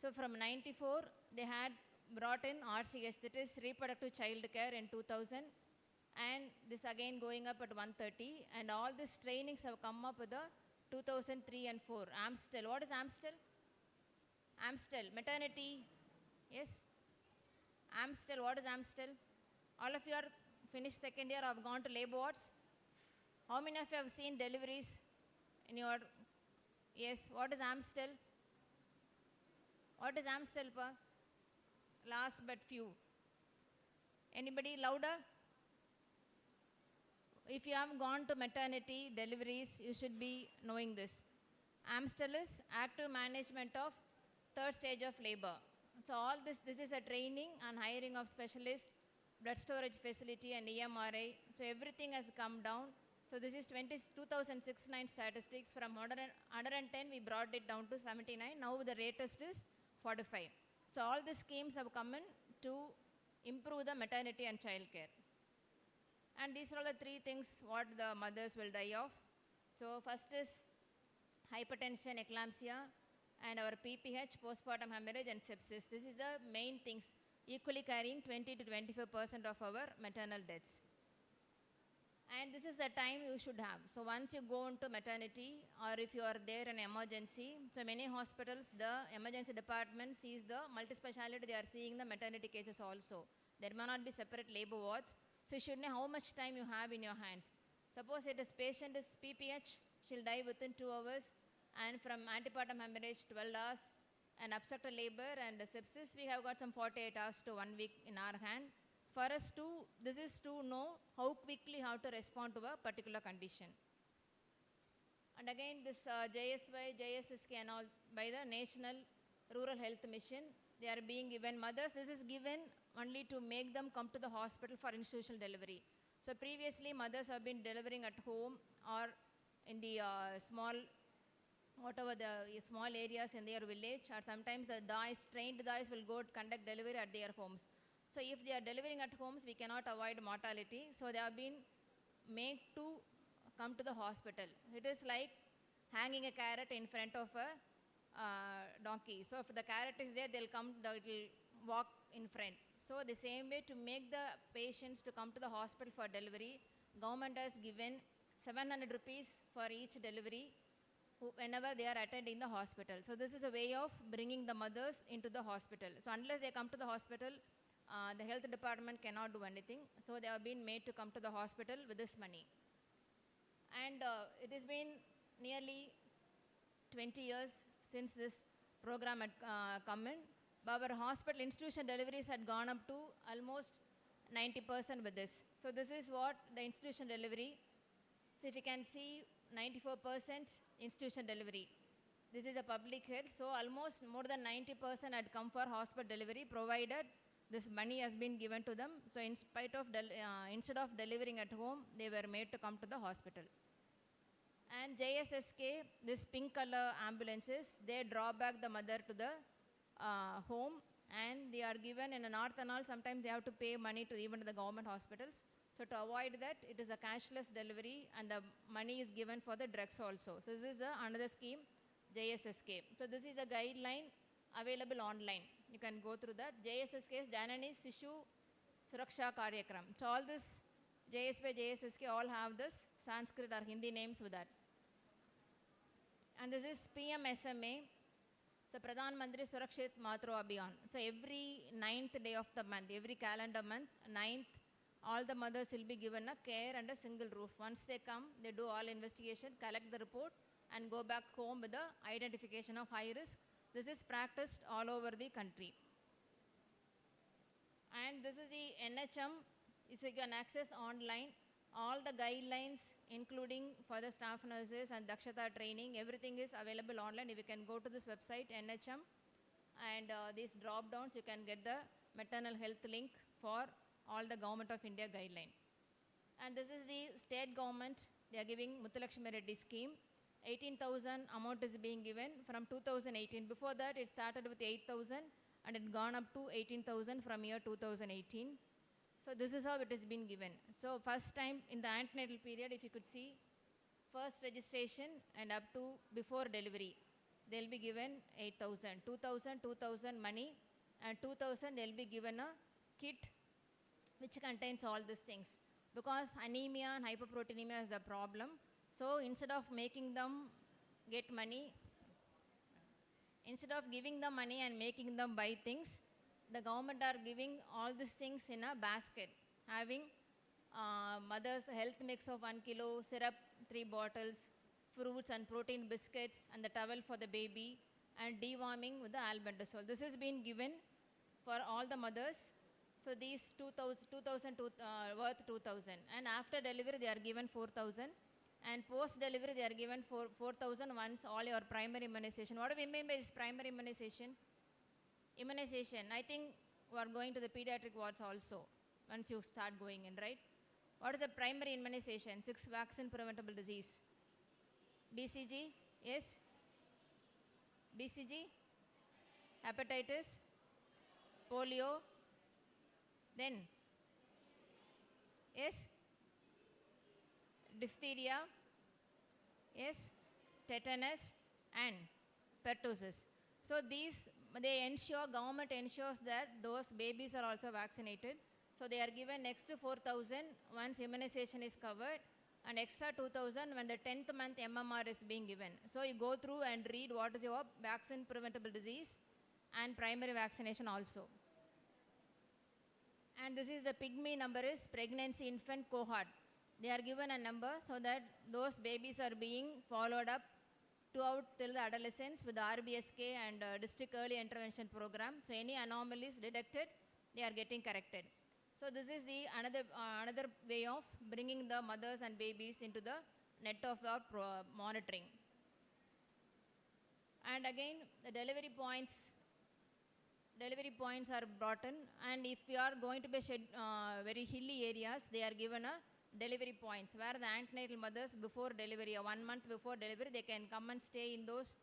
So from 94, they had brought in RCH, that is reproductive child care in 2000. And this again going up at 130. And all these trainings have come up with the 2003 and 4. Amstel, what is Amstel? Amstel, maternity, yes? Amstel, what is Amstel? All of you are finished second year, have gone to labor wards. How many of you have seen deliveries in your, yes, what is Amstel? What is Amstel, pass? Last but few. Anybody louder? If you have gone to maternity deliveries, you should be knowing this. Amstel is active management of third stage of labor. So all this is a training and hiring of specialists, blood storage facility and EMRI. So everything has come down. So this is 2006-9 statistics. From 110, we brought it down to 79. Now the latest is 45. So all these schemes have come in to improve the maternity and child care. And these are the 3 things what the mothers will die of. So first is hypertension, eclampsia, and our PPH, postpartum hemorrhage, and sepsis. This is the main things, equally carrying 20 to 25% of our maternal deaths. And this is the time you should have. So once you go into maternity or if you are there in emergency, so many hospitals, the emergency department sees the multispeciality, they are seeing the maternity cases also. There may not be separate labor wards. So you should know how much time you have in your hands. Suppose it is patient is PPH, she'll die within 2 hours, and from antepartum hemorrhage 12 hours, and obstructed labor and sepsis, we have got some 48 hours to 1 week in our hand. For us to, this is to know how quickly how to respond to a particular condition. And again this JSY, JSSK and all by the National Rural Health Mission, they are being given mothers. This is given only to make them come to the hospital for institutional delivery. So previously mothers have been delivering at home or in the small, whatever the small areas in their village, or sometimes the DAIs, trained DAIs will go conduct delivery at their homes. So if they are delivering at homes, we cannot avoid mortality. So they have been made to come to the hospital. It is like hanging a carrot in front of a donkey. So if the carrot is there, they'll come, it will walk in front. So the same way to make the patients to come to the hospital for delivery, government has given 700 rupees for each delivery whenever they are attending the hospital. So this is a way of bringing the mothers into the hospital. So unless they come to the hospital, the health department cannot do anything. So they have been made to come to the hospital with this money. And it has been nearly 20 years since this program had come in. Our hospital institution deliveries had gone up to almost 90% with this. So this is what the institution delivery. So if you can see 94% institution delivery. This is a public health. So almost more than 90% had come for hospital delivery, provided this money has been given to them. So in spite of, instead of delivering at home, they were made to come to the hospital. And JSSK, this pink color ambulances, they draw back the mother to the home, and they are given in the north and all, sometimes they have to pay money to even to the government hospitals. So to avoid that, it is a cashless delivery and the money is given for the drugs also. So this is another scheme, JSSK. So this is a guideline available online. You can go through that. JSSK is Janani Sishu Suraksha Karyakram. So all this JSP, JSSK all have this Sanskrit or Hindi names with that. And this is PMSMA. So Pradhan Mantri Surakshit Matru Abhiyan. So every 9th day of the month, every calendar month, 9th, all the mothers will be given a care under single roof. Once they come, they do all investigation, collect the report, and go back home with the identification of high risk. This is practiced all over the country. And this is the NHM. You can access online all the guidelines, including for the staff nurses and Dakshata training. Everything is available online. If you can go to this website, NHM, and these drop downs, you can get the maternal health link for all the Government of India guideline. And this is the state government. They are giving Muthulakshmi Reddy scheme. 18,000 amount is being given from 2018. Before that, it started with 8,000 and it gone up to 18,000 from year 2018. So this is how it has been given. So first time in the antenatal period, if you could see, first registration and up to before delivery, they'll be given 8,000, 2,000 money, and 2,000 they'll be given a kit which contains all these things. Because anemia and hyperproteinemia is a problem. So instead of making them get money, instead of giving them money and making them buy things, the government are giving all these things in a basket, having mother's health mix of 1 kilo, syrup 3 bottles, fruits and protein biscuits, and the towel for the baby, and deworming with the albendazole. This has been given for all the mothers. So these 2,000 worth 2,000, and after delivery they are given 4,000. And post-delivery, they are given 4,000 once all your primary immunization. What do we mean by this primary immunization? Immunization, I think we are going to the pediatric wards also, once you start going in, right? What is the primary immunization? 6 vaccine preventable disease. BCG, yes? BCG, hepatitis, polio, then, yes? Diphtheria, yes, tetanus, and pertussis. So these, they ensure, government ensures that those babies are also vaccinated. So they are given next 4,000 once immunization is covered, and extra 2,000 when the 10th month MMR is being given. So you go through and read what is your vaccine preventable disease and primary vaccination also. And this is the pygmy number is pregnancy infant cohort. They are given a number so that those babies are being followed up throughout till the adolescence with the RBSK and district early intervention program. So any anomalies detected, they are getting corrected. So this is the another way of bringing the mothers and babies into the net of our monitoring. And again, the delivery points are brought in, and if you are going to be very hilly areas, they are given a delivery points where the antenatal mothers before delivery, 1 month before delivery, they can come and stay in those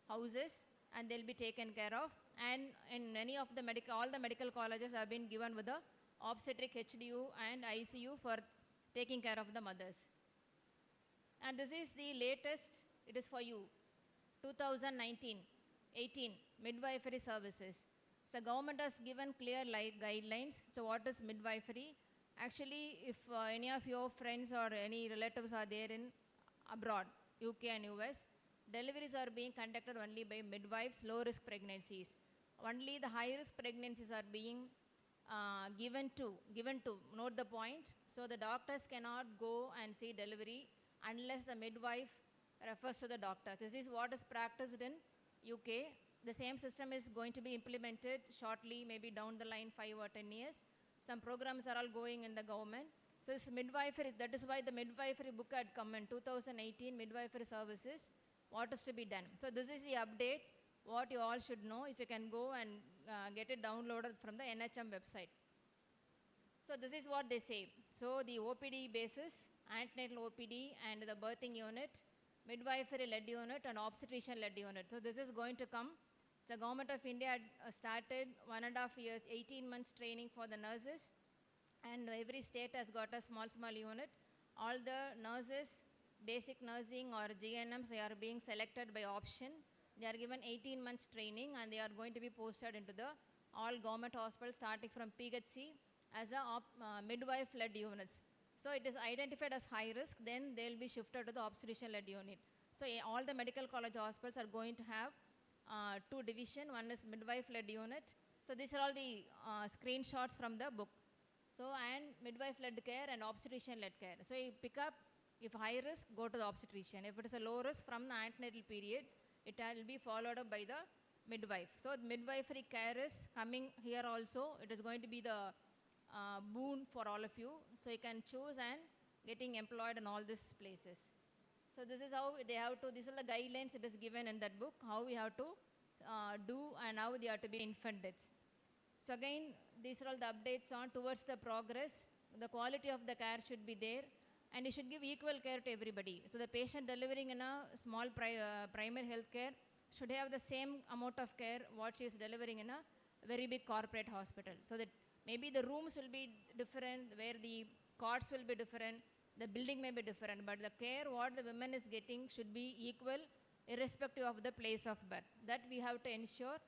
houses and they'll be taken care of. And in many of the all the medical colleges have been given with the obstetric HDU and ICU for taking care of the mothers. And this is the latest, it is for you, 2019-18 midwifery services. So government has given clear guidelines. So what is midwifery? Actually, if any of your friends or any relatives are there in abroad, UK and US, deliveries are being conducted only by midwives, low risk pregnancies. Only the high risk pregnancies are being given to, note the point. So the doctors cannot go and see delivery unless the midwife refers to the doctors. This is what is practiced in UK. The same system is going to be implemented shortly, maybe down the line 5 or 10 years. Some programs are all going in the government. So this midwifery, that is why the midwifery book had come in 2018, midwifery services, what is to be done. So this is the update, what you all should know if you can go and get it downloaded from the NHM website. So this is what they say. So the OPD basis, antenatal OPD and the birthing unit, midwifery led unit and obstetrician led unit. So this is going to come. The government of India had started 1.5 years, 18 months training for the nurses, and every state has got a small unit. All the nurses, basic nursing or GNMs, they are being selected by option. They are given 18 months training and they are going to be posted into the all government hospitals starting from PHC as a midwife led units. So it is identified as high risk, then they will be shifted to the obstetrician led unit. So all the medical college hospitals are going to have 2 divisions. One is midwife led unit. So these are all the screenshots from the book. So and midwife led care and obstetrician led care. So you pick up, if high risk, go to the obstetrician. If it is a low risk from the antenatal period, it will be followed up by the midwife. So the midwifery care is coming here also. It is going to be the boon for all of you. So you can choose and getting employed in all these places. So this is how they have to, these are the guidelines it is given in that book, how we have to do and how they have to be infant deaths. So again, these are all the updates on towards the progress. The quality of the care should be there and you should give equal care to everybody. So the patient delivering in a small primary health care should have the same amount of care what she is delivering in a very big corporate hospital. So that maybe the rooms will be different, where the cots will be different, the building may be different, but the care what the woman is getting should be equal irrespective of the place of birth. That we have to ensure,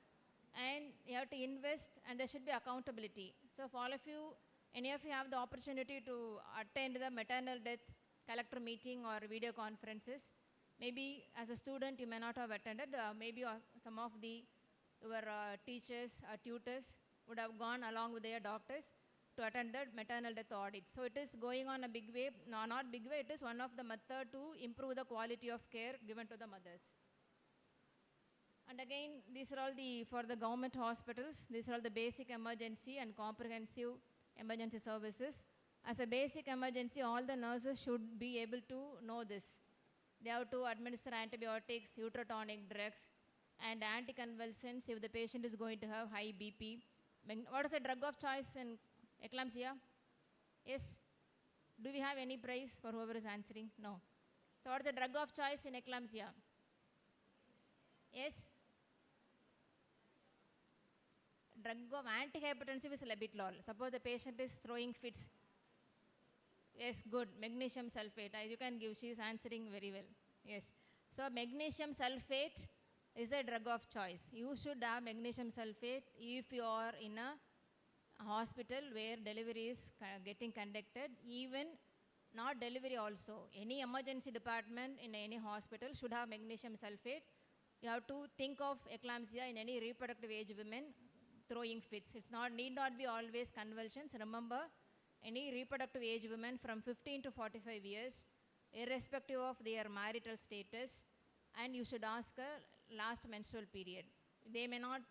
and you have to invest, and there should be accountability. So for all of you, any of you have the opportunity to attend the maternal death collector meeting or video conferences, maybe as a student you may not have attended, maybe some of your teachers or tutors would have gone along with their doctors to attend the maternal death audit. So it is going on a big way, no, not big way, it is one of the method to improve the quality of care given to the mothers. And again, these are all for the government hospitals, these are all the basic emergency and comprehensive emergency services. As a basic emergency, all the nurses should be able to know this. They have to administer antibiotics, uterotonic drugs, and anticonvulsants if the patient is going to have high BP. What is the drug of choice in eclampsia? Yes? Do we have any prize for whoever is answering? No. So what is the drug of choice in eclampsia? Yes? Drug of antihypertensive is labetalol. Suppose the patient is throwing fits. Yes, good. Magnesium sulfate. You can give. She is answering very well. Yes. So magnesium sulfate is a drug of choice. You should have magnesium sulfate if you are in a hospital where delivery is getting conducted, even not delivery also. Any emergency department in any hospital should have magnesium sulfate. You have to think of eclampsia in any reproductive age women throwing fits. It's not need not be always convulsions. Remember, any reproductive age women from 15 to 45 years, irrespective of their marital status, and you should ask a last menstrual period. They may not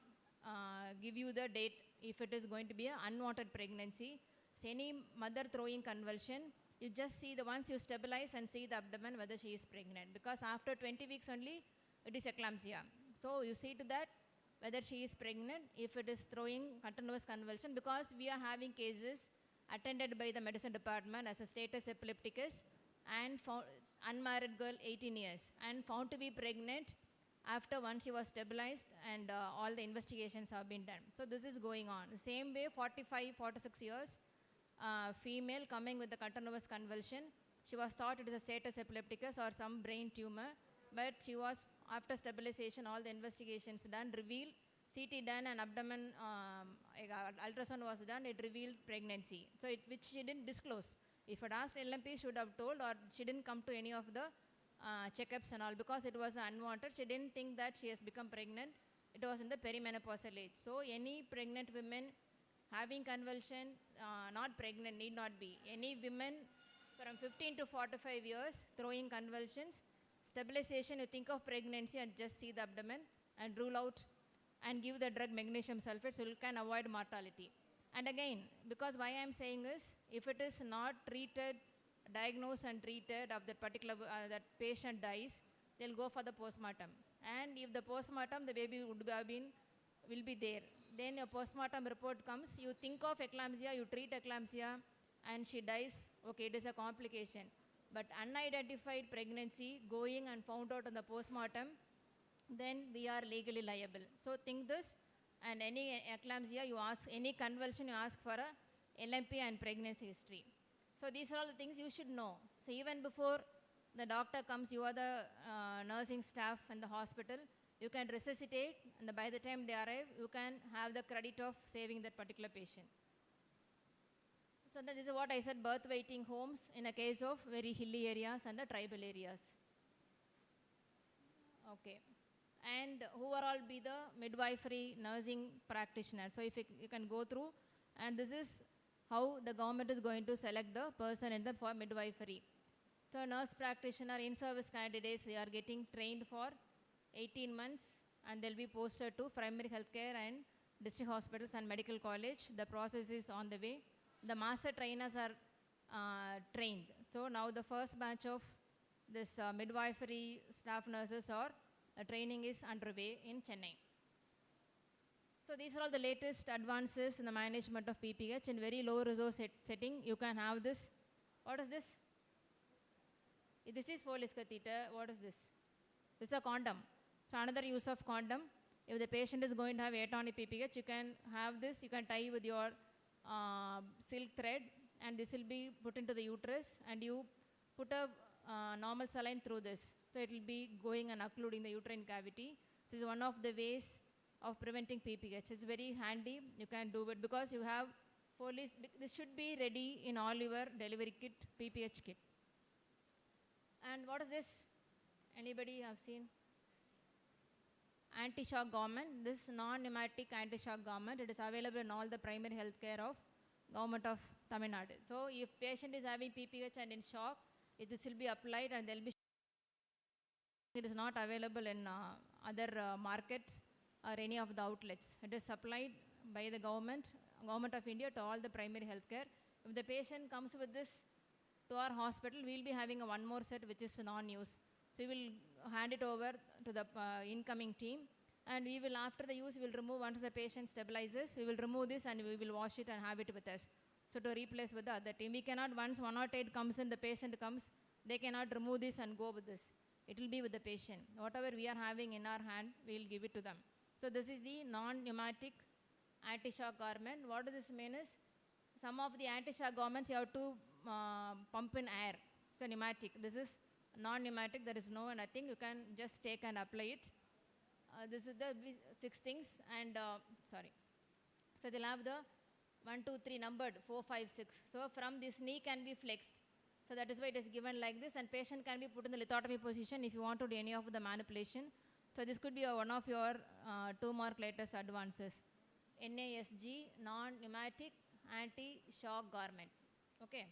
give you the date if it is going to be an unwanted pregnancy. So any mother throwing convulsion, you just see the once you stabilize and see the abdomen whether she is pregnant, because after 20 weeks only it is eclampsia. So you see to that whether she is pregnant if it is throwing continuous convulsion, because we are having cases attended by the medicine department as a status epilepticus and unmarried girl 18 years and found to be pregnant after once she was stabilized and all the investigations have been done. So this is going on. The same way 45, 46 years, female coming with the continuous convulsion. She was thought it is a status epilepticus or some brain tumor, but she was, after stabilization, all the investigations done, revealed, CT done and abdomen ultrasound was done, it revealed pregnancy. So which she didn't disclose. If it asked LMP, she would have told, or she didn't come to any of the checkups and all, because it was unwanted. She didn't think that she has become pregnant. It was in the perimenopausal age. So any pregnant women having convulsion, not pregnant, need not be. Any women from 15 to 45 years throwing convulsions, stabilization, you think of pregnancy and just see the abdomen and rule out and give the drug magnesium sulfate so you can avoid mortality. And again, because why I am saying is, if it is not treated, diagnosed and treated of that particular, that patient dies, they'll go for the postmortem. And if the postmortem, the baby will be there. Then a postmortem report comes, you think of eclampsia, you treat eclampsia, and she dies, okay, it is a complication. But unidentified pregnancy going and found out on the postmortem, then we are legally liable. So think this, and any eclampsia you ask, any convulsion you ask for a LMP and pregnancy history. So these are all the things you should know. So even before the doctor comes, you are the nursing staff in the hospital, you can resuscitate, and by the time they arrive, you can have the credit of saving that particular patient. So this is what I said, birth waiting homes in a case of very hilly areas and the tribal areas. Okay. And who are all be the midwifery nursing practitioners? So if you can go through, and this is how the government is going to select the person in the for midwifery. So nurse practitioner, in-service candidates, they are getting trained for 18 months and they'll be posted to primary healthcare and district hospitals and medical college. The process is on the way. The master trainers are trained. So now the first batch of this midwifery staff nurses or training is underway in Chennai. So these are all the latest advances in the management of PPH in very low resource setting. You can have this. What is this? This is Foley's catheter. What is this? This is a condom. So another use of condom. If the patient is going to have atonic PPH, you can have this. You can tie with your silk thread, and this will be put into the uterus, and you put a normal saline through this. So it will be going and occluding the uterine cavity. This is one of the ways of preventing PPH. It's very handy. You can do it because you have Foley's. This should be ready in all your delivery kit, PPH kit. And what is this? Anybody have seen? Anti-shock garment. This non-pneumatic anti-shock garment, it is available in all the primary health care of government of Tamil Nadu. So if patient is having PPH and in shock, this will be applied and there will be. It is not available in other markets or any of the outlets. It is supplied by the government of India to all the primary health care. If the patient comes with this to our hospital, we will be having one more set which is non-use. So we will hand it over to the incoming team, and we will, after the use, we will remove once the patient stabilizes, we will remove this and we will wash it and have it with us. So to replace with the other team. We cannot, once 108 comes in, the patient comes, they cannot remove this and go with this. It will be with the patient. Whatever we are having in our hand, we will give it to them. So this is the non-pneumatic anti-shock garment. What does this mean is, some of the anti-shock garments you have to pump in air. So pneumatic. This is non-pneumatic. There is no nothing. You can just take and apply it. This is the 6 things. And sorry. So they'll have the 1, 2, 3 numbered, 4, 5, 6. So from this knee can be flexed. So that is why it is given like this, and patient can be put in the lithotomy position if you want to do any of the manipulation. So this could be one of your 2 mark latest advances. NASG, non-pneumatic anti-shock garment. Okay.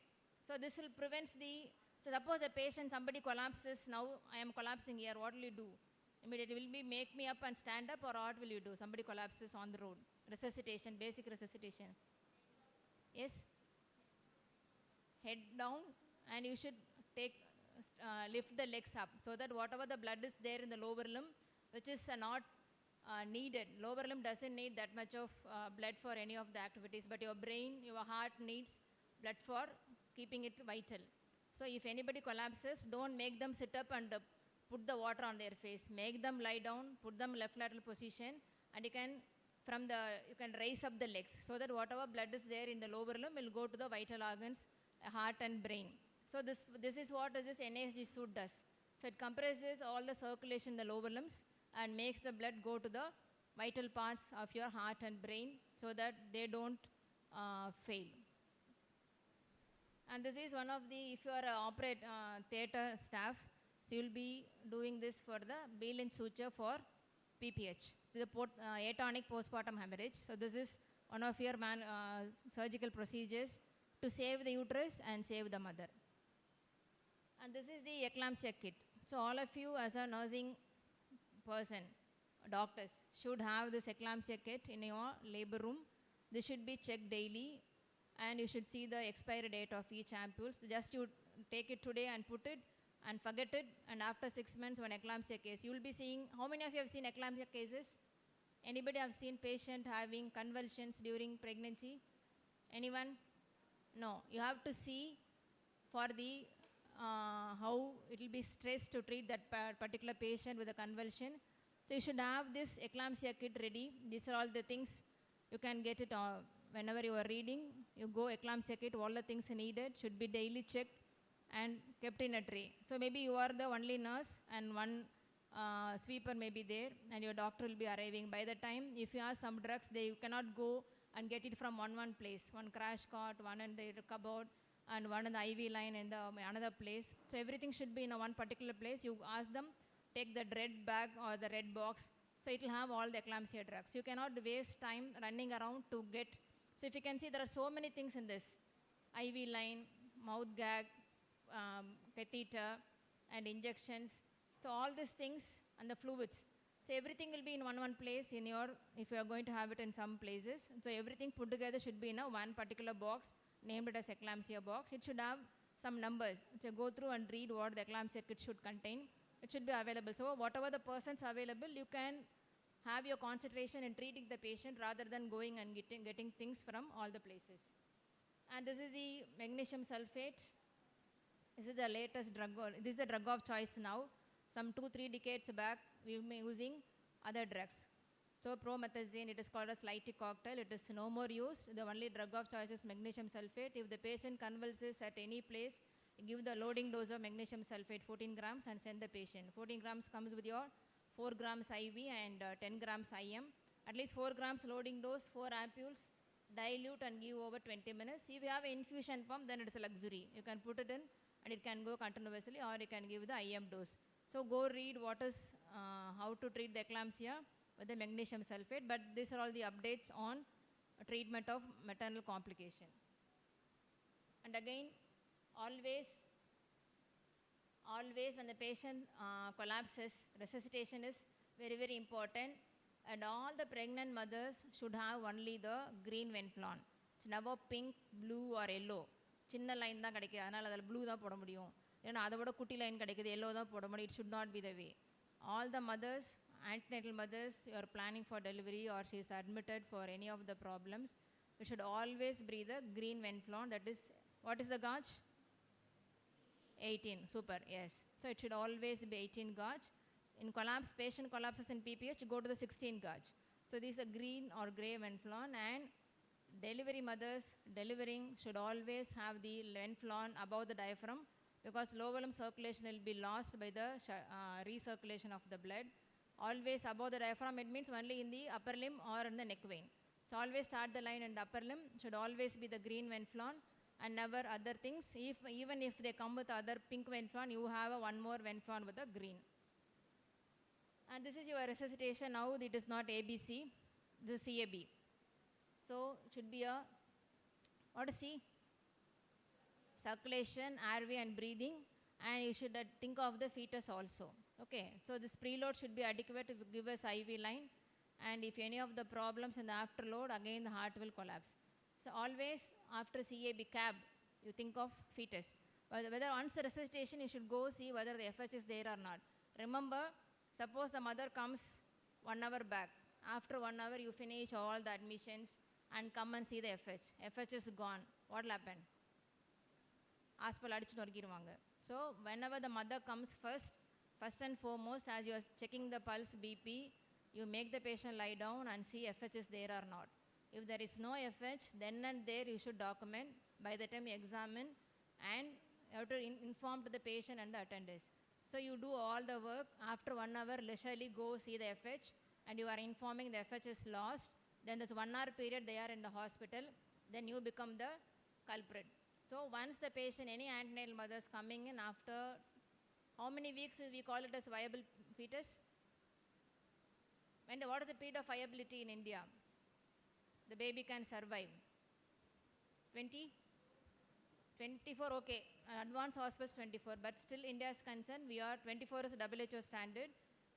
So this will prevent the, so suppose a patient, somebody collapses, now I am collapsing here, what will you do? Immediately will be make me up and stand up, or what will you do? Somebody collapses on the road. Resuscitation, basic resuscitation. Yes? Head down, and you should take, lift the legs up so that whatever the blood is there in the lower limb, which is not needed. Lower limb doesn't need that much of blood for any of the activities, but your brain, your heart needs blood for keeping it vital. So if anybody collapses, don't make them sit up and put the water on their face. Make them lie down, put them left lateral position, and you can raise up the legs so that whatever blood is there in the lower limb will go to the vital organs, heart and brain. So this is what this NASG suit does. So it compresses all the circulation in the lower limbs and makes the blood go to the vital parts of your heart and brain so that they don't fail. And this is one of the, if you are theatre staff, so you will be doing this for the Beilin's suture for PPH. So the atonic postpartum hemorrhage. So this is one of your surgical procedures to save the uterus and save the mother. And this is the eclampsia kit. So all of you as a nursing person, doctors, should have this eclampsia kit in your labor room. This should be checked daily, and you should see the expiry date of each ampule. So just you take it today and put it and forget it, and after 6 months one eclampsia case, you will be seeing, how many of you have seen eclampsia cases? Anybody have seen patient having convulsions during pregnancy? Anyone? No. You have to see for the how it will be stressed to treat that particular patient with a convulsion. So you should have this eclampsia kit ready. These are all the things you can get it whenever you are reading. You go eclampsia kit, all the things needed should be daily checked and kept in a tray. So maybe you are the only nurse and one sweeper may be there, and your doctor will be arriving. By the time, if you have some drugs, you cannot go and get it from one place. One crash cart, one in the cupboard, and one in the IV line in the another place. So everything should be in one particular place. You ask them, take the red bag or the red box. So it will have all the eclampsia drugs. You cannot waste time running around to get. So if you can see, there are so many things in this. IV line, mouth gag, catheter, and injections. So all these things and the fluids. So everything will be in one place in your, if you are going to have it in some places. So everything put together should be in one particular box, named it as eclampsia box. It should have some numbers. So go through and read what the eclampsia kit should contain. It should be available. So whatever the persons available, you can have your concentration in treating the patient rather than going and getting things from all the places. And this is the magnesium sulfate. This is the latest drug. This is the drug of choice now. Some 2-3 decades back, we were using other drugs. So promethazine, it is called as Lytic cocktail. It is no more used. The only drug of choice is magnesium sulfate. If the patient convulses at any place, give the loading dose of magnesium sulfate, 14 grams, and send the patient. 14 grams comes with your 4 grams IV and 10 grams IM. At least 4 grams loading dose, 4 ampules, dilute and give over 20 minutes. If you have an infusion pump, then it is a luxury. You can put it in and it can go continuously, or you can give the IM dose. So go read what is, how to treat the eclampsia with the magnesium sulfate, but these are all the updates on treatment of maternal complication. And again, always when the patient collapses, resuscitation is very, very important, and all the pregnant mothers should have only the green Venflon. It's never pink, blue or yellow. சின்ன line தான் கிடைக்குது, அதனால் அதில் blue தான் போட முடியும். ஏன்னா அதை விட குட்டி லைன் கிடைக்குது, எல்லோ தான் போட முடியும். It should not be the way. All the mothers, antenatal mothers, you are planning for delivery or she is admitted for any of the problems, you should always breathe a green Venflon. That is, what is the gauge? 18. Super, yes. So it should always be 18 gauge. In collapse, patient collapses in PPH, go to the 16 gauge. So these are green or grey Venflon, and delivery mothers delivering should always have the Venflon above the diaphragm, because lower limb circulation will be lost by the recirculation of the blood. Always above the diaphragm, it means only in the upper limb or in the neck vein. So always start the line in the upper limb, should always be the green Venflon and never other things. Even if they come with other pink Venflon, you have one more Venflon with a green. And this is your resuscitation. Now it is not ABC, this is CAB. So it should be a, what is C? Circulation, airway and breathing, and you should think of the fetus also. Okay, so this preload should be adequate to give us IV line, and if any of the problems in the afterload, again the heart will collapse. So always after CAB cab, you think of fetus. Whether once the resuscitation, you should go see whether the FH is there or not. Remember, suppose the mother comes 1 hour back. After 1 hour, you finish all the admissions and come and see the FH. FH is gone. What will happen? Hospital adichu norkiruvaanga. So whenever the mother comes first and foremost, as you are checking the pulse BP, you make the patient lie down and see FH is there or not. If there is no FH, then and there you should document by the time you examine, and you have to inform to the patient and the attendants. So you do all the work. After 1 hour, leisurely go see the FH, and you are informing the FH is lost. Then there's 1 hour period they are in the hospital. Then you become the culprit. So once the patient, any antenatal mothers coming in after how many weeks we call it as viable fetus? And what is the period of viability in India? The baby can survive. 20? 24, okay. Advanced hospitals 24, but still India is concerned, we are 24 is WHO standard.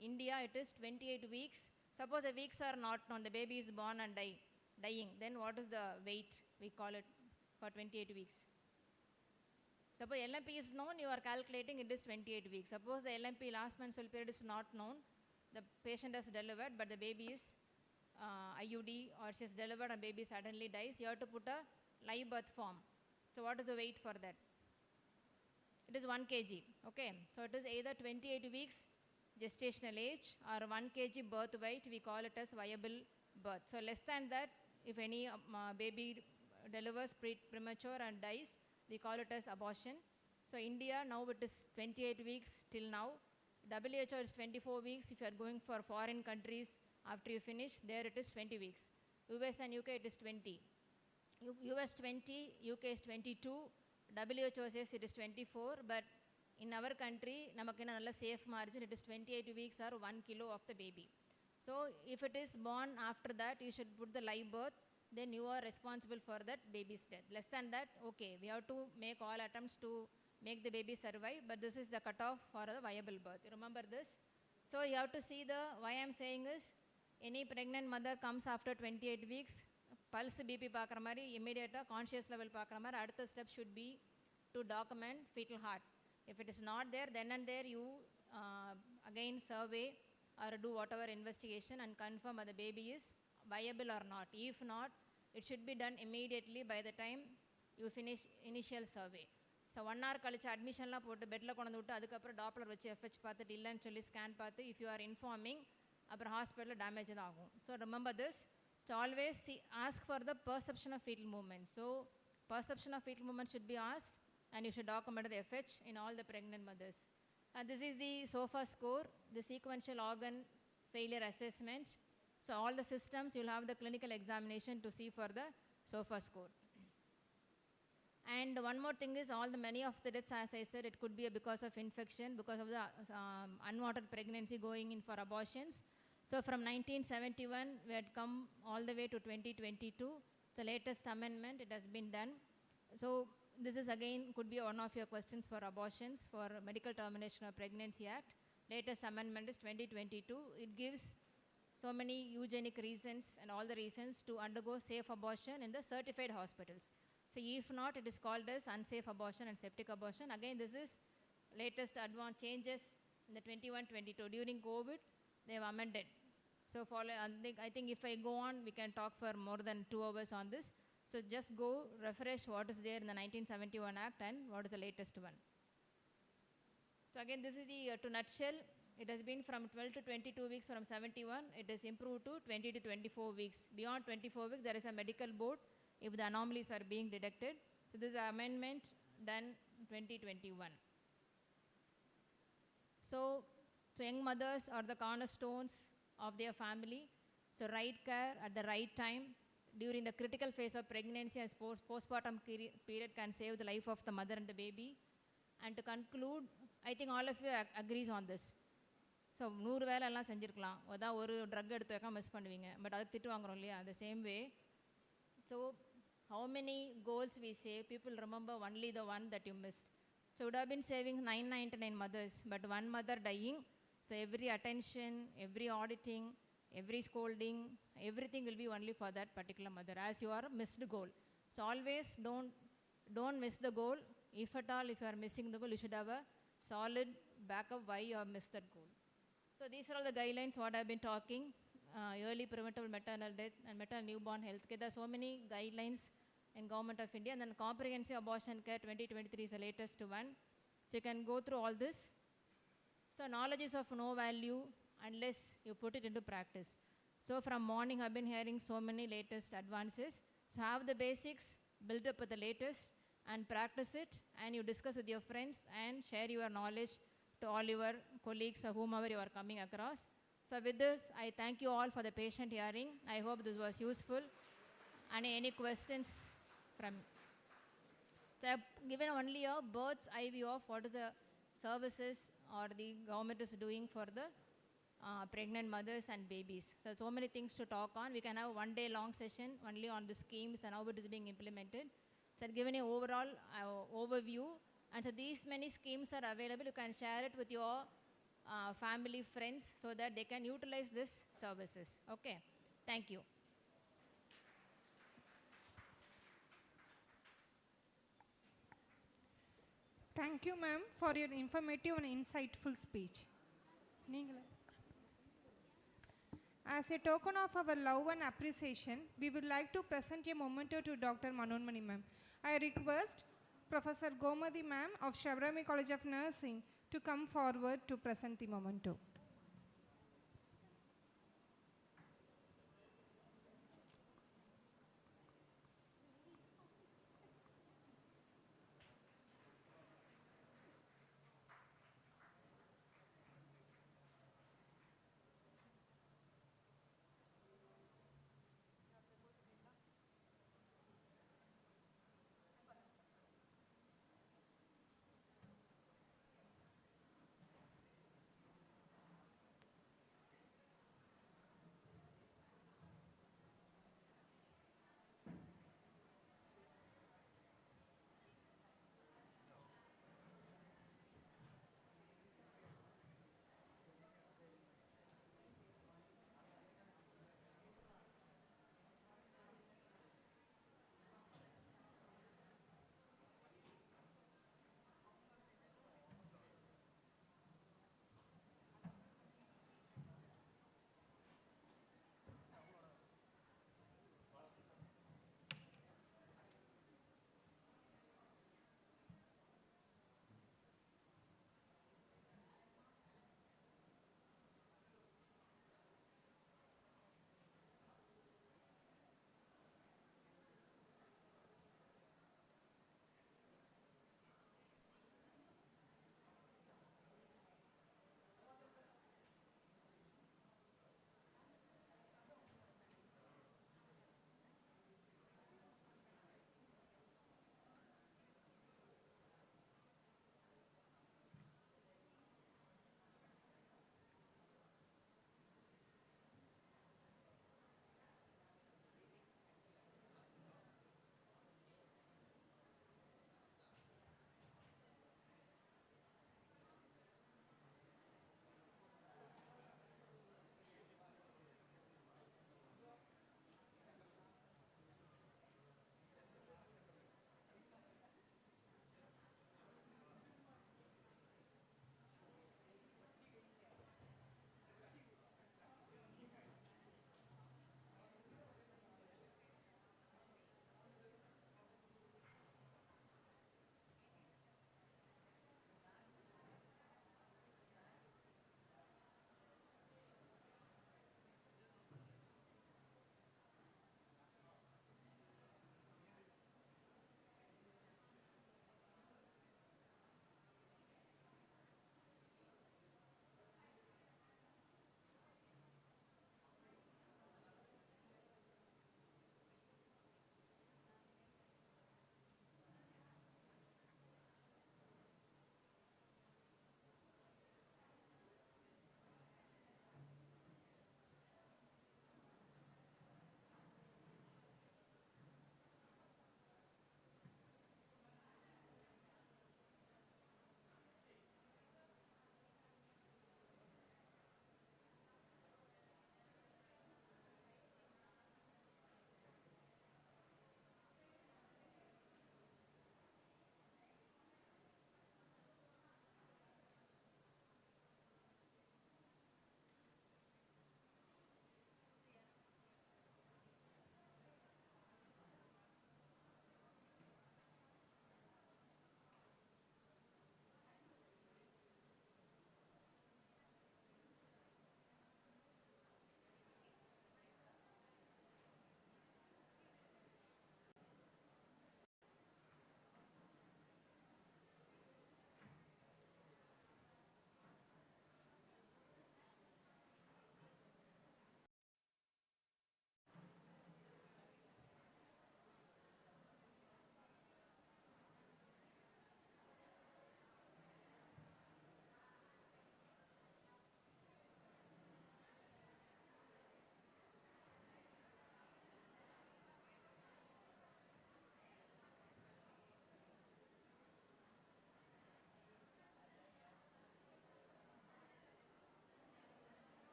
India, it is 28 weeks. Suppose the weeks are not known, the baby is born and dying, then what is the weight, we call it, for 28 weeks? Suppose LMP is known, you are calculating it is 28 weeks. Suppose the LMP last menstrual period is not known, the patient has delivered, but the baby is IUD, or she is delivered and baby suddenly dies, you have to put a live birth form. So what is the weight for that? It is 1 kg, okay. So it is either 28 weeks gestational age or 1 kg birth weight, we call it as viable birth. So less than that, if any baby delivers premature and dies, we call it as abortion. So India, now it is 28 weeks till now. WHO is 24 weeks. If you are going for foreign countries, after you finish, there it is 20 weeks. US and UK, it is 20. US 20, UK is 22. WHO says it is 24, but in our country, namakku nalla safe margin, it is 28 weeks or 1 kilo of the baby. So if it is born after that, you should put the live birth, then you are responsible for that baby's death. Less than that, okay, we have to make all attempts to make the baby survive, but this is the cutoff for the viable birth. You remember this? So you have to see why I am saying is, any pregnant mother comes after 28 weeks, pulse BP paakra mari, immediate conscious level paakra mari, adutha step should be to document fetal heart. If it is not there, then and there you again survey or do whatever investigation and confirm whether the baby is viable or not. If not, it should be done immediately by the time you finish initial survey. So 1 hour kalicha admission la potu bed la kondu vittu adukapra Doppler vechi FH paathu illa nu solli scan paathu, if you are informing, apra hospital damage agum. So remember this. So always ask for the perception of fetal movement. So perception of fetal movement should be asked, and you should document the FH in all the pregnant mothers. And this is the SOFA score, the sequential organ failure assessment. So all the systems, you'll have the clinical examination to see for the SOFA score. And one more thing is, many of the deaths, as I said, it could be because of infection, because of the unwanted pregnancy going in for abortions. So from 1971, we had come all the way to 2022. The latest amendment, it has been done. So this is again could be one of your questions for abortions, for Medical Termination of Pregnancy Act. Latest amendment is 2022. It gives so many eugenic reasons and all the reasons to undergo safe abortion in the certified hospitals. So if not, it is called as unsafe abortion and septic abortion. Again, this is latest advanced changes in the 21-22. During COVID, they have amended. So I think if I go on, we can talk for more than 2 hours on this. So just go refresh what is there in the 1971 Act and what is the latest one. So again, this is the, to nutshell, it has been from 12 to 22 weeks from 71. It is improved to 20 to 24 weeks. Beyond 24 weeks, there is a medical board if the anomalies are being detected. So this is an amendment done in 2021. So young mothers are the cornerstones of their family. So right care at the right time during the critical phase of pregnancy and postpartum period can save the life of the mother and the baby. And to conclude, I think all of you agrees on this. So 100 வேலை எல்லாம் செஞ்சுருக்கலாம், அதான் ஒரு drug எடுத்து வைக்காம miss பண்ணுவீங்க, but அதுக்கு திட்டு வாங்குறோம் இல்லையா, the same way. So how many goals we save, people remember only the one that you missed. So would have been saving 999 mothers, but one mother dying, so every attention, every auditing, every scolding, everything will be only for that particular mother as you are missed goal. So always don't miss the goal. If at all, if you are missing the goal, you should have a solid backup why you have missed that goal. So these are all the guidelines what I have been talking, early preventable maternal death and maternal newborn health care. There are so many guidelines in Government of India, and then comprehensive abortion care 2023 is the latest one. So you can go through all this. So knowledge is of no value unless you put it into practice. So from morning I've been hearing so many latest advances. So have the basics, build up with the latest and practice it, and you discuss with your friends and share your knowledge to all your colleagues or whomever you are coming across. So with this, I thank you all for the patient hearing. I hope this was useful. And any questions from? So I have given only a bird's eye view of what is the services or the government is doing for the pregnant mothers and babies. So many things to talk on. We can have one day long session only on the schemes and how it is being implemented. So I've given you overall overview. And so these many schemes are available. You can share it with your family, friends, so that they can utilize these services. Okay. Thank you. Thank you, ma'am, for your informative and insightful speech. As a token of our love and appreciation, we would like to present a memento to Dr. Manonmani ma'am. I request Professor Gomadi ma'am of Abirami College of Nursing to come forward to present the memento.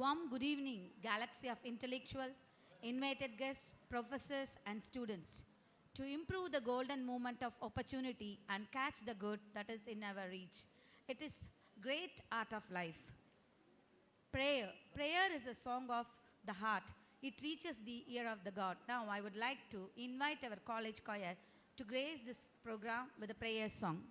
warm good evening, galaxy of intellectuals, invited guests, professors, and students. To improve the golden moment of opportunity and catch the good that is in our reach. It is great art of life. Prayer. Prayer is a song of the heart. It reaches the ear of the God. Now I would like to invite our college choir to grace this program with a prayer song.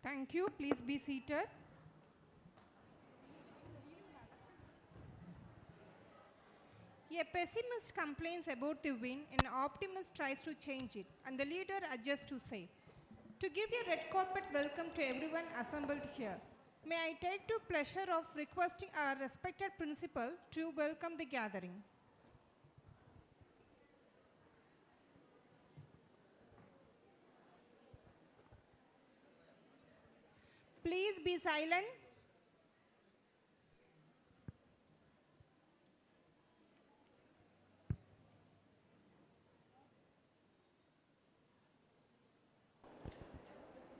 Thank you. Please be seated. A pessimist complains about the wind, an optimist tries to change it, and the leader adjusts to say, to give a red carpet welcome to everyone assembled here, may I take the pleasure of requesting our respected principal to welcome the gathering. Please be silent.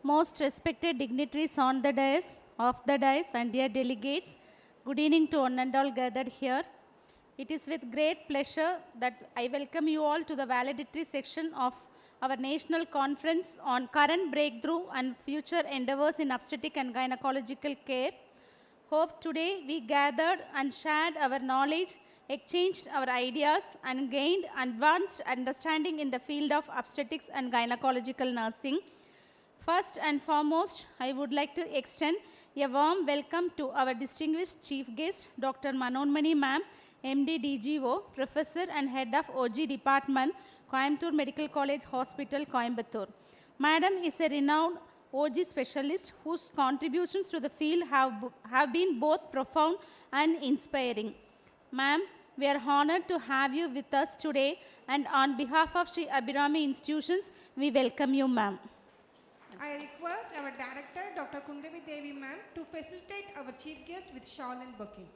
Most respected dignitaries on the dais, off the dais, and dear delegates, good evening to one and all gathered here. It is with great pleasure that I welcome you all to the valedictory section of our national conference on current breakthrough and future endeavors in obstetric and gynecological care. Hope today we gathered and shared our knowledge, exchanged our ideas, and gained advanced understanding in the field of obstetrics and gynecological nursing. First and foremost, I would like to extend a warm welcome to our distinguished chief guest, Dr. Manonmani Ma'am, MD DGO, Professor and Head of OG Department, Coimbatore Medical College Hospital, Coimbatore. Madam is a renowned OG specialist whose contributions to the field have been both profound and inspiring. Ma'am, we are honored to have you with us today, and on behalf of Sree Abirami Institutions, we welcome you, ma'am. I request our director, Dr. Kunthavi Devi ma'am, to facilitate our chief guest with shawl and bouquet.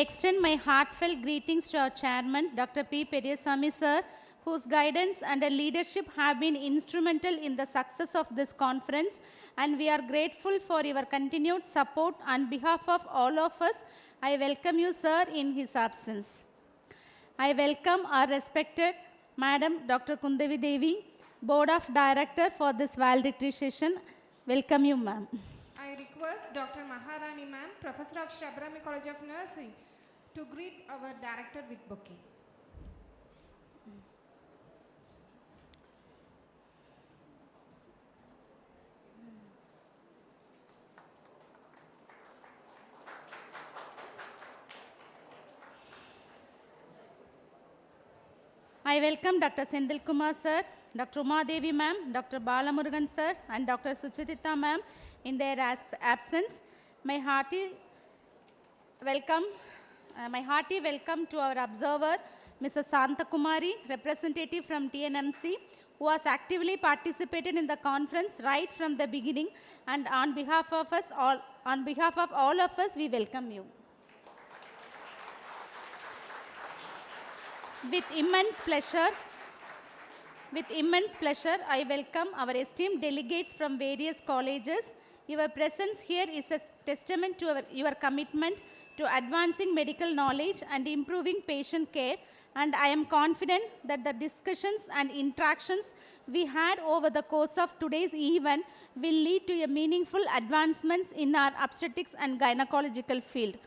extend my heartfelt greetings to our chairman, Dr. P. Periyaswamy sir, whose guidance and leadership have been instrumental in the success of this conference, and we are grateful for your continued support. On behalf of all of us, I welcome you, sir, in his absence. I welcome our respected Madam Dr. Kunthavi Devi, Board of Director for this valedictory session. Welcome you, ma'am. I request Dr. Maharani ma'am, Professor of Sree Abirami College of Nursing, to greet our director with bouquet. I welcome Dr. Senthilkumar sir, Dr. Umadevi ma'am, Dr. Balamurugan sir, and Dr. Sucharitha ma'am in their absence. My hearty welcome to our observer, Mrs. Santhakumari, representative from TNMC, who has actively participated in the conference right from the beginning, and on behalf of all of us, we welcome you. With immense pleasure, I welcome our esteemed delegates from various colleges. Your presence here is a testament to your commitment to advancing medical knowledge and improving patient care, and I am confident that the discussions and interactions we had over the course of today's event will lead to a meaningful advancements in our obstetrics and gynecological field.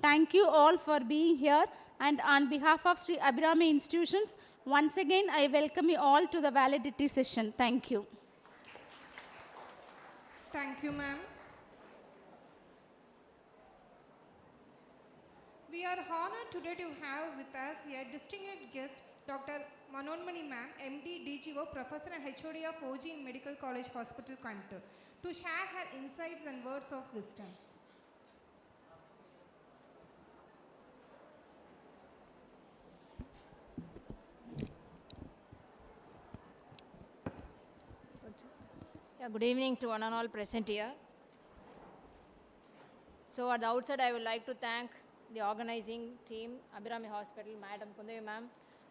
Thank you all for being here, and on behalf of Sree Abirami institutions, once again I welcome you all to the valedictory session. Thank you. Thank you, ma'am. We are honored today to have with us a distinguished guest, Dr. Manonmani ma'am, MD, DGO, Professor and HOD of OG in Medical College Hospital, Coimbatore, to share her insights and words of wisdom. Yeah, good evening to one and all present here. So at the outset, I would like to thank the organizing team, Abirami Hospital, Madam Kunthavi ma'am,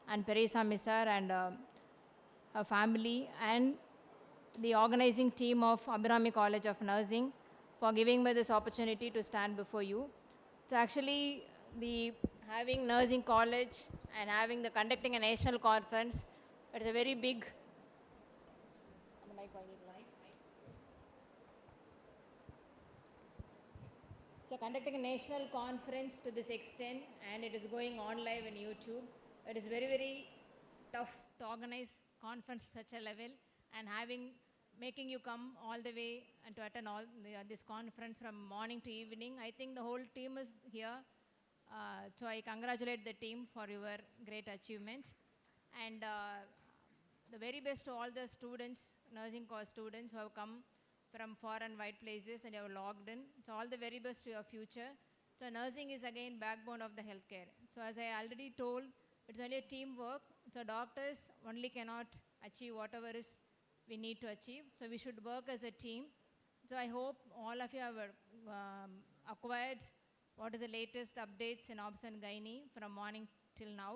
and Periyaswamy sir, and her family, and the organizing team of Abirami College of Nursing for giving me this opportunity to stand before you. So actually, having nursing college and conducting a national conference, it's a very big. So conducting a national conference to this extent, and it is going on live on YouTube. It is very, very tough to organize conference such a level, and making you come all the way and to attend this conference from morning to evening. I think the whole team is here. So I congratulate the team for your great achievement. And the very best to all the students, nursing course students who have come from far and wide places and you have logged in. So all the very best to your future. So nursing is again backbone of the healthcare. So as I already told, it's only a teamwork. So doctors only cannot achieve whatever is we need to achieve. So we should work as a team. So I hope all of you have acquired what is the latest updates in Obs and Gynae from morning till now.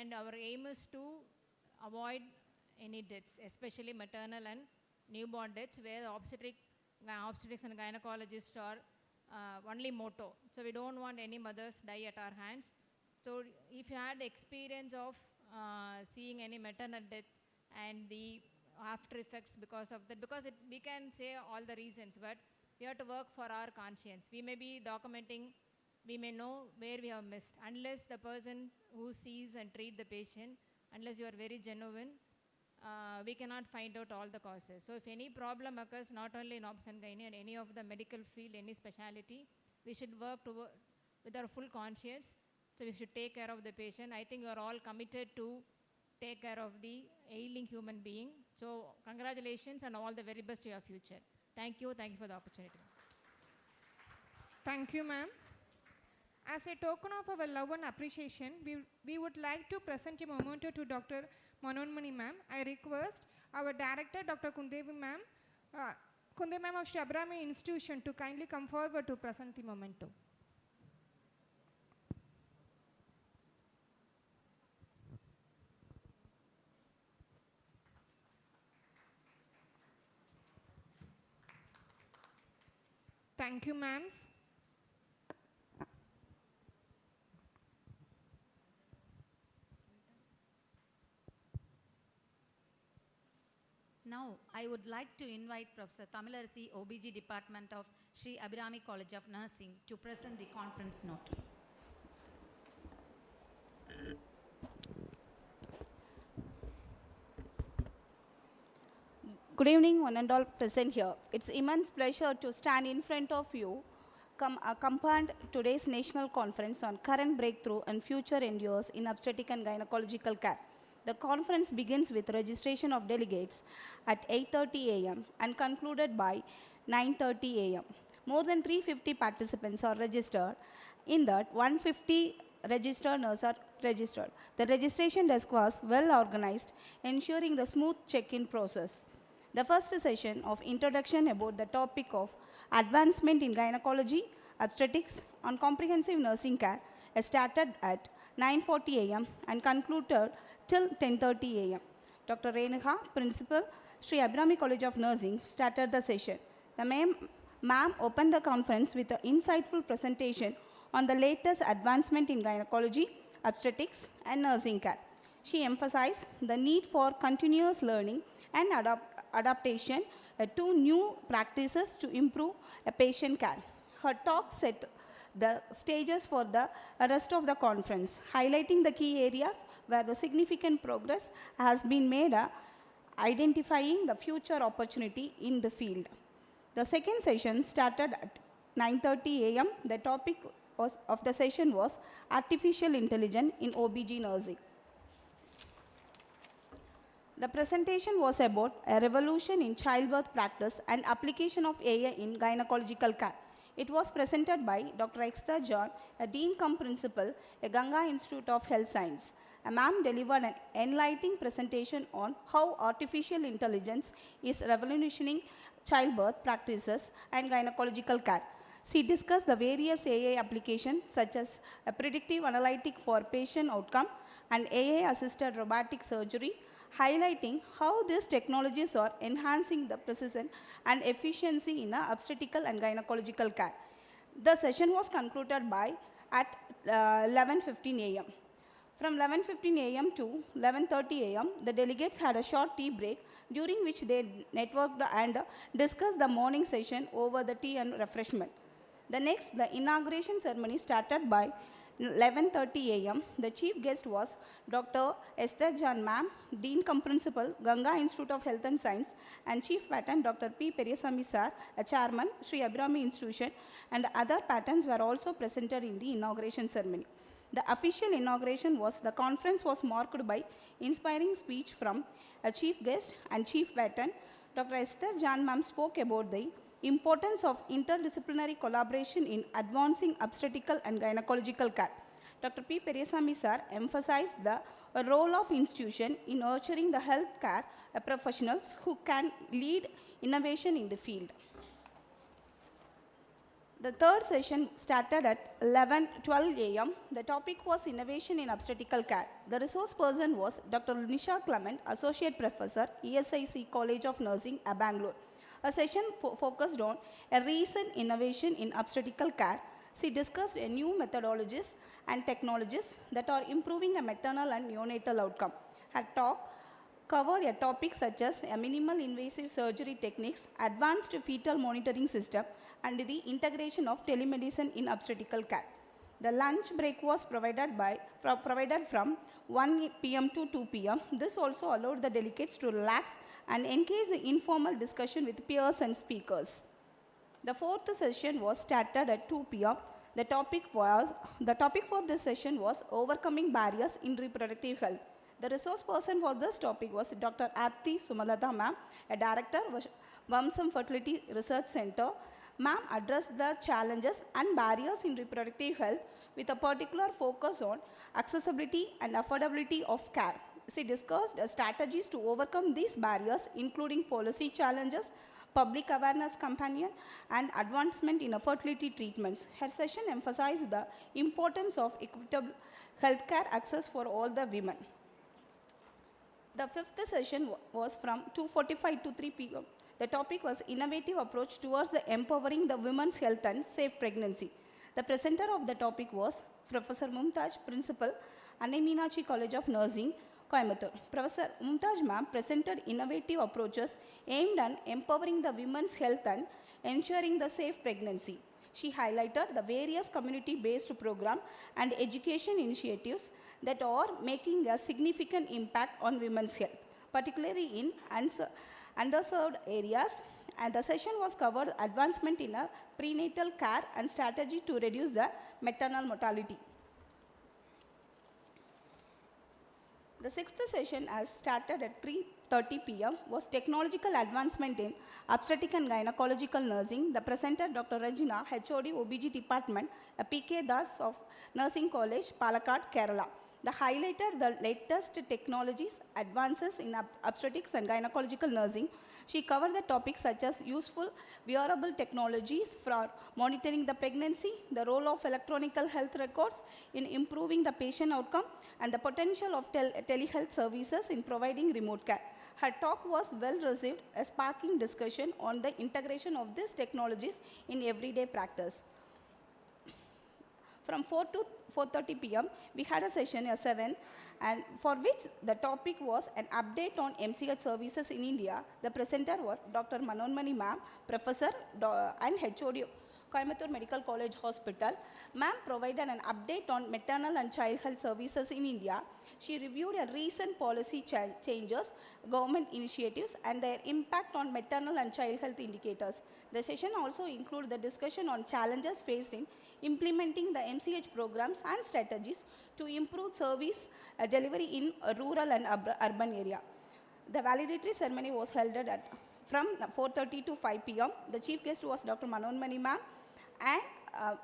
And our aim is to avoid any deaths, especially maternal and newborn deaths, where the obstetrics and gynecologists are only motto. So we don't want any mothers die at our hands. So if you had the experience of seeing any maternal death and the after effects because of that, we can say all the reasons, but we have to work for our conscience. We may be documenting, we may know where we have missed. Unless the person who sees and treats the patient, unless you are very genuine, we cannot find out all the causes. So if any problem occurs, not only in Obs and Gynae and any of the medical field, any specialty, we should work with our full conscience. So we should take care of the patient. I think you are all committed to take care of the ailing human being. So congratulations and all the very best to your future. Thank you for the opportunity. Thank you, ma'am. As a token of our love and appreciation, we would like to present a memento to Dr. Manonmani ma'am. I request our director, Dr. Kunthavi ma'am, of Sree Abirami Institution, to kindly come forward to present the memento. Thank you, ma'ams. Now, I would like to invite Professor Tamilarasi, OBG Department of Sree Abirami College of Nursing, to present the conference note. Good evening, one and all present here. It's immense pleasure to stand in front of you, accompanied today's national conference on current breakthrough and future endeavors in obstetric and gynecological care. The conference begins with registration of delegates at 8:30 a.m. and concluded by 9:30 a.m. More than 350 participants are registered. In that, 150 registered nurses are registered. The registration desk was well organized, ensuring the smooth check-in process. The first session of introduction about the topic of advancement in gynecology, obstetrics, and comprehensive nursing care started at 9:40 a.m. and concluded till 10:30 a.m. Dr. Renuka, Principal, Sree Abirami College of Nursing, started the session. The ma'am opened the conference with an insightful presentation on the latest advancement in gynecology, obstetrics, and nursing care. She emphasized the need for continuous learning and adaptation to new practices to improve patient care. Her talk set the stages for the rest of the conference, highlighting the key areas where the significant progress has been made, identifying the future opportunity in the field. The second session started at 9:30 a.m. The topic of the session was artificial intelligence in OBG nursing. The presentation was about a revolution in childbirth practice and application of AI in gynecological care. It was presented by Dr. Esther John, a Dean cum Principal at Ganga Institute of Health Science. A ma'am delivered an enlightening presentation on how artificial intelligence is revolutionizing childbirth practices and gynecological care. She discussed the various AI applications such as a predictive analytic for patient outcome and AI-assisted robotic surgery, highlighting how these technologies are enhancing the precision and efficiency in obstetrical and gynecological care. The session was concluded by at 11:15 a.m. From 11:15 a.m. to 11:30 a.m., the delegates had a short tea break, during which they networked and discussed the morning session over the tea and refreshment. The inauguration ceremony started by 11:30 a.m. The chief guest was Dr. Esther John Ma'am, Dean cum Principal, Ganga Institute of Health and Science, and Chief Patron Dr. P. Periyaswamy Sir, a Chairman, Sree Abirami Institution, and other patrons were also presented in the inauguration ceremony. The official inauguration the conference was marked by inspiring speech from a chief guest and chief patron. Dr. Esther John Ma'am spoke about the importance of interdisciplinary collaboration in advancing obstetrical and gynecological care. Dr. P. Periyaswamy Sir emphasized the role of institution in nurturing the healthcare professionals who can lead innovation in the field. The third session started at 11:12 a.m. The topic was innovation in obstetrical care. The resource person was Dr. Nisha Clement, Associate Professor, ESIC College of Nursing, Bangalore. A session focused on a recent innovation in obstetrical care. She discussed new methodologies and technologies that are improving a maternal and neonatal outcome. Her talk covered a topic such as minimal invasive surgery techniques, advanced fetal monitoring system, and the integration of telemedicine in obstetrical care. The lunch break was provided from 1 p.m. to 2 p.m. This also allowed the delegates to relax and engage the informal discussion with peers and speakers. The fourth session was started at 2 p.m. The topic for this session was overcoming barriers in reproductive health. The resource person for this topic was Dr. Arti Sumalata Ma'am, a director of Vamsam Fertility Research Center. Ma'am addressed the challenges and barriers in reproductive health with a particular focus on accessibility and affordability of care. She discussed strategies to overcome these barriers, including policy challenges, public awareness campaign, and advancement in fertility treatments. Her session emphasized the importance of equitable healthcare access for all the women. The fifth session was from 2:45 to 3 p.m. The topic was Innovative Approach Towards the Empowering the Women's Health and Safe Pregnancy. The presenter of the topic was Professor Mumtaj, Principal, Anna Meenakshi College of Nursing, Coimbatore. Professor Mumtaj ma'am presented innovative approaches aimed at empowering the women's health and ensuring the safe pregnancy. She highlighted the various community-based programs and education initiatives that are making a significant impact on women's health, particularly in underserved areas. And the session was covered advancement in a prenatal care and strategy to reduce the maternal mortality. The sixth session, as started at 3:30 p.m., was Technological Advancement in Obstetrics and Gynecological Nursing. The presenter, Dr. Regina, HOD, OBG Department, PK Das of Nursing College, Palakkad, Kerala. They highlighted the latest technologies, advances in obstetrics and gynecological nursing. She covered the topics such as useful wearable technologies for monitoring the pregnancy, the role of electronic health records in improving the patient outcome, and the potential of telehealth services in providing remote care. Her talk was well received, sparking discussion on the integration of these technologies in everyday practice. From 4 to 4:30 p.m., we had a session at 7, and for which the topic was an update on MCH services in India. The presenter was Dr. Manonmani ma'am, Professor and HOD, Coimbatore Medical College Hospital. Ma'am provided an update on maternal and child health services in India. She reviewed a recent policy changes, government initiatives, and their impact on maternal and child health indicators. The session also included the discussion on challenges faced in implementing the MCH programs and strategies to improve service delivery in a rural and urban area. The validatory ceremony was held from 4:30 to 5 p.m. The chief guest was Dr. Manonmani ma'am and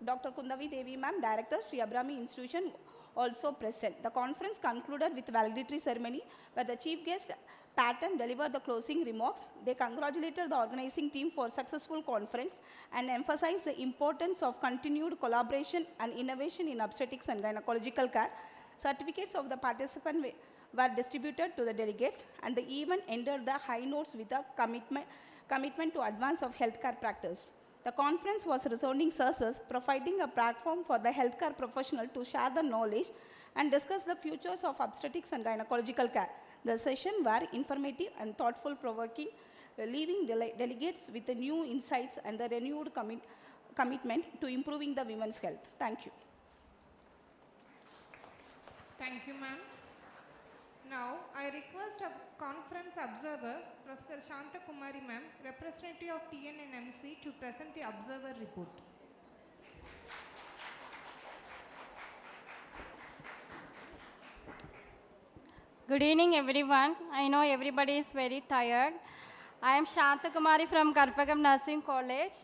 Dr. Kunthavi Devi ma'am, Director, Sree Abirami Institution, also present. The conference concluded with validatory ceremony where the chief guest Patron delivered the closing remarks. They congratulated the organizing team for successful conference and emphasized the importance of continued collaboration and innovation in obstetrics and gynecological care. Certificates of the participants were distributed to the delegates, and the event ended the high notes with a commitment to advance of healthcare practice. The conference was resounding success, providing a platform for the healthcare professional to share the knowledge and discuss the futures of obstetrics and gynecological care. The session were informative and thoughtful provoking, leaving delegates with the new insights and the renewed commitment to improving the women's health. Thank you. Thank you, ma'am. Now, I request a conference observer, Professor Shantakumari ma'am, representative of TN and M.Sc, to present the observer report. Good evening, everyone. I know everybody is very tired. I am Shantakumari from Karpagam Nursing College.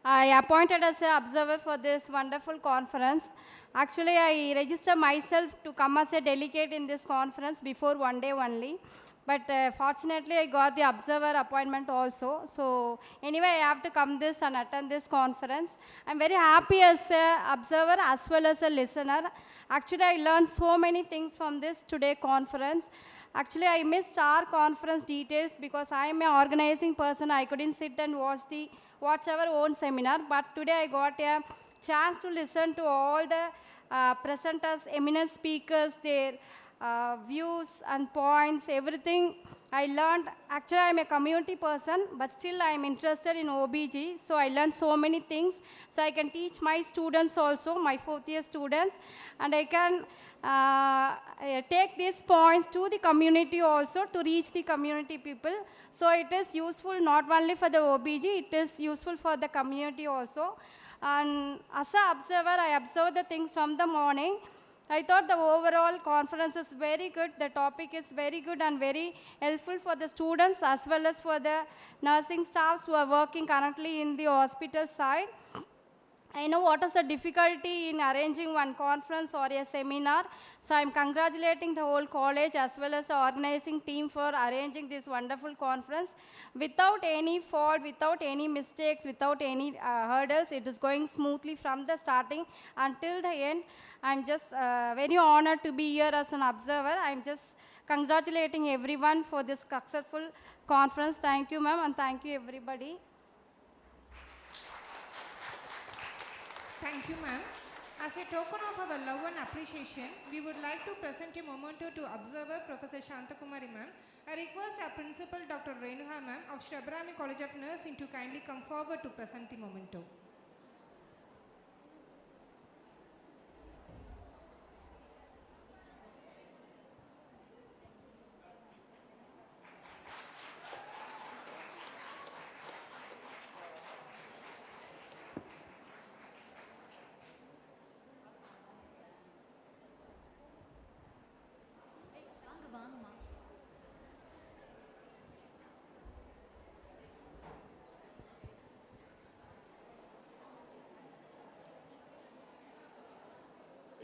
I appointed as an observer for this wonderful conference. Actually, I registered myself to come as a delegate in this conference before one day only. But fortunately, I got the observer appointment also. So anyway, I have to come this and attend this conference. I'm very happy as an observer as well as a listener. Actually, I learned so many things from this today conference. Actually, I missed our conference details because I am an organizing person. I couldn't sit and watch our own seminar. But today I got a chance to listen to all the presenters, eminent speakers, their views and points, everything I learned. Actually, I'm a community person, but still I'm interested in OBG, so I learned so many things. So I can teach my students also, my fourth-year students, and I can take these points to the community also to reach the community people. So it is useful not only for the OBG, it is useful for the community also. And as an observer, I observed the things from the morning. I thought the overall conference is very good. The topic is very good and very helpful for the students as well as for the nursing staffs who are working currently in the hospital side. I know what is the difficulty in arranging one conference or a seminar. So I'm congratulating the whole college as well as the organizing team for arranging this wonderful conference. Without any fault, without any mistakes, without any hurdles, it is going smoothly from the starting until the end. I'm just very honored to be here as an observer. I'm just congratulating everyone for this successful conference. Thank you, ma'am, and thank you, everybody. Thank you, ma'am. As a token of our love and appreciation, we would like to present a memento to observer Professor Shantakumari ma'am. I request our principal, Dr. Renuha ma'am of Sree Abirami College of Nursing to kindly come forward to present the memento.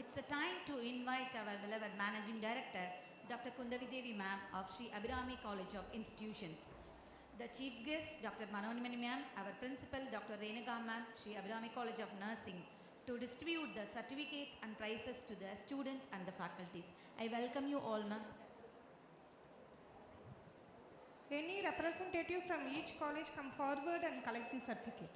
It's a time to invite our beloved Managing Director, Dr. Kunthavi Devi ma'am of Sree Abirami College of Institutions. The Chief Guest, Dr. Manoanmani ma'am, our Principal, Dr. Renuka ma'am, Sree Abirami College of Nursing, to distribute the certificates and prizes to the students and the faculties. I welcome you all, ma'am. Any representative from each college come forward and collect the certificate.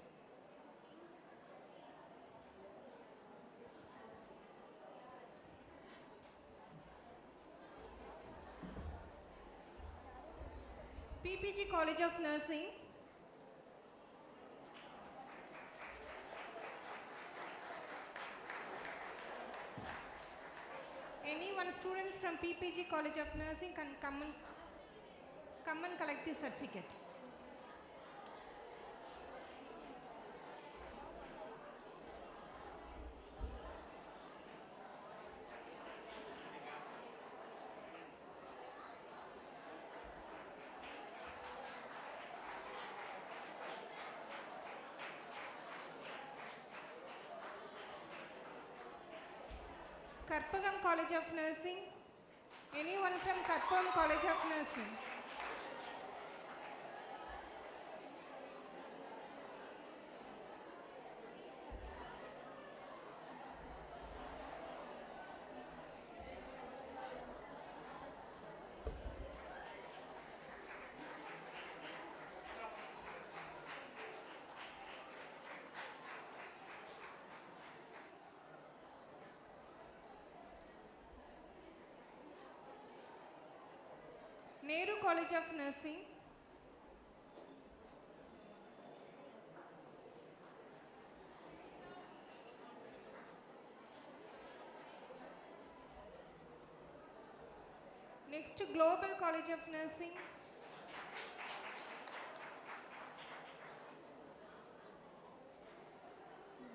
PPG College of Nursing. Any one students from PPG College of Nursing can come and collect the certificate. Karpagam College of Nursing. Anyone from Karpagam College of Nursing? Nehru College of Nursing. Next to Global College of Nursing.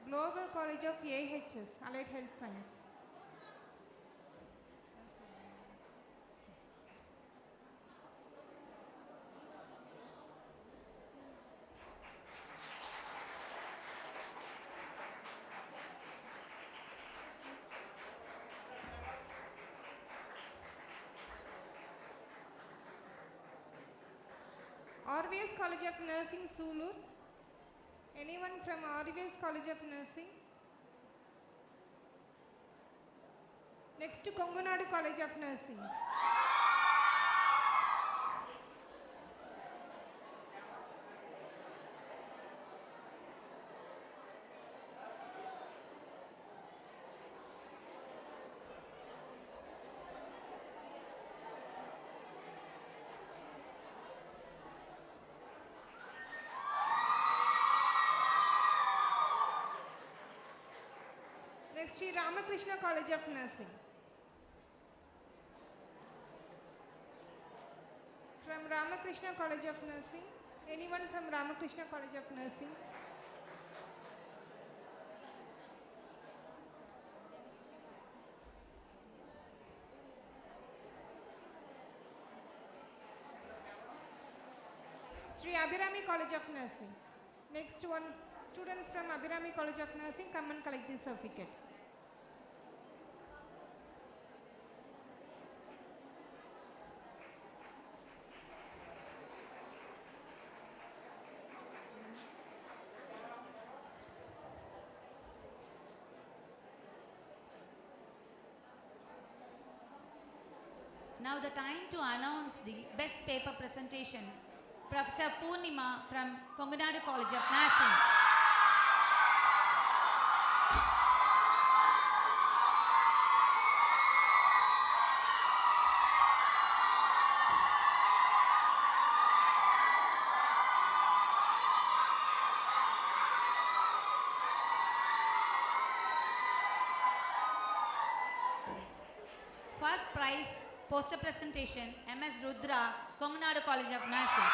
Global College of AHS, Allied Health Science. RVS College of Nursing, Sulur. Anyone from RVS College of Nursing? Next to Kongunadu College of Nursing. Next, Sri Ramakrishna College of Nursing. From Ramakrishna College of Nursing. Anyone from Ramakrishna College of Nursing? Sree Abirami College of Nursing. Next one, students from Abirami College of Nursing, come and collect the certificate. Now the time to announce the best paper presentation. Professor Purnima from Konganadu College of Nursing. First prize, poster presentation, M.S. Rudra, Konganadu College of Nursing.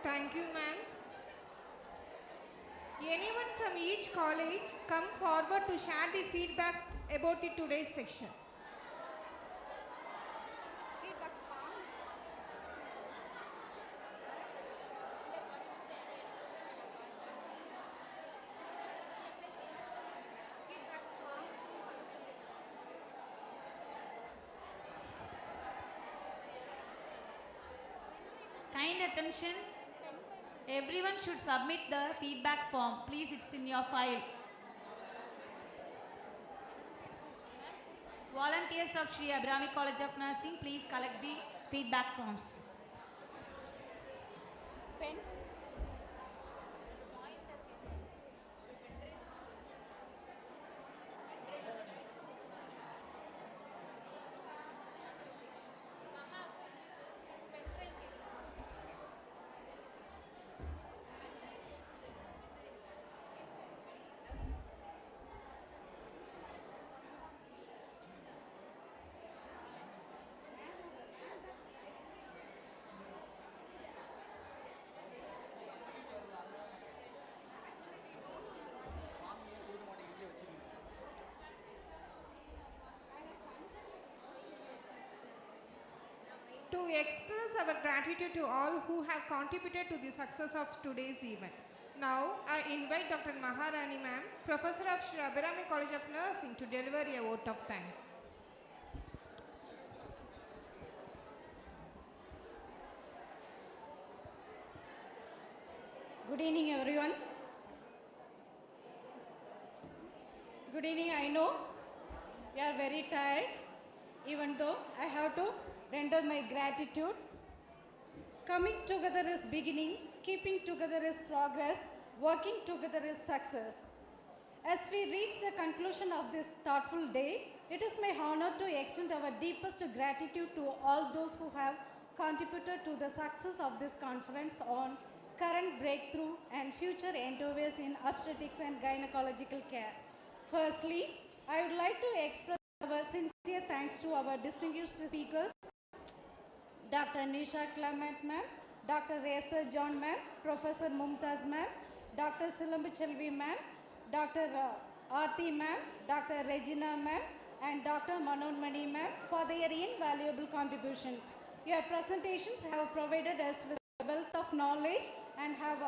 Thank you, ma'am. Anyone from each college come forward to share the feedback about the today's section. Kind attention. Everyone should submit the feedback form. Please, it's in your file. Volunteers of Sree Abirami College of Nursing, please collect the feedback forms. Pen. To express our gratitude to all who have contributed to the success of today's event. Now, I invite Dr. Maharani ma'am, Professor of Sree Abirami College of Nursing, to deliver a vote of thanks. Good evening, everyone. Good evening. I know you are very tired, even though I have to render my gratitude. Coming together is beginning, keeping together is progress, working together is success. As we reach the conclusion of this thoughtful day, it is my honor to extend our deepest gratitude to all those who have contributed to the success of this conference on current breakthrough and future endeavors in obstetrics and gynecological care. Firstly, I would like to express our sincere thanks to our distinguished speakers, Dr. Nisha Clement ma'am, Dr. Esther John ma'am, Professor Mumtaz ma'am, Dr. Silambichelvi ma'am, Dr. Aarti ma'am, Dr. Regina ma'am, and Dr. Manonmani ma'am for their invaluable contributions. Your presentations have provided us with a wealth of knowledge and have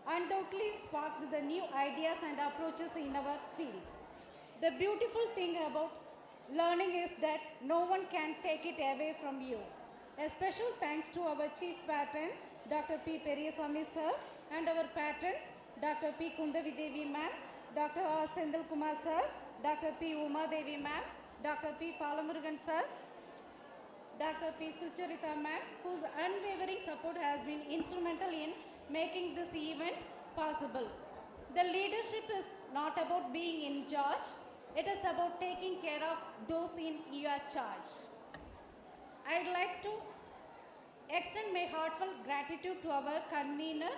undoubtedly sparked the new ideas and approaches in our field. The beautiful thing about learning is that no one can take it away from you. A special thanks to our Chief Patron, Dr. P. Periyaswamy sir, and our patrons, Dr. P. Kunthavi Devi ma'am, Dr. Senthilkumar sir, Dr. P. Umadevi ma'am, Dr. P. Balamurugan sir, Dr. P. Sucharitha ma'am, whose unwavering support has been instrumental in making this event possible. The leadership is not about being in charge, it is about taking care of those in your charge. I'd like to extend my heartfelt gratitude to our convener,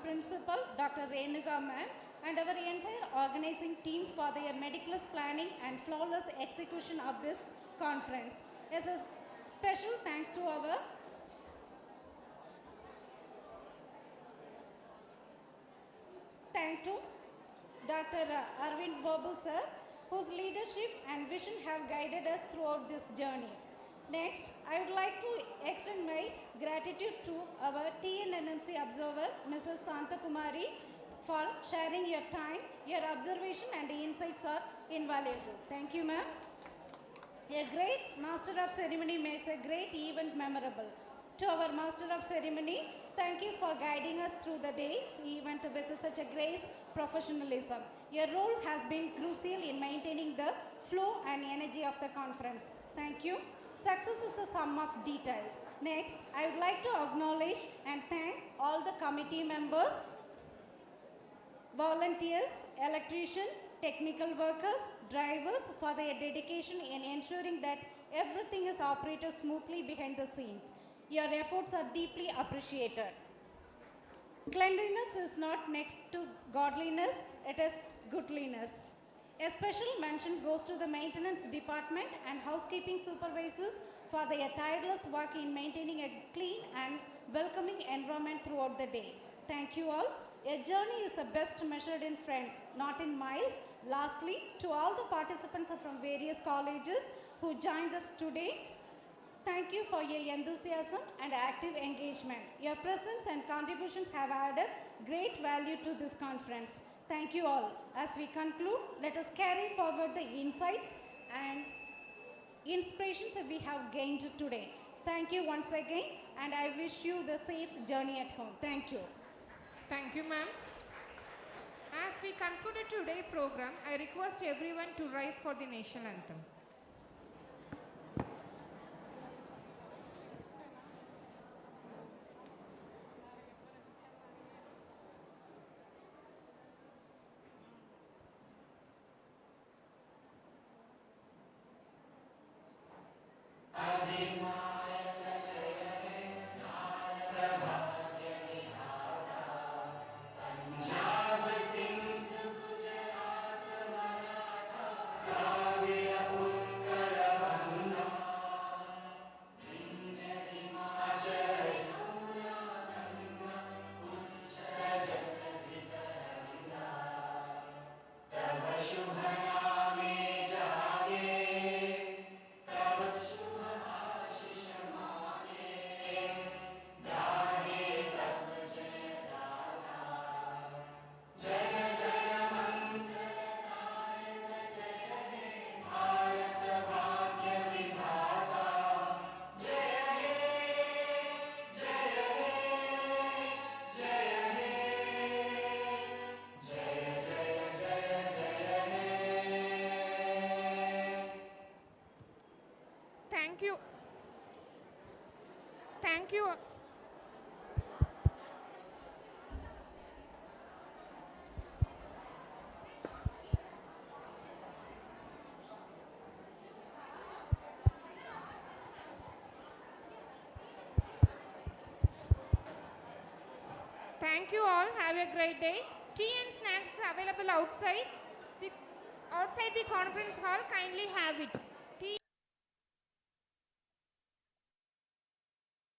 principal, Dr. Renuka ma'am, and our entire organizing team for their meticulous planning and flawless execution of this conference. As a special thanks to our Dr. Arvind Babu sir, whose leadership and vision have guided us throughout this journey. Next, I would like to extend my gratitude to our TNNMC observer, Mrs. Santhakumari, for sharing your time. Your observation and insights are invaluable. Thank you, ma'am. A great master of ceremony makes a great event memorable. To our master of ceremony, thank you for guiding us through the day's event with such a grace, professionalism. Your role has been crucial in maintaining the flow and energy of the conference. Thank you. Success is the sum of details. Next, I would like to acknowledge and thank all the committee members, volunteers, electricians, technical workers, drivers for their dedication in ensuring that everything is operated smoothly behind the scenes. Your efforts are deeply appreciated. Cleanliness is not next to godliness, it is goodliness. A special mention goes to the maintenance department and housekeeping supervisors for their tireless work in maintaining a clean and welcoming environment throughout the day. Thank you all. A journey is the best measured in friends, not in miles. Lastly, to all the participants from various colleges who joined us today, thank you for your enthusiasm and active engagement. Your presence and contributions have added great value to this conference. Thank you all. As we conclude, let us carry forward the insights and inspirations that we have gained today. Thank you once again, and I wish you the safe journey at home. Thank you. Thank you, ma'am. As we concluded today's program, I request everyone to rise for the national anthem. Thank you. Thank you. Thank you all. Have a great day. Tea and snacks available outside the conference hall. Kindly have it.